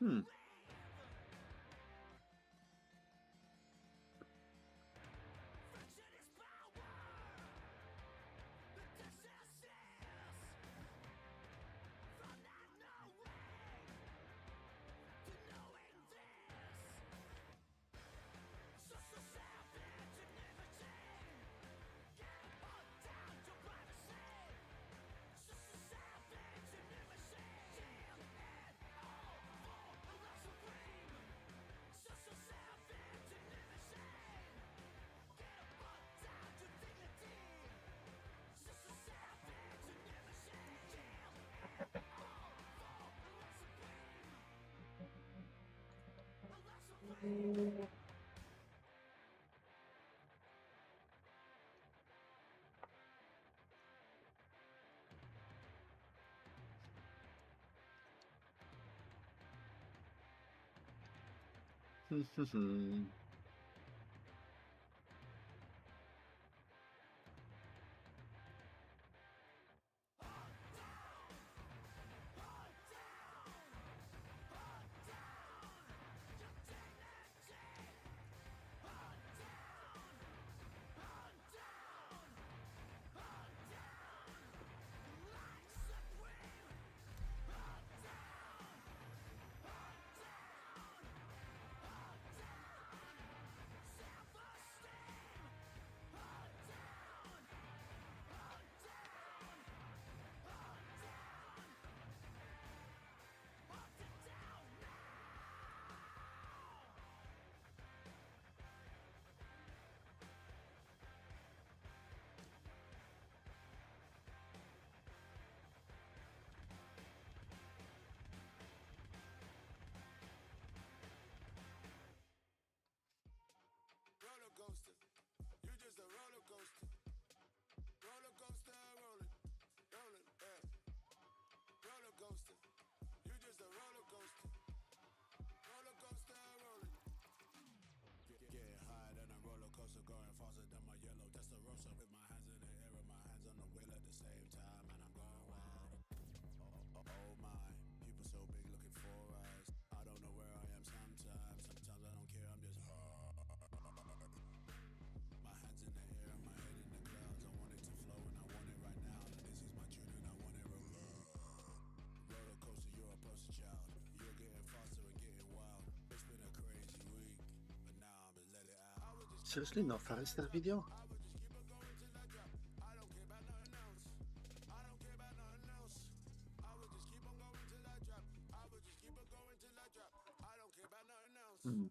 Hmm. Seriously, no Forester video? Hmm.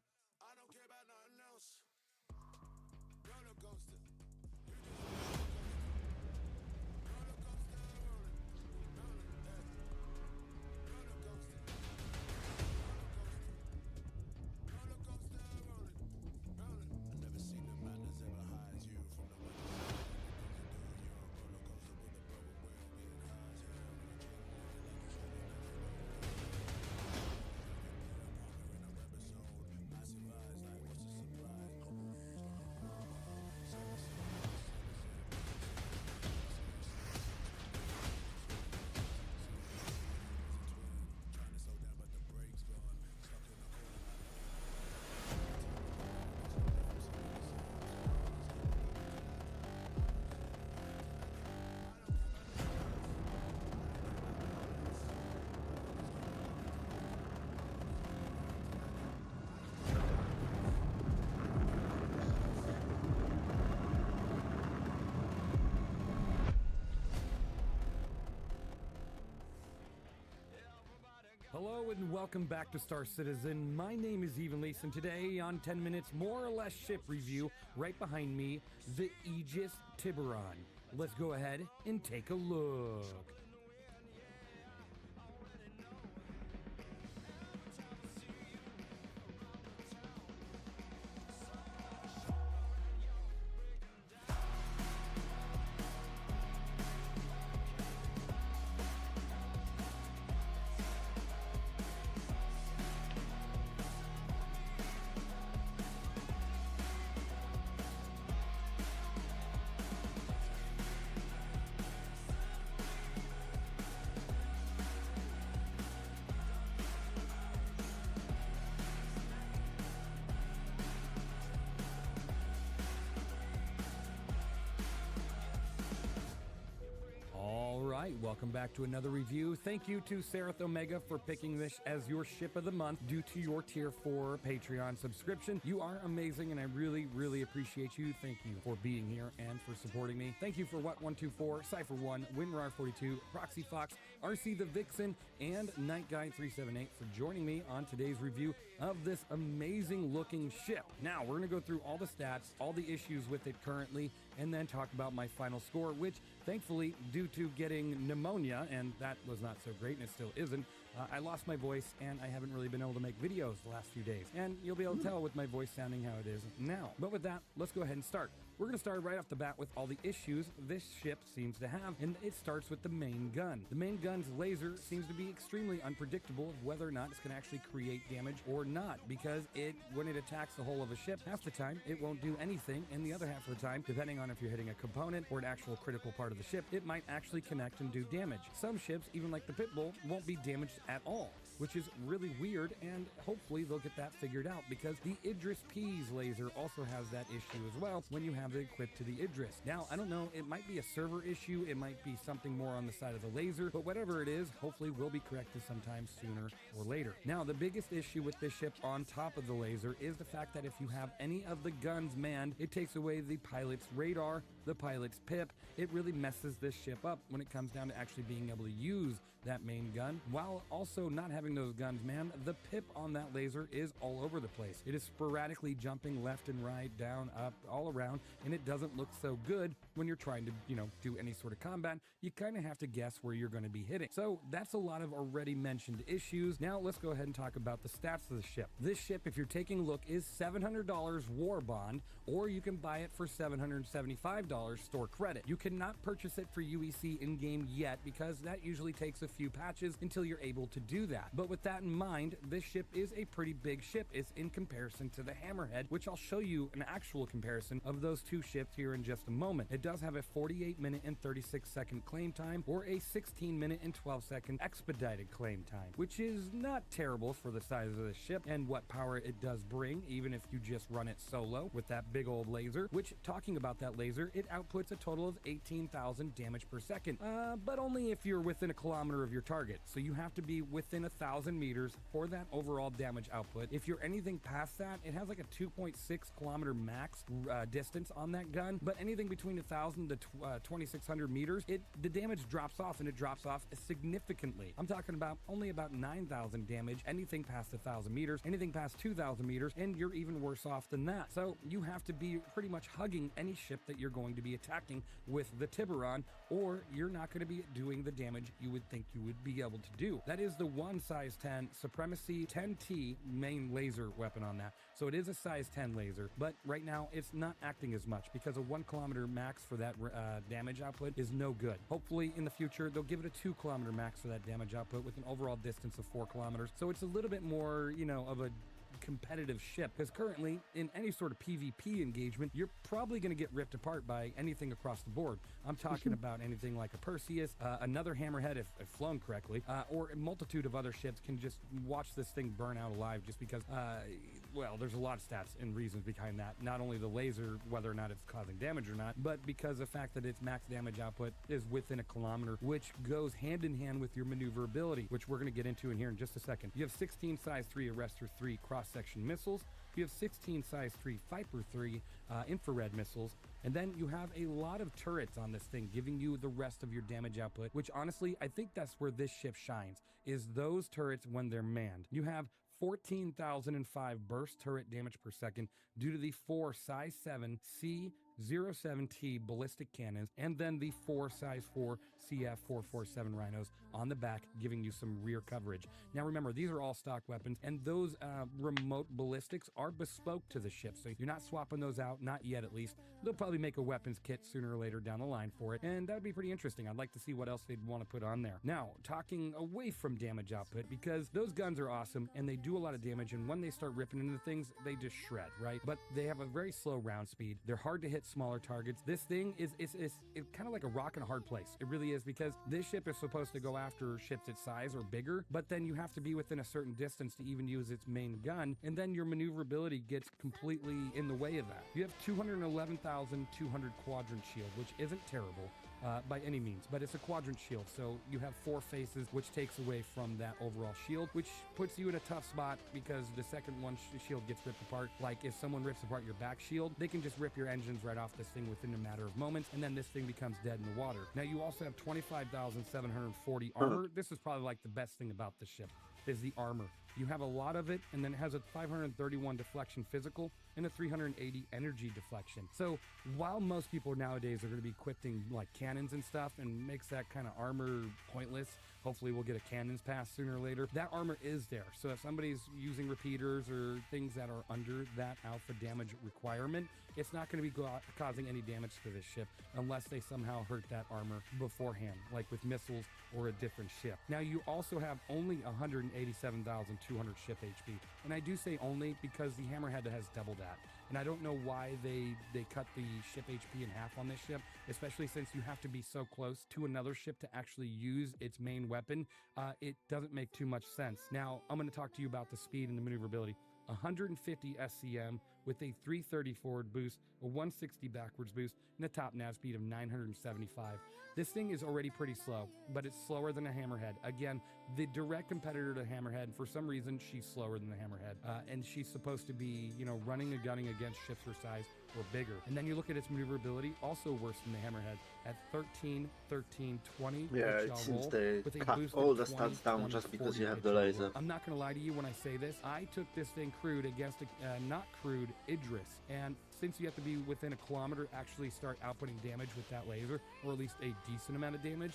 Hello and welcome back to Star Citizen. My name is Evenlease, and today on 10 Minutes More or Less Ship Review, right behind me, the Aegis Tiburon. Let's go ahead and take a look. Alright, welcome back to another review. Thank you to Seraph Omega for picking this as your ship of the month due to your tier 4 Patreon subscription. You are amazing and I really appreciate you. Thank you for being here and for supporting me. Thank you for What124, Cypher1, WinRAR42, Proxy Fox, RC the Vixen, and NightGuy378 for joining me on today's review of this amazing looking ship. Now, we're going to go through all the stats, all the issues with it currently, and then talk about my final score, which thankfully, due to getting pneumonia, and that was not so great, and it still isn't, I lost my voice, and I haven't really been able to make videos the last few days. And you'll be able to tell with my voice sounding how it is now. But with that, let's go ahead and start. We're going to start right off the bat with all the issues this ship seems to have, and it starts with the main gun. The main gun's laser seems to be extremely unpredictable of whether or not it's going to actually create damage or not, because when it attacks the hull of a ship, half the time it won't do anything, and the other half of the time, depending on if you're hitting a component or an actual critical part of the ship, it might actually connect and do damage. Some ships, even like the Pitbull, won't be damaged at all, which is really weird, and hopefully they'll get that figured out, because the Idris P's laser also has that issue as well when you have it equipped to the Idris. Now, I don't know, it might be a server issue, it might be something more on the side of the laser, but whatever it is, hopefully will be corrected sometime sooner or later. Now, the biggest issue with this ship on top of the laser is the fact that if you have any of the guns manned, it takes away the pilot's radar, the pilot's pip. It really messes this ship up when it comes down to actually being able to use that main gun. While also not having those guns manned, the pip on that laser is all over the place. It is sporadically jumping left and right, down, up, all around, and it doesn't look so good when you're trying to, do any sort of combat. You kind of have to guess where you're going to be hitting. So that's a lot of already mentioned issues. Now let's go ahead and talk about the stats of the ship. This ship, if you're taking a look, is $700 war bond, or you can buy it for $775 store credit. You cannot purchase it for UEC in-game yet, because that usually takes a few patches until you're able to do that. But with that in mind, this ship is a pretty big ship. It's in comparison to the Hammerhead, which I'll show you an actual comparison of those two ships here in just a moment. It does have a 48-minute and 36-second claim time, or a 16-minute and 12-second expedited claim time, which is not terrible for the size of the ship and what power it does bring, even if you just run it solo with that big old laser, which, talking about that laser, it outputs a total of 18,000 damage per second, but only if you're within a kilometer of your target. So you have to be within 1,000 meters for that overall damage output. If you're anything past that, it has like a 2.6 kilometer max distance on that gun, but anything between 1,000 to 2,600 meters, the damage drops off, and it drops off significantly. I'm talking about only about 9,000 damage, anything past 1,000 meters, anything past 2,000 meters, and you're even worse off than that. So you have to be pretty much hugging any ship that you're going to be attacking with the Tiburon, or you're not going to be doing the damage you would think you would be able to do. That is the one size 10 Supremacy 10T main laser weapon on that. So it is a size 10 laser, but right now it's not acting as much because a 1 kilometer max for that damage output is no good. Hopefully in the future they'll give it a 2 kilometer max for that damage output with an overall distance of 4 kilometers. So it's a little bit more, of a competitive ship, because currently in any sort of PvP engagement, you're probably going to get ripped apart by anything across the board. I'm talking about anything like a Perseus, another Hammerhead if flown correctly, or a multitude of other ships can just watch this thing burn out alive just because, there's a lot of stats and reasons behind that. Not only the laser, whether or not it's causing damage or not, but because the fact that its max damage output is within a kilometer, which goes hand in hand with your maneuverability, which we're going to get into in here in just a second. You have 16 size 3 Arrestor 3 cross-section missiles. You have 16 size 3 Viper 3 infrared missiles, And then you have a lot of turrets on this thing, giving you the rest of your damage output, which honestly, I think that's where this ship shines, is those turrets when they're manned. You have 14,005 burst turret damage per second due to the 4 size 7 C07T ballistic cannons, and then the 4 size 4 CF447 rhinos on the back, giving you some rear coverage. Now remember, these are all stock weapons, and those remote ballistics are bespoke to the ship, so you're not swapping those out, not yet at least. They'll probably make a weapons kit sooner or later down the line for it, and that would be pretty interesting. I'd like to see what else they'd want to put on there. Now, talking away from damage output, because those guns are awesome, and they do a lot of damage, and when they start ripping into things, they just shred, right? But they have a very slow round speed. They're hard to hit smaller targets. This thing is kind of like a rock in a hard place. It really is, because this ship is supposed to go after ships its size or bigger, but then you have to be within a certain distance to even use its main gun, and then your maneuverability gets completely in the way of that. You have 211,200 quadrant shield, which isn't terrible by any means, but it's a quadrant shield, so you have 4 faces, which takes away from that overall shield, which puts you in a tough spot, because the second one shield gets ripped apart. Like if someone rips apart your back shield, they can just rip your engines right off this thing within a matter of moments, and then this thing becomes dead in the water. Now you also have 25,740 armor. This is probably like the best thing about this ship, is the armor. You have a lot of it, and then it has a 531 deflection physical and a 380 energy deflection. So while most people nowadays are going to be equipping like cannons and stuff, and makes that kind of armor pointless, hopefully we'll get a cannons pass sooner or later, that armor is there. So if somebody's using repeaters or things that are under that alpha damage requirement, it's not going to be causing any damage to this ship unless they somehow hurt that armor beforehand, like with missiles or a different ship. Now you also have only 187,200 ship HP, and I do say only because the Hammerhead has double that. And I don't know why they cut the ship HP in half on this ship, especially since you have to be so close to another ship to actually use its main weapon. It doesn't make too much sense. Now, I'm going to talk to you about the speed and the maneuverability. 150 SCM with a 330 forward boost, a 160 backwards boost, and a top nav speed of 975. This thing is already pretty slow, but it's slower than a Hammerhead. Again, the direct competitor to Hammerhead, for some reason, she's slower than the Hammerhead. And she's supposed to be, running and gunning against ships her size or bigger. And then you look at its maneuverability, also worse than the Hammerhead, at 13, 13, 20. Yeah, it seems they cut all the stats down just because you have the laser. I'm not going to lie to you when I say this. I took this thing crewed against a not crewed Idris, and since you have to be within a kilometer to actually start outputting damage with that laser, or at least a decent amount of damage,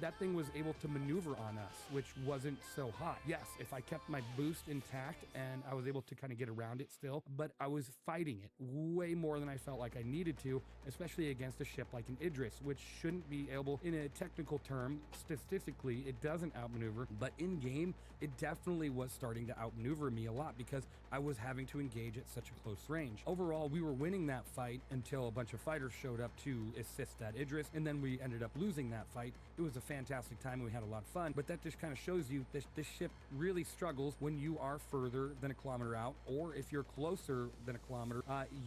that thing was able to maneuver on us, which wasn't so hot. Yes, if I kept my boost intact and I was able to kind of get around it still, but I was fighting it way more than I felt like I needed to, especially against a ship like an Idris, which shouldn't be able, in a technical term, statistically, it doesn't outmaneuver, but in game, it definitely was starting to outmaneuver me a lot because I was having to engage at such a close range. Overall, we were winning that fight until a bunch of fighters showed up to assist that Idris, and then we ended up losing that fight. It was a fantastic time and we had a lot of fun, but that just kind of shows you that this ship really struggles when you are further than a kilometer out, or if you're closer than a kilometer,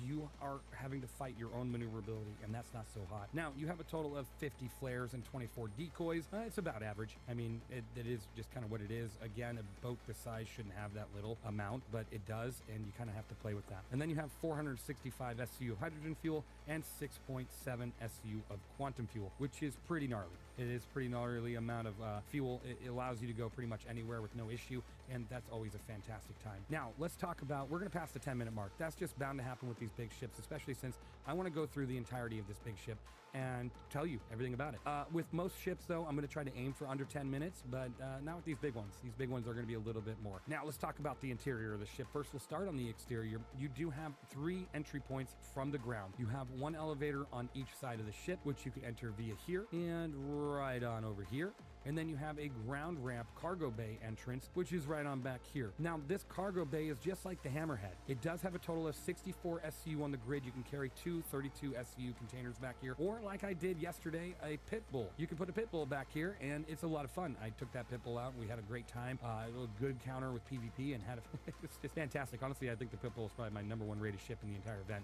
you are having to fight your own maneuverability, and that's not so hot. Now, you have a total of 50 flares and 24 decoys. It's about average. I mean, it is just kind of what it is. Again, a boat this size shouldn't have that little amount, but it does, and you kind of have to play with that. And then you have 465 SCU hydrogen fuel and 6.7 SCU of quantum fuel, which is pretty gnarly. It is pretty gnarly amount of fuel. It allows you to go pretty much anywhere with no issue, and that's always a fantastic time. Now, let's talk about, we're going to pass the 10-minute mark. That's just bound to happen with these big ships, especially since I want to go through the entirety of this big ship and tell you everything about it. With most ships, though, I'm going to try to aim for under 10 minutes, but not with these big ones. These big ones are going to be a little bit more. Now, let's talk about the interior of the ship. First, we'll start on the exterior. You do have 3 entry points from the ground. You have 1 elevator on each side of the ship, which you can enter via here and right on over here. And then you have a ground ramp cargo bay entrance, which is right on back here. Now, this cargo bay is just like the Hammerhead. It does have a total of 64 SCU on the grid. You can carry 2 32 SCU containers back here, or like I did yesterday, a pit bull. You can put a pit bull back here, and it's a lot of fun. I took that pit bull out, and we had a great time. A good counter with PvP, and had it's just fantastic. Honestly, I think the pit bull is probably my #1 rated ship in the entire event.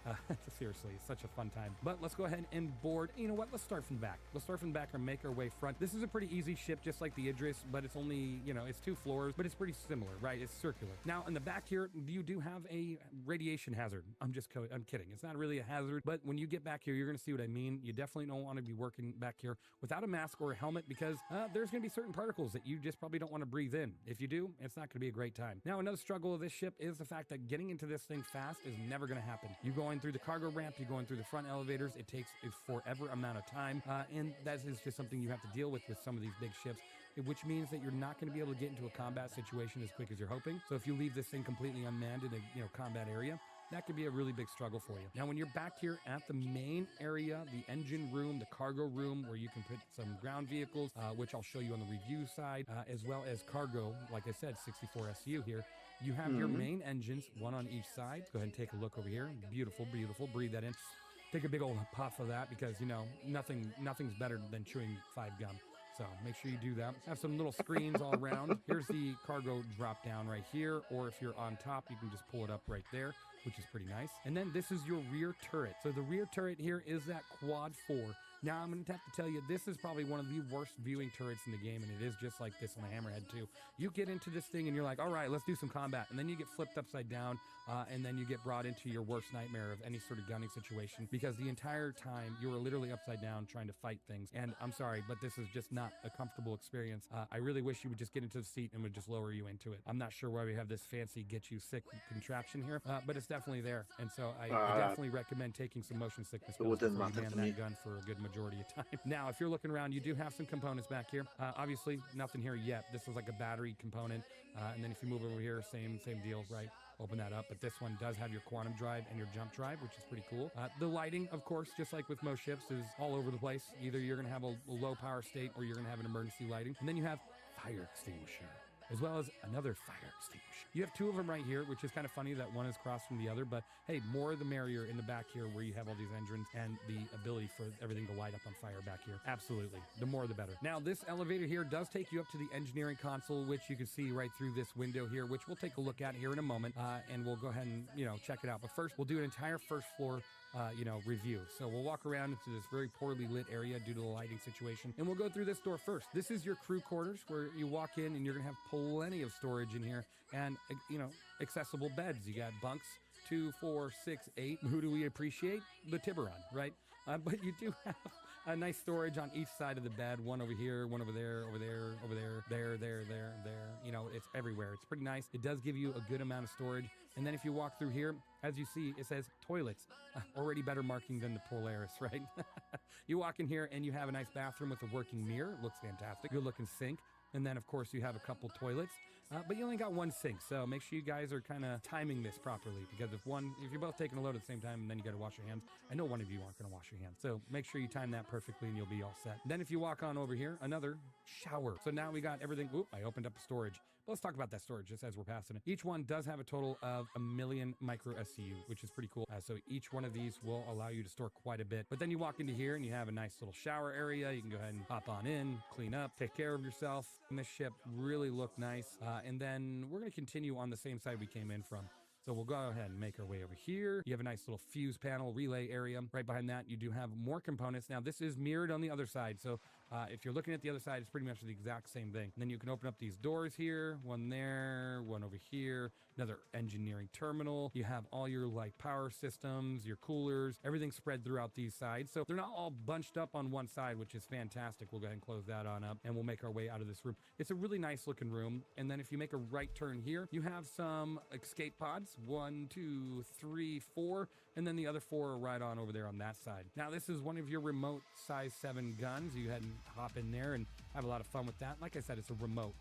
Seriously, it's such a fun time. But let's go ahead and board. You know what? Let's start from the back. Let's start from the back and make our way front. This is a pretty easy ship ship just like the Idris, but it's only, you know, it's 2 floors, but it's pretty similar, right? It's circular. Now, in the back here, you do have a radiation hazard. I'm kidding. It's not really a hazard, but when you get back here, you're going to see what I mean. You definitely don't want to be working back here without a mask or a helmet because there's going to be certain particles that you just probably don't want to breathe in. If you do, it's not going to be a great time. Now, another struggle of this ship is the fact that getting into this thing fast is never going to happen. You're going through the cargo ramp, you're going through the front elevators. It takes a forever amount of time, and that is just something you have to deal with some of these big ships, which means that you're not going to be able to get into a combat situation as quick as you're hoping. So if you leave this thing completely unmanned in a combat area, that could be a really big struggle for you. Now, when you're back here at the main area, the engine room, the cargo room, where you can put some ground vehicles, which I'll show you on the review side, as well as cargo, like I said, 64 SU here. You have your main engines, one on each side. Go ahead and take a look over here. Beautiful, beautiful. Breathe that in. Take a big old puff of that because, you know, nothing's better than chewing 5 gum. So make sure you do that. Have some little screens all around. Here's the cargo drop down right here, or if you're on top, you can just pull it up right there, which is pretty nice. And then this is your rear turret. So the rear turret here is that quad 4. Now, I'm going to have to tell you, this is probably one of the worst viewing turrets in the game, and it is just like this on the Hammerhead too. You get into this thing, and you're like, all right, let's do some combat. And then you get flipped upside down, and then you get brought into your worst nightmare of any sort of gunning situation, because the entire time, you are literally upside down trying to fight things. And I'm sorry, but this is just not a comfortable experience. I really wish you would just get into the seat and would just lower you into it. I'm not sure why we have this fancy get you sick contraption here, but it's definitely there. And so I definitely recommend taking some motion sickness pills before you man that gun for a good majority of time. Now, if you're looking around, you do have some components back here. Obviously, nothing here yet. This is like a battery component. And then if you move over here, same deal, right? Open that up. But this one does have your quantum drive and your jump drive, which is pretty cool. The lighting, of course, just like with most ships, is all over the place. Either you're going to have a low power state or you're going to have an emergency lighting. And then you have fire extinguisher, as well as another fire extinguisher. You have 2 of them right here, which is kind of funny that one is across from the other, but hey, more the merrier in the back here where you have all these engines and the ability for everything to light up on fire back here. Absolutely. The more the better. Now, this elevator here does take you up to the engineering console, which you can see right through this window here, which we'll take a look at here in a moment, and we'll go ahead and, check it out. But first, we'll do an entire first floor review. So we'll walk around into this very poorly lit area due to the lighting situation, and we'll go through this door first. This is your crew quarters where you walk in and you're gonna have plenty of storage in here and accessible beds. You got bunks 2, 4, 6, 8. Who do we appreciate? The Tiburon, right? But you do have a nice storage on each side of the bed. One over here, one over there, over there, over there, there. It's everywhere. It's pretty nice. It does give you a good amount of storage. And then if you walk through here, as you see, it says toilets. Already better marking than the Polaris, right? You walk in here and you have a nice bathroom with a working mirror. It looks fantastic. Good looking sink. And then, of course, you have a couple toilets, but you only got 1 sink. So make sure you guys are kind of timing this properly, because if you're both taking a load at the same time and then you got to wash your hands, I know one of you aren't going to wash your hands. So make sure you time that perfectly and you'll be all set. Then if you walk on over here, another shower. So now we got everything. Oop, I opened up the storage. Let's talk about that storage just as we're passing it. Each one does have a total of 1 million micro SCU, which is pretty cool. So each one of these will allow you to store quite a bit. But then you walk into here and you have a nice little shower area. You can go ahead and hop on in, clean up, take care of yourself. And this ship really looked nice. And then we're going to continue on the same side we came in from. So we'll go ahead and make our way over here. You have a nice little fuse panel relay area. Right behind that, you do have more components. Now, this is mirrored on the other side. So if you're looking at the other side, it's pretty much the exact same thing. And then you can open up these doors here, one there, one over here, another engineering terminal. You have all your power systems, your coolers, everything spread throughout these sides. So they're not all bunched up on one side, which is fantastic. We'll go ahead and close that on up and we'll make our way out of this room. It's a really nice looking room. And then if you make a right turn here, you have some escape pods. 1, 2, 3, 4, and then the other 4 are right on over there on that side. Now, this is one of your remote size 7 guns. You had hop in there and have a lot of fun with that. Like I said, it's a remote.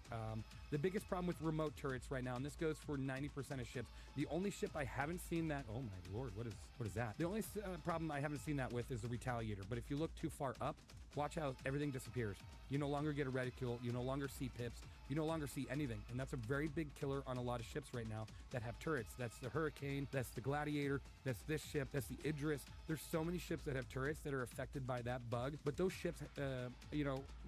The biggest problem with remote turrets right now, and this goes for 90% of ships, the only ship I haven't seen that, oh my lord, what is that? The only problem I haven't seen that with is the Retaliator. But if you look too far up, watch how everything disappears. You no longer get a reticule, you no longer see pips, you no longer see anything. And that's a very big killer on a lot of ships right now that have turrets. That's the Hurricane, that's the Gladiator, that's this ship, that's the Idris. There's so many ships that have turrets that are affected by that bug. But those ships,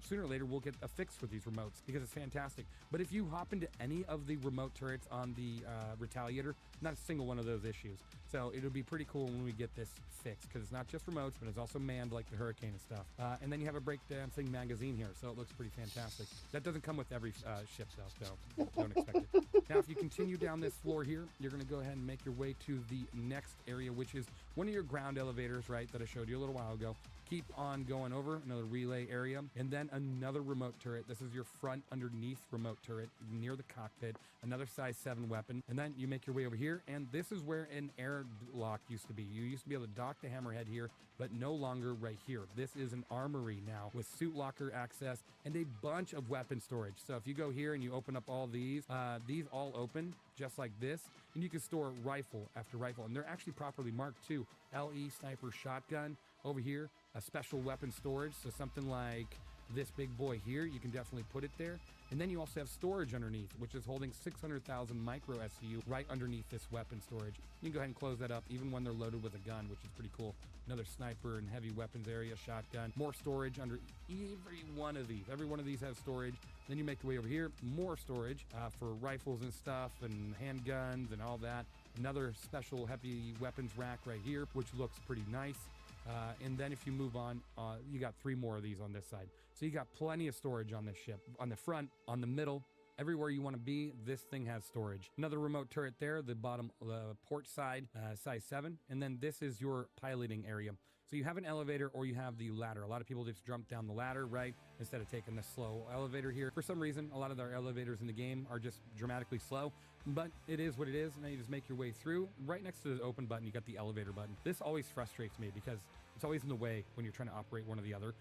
sooner or later we'll get a fix for these remotes because it's fantastic. But if you hop into any of the remote turrets on the Retaliator, not a single one of those issues. So it'll be pretty cool when we get this fixed because it's not just remotes, but it's also manned like the Hurricane and stuff. And then you have a breakdancing magazine here, so it looks pretty fantastic. That doesn't come with every ship though, so don't expect it. Now, if you continue down this floor here, you're going to go ahead and make your way to the next area, which is one of your ground elevators, right, that I showed you a little while ago. Keep on going over, another relay area, and then another remote turret. This is your front underneath remote turret near the cockpit, another size 7 weapon, and then you make your way over here, and this is where an airlock used to be. You used to be able to dock the hammerhead here, but no longer right here. This is an armory now with suit locker access and a bunch of weapon storage. So if you go here and you open up all these all open just like this, and you can store rifle after rifle, and they're actually properly marked too. LE sniper shotgun over here, a special weapon storage, so something like this big boy here, you can definitely put it there. And then you also have storage underneath, which is holding 600,000 micro SCU right underneath this weapon storage. You can go ahead and close that up even when they're loaded with a gun, which is pretty cool. Another sniper and heavy weapons area, shotgun, more storage under every one of these. Every one of these has storage. Then you make your way over here, more storage for rifles and stuff and handguns and all that. Another special heavy weapons rack right here, which looks pretty nice. And then if you move on, you got 3 more of these on this side. So you got plenty of storage on this ship. On the front, on the middle, everywhere you want to be, this thing has storage. Another remote turret there, the bottom, the port side, size 7. And then this is your piloting area. So you have an elevator or you have the ladder. A lot of people just jump down the ladder, right? Instead of taking the slow elevator here. For some reason, a lot of our elevators in the game are just dramatically slow, but it is what it is. And then you just make your way through. Right next to the open button, you got the elevator button. This always frustrates me because it's always in the way when you're trying to operate one or the other.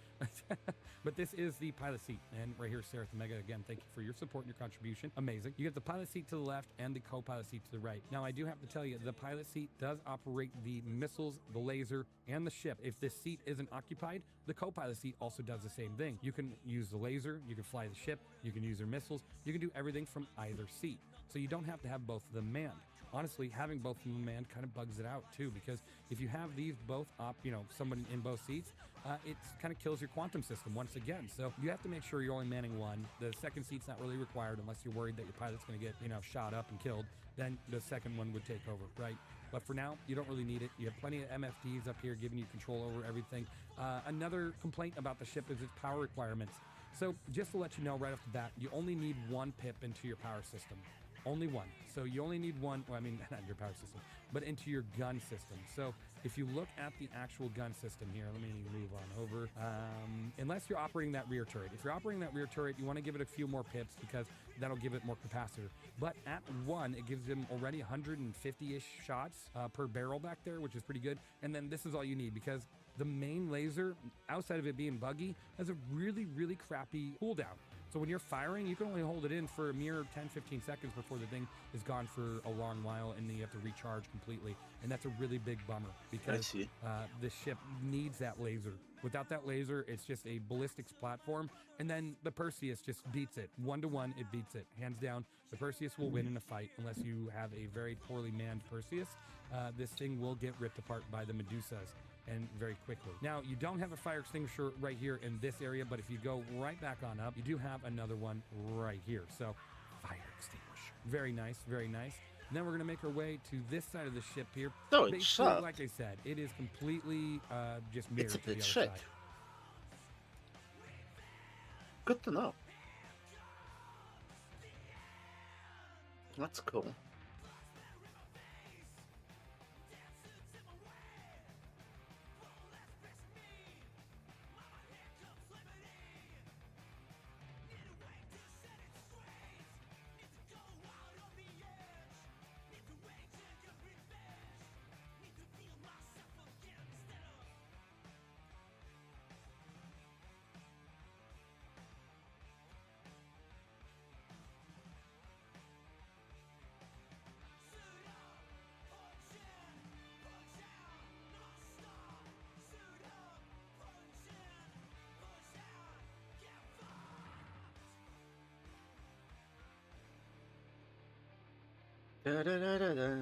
But this is the pilot seat. And right here, Sarah Omega, again, thank you for your support and your contribution. Amazing. You get the pilot seat to the left and the co-pilot seat to the right. Now, I do have to tell you, the pilot seat does operate the missiles, the laser, and the ship. If this seat isn't occupied, the co-pilot seat also does the same thing. You can use the laser, you can fly the ship, you can use their missiles, you can do everything from either seat. So you don't have to have both of them manned. Honestly, having both of them manned kind of bugs it out too, because if you have these both someone in both seats, it kind of kills your quantum system once again. So you have to make sure you're only manning one. The second seat's not really required unless you're worried that your pilot's going to get, shot up and killed. Then the second one would take over, right? But for now, you don't really need it. You have plenty of MFDs up here giving you control over everything. Another complaint about the ship is its power requirements. So just to let you know right off the bat, you only need 1 pip into your power system. Only 1. So you only need 1, well, I mean, not your power system, but into your gun system. So if you look at the actual gun system here, let me move on over. Unless you're operating that rear turret. If you're operating that rear turret, you want to give it a few more pips because that'll give it more capacitor. But at 1, it gives them already 150-ish shots per barrel back there, which is pretty good. And then this is all you need because the main laser, outside of it being buggy, has a really, really crappy cooldown. So when you're firing, you can only hold it in for a mere 10-15 seconds before the thing is gone for a long while, and then you have to recharge completely. And that's a really big bummer because the ship needs that laser. Without that laser, it's just a ballistics platform, and then the Perseus just beats it. 1-to-1, it beats it. Hands down, the Perseus will win in a fight unless you have a very poorly manned Perseus. This thing will get ripped apart by the Medusas. And very quickly. Now, you don't have a fire extinguisher right here in this area, but if you go right back on up, you do have another one right here. So, fire extinguisher. Very nice, very nice. And then we're going to make our way to this side of the ship here. So Basically, sharp. like I said, it is completely just mirrored It's a to the bit other shit. side. Good to know. That's cool. Da, da, da, da, da.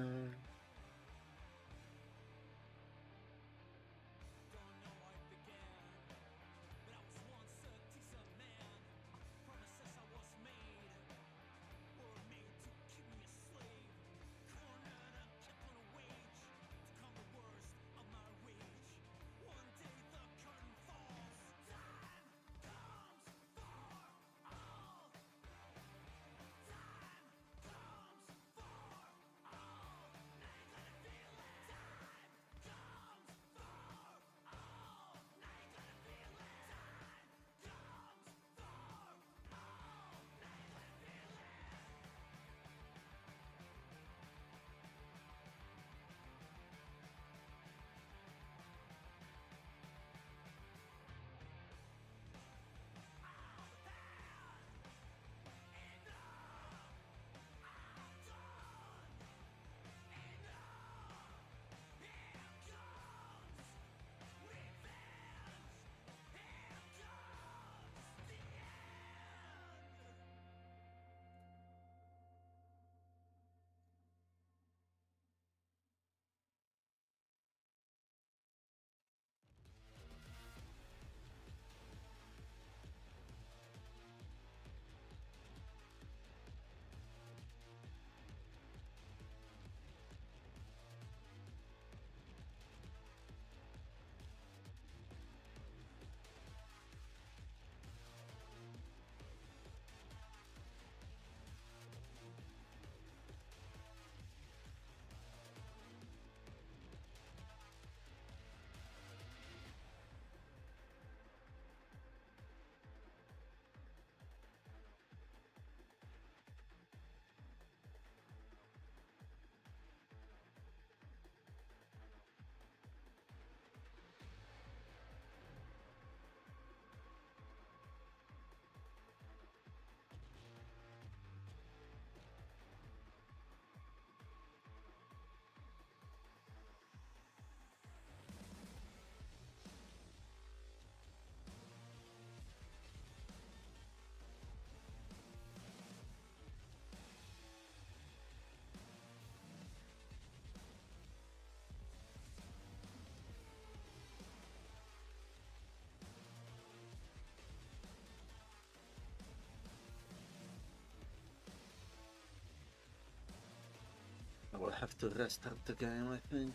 have to restart the game, I think.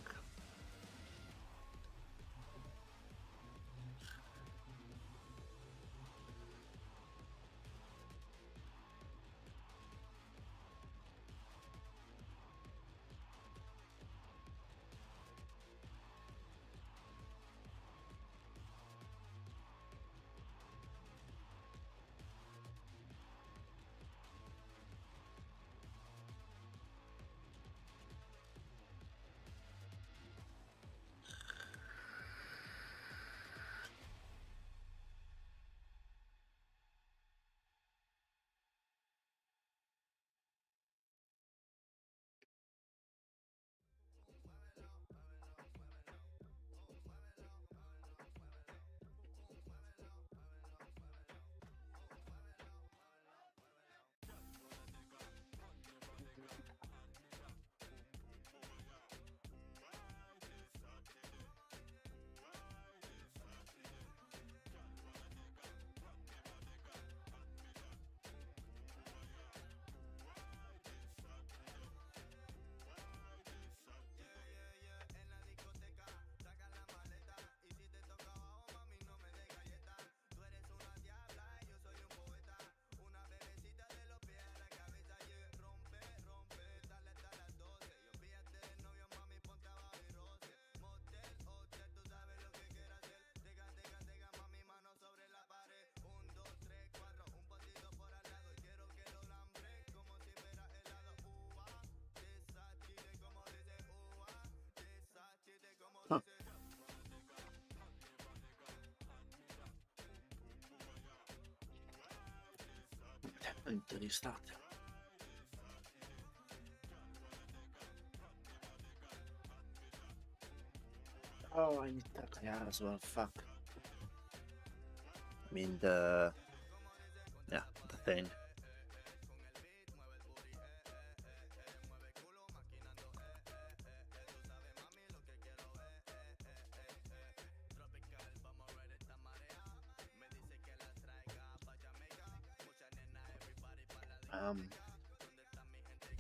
Huh. I need to restart. Oh, I need that yeah as well, fuck. I mean yeah, the thing.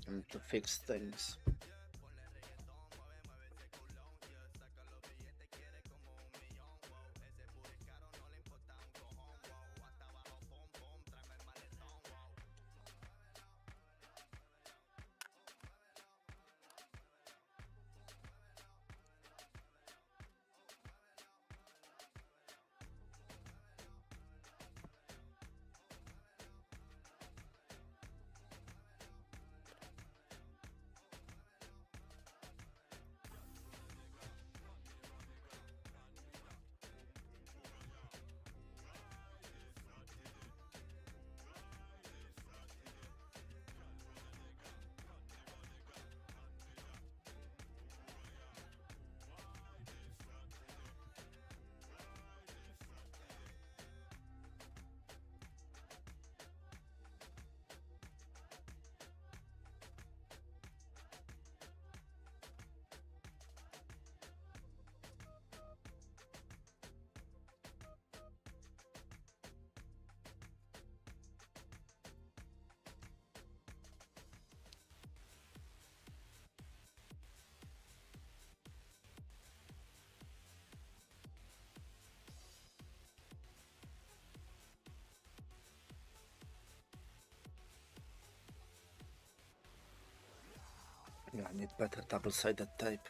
I need to fix things. Yeah, I need better double-sided tape.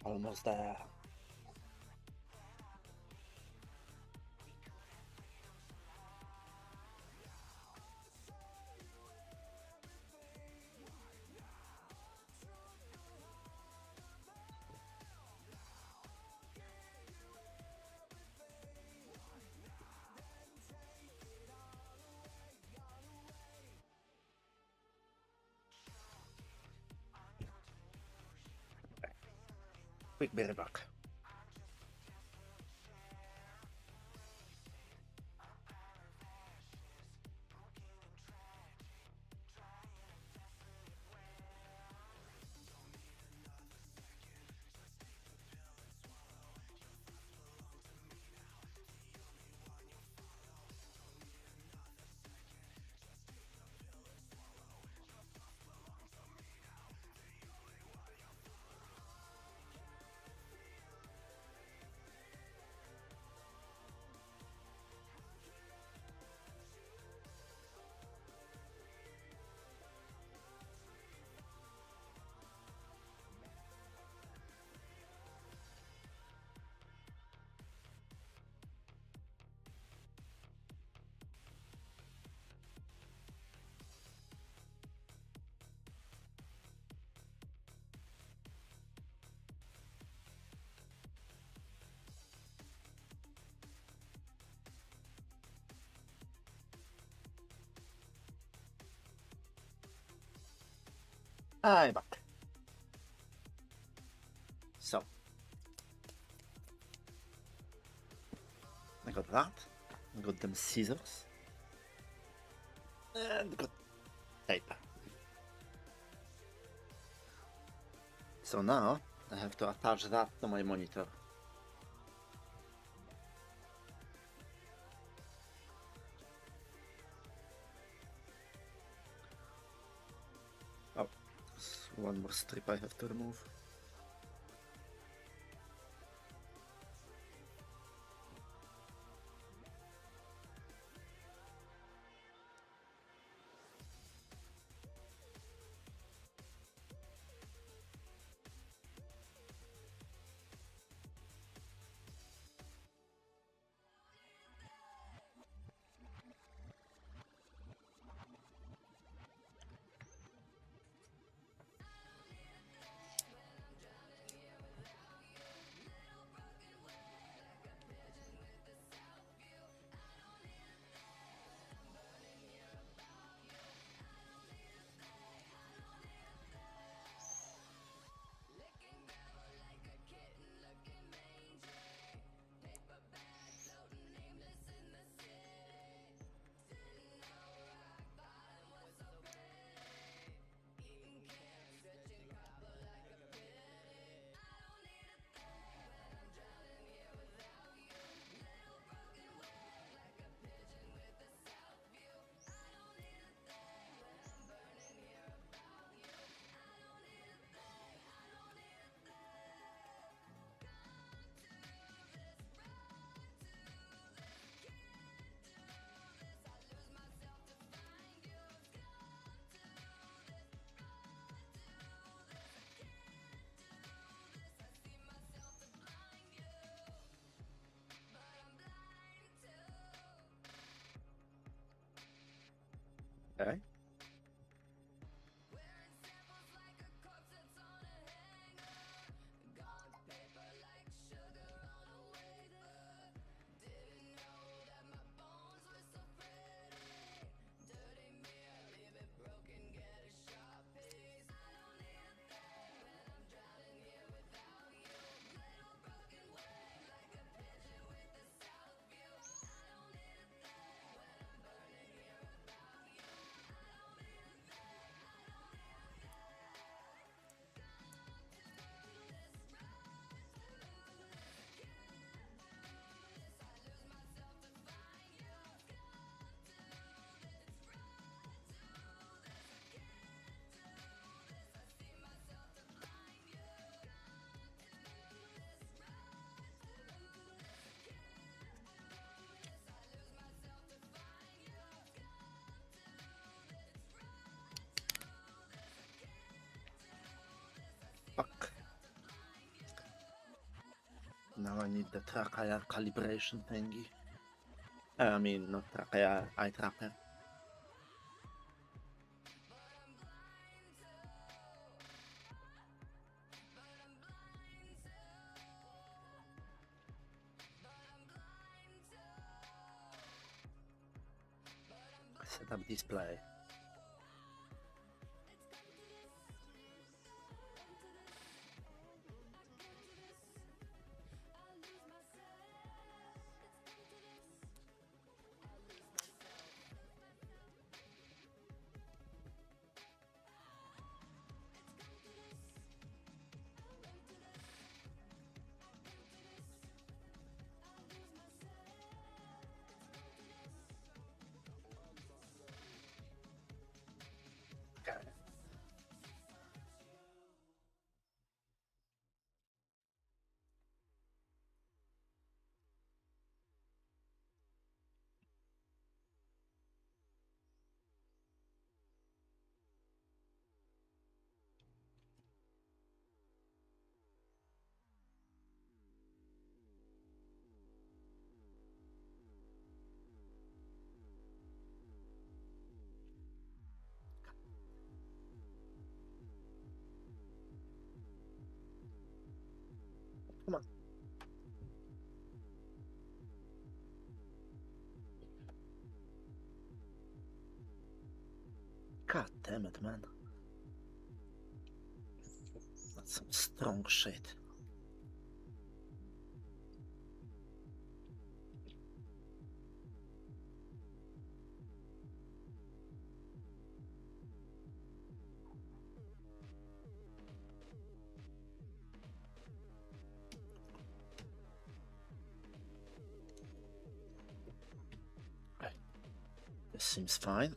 Almost there. Quick berry back. I'm back. So, I got that. I got them scissors. And got tape. So now, I have to attach that to my monitor. Oh, there's one more strip I have to remove. Okay. Fuck. Now I need the tracker calibration thingy. I mean, not tracker, eye tracker. Set up display. Come on. God damn it, man. That's some strong shit. This seems fine.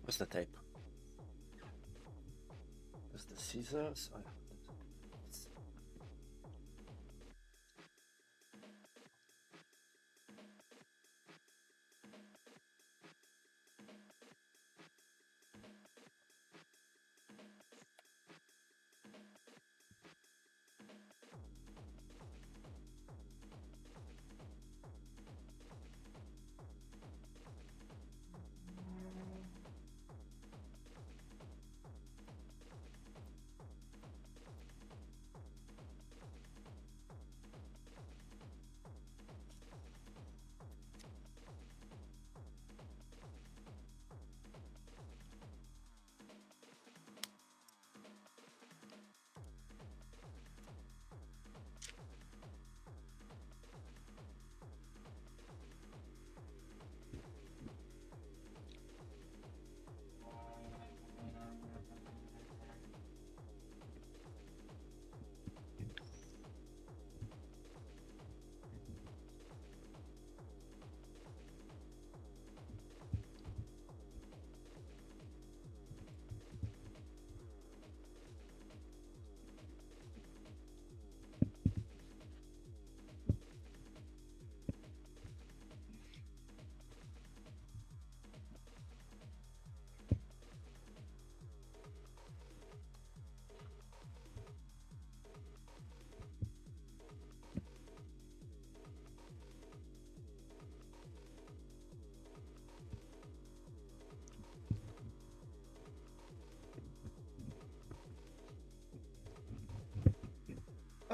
Where's the tape? There's the scissors. Oh,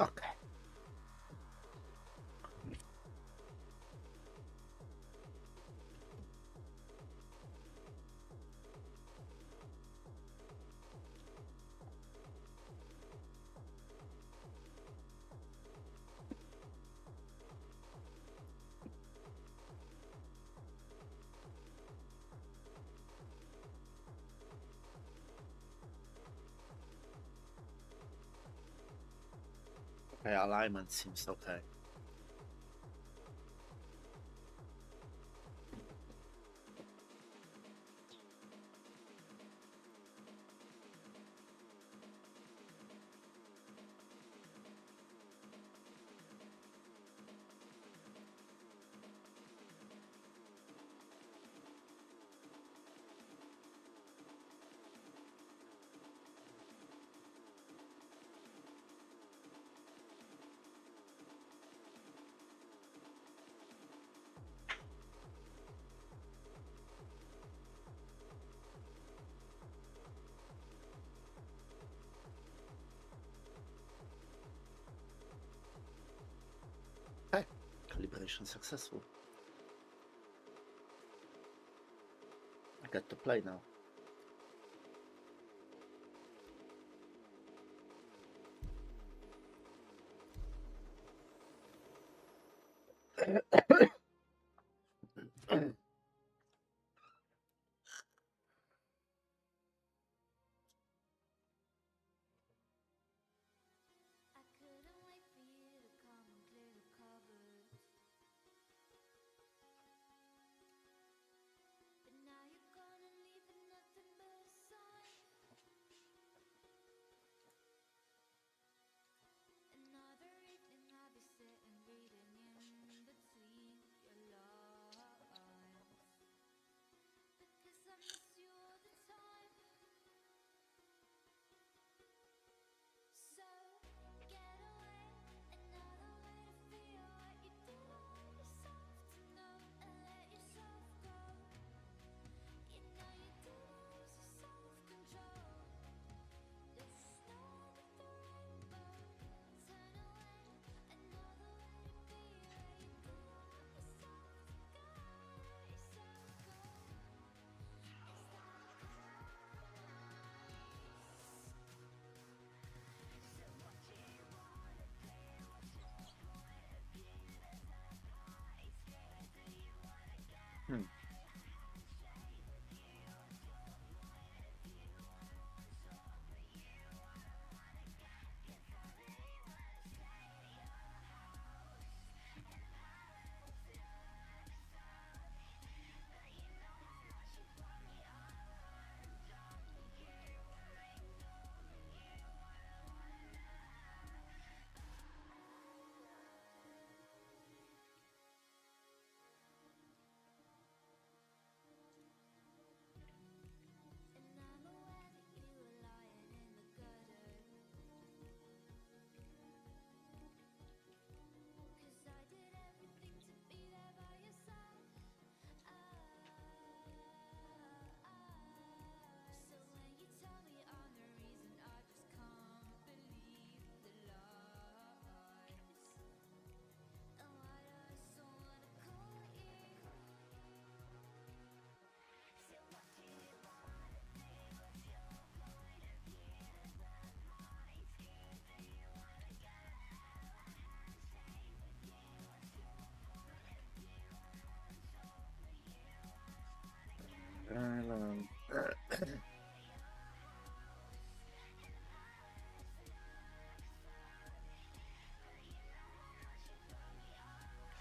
okay. Okay, alignment seems okay. Okay, calibration successful. I get to play now.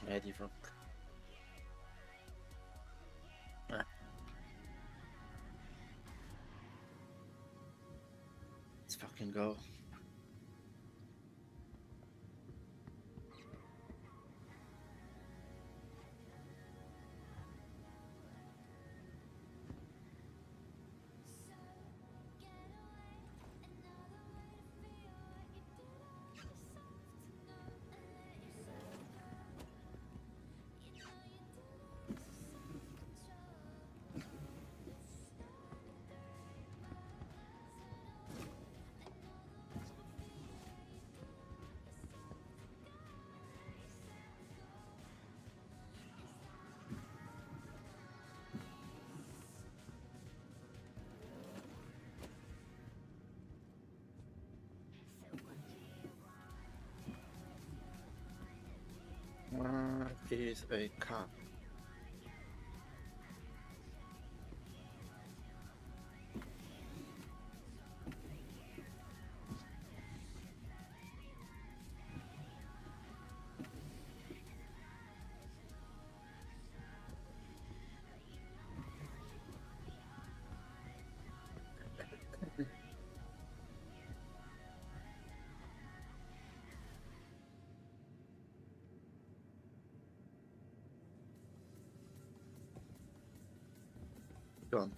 Ready for. Let's fucking go. Is a cop. Gone.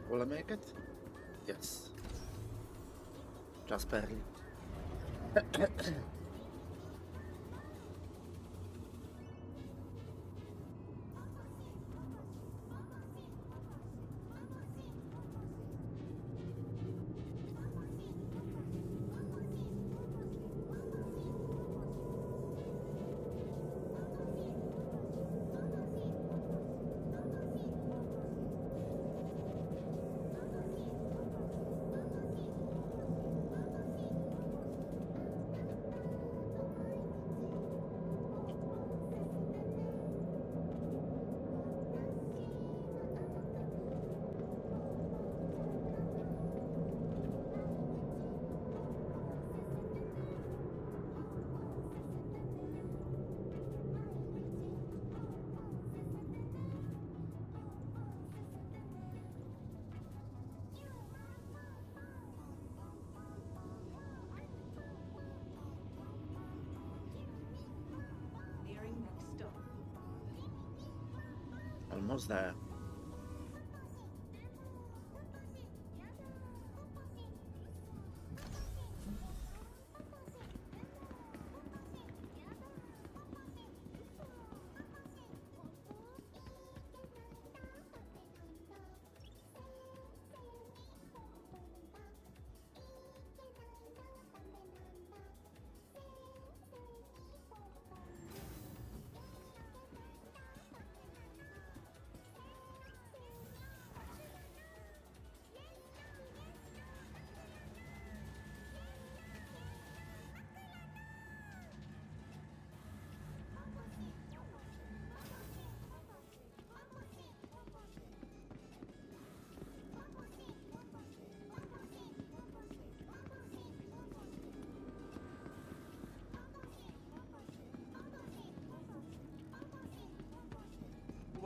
Will I make it? Yes. Just barely. Almost there.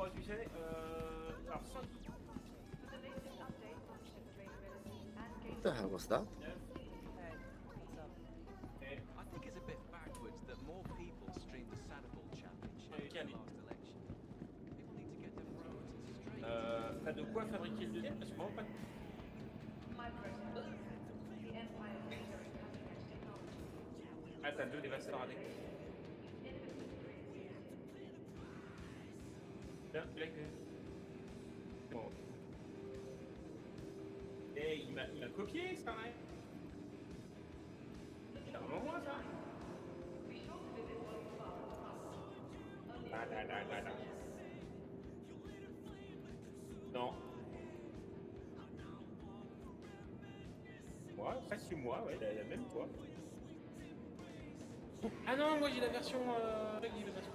Moi, tu sais, alors 5, What the hell was that? I think it's a bit backwards that more people streamed the Saddleball Championship in the last election. People need to get their priorities straight. t'as de quoi fabriquer le deuxième parce que vraiment pas. Ah, t'as 2 dévastateurs avec. Bien, tu l'as que. Bon. Et il m'a copié, ça, ouais. C'est vraiment moi, ça. Da. Non. Moi, presque moi, ouais, la même quoi. Ah non, moi j'ai la version. J'ai la version.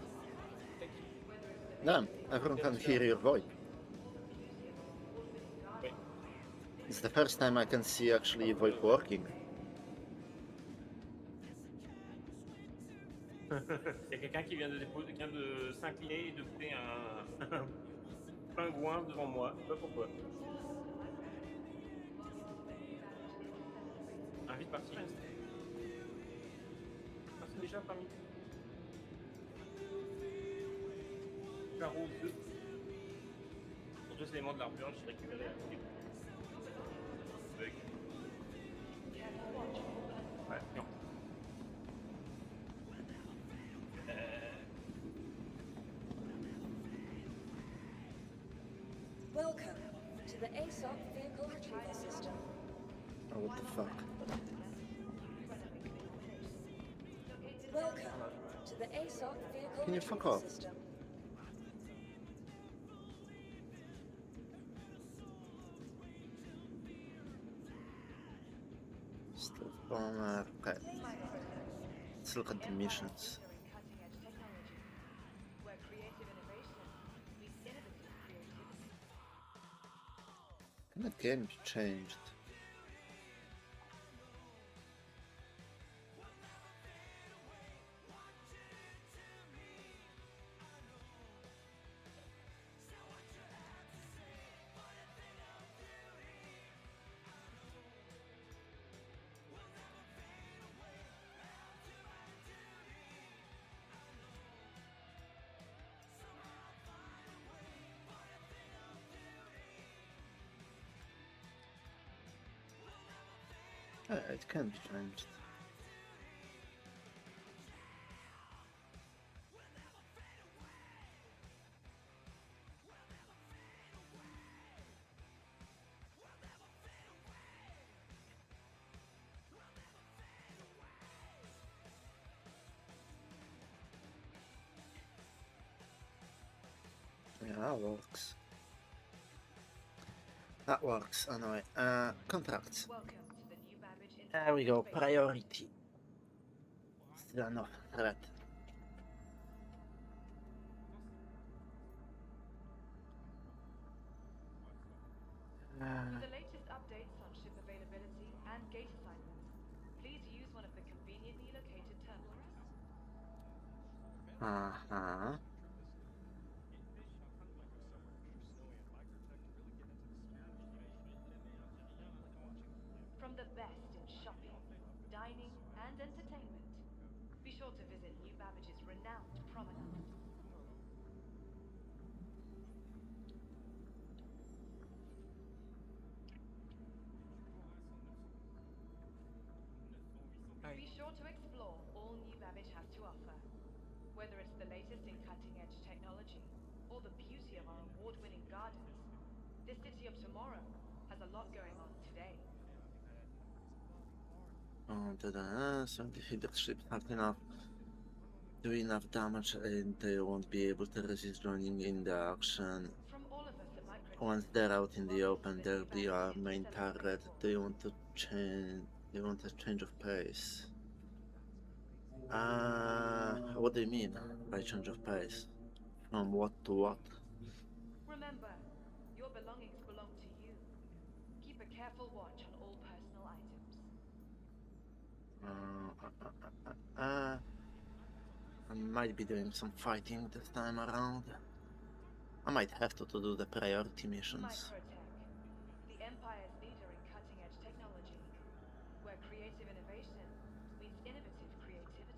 Damn, everyone can hear your voice. Ouais. It's the first time I can see actually VoIP working. Il y a quelqu'un qui vient de s'incliner et de poser un pingouin devant moi, je sais pas pourquoi. Invite parti. Ah, c'est déjà parmi. Carreau 2. Pour 2 éléments de l'armure, j'ai récupéré la clé. Bug. Ouais, non. Welcome to the ASOP Vehicle Retrieval System. Oh, what the fuck? Welcome to the ASOP Vehicle Can you fuck Retrieval off? System. Still bomber. Okay. Let's look at the missions. Can the game be changed? It can be changed. Yeah, that works. That works, anyway. Contracts. There we go, priority. Still enough threat. For the latest updates on ship availability and gate assignments, please use one of the conveniently located terminals. Uh-huh. From the best in shopping, dining, and entertainment, be sure to visit New Babbage's renowned promenade. Be sure to explore all New Babbage has to offer. Whether it's the latest in cutting-edge technology or the beauty of our award-winning gardens, this city of tomorrow has a lot going on today. Oh, so if the ships have enough, do enough damage and they won't be able to resist joining in the action. From all of us at Micro, Once they're out in the open, they'll be our main target. Do you want to change? Do you want a change of pace? What do you mean by change of pace? From what to what? remember, your belongings belong to you. Keep a careful watch on all personal items. I might be doing some fighting this time around. I might have to do the priority missions. Microtech, the Empire's leader in cutting-edge technology, where creative innovation meets innovative creativity.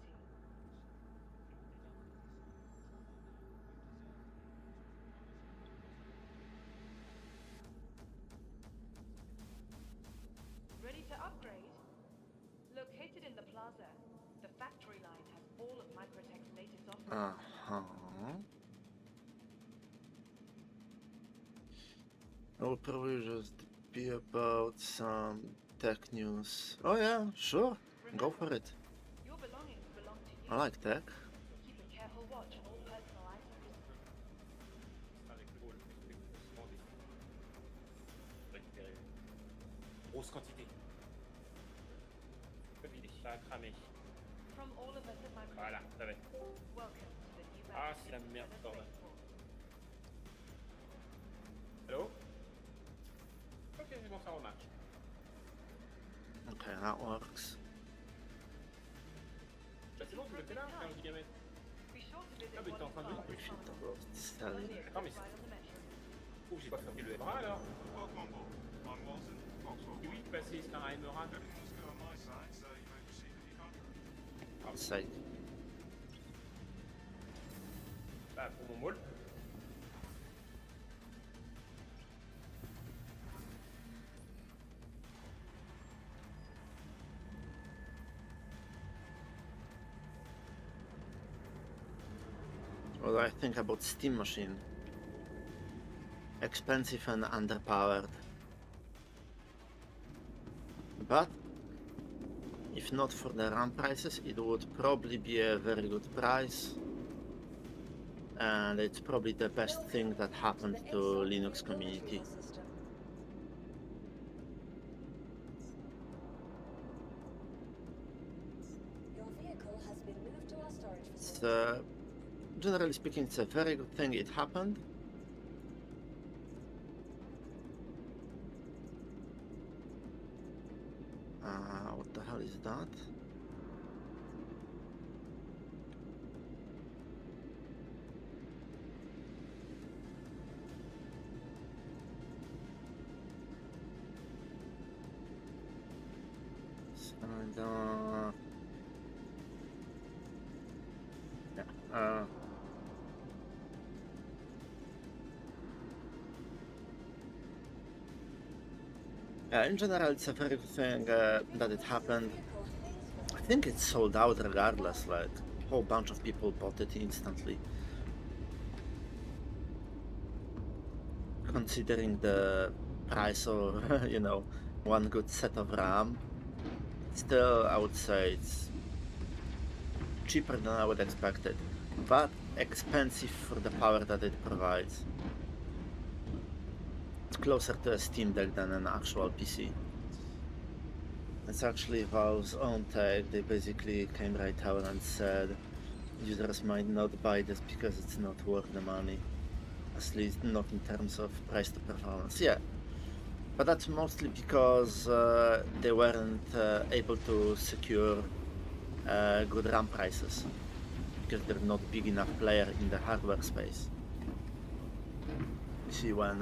Ready to upgrade? Located in the plaza, the factory line has all of Microtech's latest offerings. It will probably just be about some tech news. Oh yeah, sure. Go for it. Your belongings belong to you. I like tech. Keep a careful watch on all personal items. Avec Paul, effectivement, récupérer grosse quantité. Comme il est pas cramé. From all of us at Microtech. Voilà, ça va. Welcome to the new Ah, batch c'est la of merde, the bordel. faithful. Allô? Ok, c'est bon, ça remarche. Okay, that works. Bah, c'est bon, tu le fais là, 15 gigamètres. Be sure to visit Ah, mais one t'es en train de of le our Refit the tunnels. road selling. Attends, mais Right on the metro. oh, j'ai pas fermé le bras alors. Oui, passer par un émeraude. Sake. Bah, pour mon moule. What do I think about Steam Machine? Expensive and underpowered. But if not for the RAM prices, it would probably be a very good price. And it's probably the best thing that happened to Linux community. Your vehicle has been moved to our storage It's, facility. generally speaking, it's a very good thing it happened. What the hell is that? And, yeah, in general, it's a very good thing that it happened. I think it's sold out regardless, like, a whole bunch of people bought it instantly. Considering the price of, you know, one good set of RAM, still, I would say it's cheaper than I would expect it, but expensive for the power that it provides. It's closer to a Steam Deck than an actual PC. It's actually Valve's own take. They basically came right out and said users might not buy this because it's not worth the money. At least not in terms of price to performance. Yeah, but that's mostly because they weren't able to secure good RAM prices because they're not big enough player in the hardware space. You see, when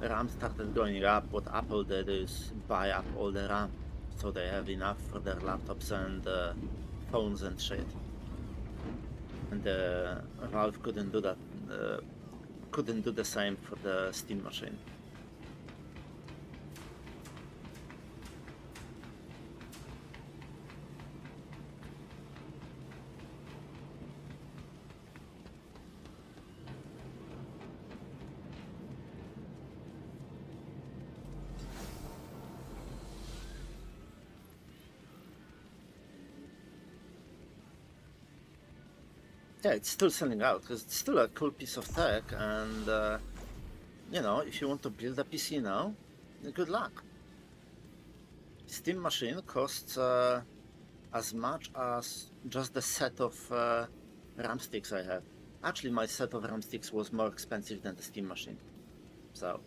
RAM started going up, what Apple did is buy up all the RAM so they have enough for their laptops and phones and shit. And Valve couldn't do that. Couldn't do the same for the Steam Machine. Yeah, it's still selling out because it's still a cool piece of tech, and you know, if you want to build a PC now, good luck. Steam Machine costs as much as just the set of RAM sticks I have. Actually, my set of RAM sticks was more expensive than the Steam Machine. So,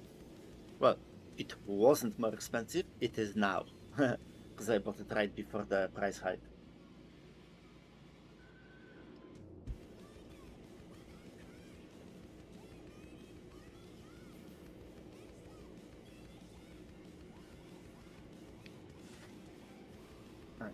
well, it wasn't more expensive, it is now. Because I bought it right before the price hike. Right.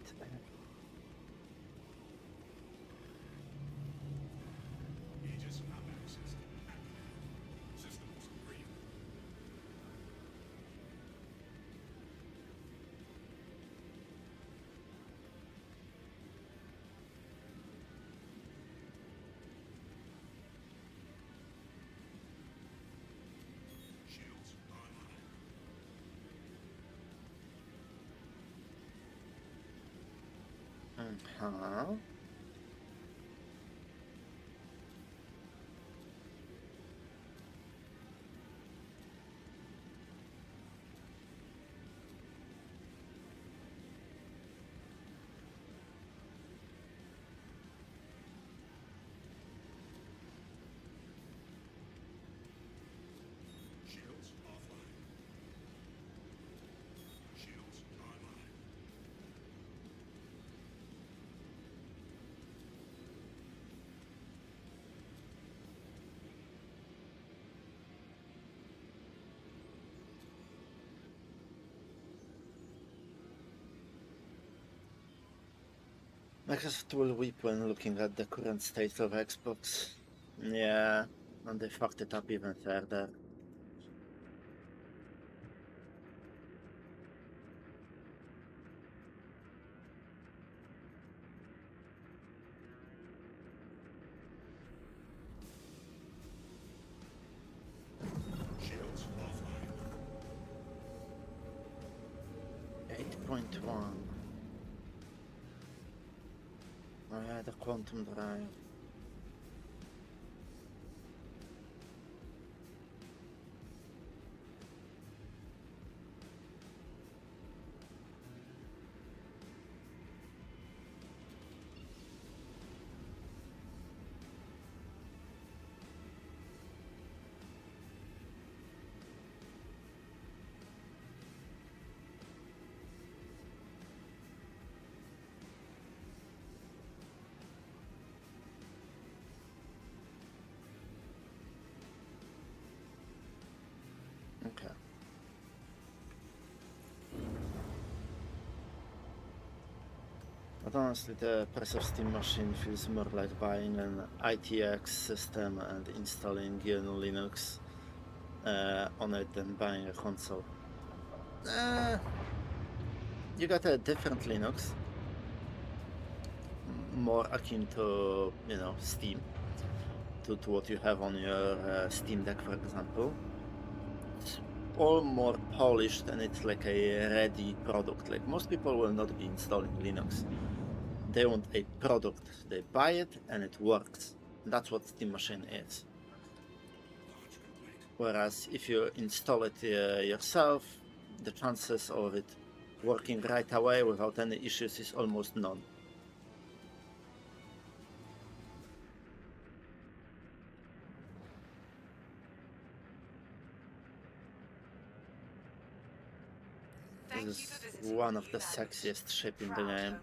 Uh-huh. Microsoft will weep when looking at the current state of Xbox. Yeah, and they fucked it up even further. Shields offline. 8.1. Oh yeah, the quantum drive. Okay. But honestly, the press of Steam machine feels more like buying an ITX system and installing GNU Linux on it than buying a console. You got a different Linux, more akin to, you know, Steam, to what you have on your Steam Deck, for example. It's all more polished and it's like a ready product. Like most people will not be installing Linux. They want a product. They buy it and it works. That's what Steam Machine is. Whereas if you install it yourself, the chances of it working right away without any issues is almost none. This is one of the sexiest ships in the game.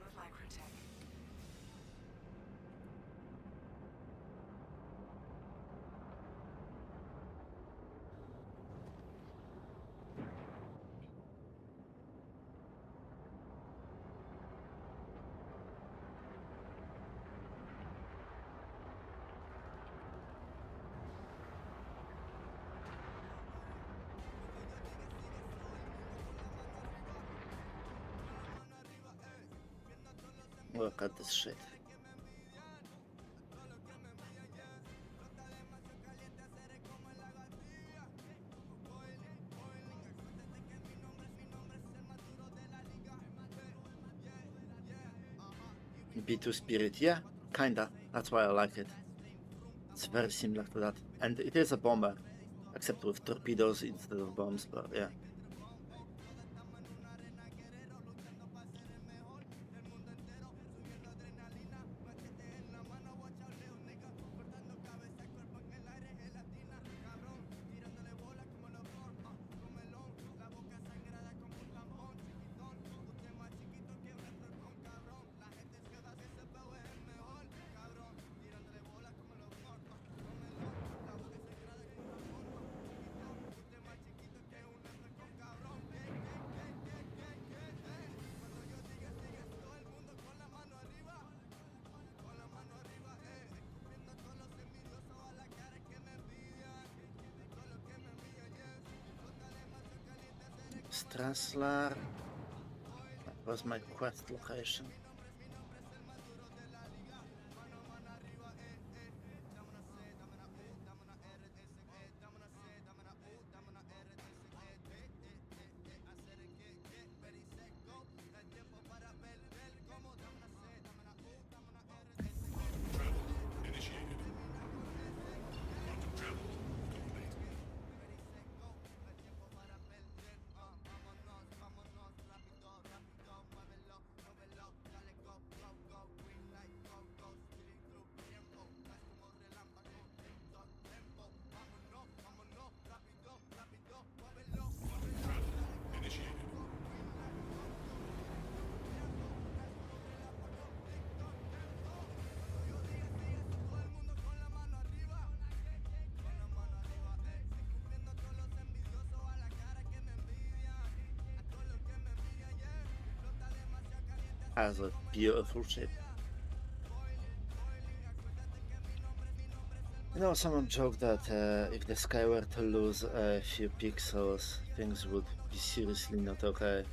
Look at this shit. B2 Spirit, yeah, kinda. That's why I like it. It's very similar to that. And it is a bomber, except with torpedoes instead of bombs, but yeah. Stressler. That was my quest location. Has a beautiful shape. You know, someone joked that if the sky were to lose a few pixels, things would be seriously not okay.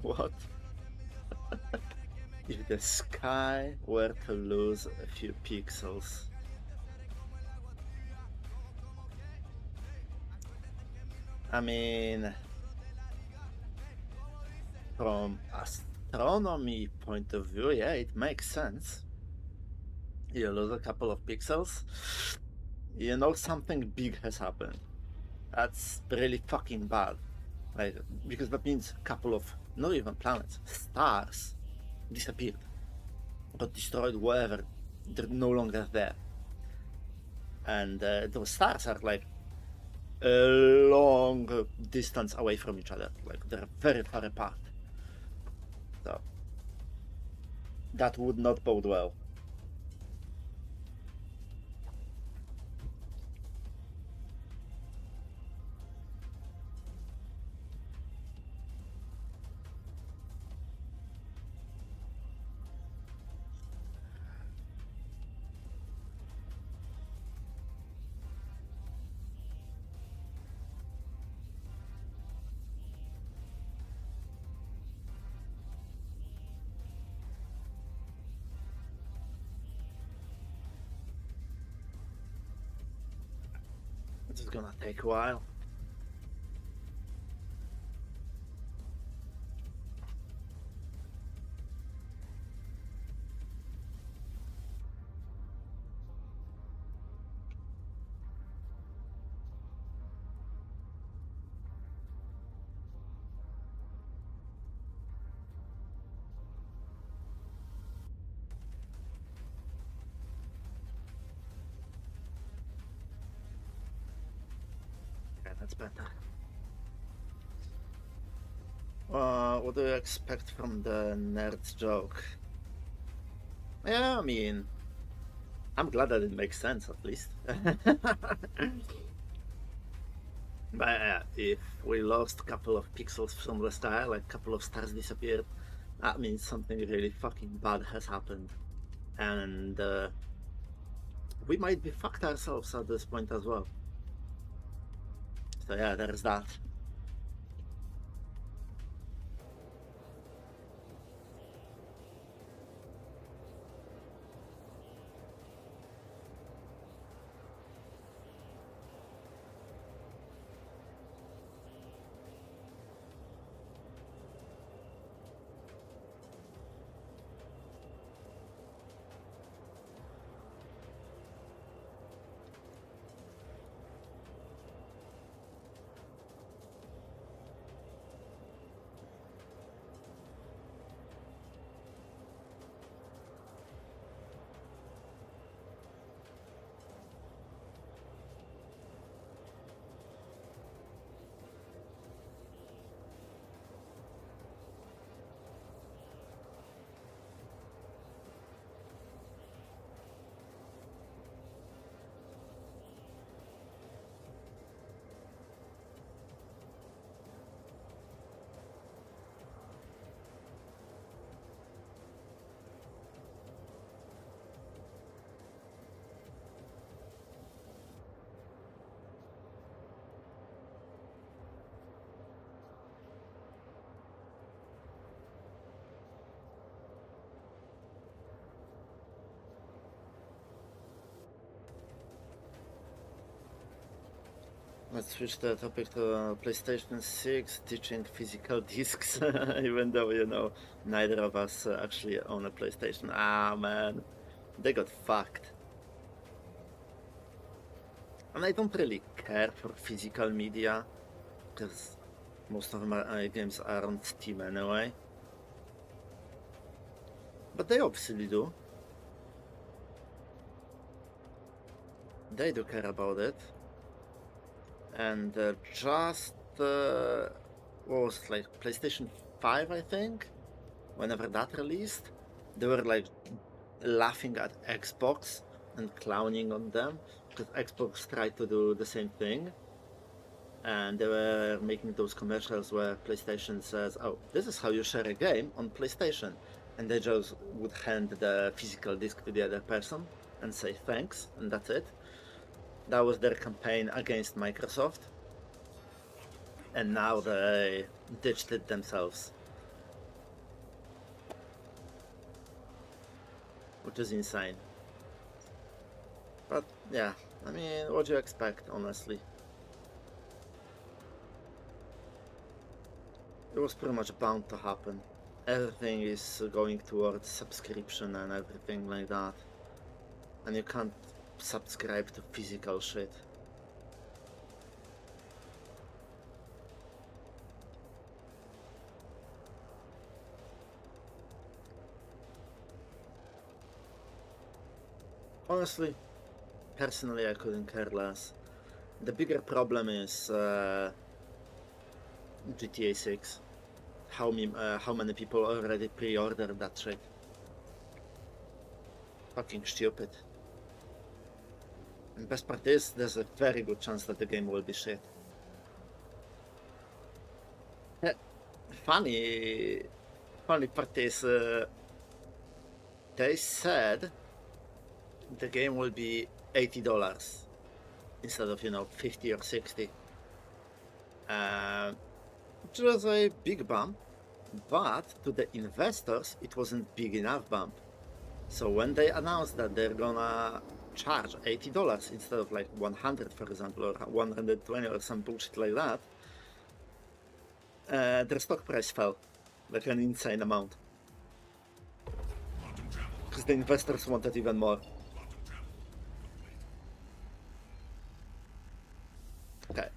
What? If the sky were to lose a few pixels. I mean, from astronomy point of view, yeah, it makes sense. You lose a couple of pixels, you know something big has happened. That's really fucking bad. Like, because that means a couple of, not even planets, stars disappeared. Got destroyed, whatever. They're no longer there. And those stars are like a long distance away from each other. Like, they're very far apart. So, that would not bode well. This is gonna take a while. Yeah, that's better. What do you expect from the nerd joke? Yeah, I mean, I'm glad that it makes sense at least. But if we lost a couple of pixels from the sky, like a couple of stars disappeared, that means something really fucking bad has happened. And we might be fucked ourselves at this point as well. So yeah, there's that. Let's switch the topic to PlayStation 6 teaching physical discs, even though, you know, neither of us actually own a PlayStation. Ah, man, they got fucked. And I don't really care for physical media, because most of my games are on Steam anyway. But they obviously do. They do care about it. And just what was it, like PlayStation 5, I think, whenever that released, they were like laughing at Xbox and clowning on them because Xbox tried to do the same thing, and they were making those commercials where PlayStation says, "Oh, this is how you share a game on PlayStation," and they just would hand the physical disc to the other person and say thanks, and that's it. That was their campaign against Microsoft. And now they ditched it themselves. Which is insane. But yeah, I mean, what do you expect, honestly? It was pretty much bound to happen. Everything is going towards subscription and everything like that. And you can't subscribe to physical shit. Honestly, personally, I couldn't care less. The bigger problem is GTA 6. How many people already pre-ordered that shit? Fucking stupid. And best part is, there's a very good chance that the game will be shit. Funny part is, they said the game will be $80 instead of, you know, 50 or 60. Which was a big bump, but to the investors it wasn't big enough bump. So when they announced that they're gonna charge $80 instead of like 100, for example, or 120 or some bullshit like that, their stock price fell like an insane amount. Because the investors wanted even more. Okay.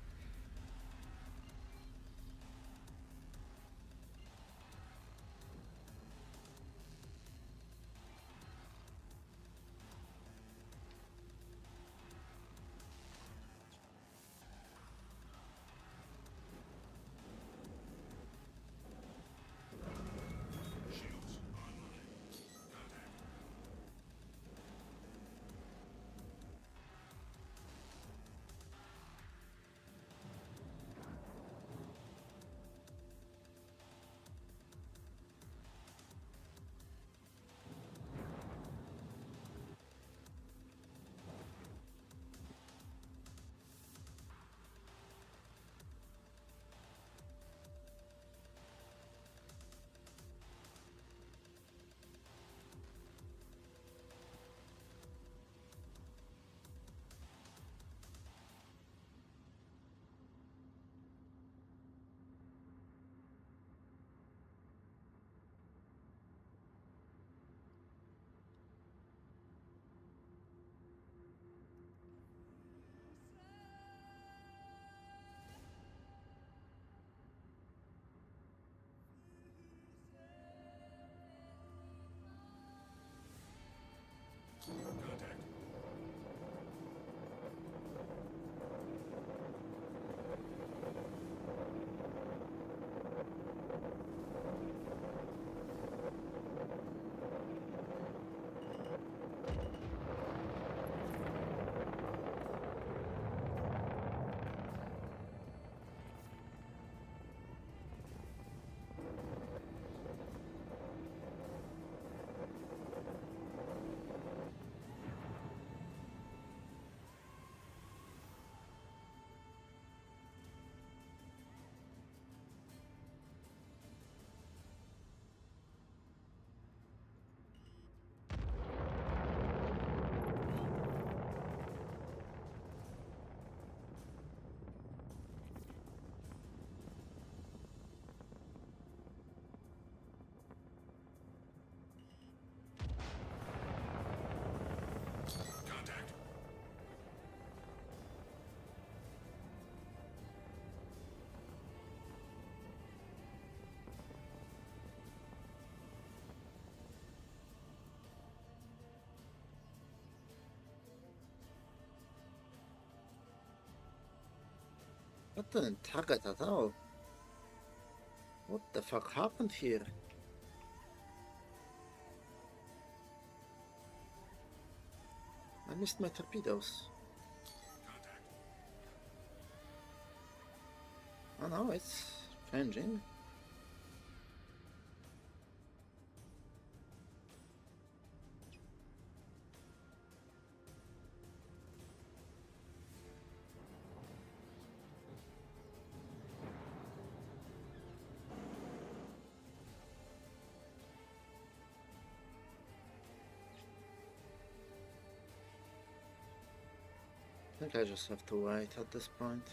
That didn't target at all. What the fuck happened here? I missed my torpedoes. Oh no, it's changing. I think I just have to wait at this point.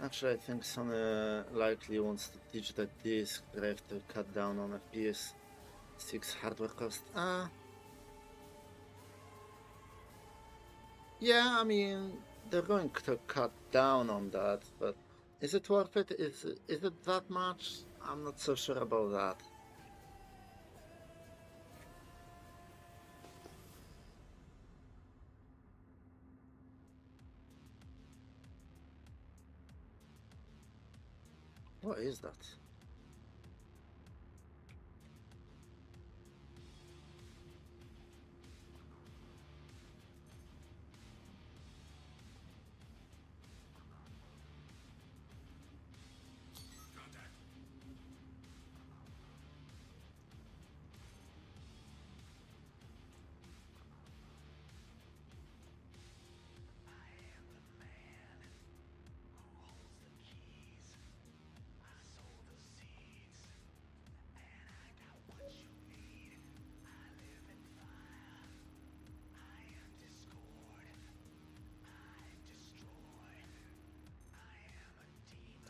Actually, I think Sony likely wants to teach the disk drive to cut down on FPS 6 hardware cost. Yeah, I mean, they're going to cut down on that, but is it worth it? Is it that much? I'm not so sure about that. What is that?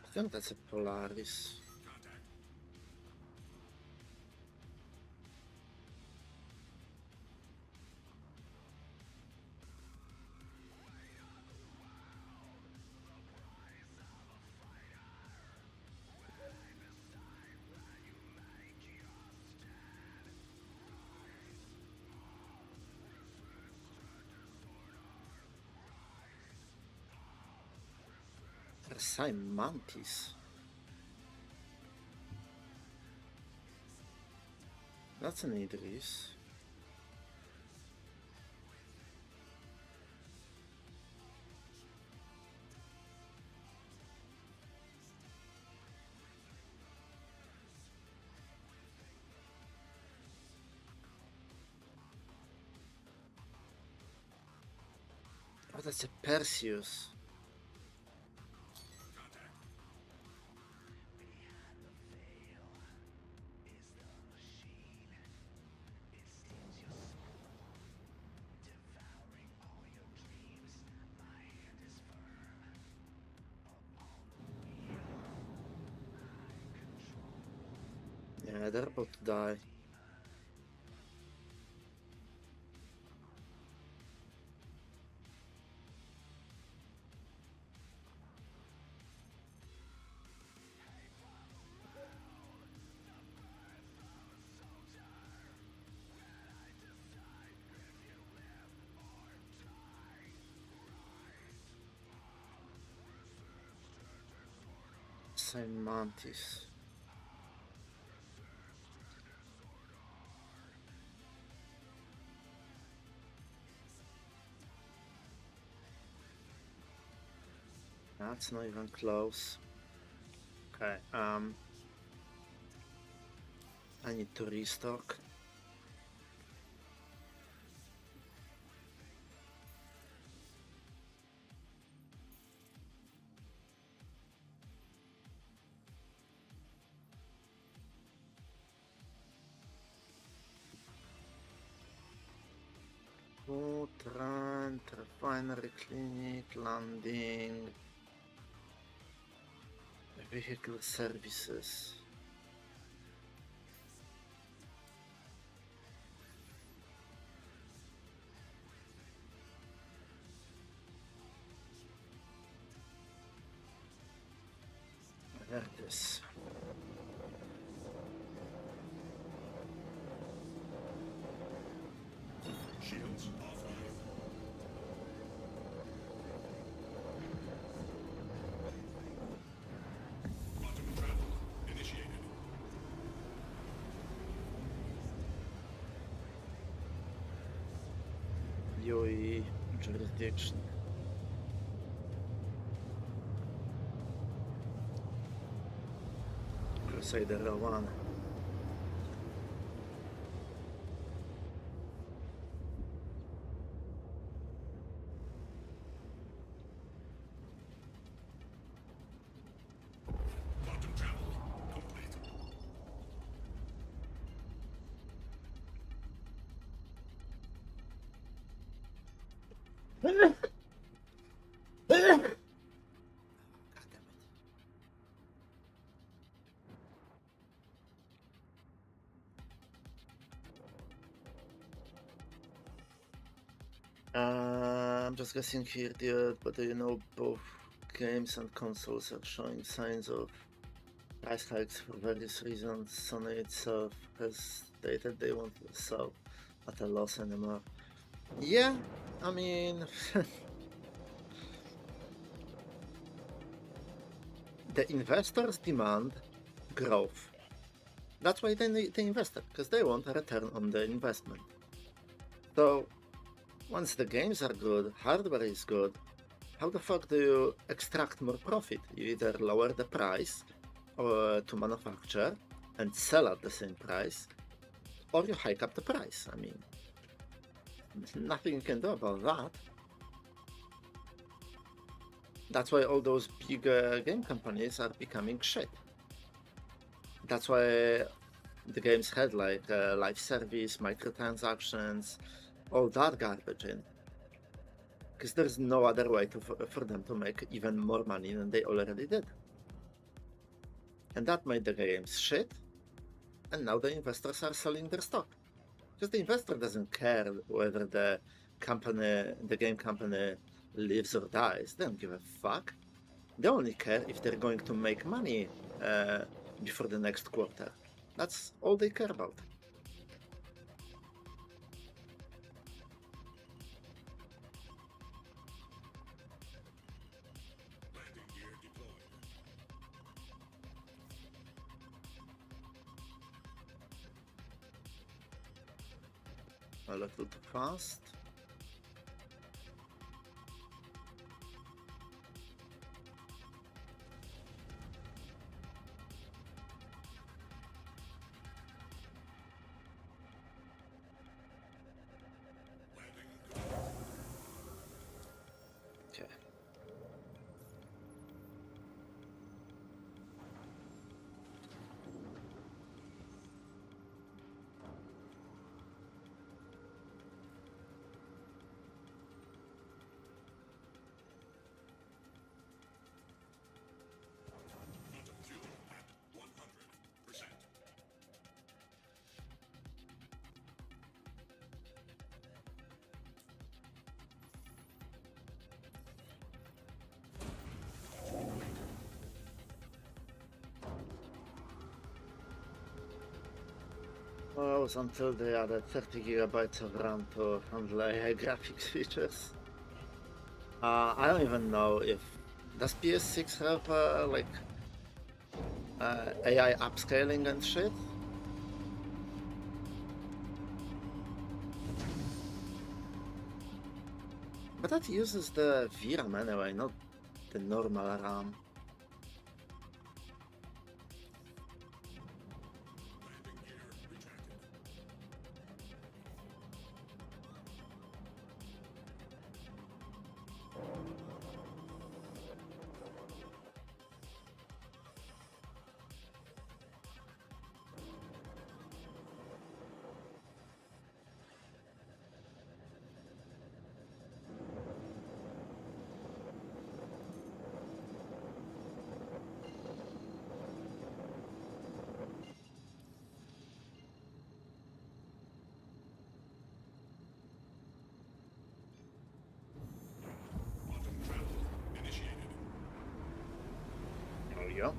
I think that's a Polaris. Versailles Mantis. That's an Idris. Oh, that's a Perseus. Yeah, they're about to die. Versailles Mantis. That's not even close. Okay, I need to restock. Trent, refinery clinic, landing, vehicle services. There it is. Shields offline. UE jurisdiction. Crusader 1. I'm just guessing here, dude, but do you know both games and consoles are showing signs of price hikes for various reasons? Sony itself has stated they won't sell at a loss anymore. Yeah, I mean, the investors demand growth. That's why they invested, because they want a return on the investment. So, once the games are good, hardware is good, how the fuck do you extract more profit? You either lower the price to manufacture and sell at the same price, or you hike up the price. I mean, nothing you can do about that. That's why all those big game companies are becoming shit. That's why the games had like live service, microtransactions, all that garbage in. Because there's no other way for them to make even more money than they already did. And that made the games shit, and now the investors are selling their stock. Because the investor doesn't care whether the game company lives or dies. They don't give a fuck. They only care if they're going to make money before the next quarter. That's all they care about. A little too fast. Okay. Well, it was until they added 30 gigabytes of RAM to handle AI graphics features. I don't even know if does PS6 have AI upscaling and shit. But that uses the VRAM anyway, not the normal RAM. There we go.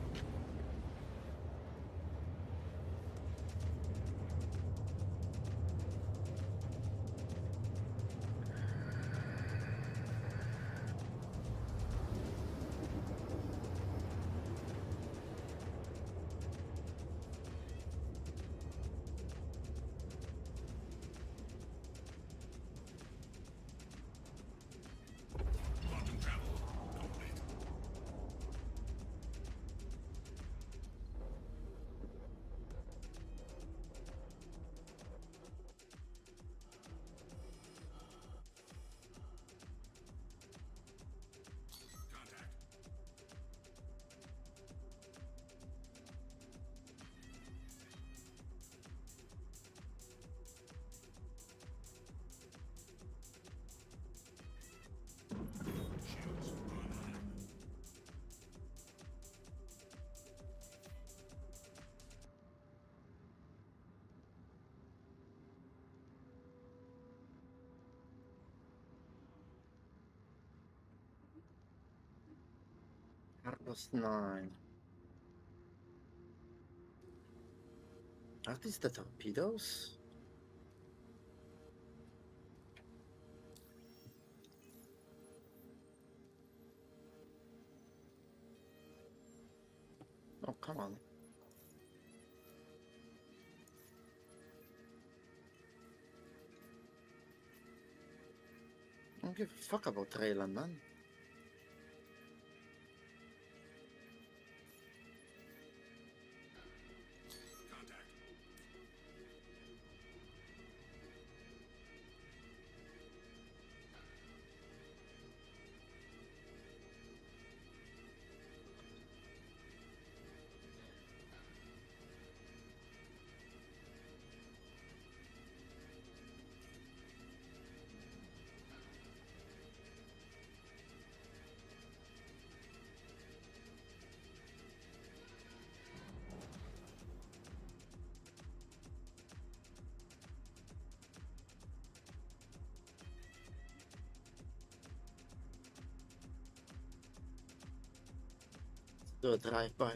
Argos 9. Are these the torpedoes? Oh, come on. I don't give a fuck about Raylan, man. Do a drive-by.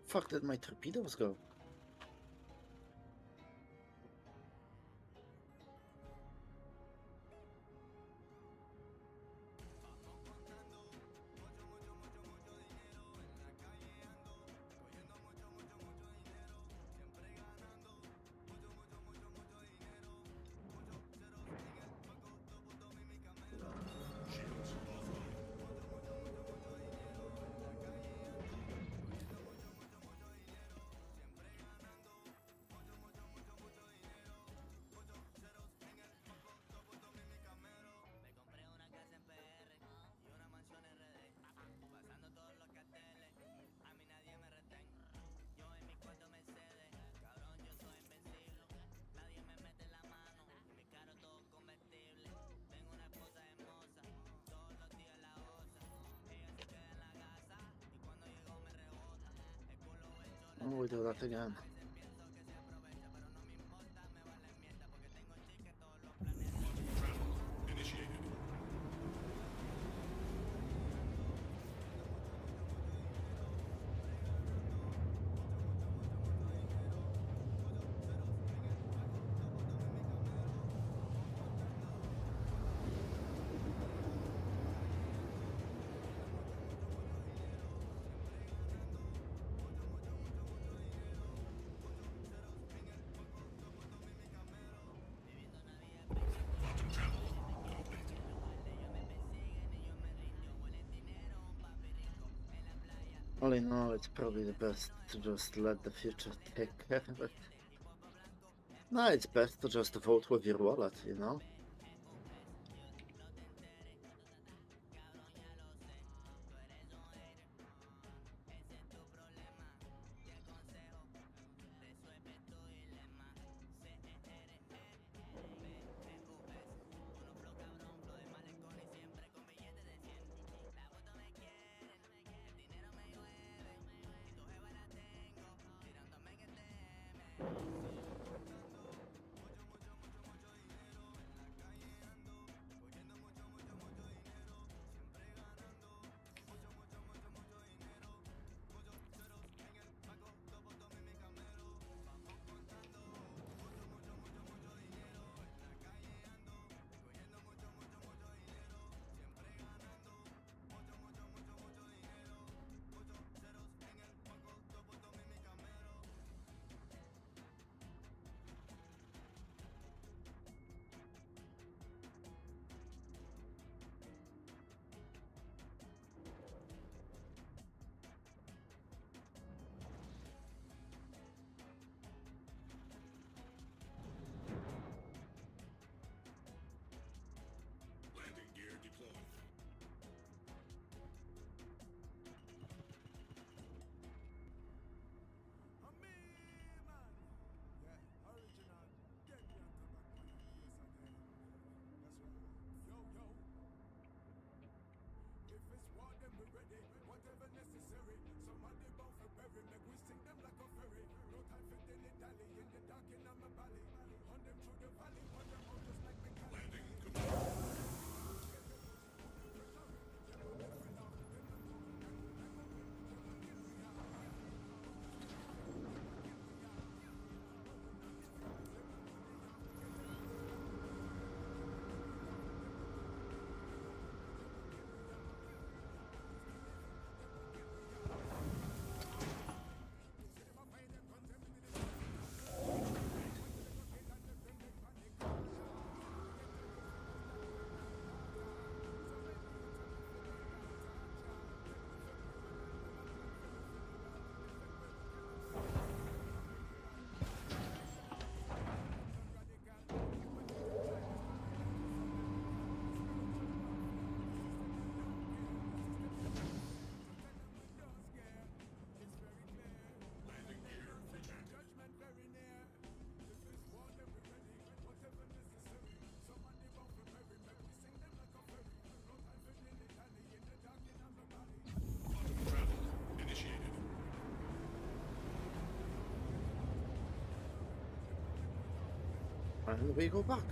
Fuck did my torpedoes go? Oh, we do that again. All in all, it's probably the best to just let the future take care of it. No, it's best to just vote with your wallet, you know? where do we go back?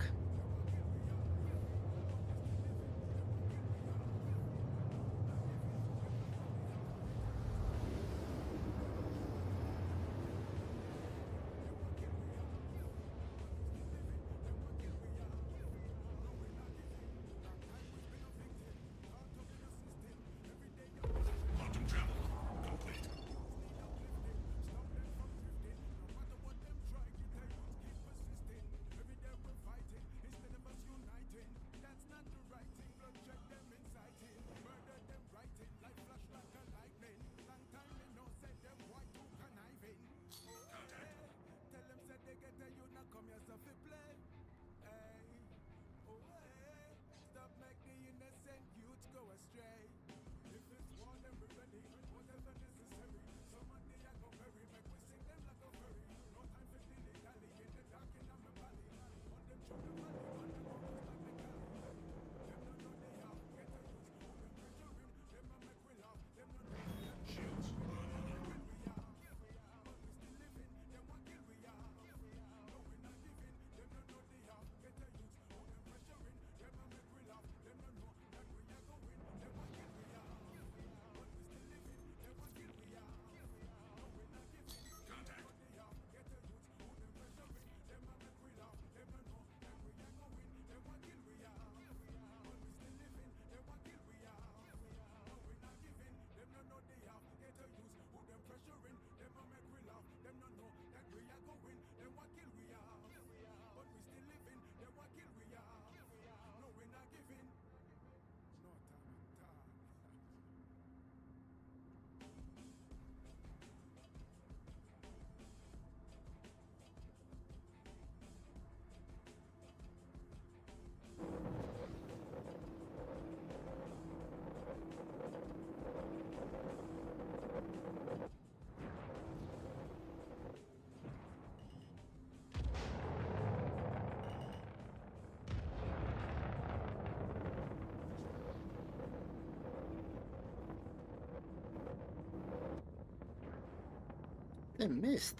They missed.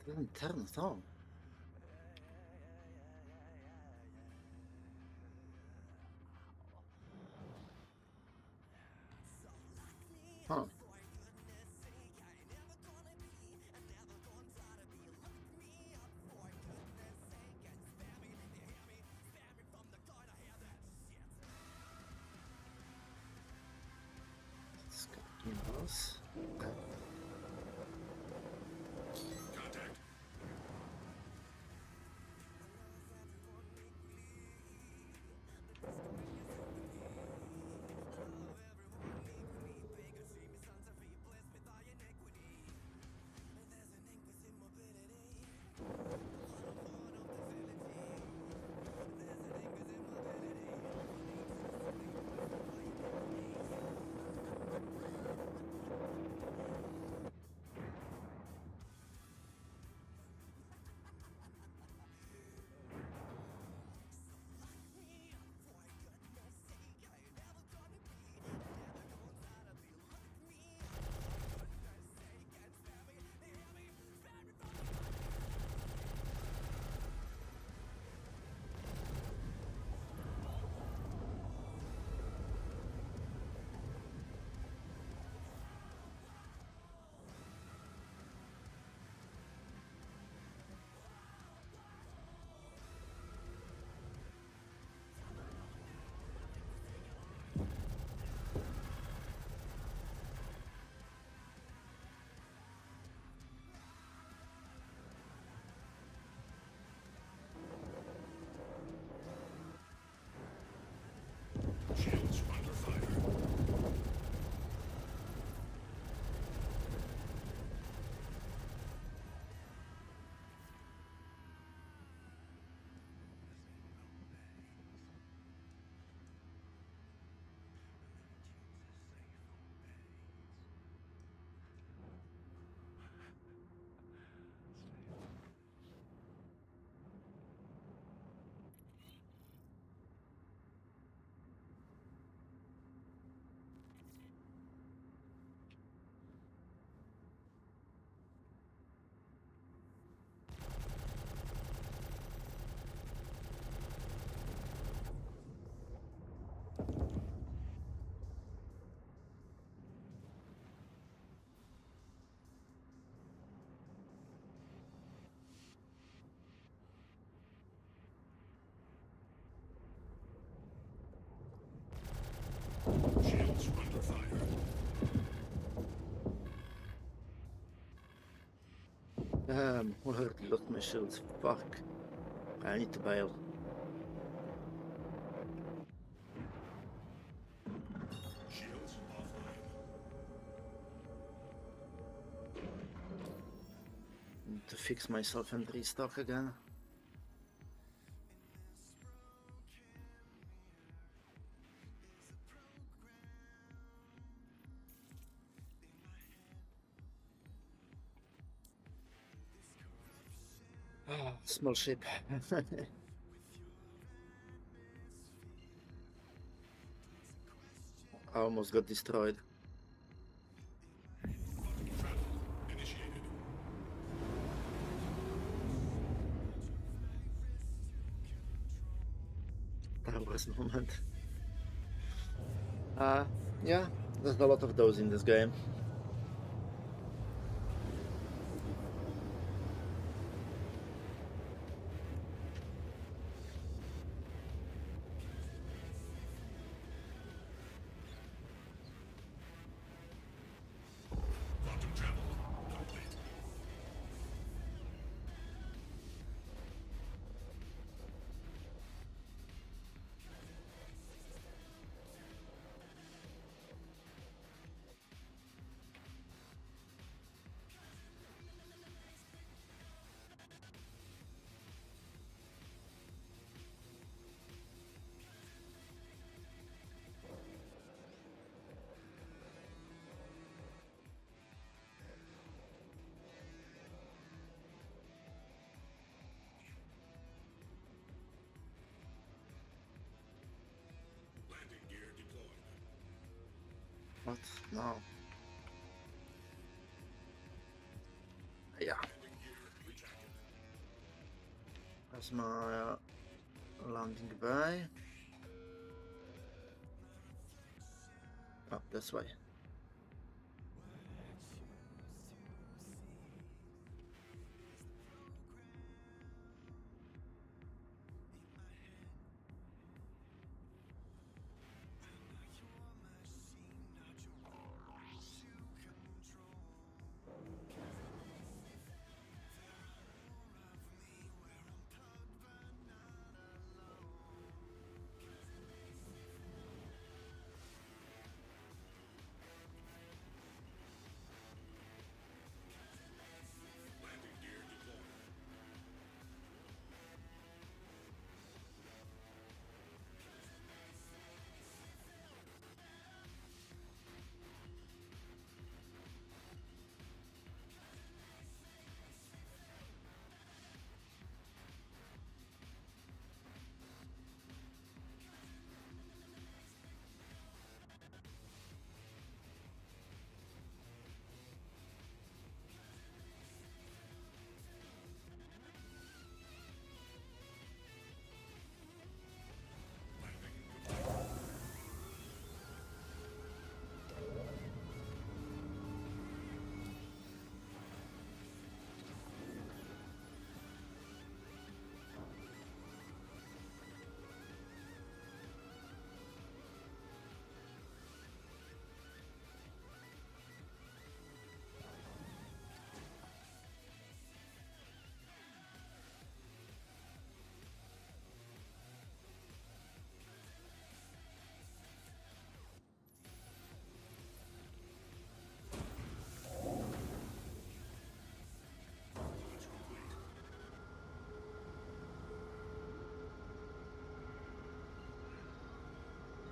Didn't turn at all. Huh. Let's go. Yes. Okay. Shields under fire. Where did look my shields? Fuck. I need to bail. Shields offline. Need to fix myself and restock again. Small ship. I almost got destroyed. Initiated. That was moment. Yeah, there's a lot of those in this game. Quantum travel complete. Landing gear deployed. What? No. Yeah. Landing gear retracted. That's my landing bay. Oh, this way. Landing gear deployed. Launch complete.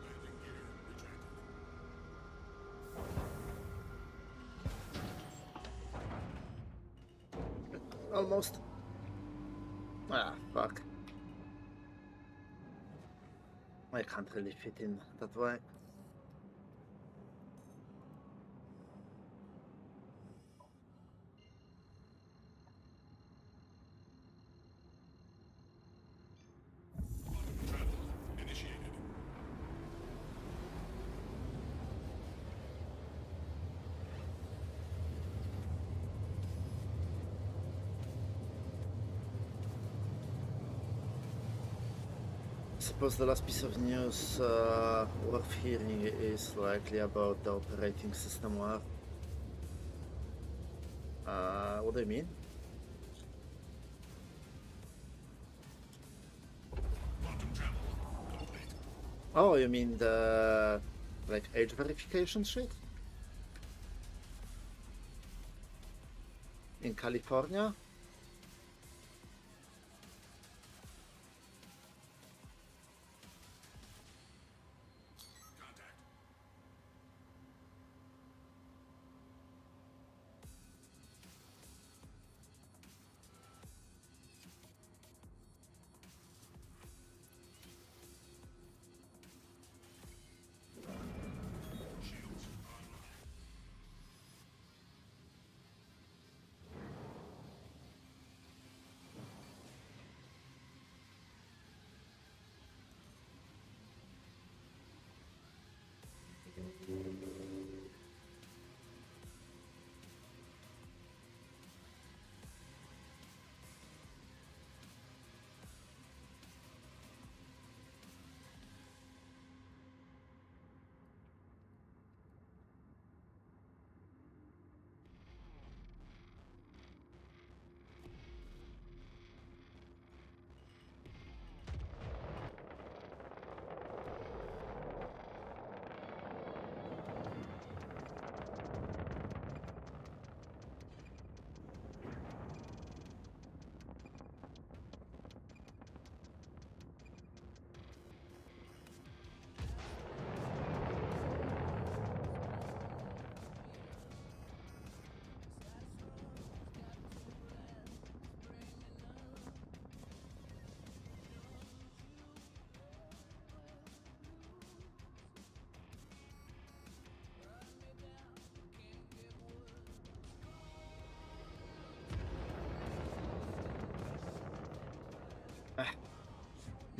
Landing gear retracted. Almost. Ah, fuck. I can't really fit in that way. Quantum travel initiated. suppose the last piece of news worth hearing is likely about the operating system war. What do you mean? Oh, you mean the like age verification shit? In California?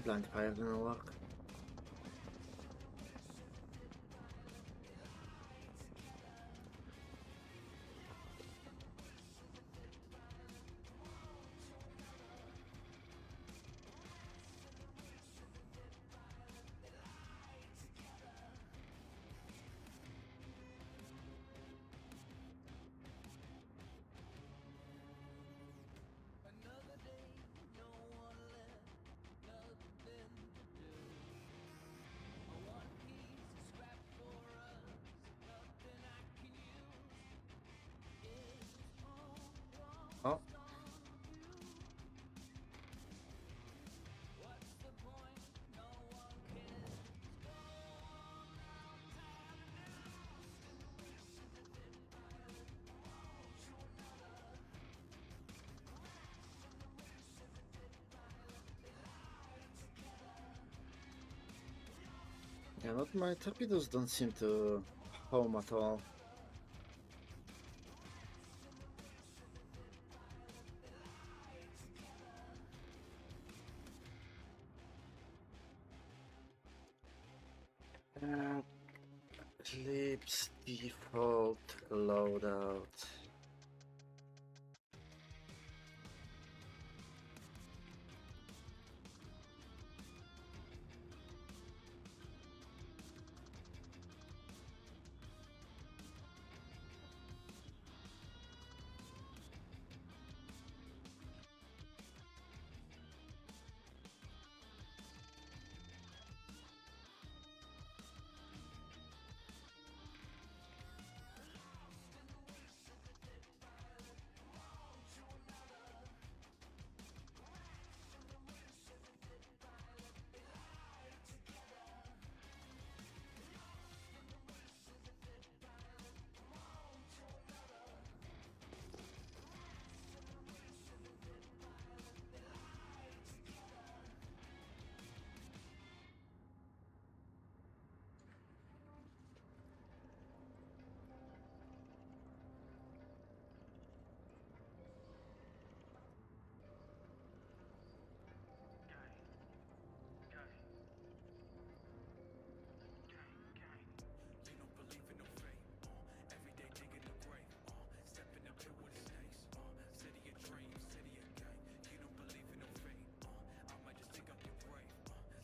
Blind fire gonna work. Oh. Yeah, not my torpedoes don't seem to home at all. Eclipse default loadout.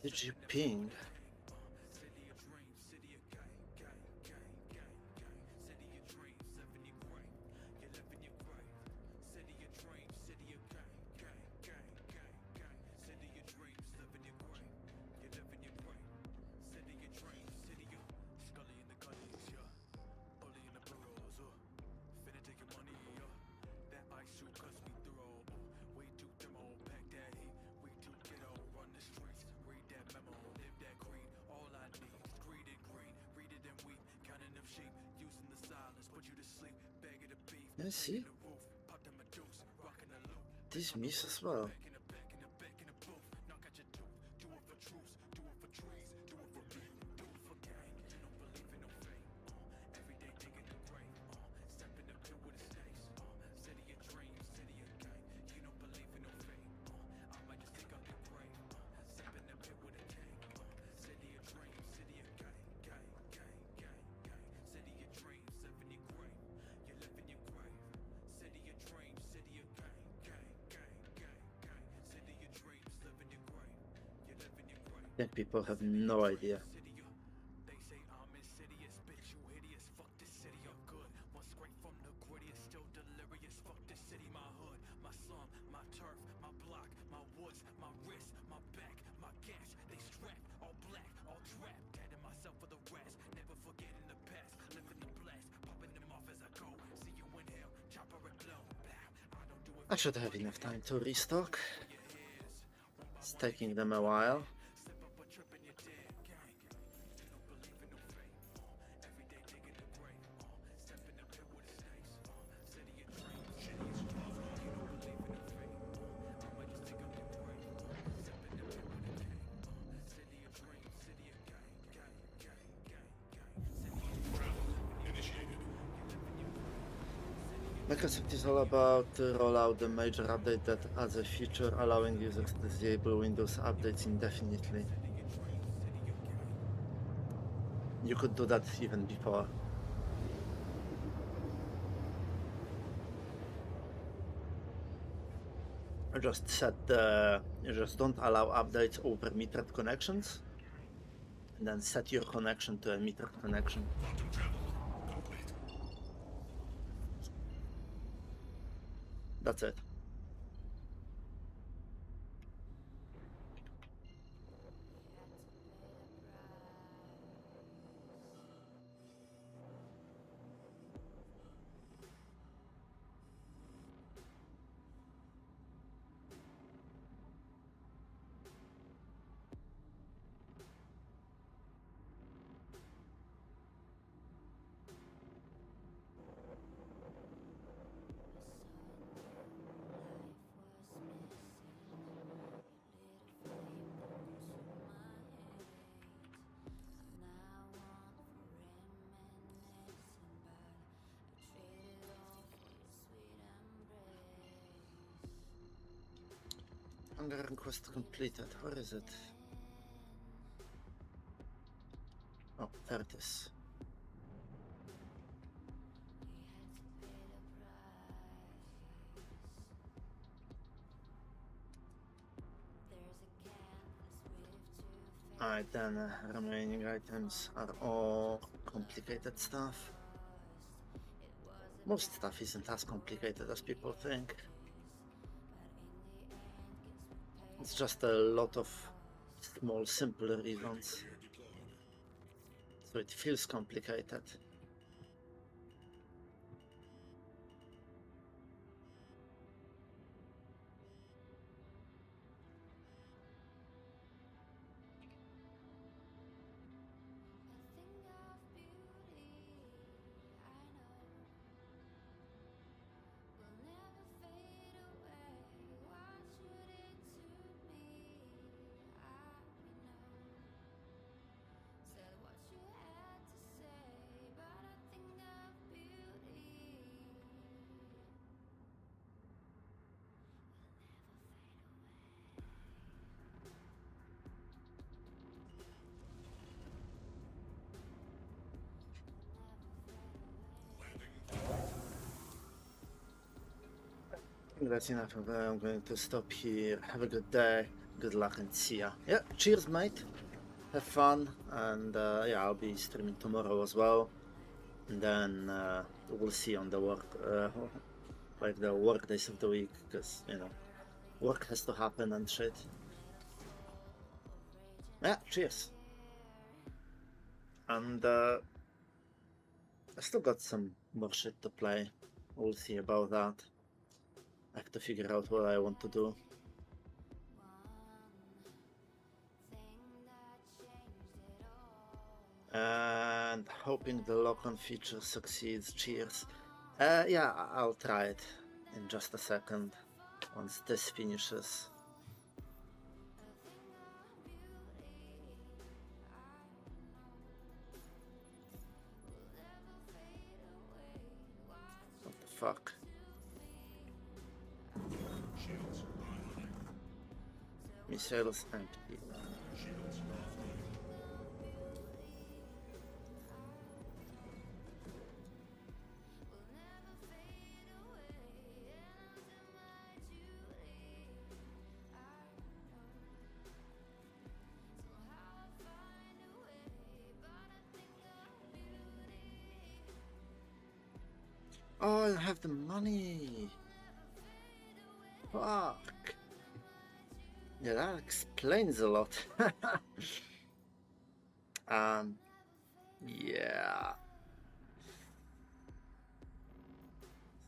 Did you ping. Yeah, see? These miss as well. I think people have no idea. I should have enough time to restock. It's taking them a while. Microsoft is all about to roll out the major update that adds a feature allowing users to disable Windows updates indefinitely. You could do that even before. You just set the, you just don't allow updates over metered connections, and then set your connection to a metered connection. Quantum travel complete. That's it. Hunger request completed. Where is it? Oh, there it is. Alright, then remaining items are all complicated stuff. Most stuff isn't as complicated as people think. It's just a lot of small, simpler reasons. So it feels complicated. That's enough of that. I'm going to stop here. Have a good day. Good luck and see ya. Yeah, cheers, mate. have fun, and yeah, I'll be streaming tomorrow as well. And then we'll see on the work, like the work days of the week, because you know, work has to happen and shit. Yeah, cheers. And I still got some more shit to play. We'll see about that. I have to figure out what I want to do. And hoping the lock-on feature succeeds. Cheers. Yeah, I'll try it in just a second once this finishes. What the fuck? Shields online. Missiles empty. Shields offline. Oh, I don't have the money. Fuck. Yeah, that explains a lot. Yeah.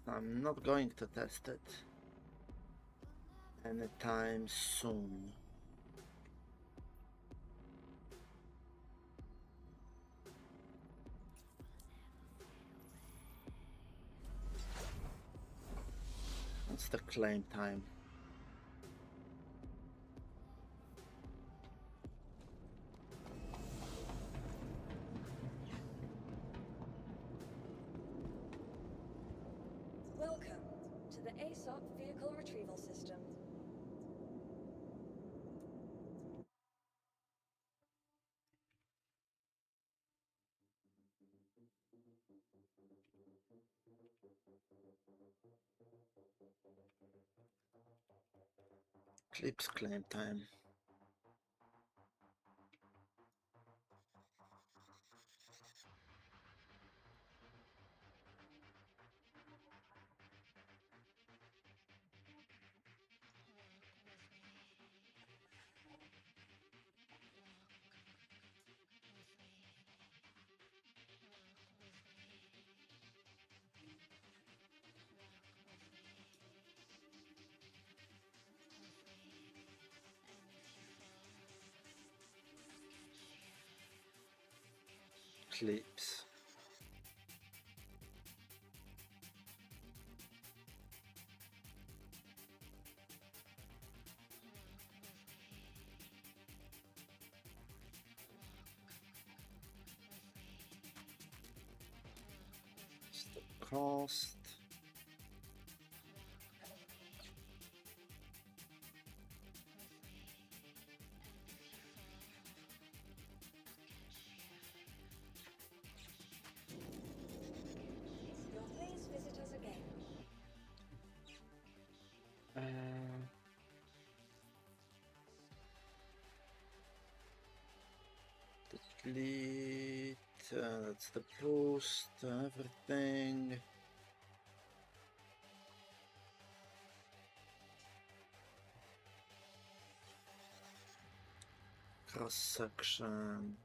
I'm not going to test it anytime soon. What's the claim time? Welcome to the ASOP Vehicle Retrieval System. Clips claim time. Clips. What's the cost? Please visit us again. Delete. That's the post. Everything. Cross section.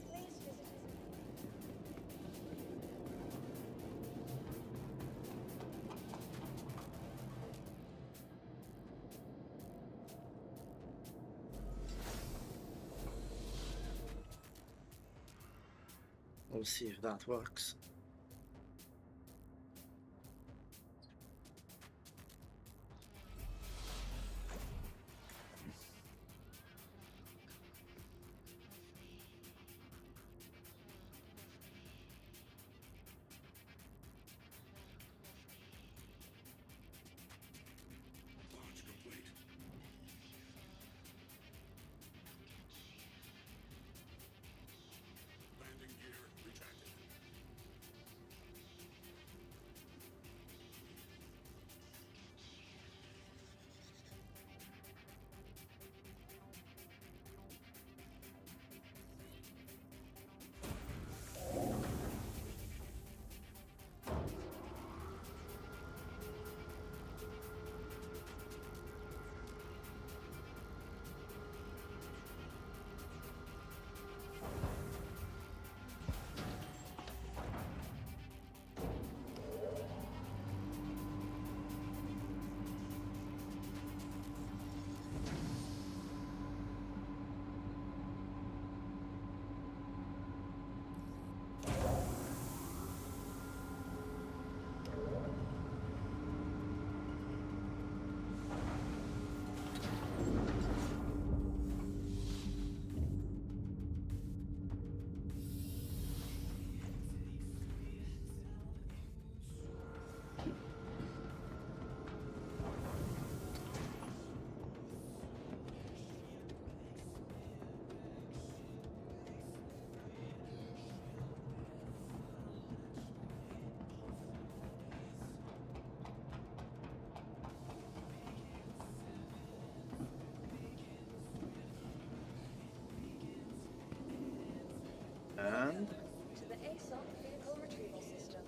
Please visit us. We'll see if that works. And To the ASOC vehicle retrieval system.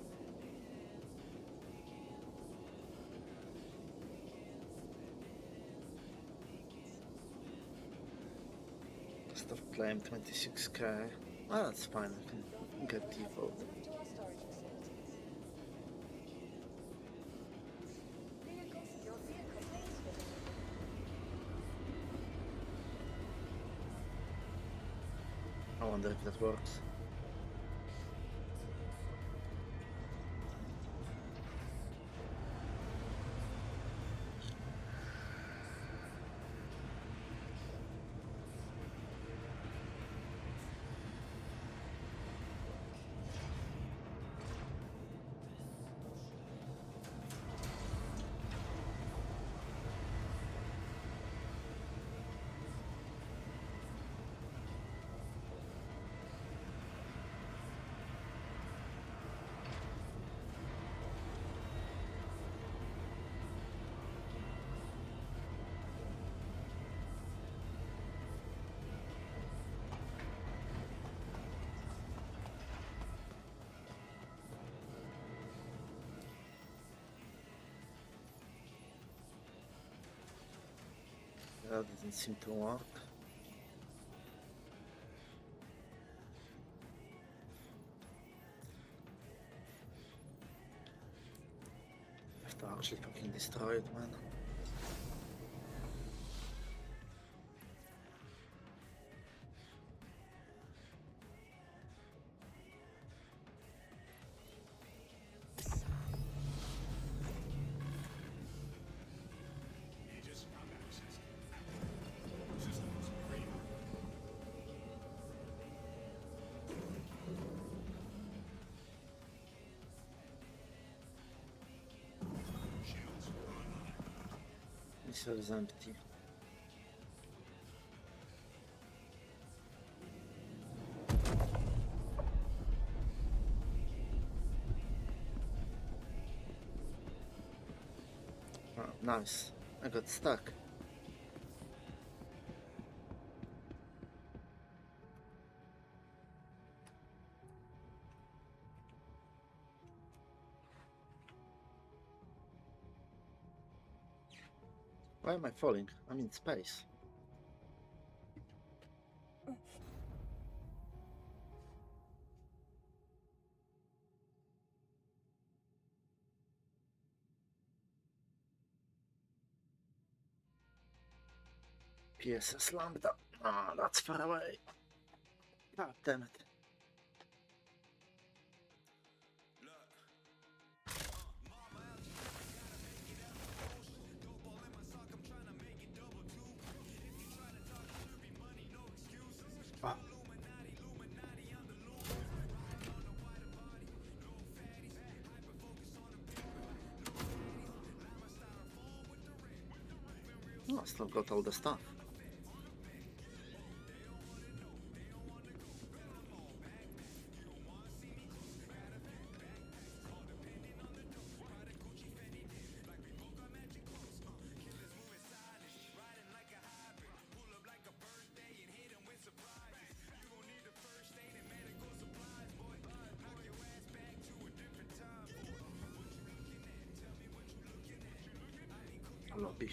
cost of claim 26k. Well, that's fine. I can get default. Moved to our storage facilities. Your vehicle has been. I wonder if that works. That doesn't seem to work. I have to actually fucking destroy it, man. Aegis combat system active. Systems green. Shields online. Missile is empty. Oh, nice. I got stuck. Why am I falling? I'm in space. PSS Lambda. Ah, that's far away. God damn it. Ah. Oh, I still got all the stuff. Lobby.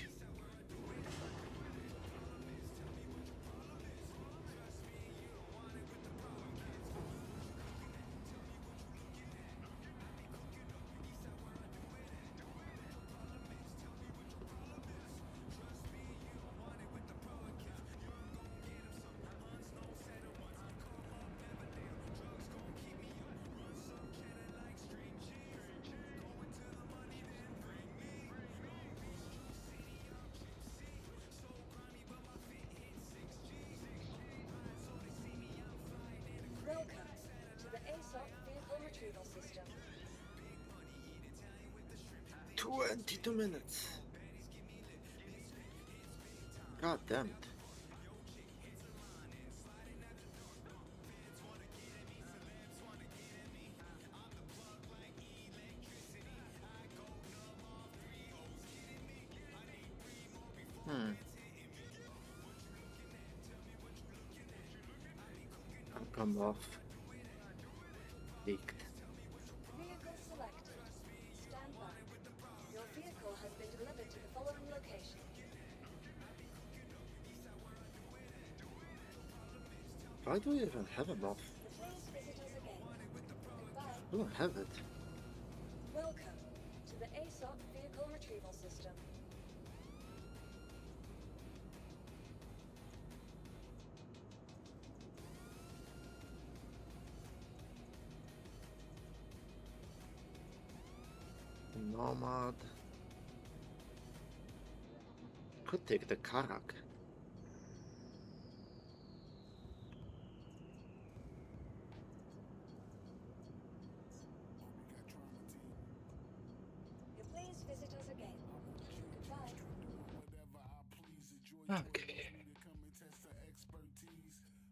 Welcome to the ASOC vehicle retrieval system. 22 minutes. God damn it. I'll come off. peek. Vehicle selected. Stand by. Your vehicle has been delivered to the following location. Why do we even have a map? Please visit us again. Goodbye. We don't have it. Welcome to the ASOP Vehicle Retrieval System. Nomad. Could take the Karak. Please visit us again. Goodbye. Okay.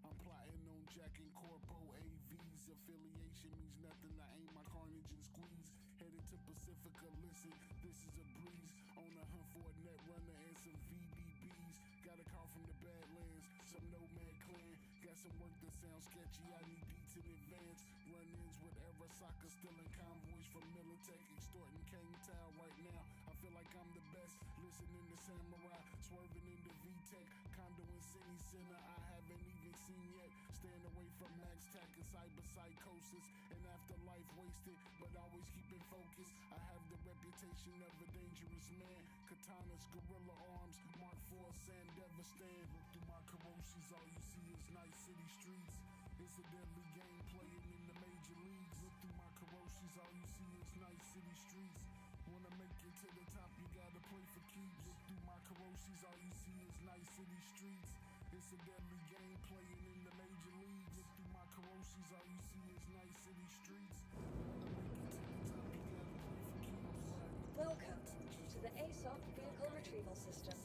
I'm plotting on jacking corpo AVs. Affiliation means nothing. I aim my carnage and squeeze. Headed to Pacifica. Listen, this is a breeze. On a hunt for a net runner and some VDBs. Got a call from the Badlands, some nomad clan. Got some work that sounds sketchy. I need beats in advance. Run-ins with Arasaka, stealing convoys from Militech, extorting Kang Tao right now. I feel like I'm the best. Listening to Samurai, swerving into VTech, condo in City Center. I haven't even seen yet. Staying away from Max Tack and cyber psychosis and afterlife wasted, but always keeping focus. I have the reputation of a dangerous man. Katanas, gorilla arms, Mark IV, Sandever stand. Look through my Karoshi's, all you see is nice city streets. It's a deadly game playing in the major leagues. Look through my Karoshi's, all you see is nice city streets. Wanna make it to the top, you gotta play for keeps. Look through my Karoshi's, all you see is nice city streets. It's a deadly game playing in the major leagues. Look through my Karoshi's, all you see is nice city streets. Wanna make it to the top, you gotta play for keeps. Welcome to the ASOP Vehicle Retrieval System.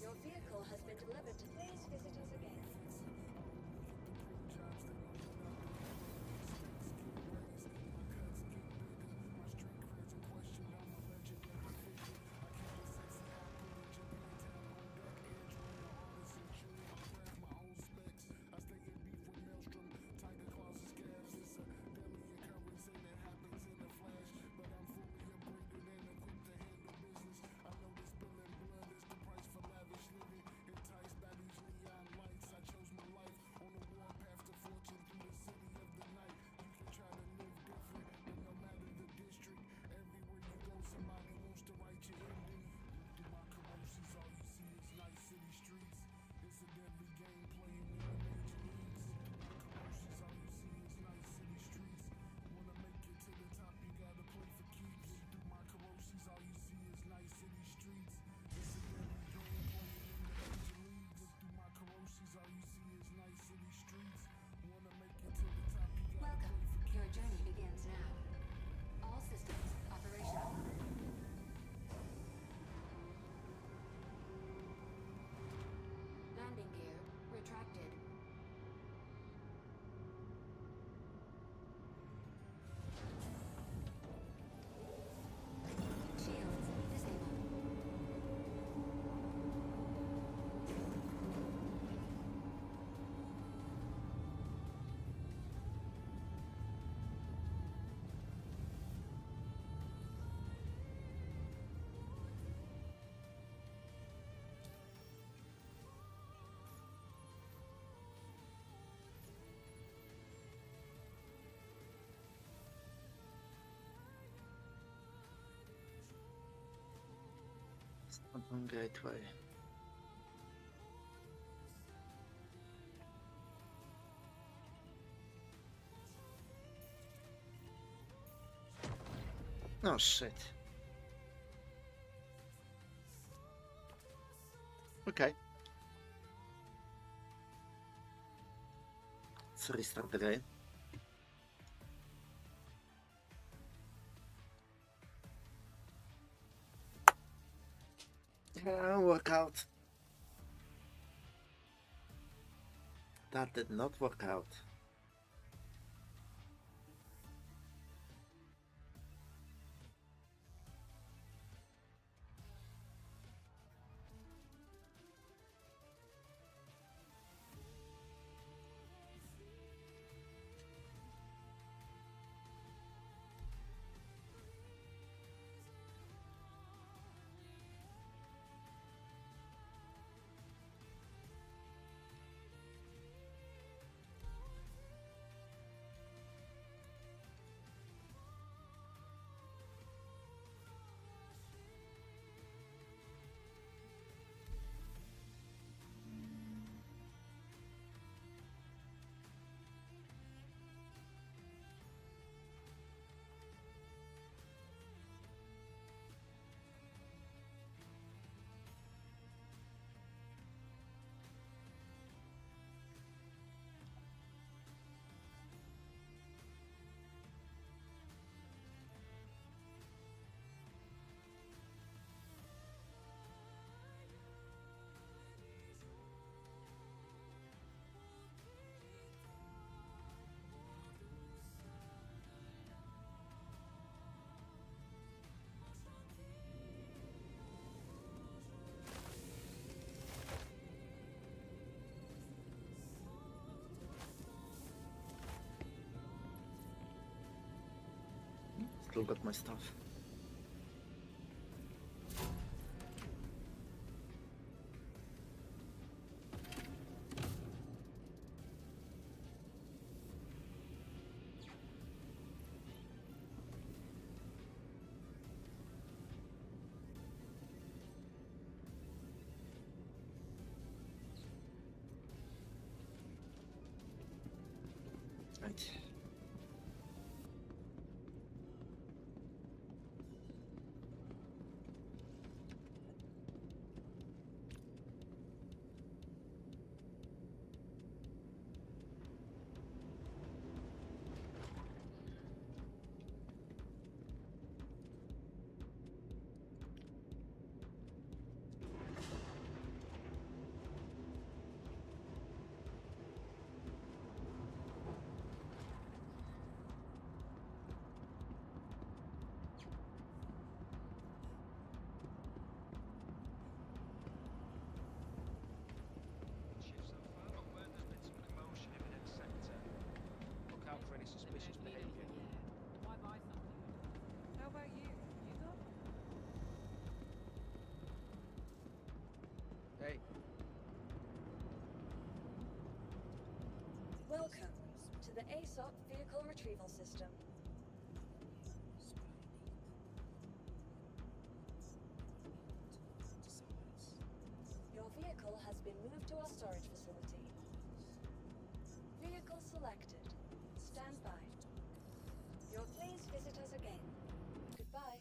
Your vehicle has been delivered. Please visit us again. Welcome. Your journey begins now. All systems operational. Landing gear retracted. Shields disabled. Open gateway. Oh shit. Okay. Let's restart the game. Yeah, work out. That did not work out. still got my stuff. Right. Shift so far, but word there's been some commotion in the next sector. Look out for any suspicious behaviour. Why buy something? How about you? You got? Hey, Welcome to the ASOP Vehicle Retrieval System. Your vehicle has been moved to our storage facility. Vehicle selected. Stand by. You'll please visit us again. Goodbye.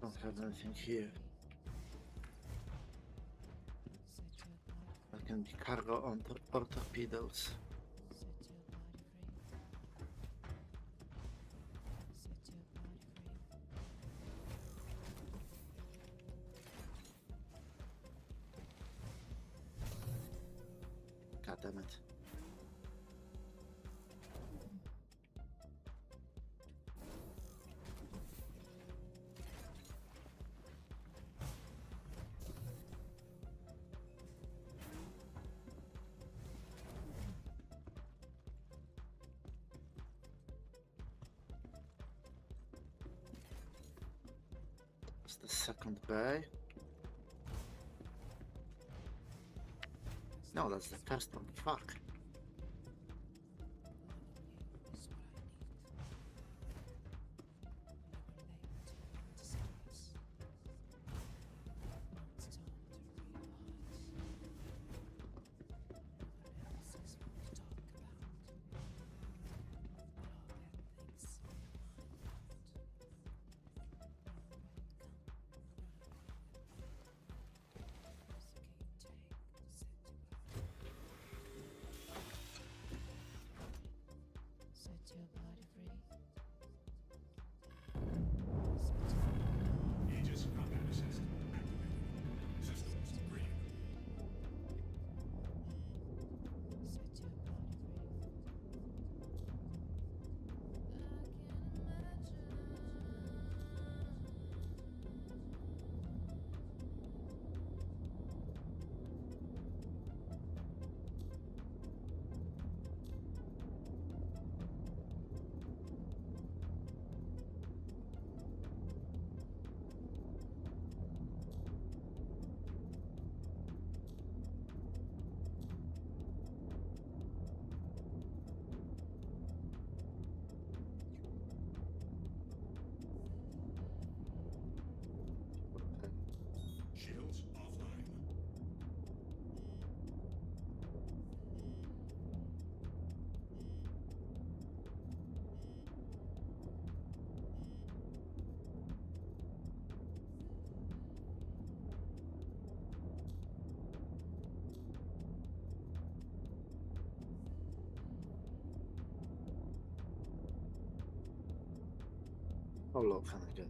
I don't have anything here. I can be cargo on or torpedoes. God damn it. It's the second bay. No, that's the first one. Fuck. How low can I get?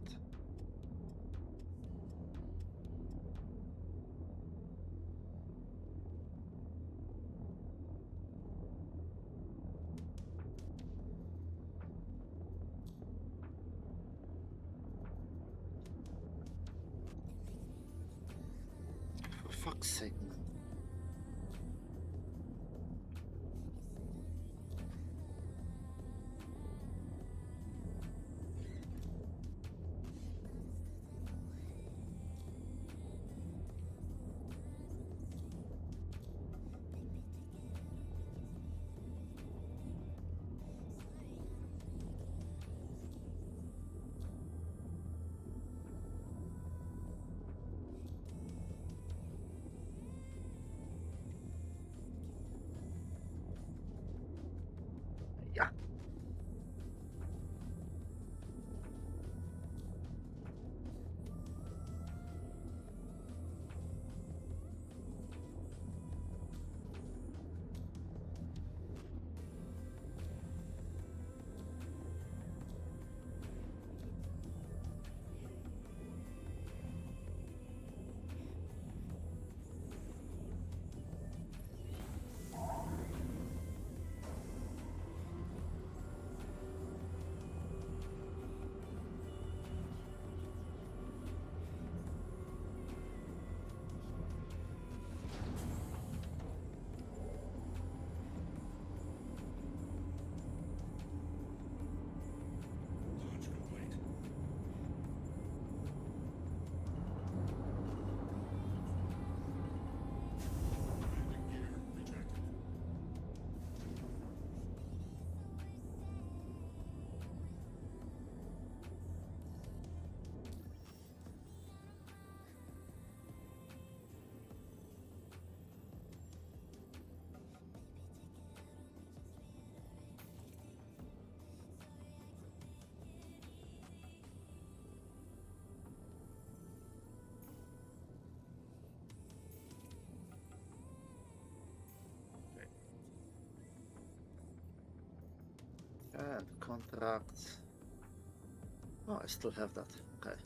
For fuck's sake, man. Yeah. And contract. Oh, I still have that. Okay.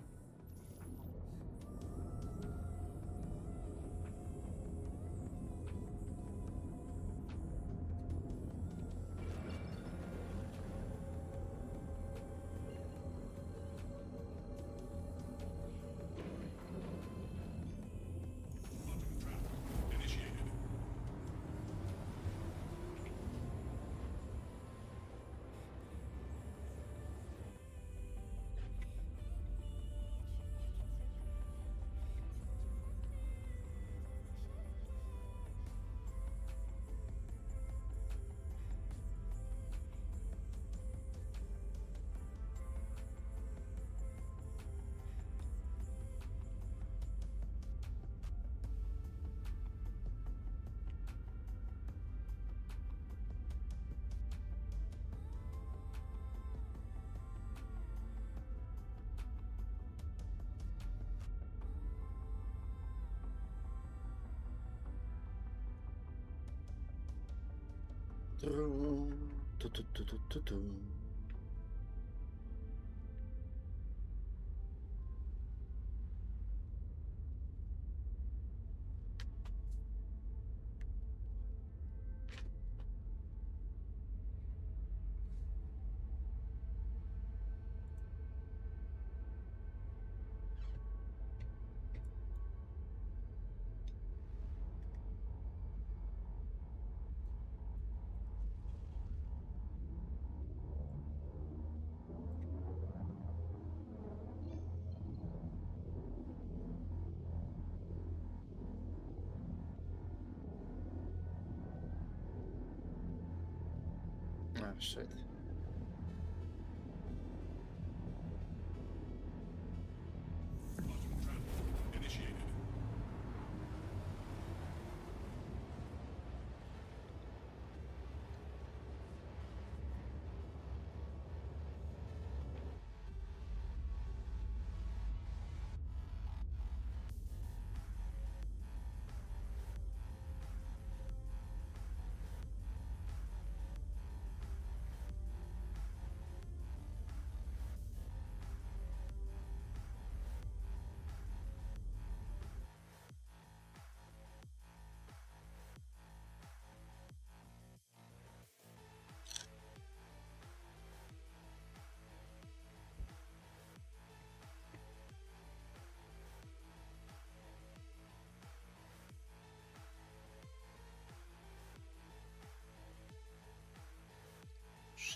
Oh shit.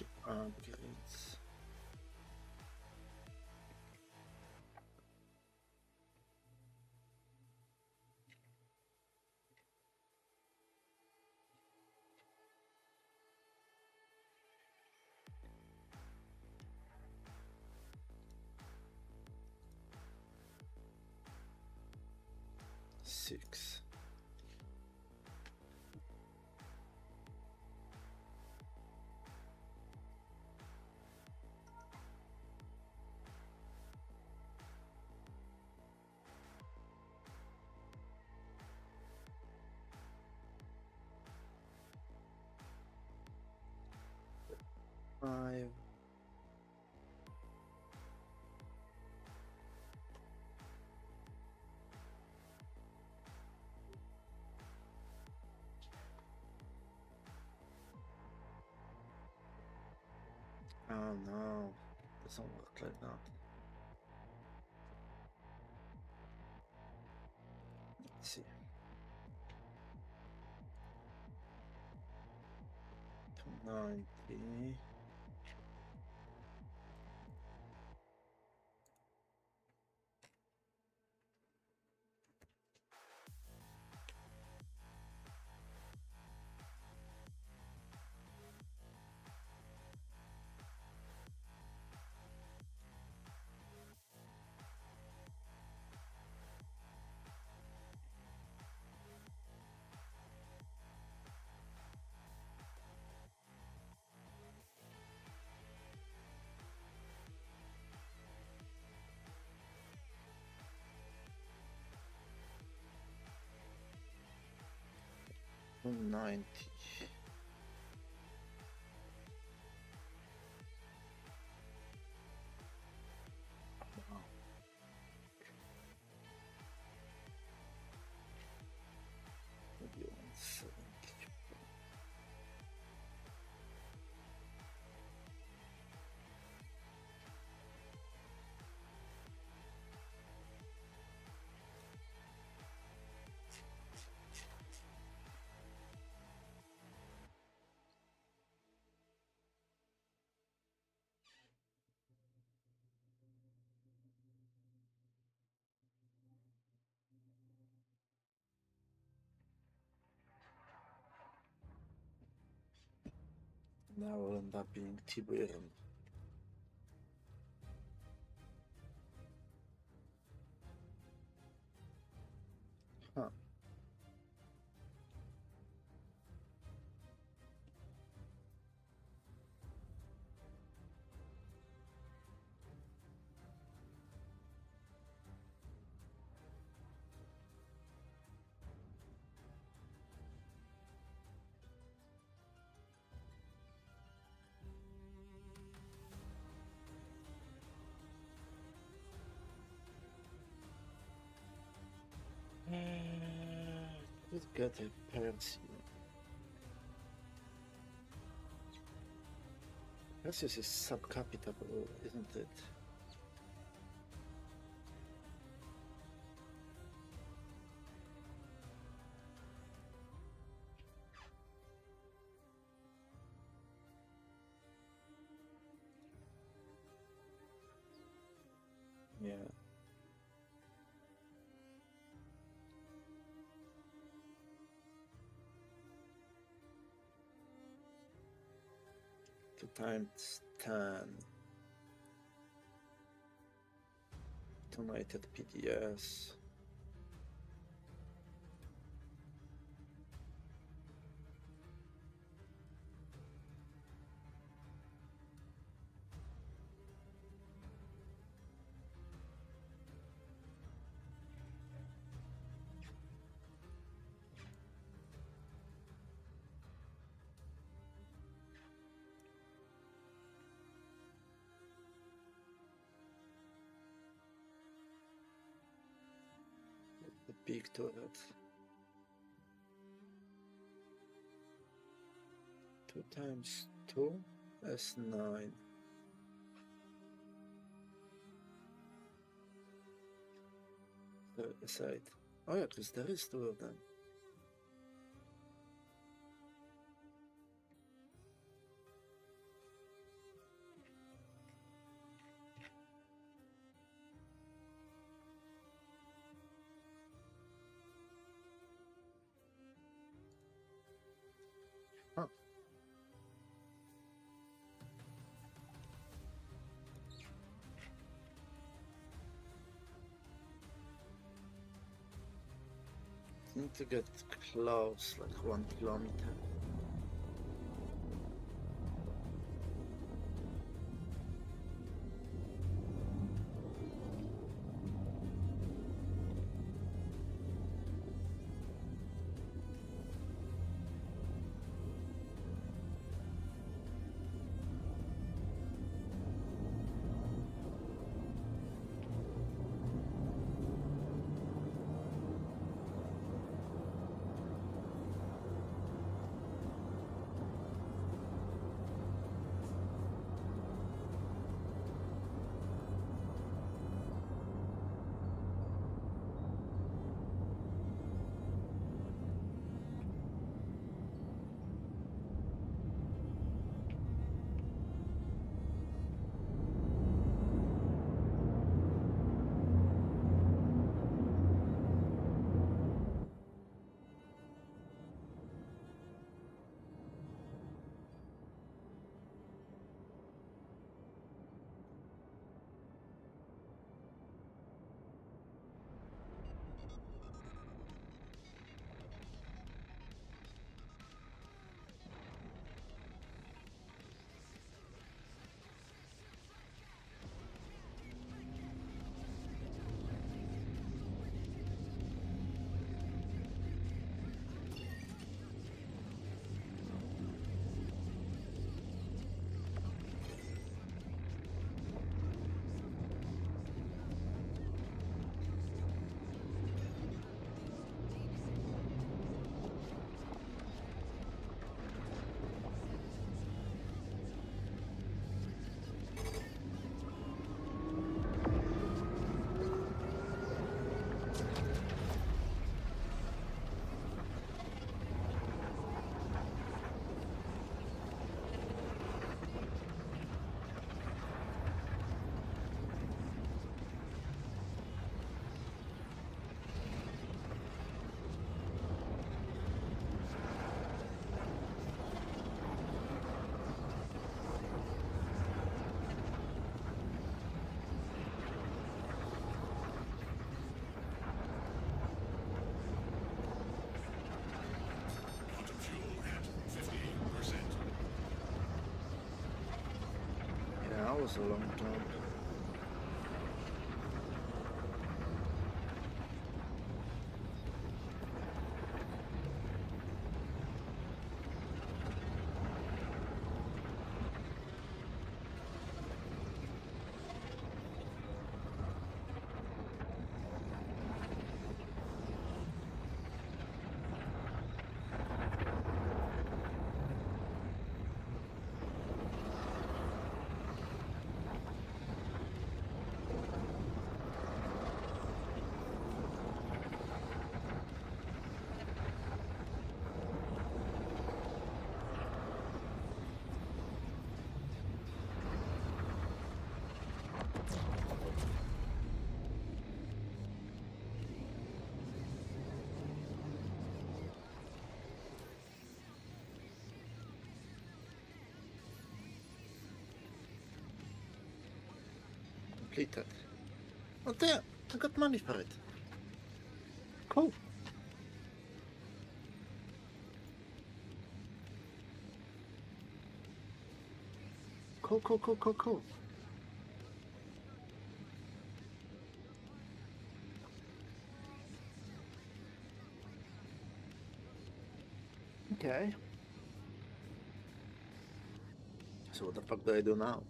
Ship upgrades. Six. Five. Oh no, doesn't work like that. Let's see. 290. $290. Wow. Maybe 170. Now will end up being Tiburon. Huh. Let's get a Perseus. Perseus is subcapital, isn't it? Yeah. Two times 10. Donated PDS. The big turret. 2 times 2 is 9. The side. Oh yeah, because there is 2 of them. Need to get close, like 1 kilometer. Yeah, that was a long time. Completed. Oh damn, I got money for it. Cool. Cool. Okay. So what the fuck do I do now?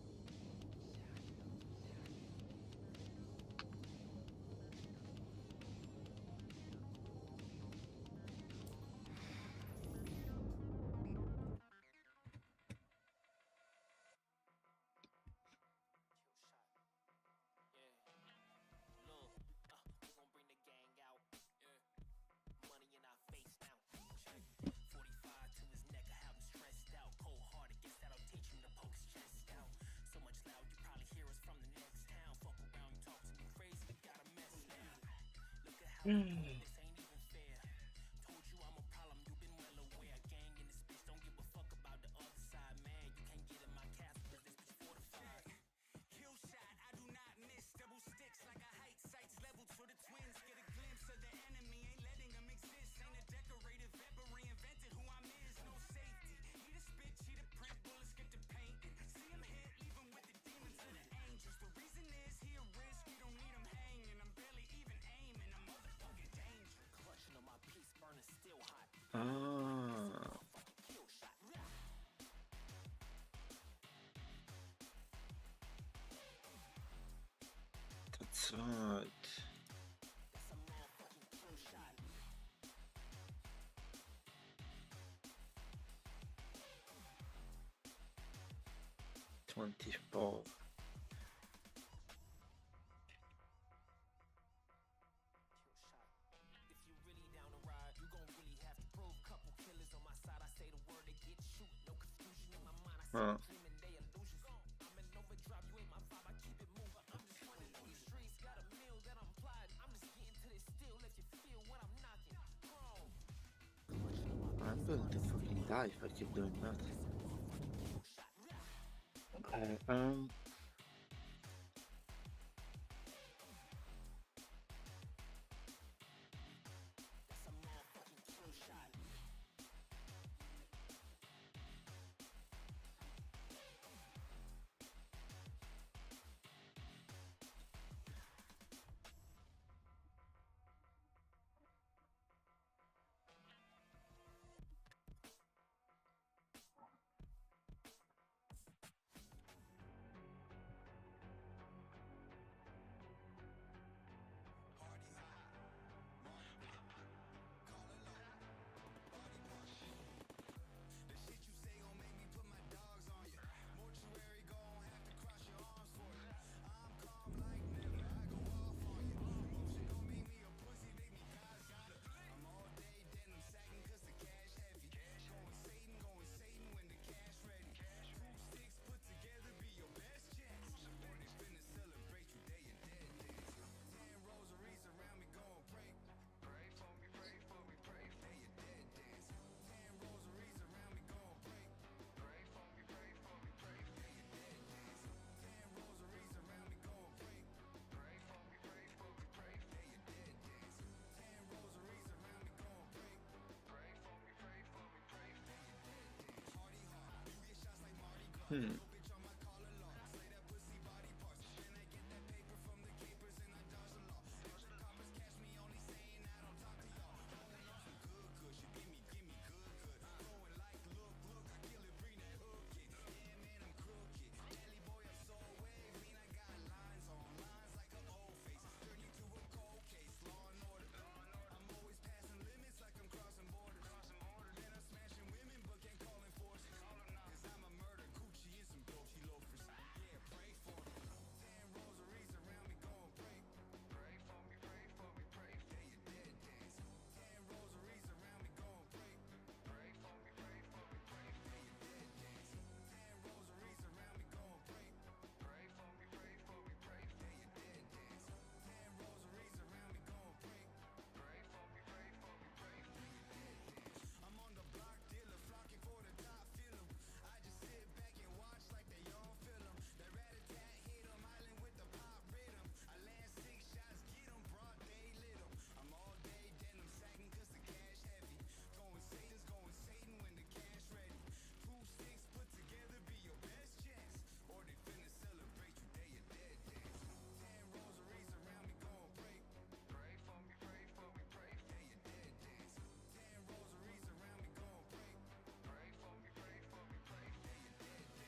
Double sticks like a height sights level to the twins. Get a glimpse of the enemy, ain't letting them exist. That's right. $24. Huh. I'm going to fucking die if I keep doing that.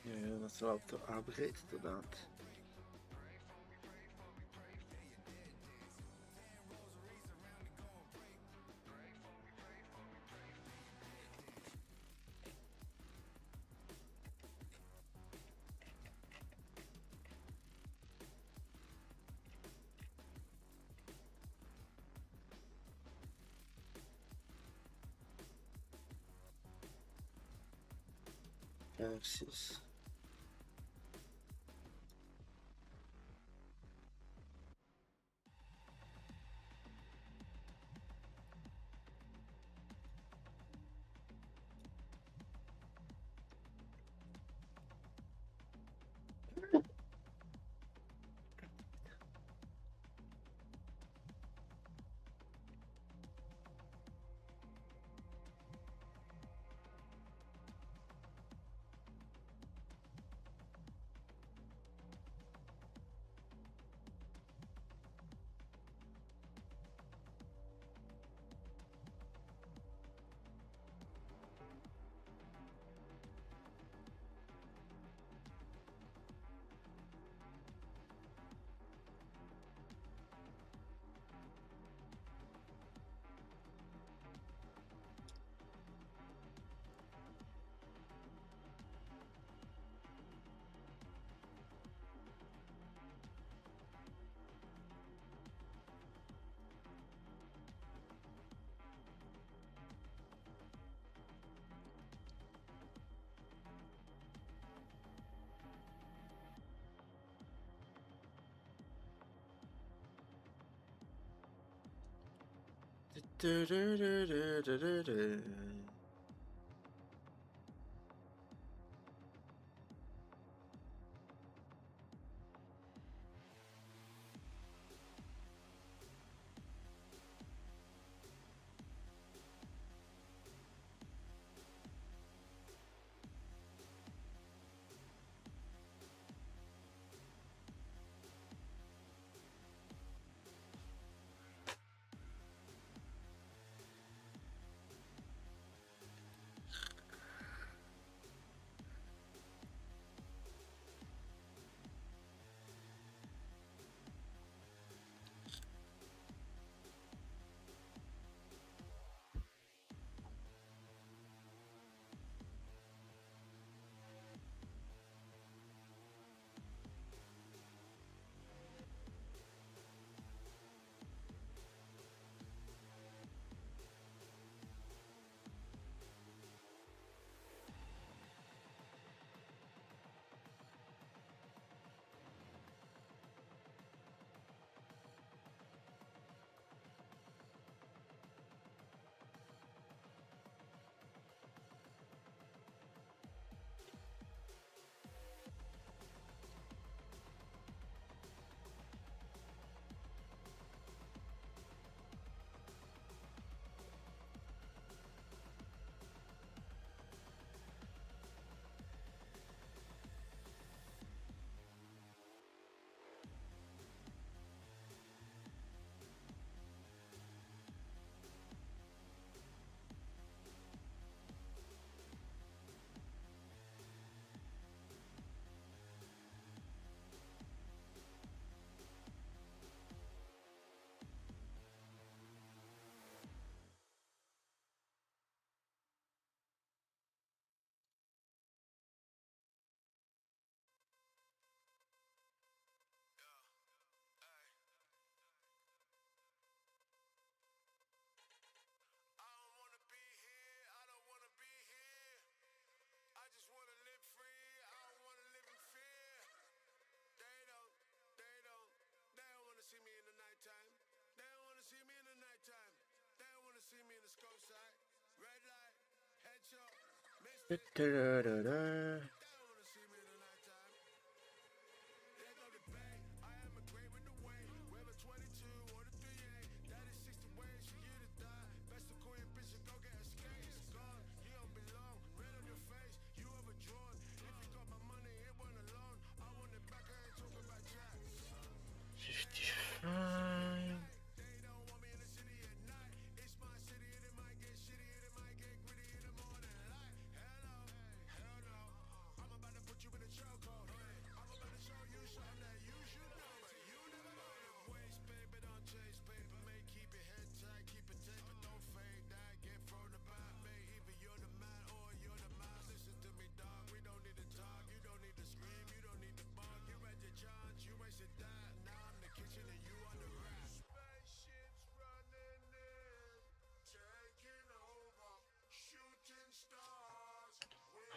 Yeah, you're not allowed to upgrade to that. Versus. $120.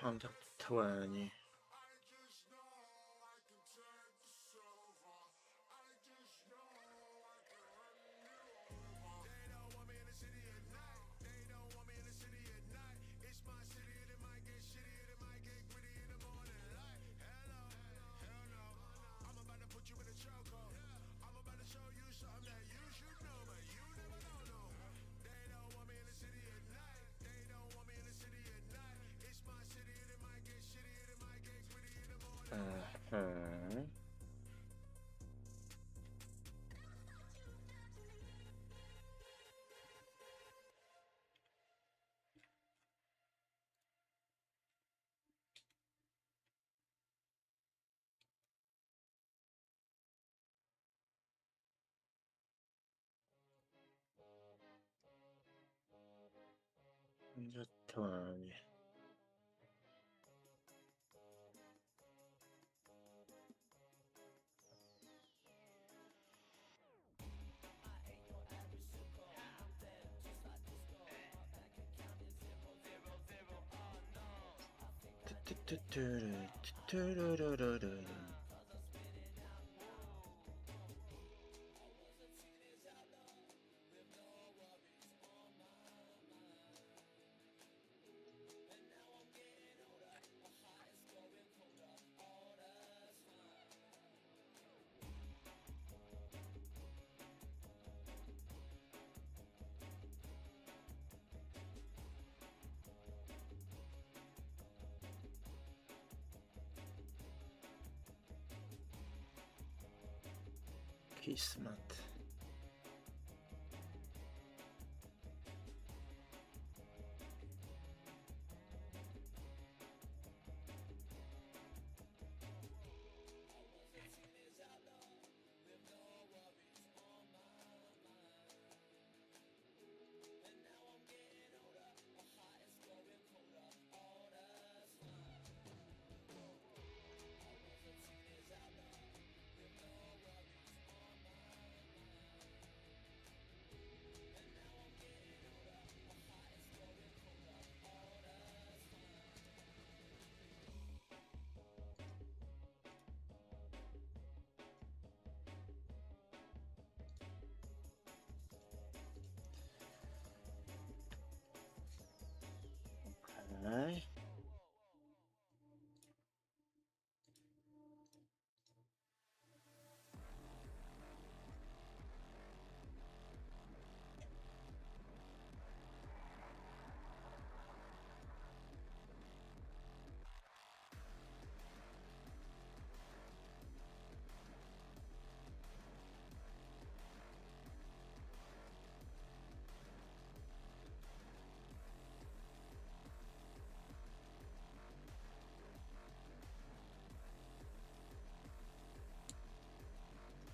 $120. Kismet. Okay.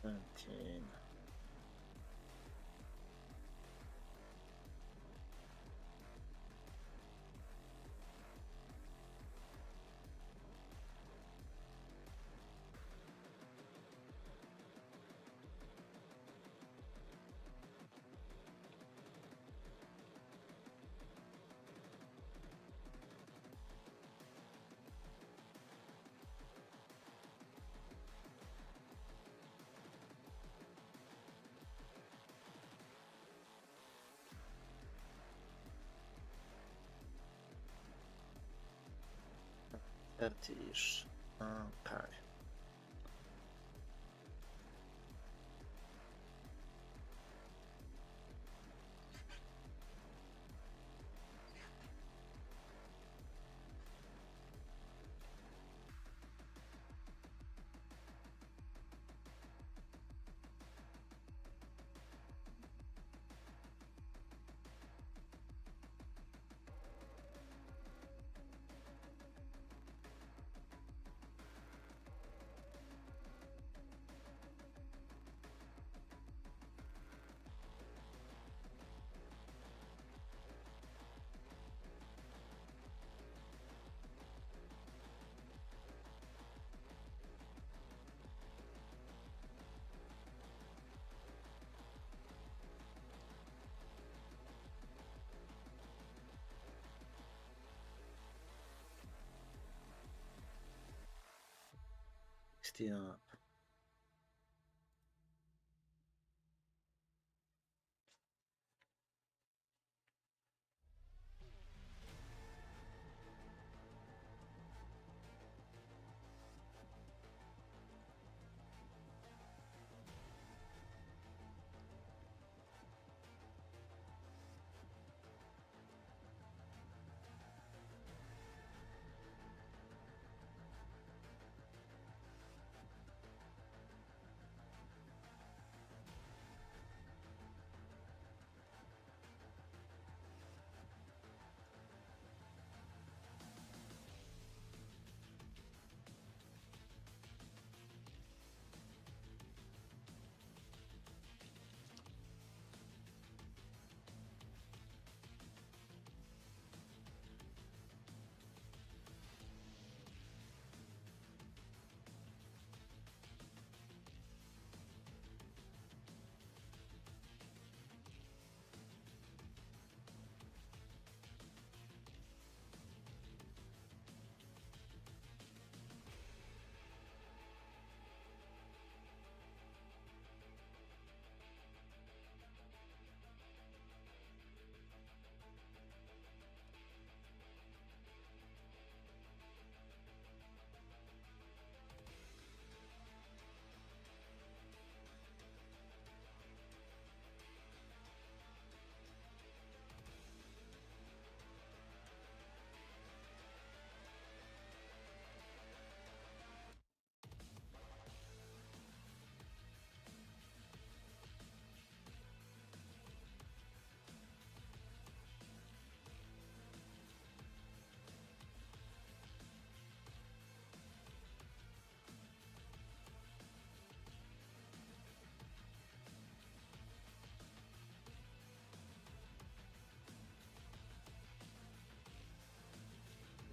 Seventeen. Thirty-ish. Okay. Up.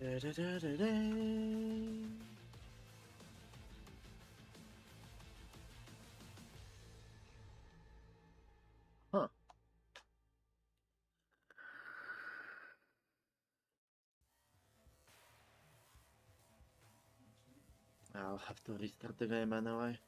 Da-da-da-da-da. Huh. I'll have to restart the game anyway.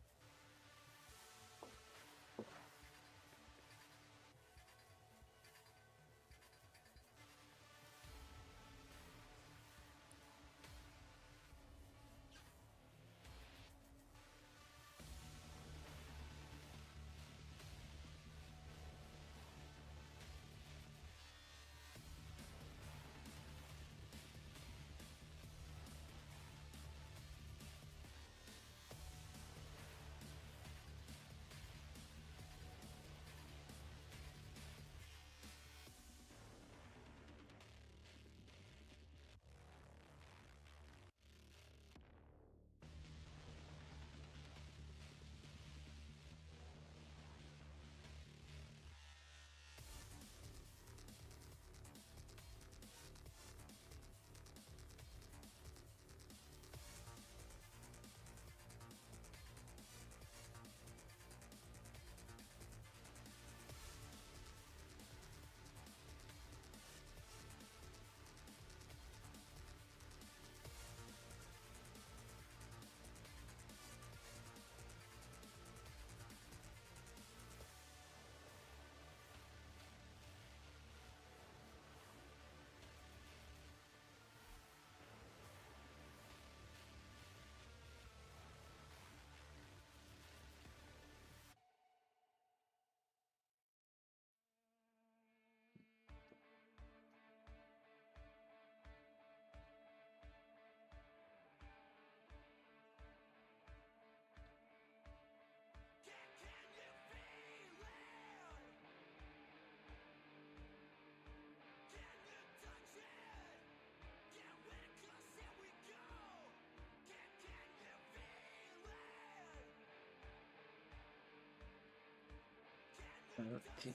Okay,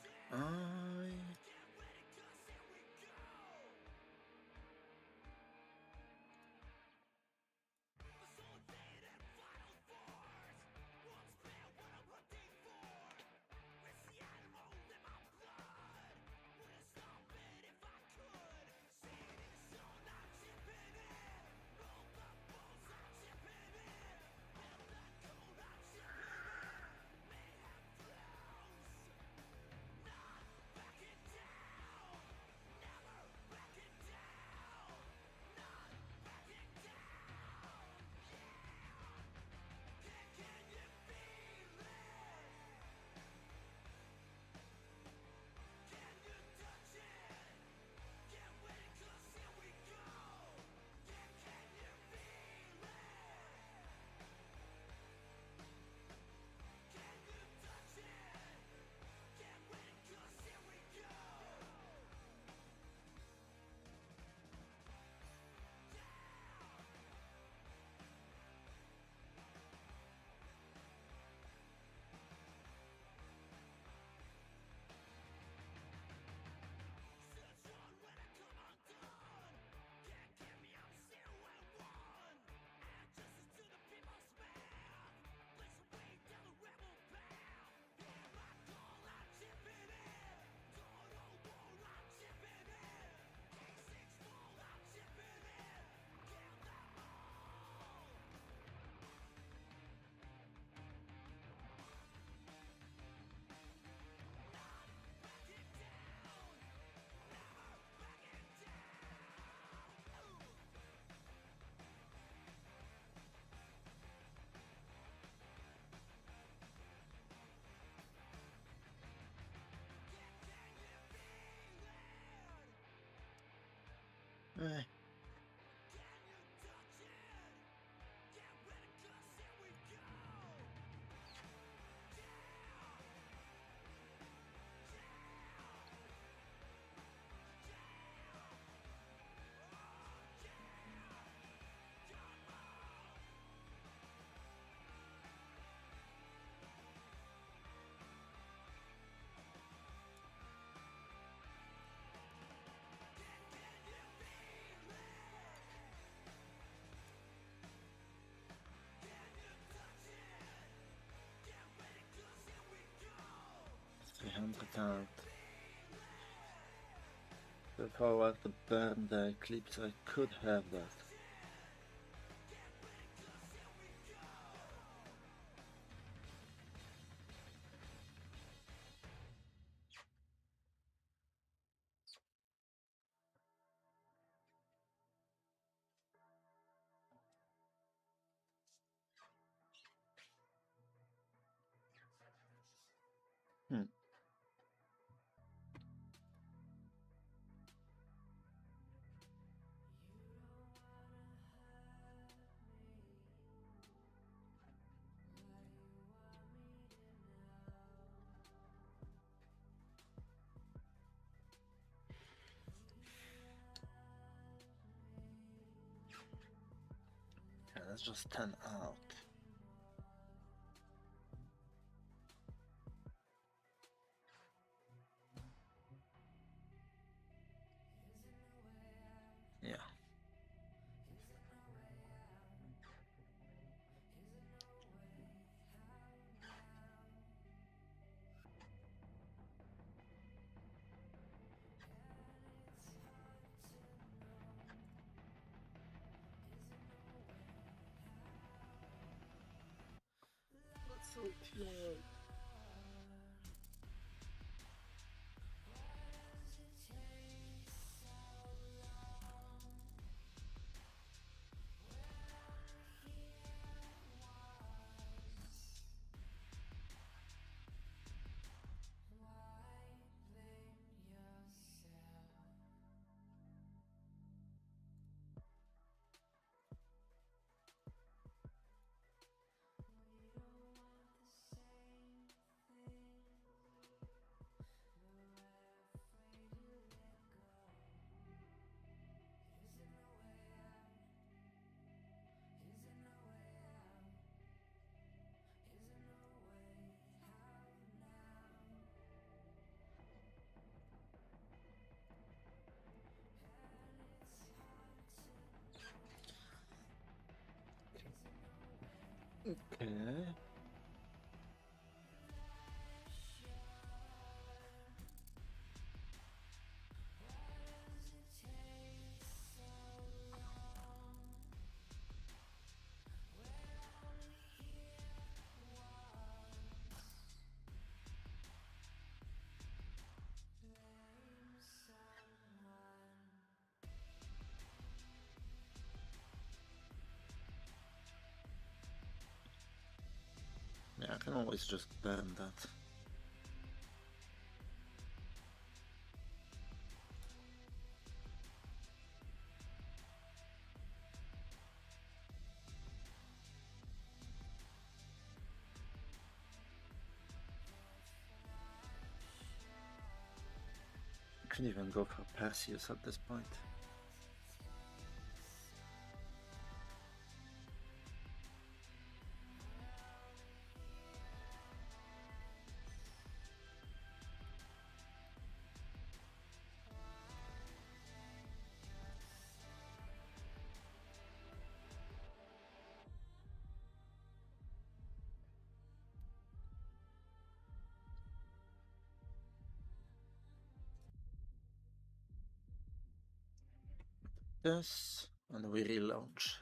bank account. If I were to burn the eclipse, I could have that. Yeah, that's just 10 out. Yeah. That's so cute. Okay. Yeah, I can always just burn that. I can even go for Perseus at this point. Yes, and we relaunch.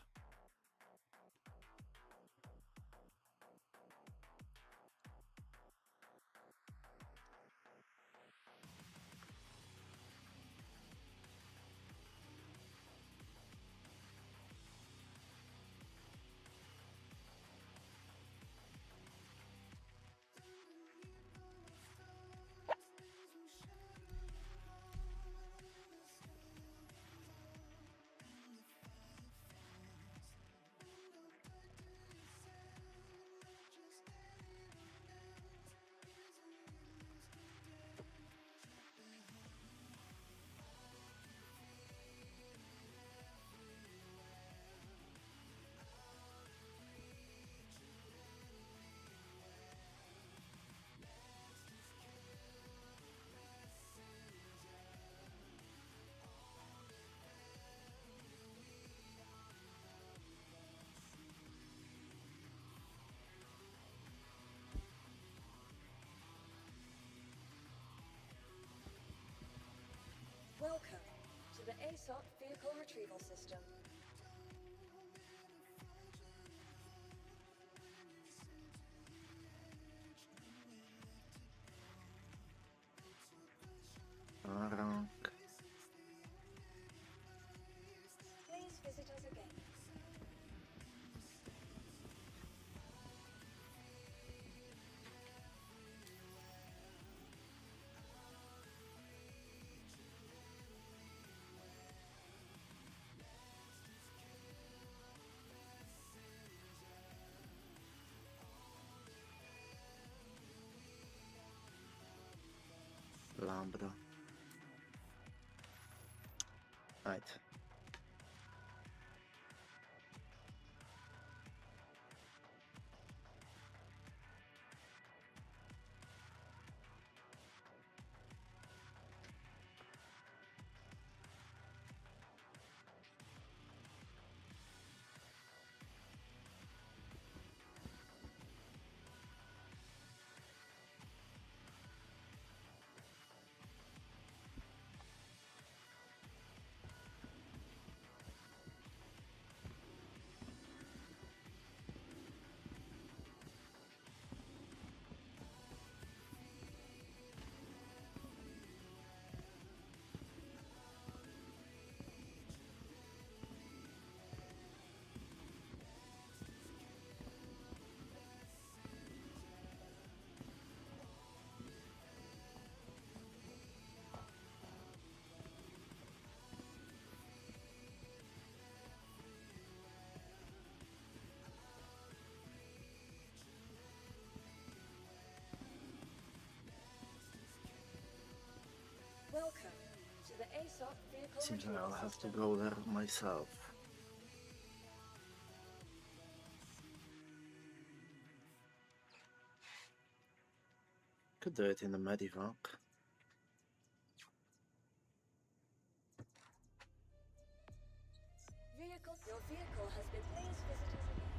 ASOP vehicle retrieval system. Please visit us again. Lambda. Right. Welcome to the ASOP vehicle Seems like retrieval I'll have to system. go there myself. Could do it in the Medivac. Your vehicle has been. Please visit us again.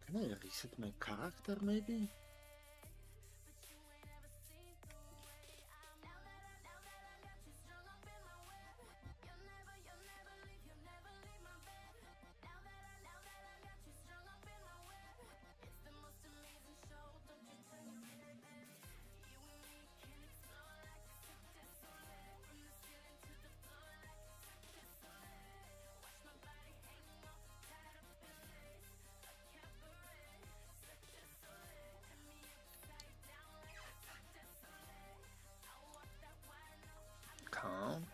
Can I reset my character maybe? Count.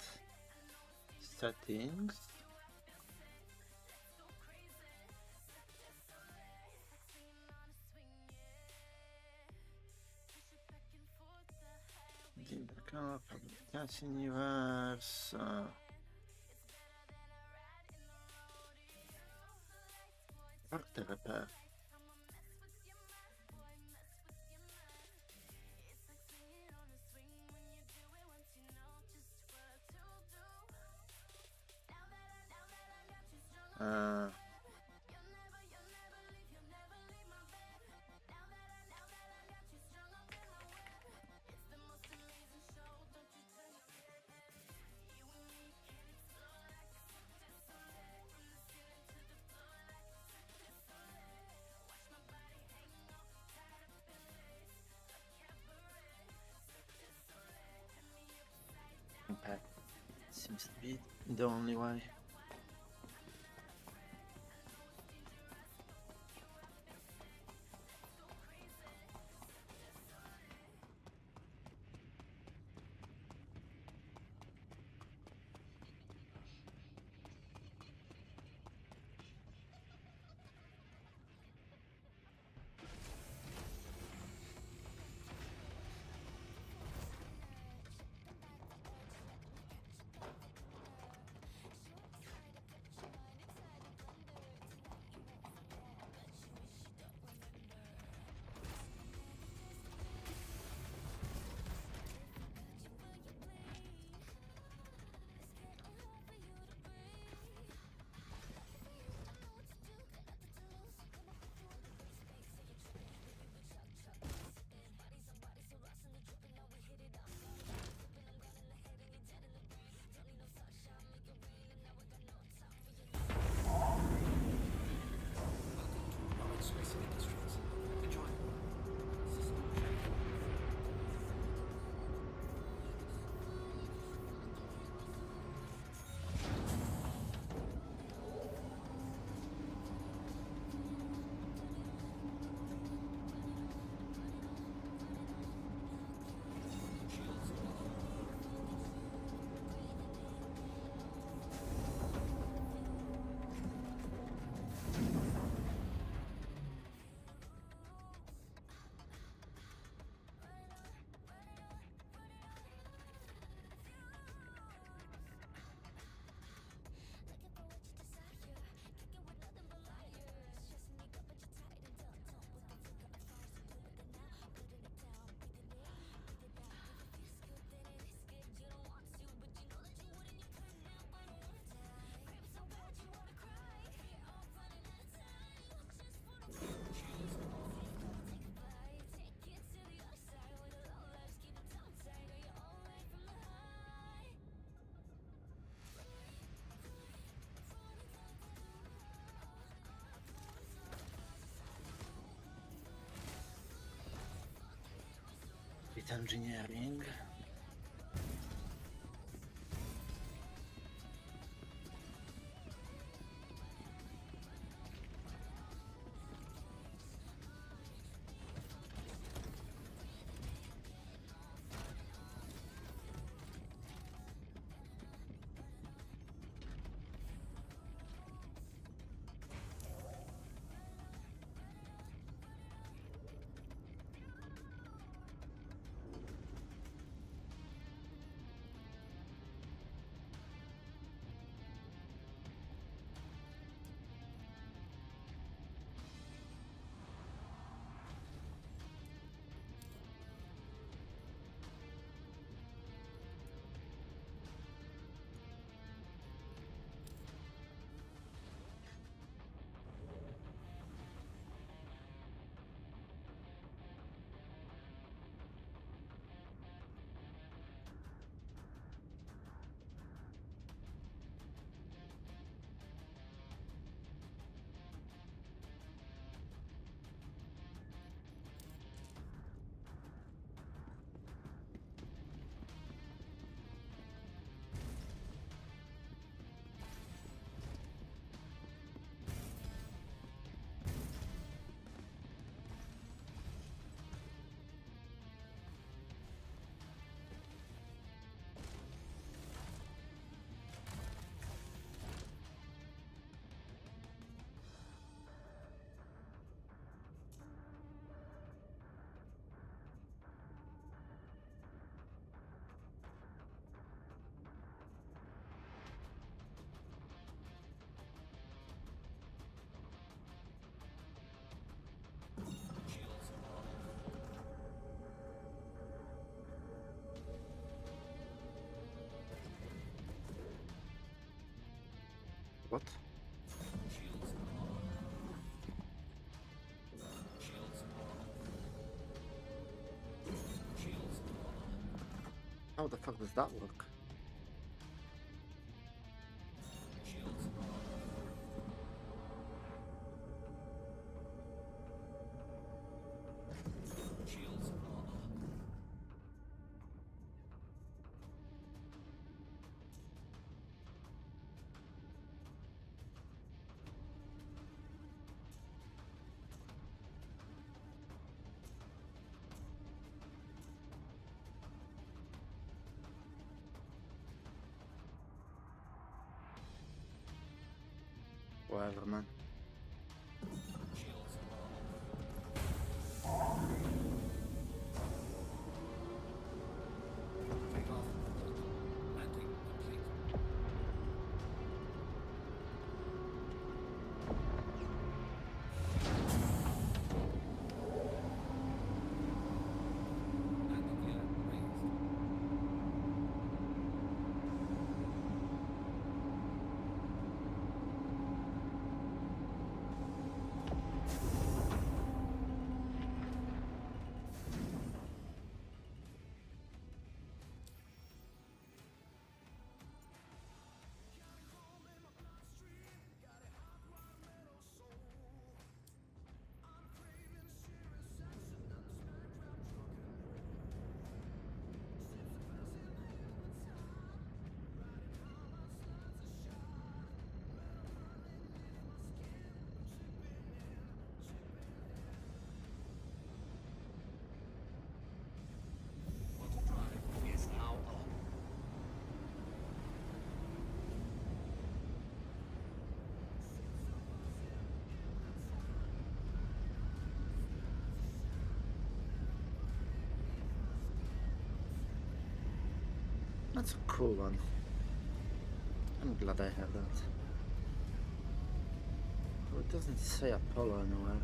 Settings. Public Universe. Character repair. Impact seems to be the only way. with engineering. What? How the fuck does that work? Whatever, man. That's a cool one. I'm glad I have that. Oh, it doesn't say Apollo anywhere.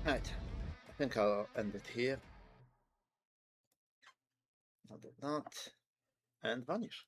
Right, I think I'll end it here. I'll do that and vanish.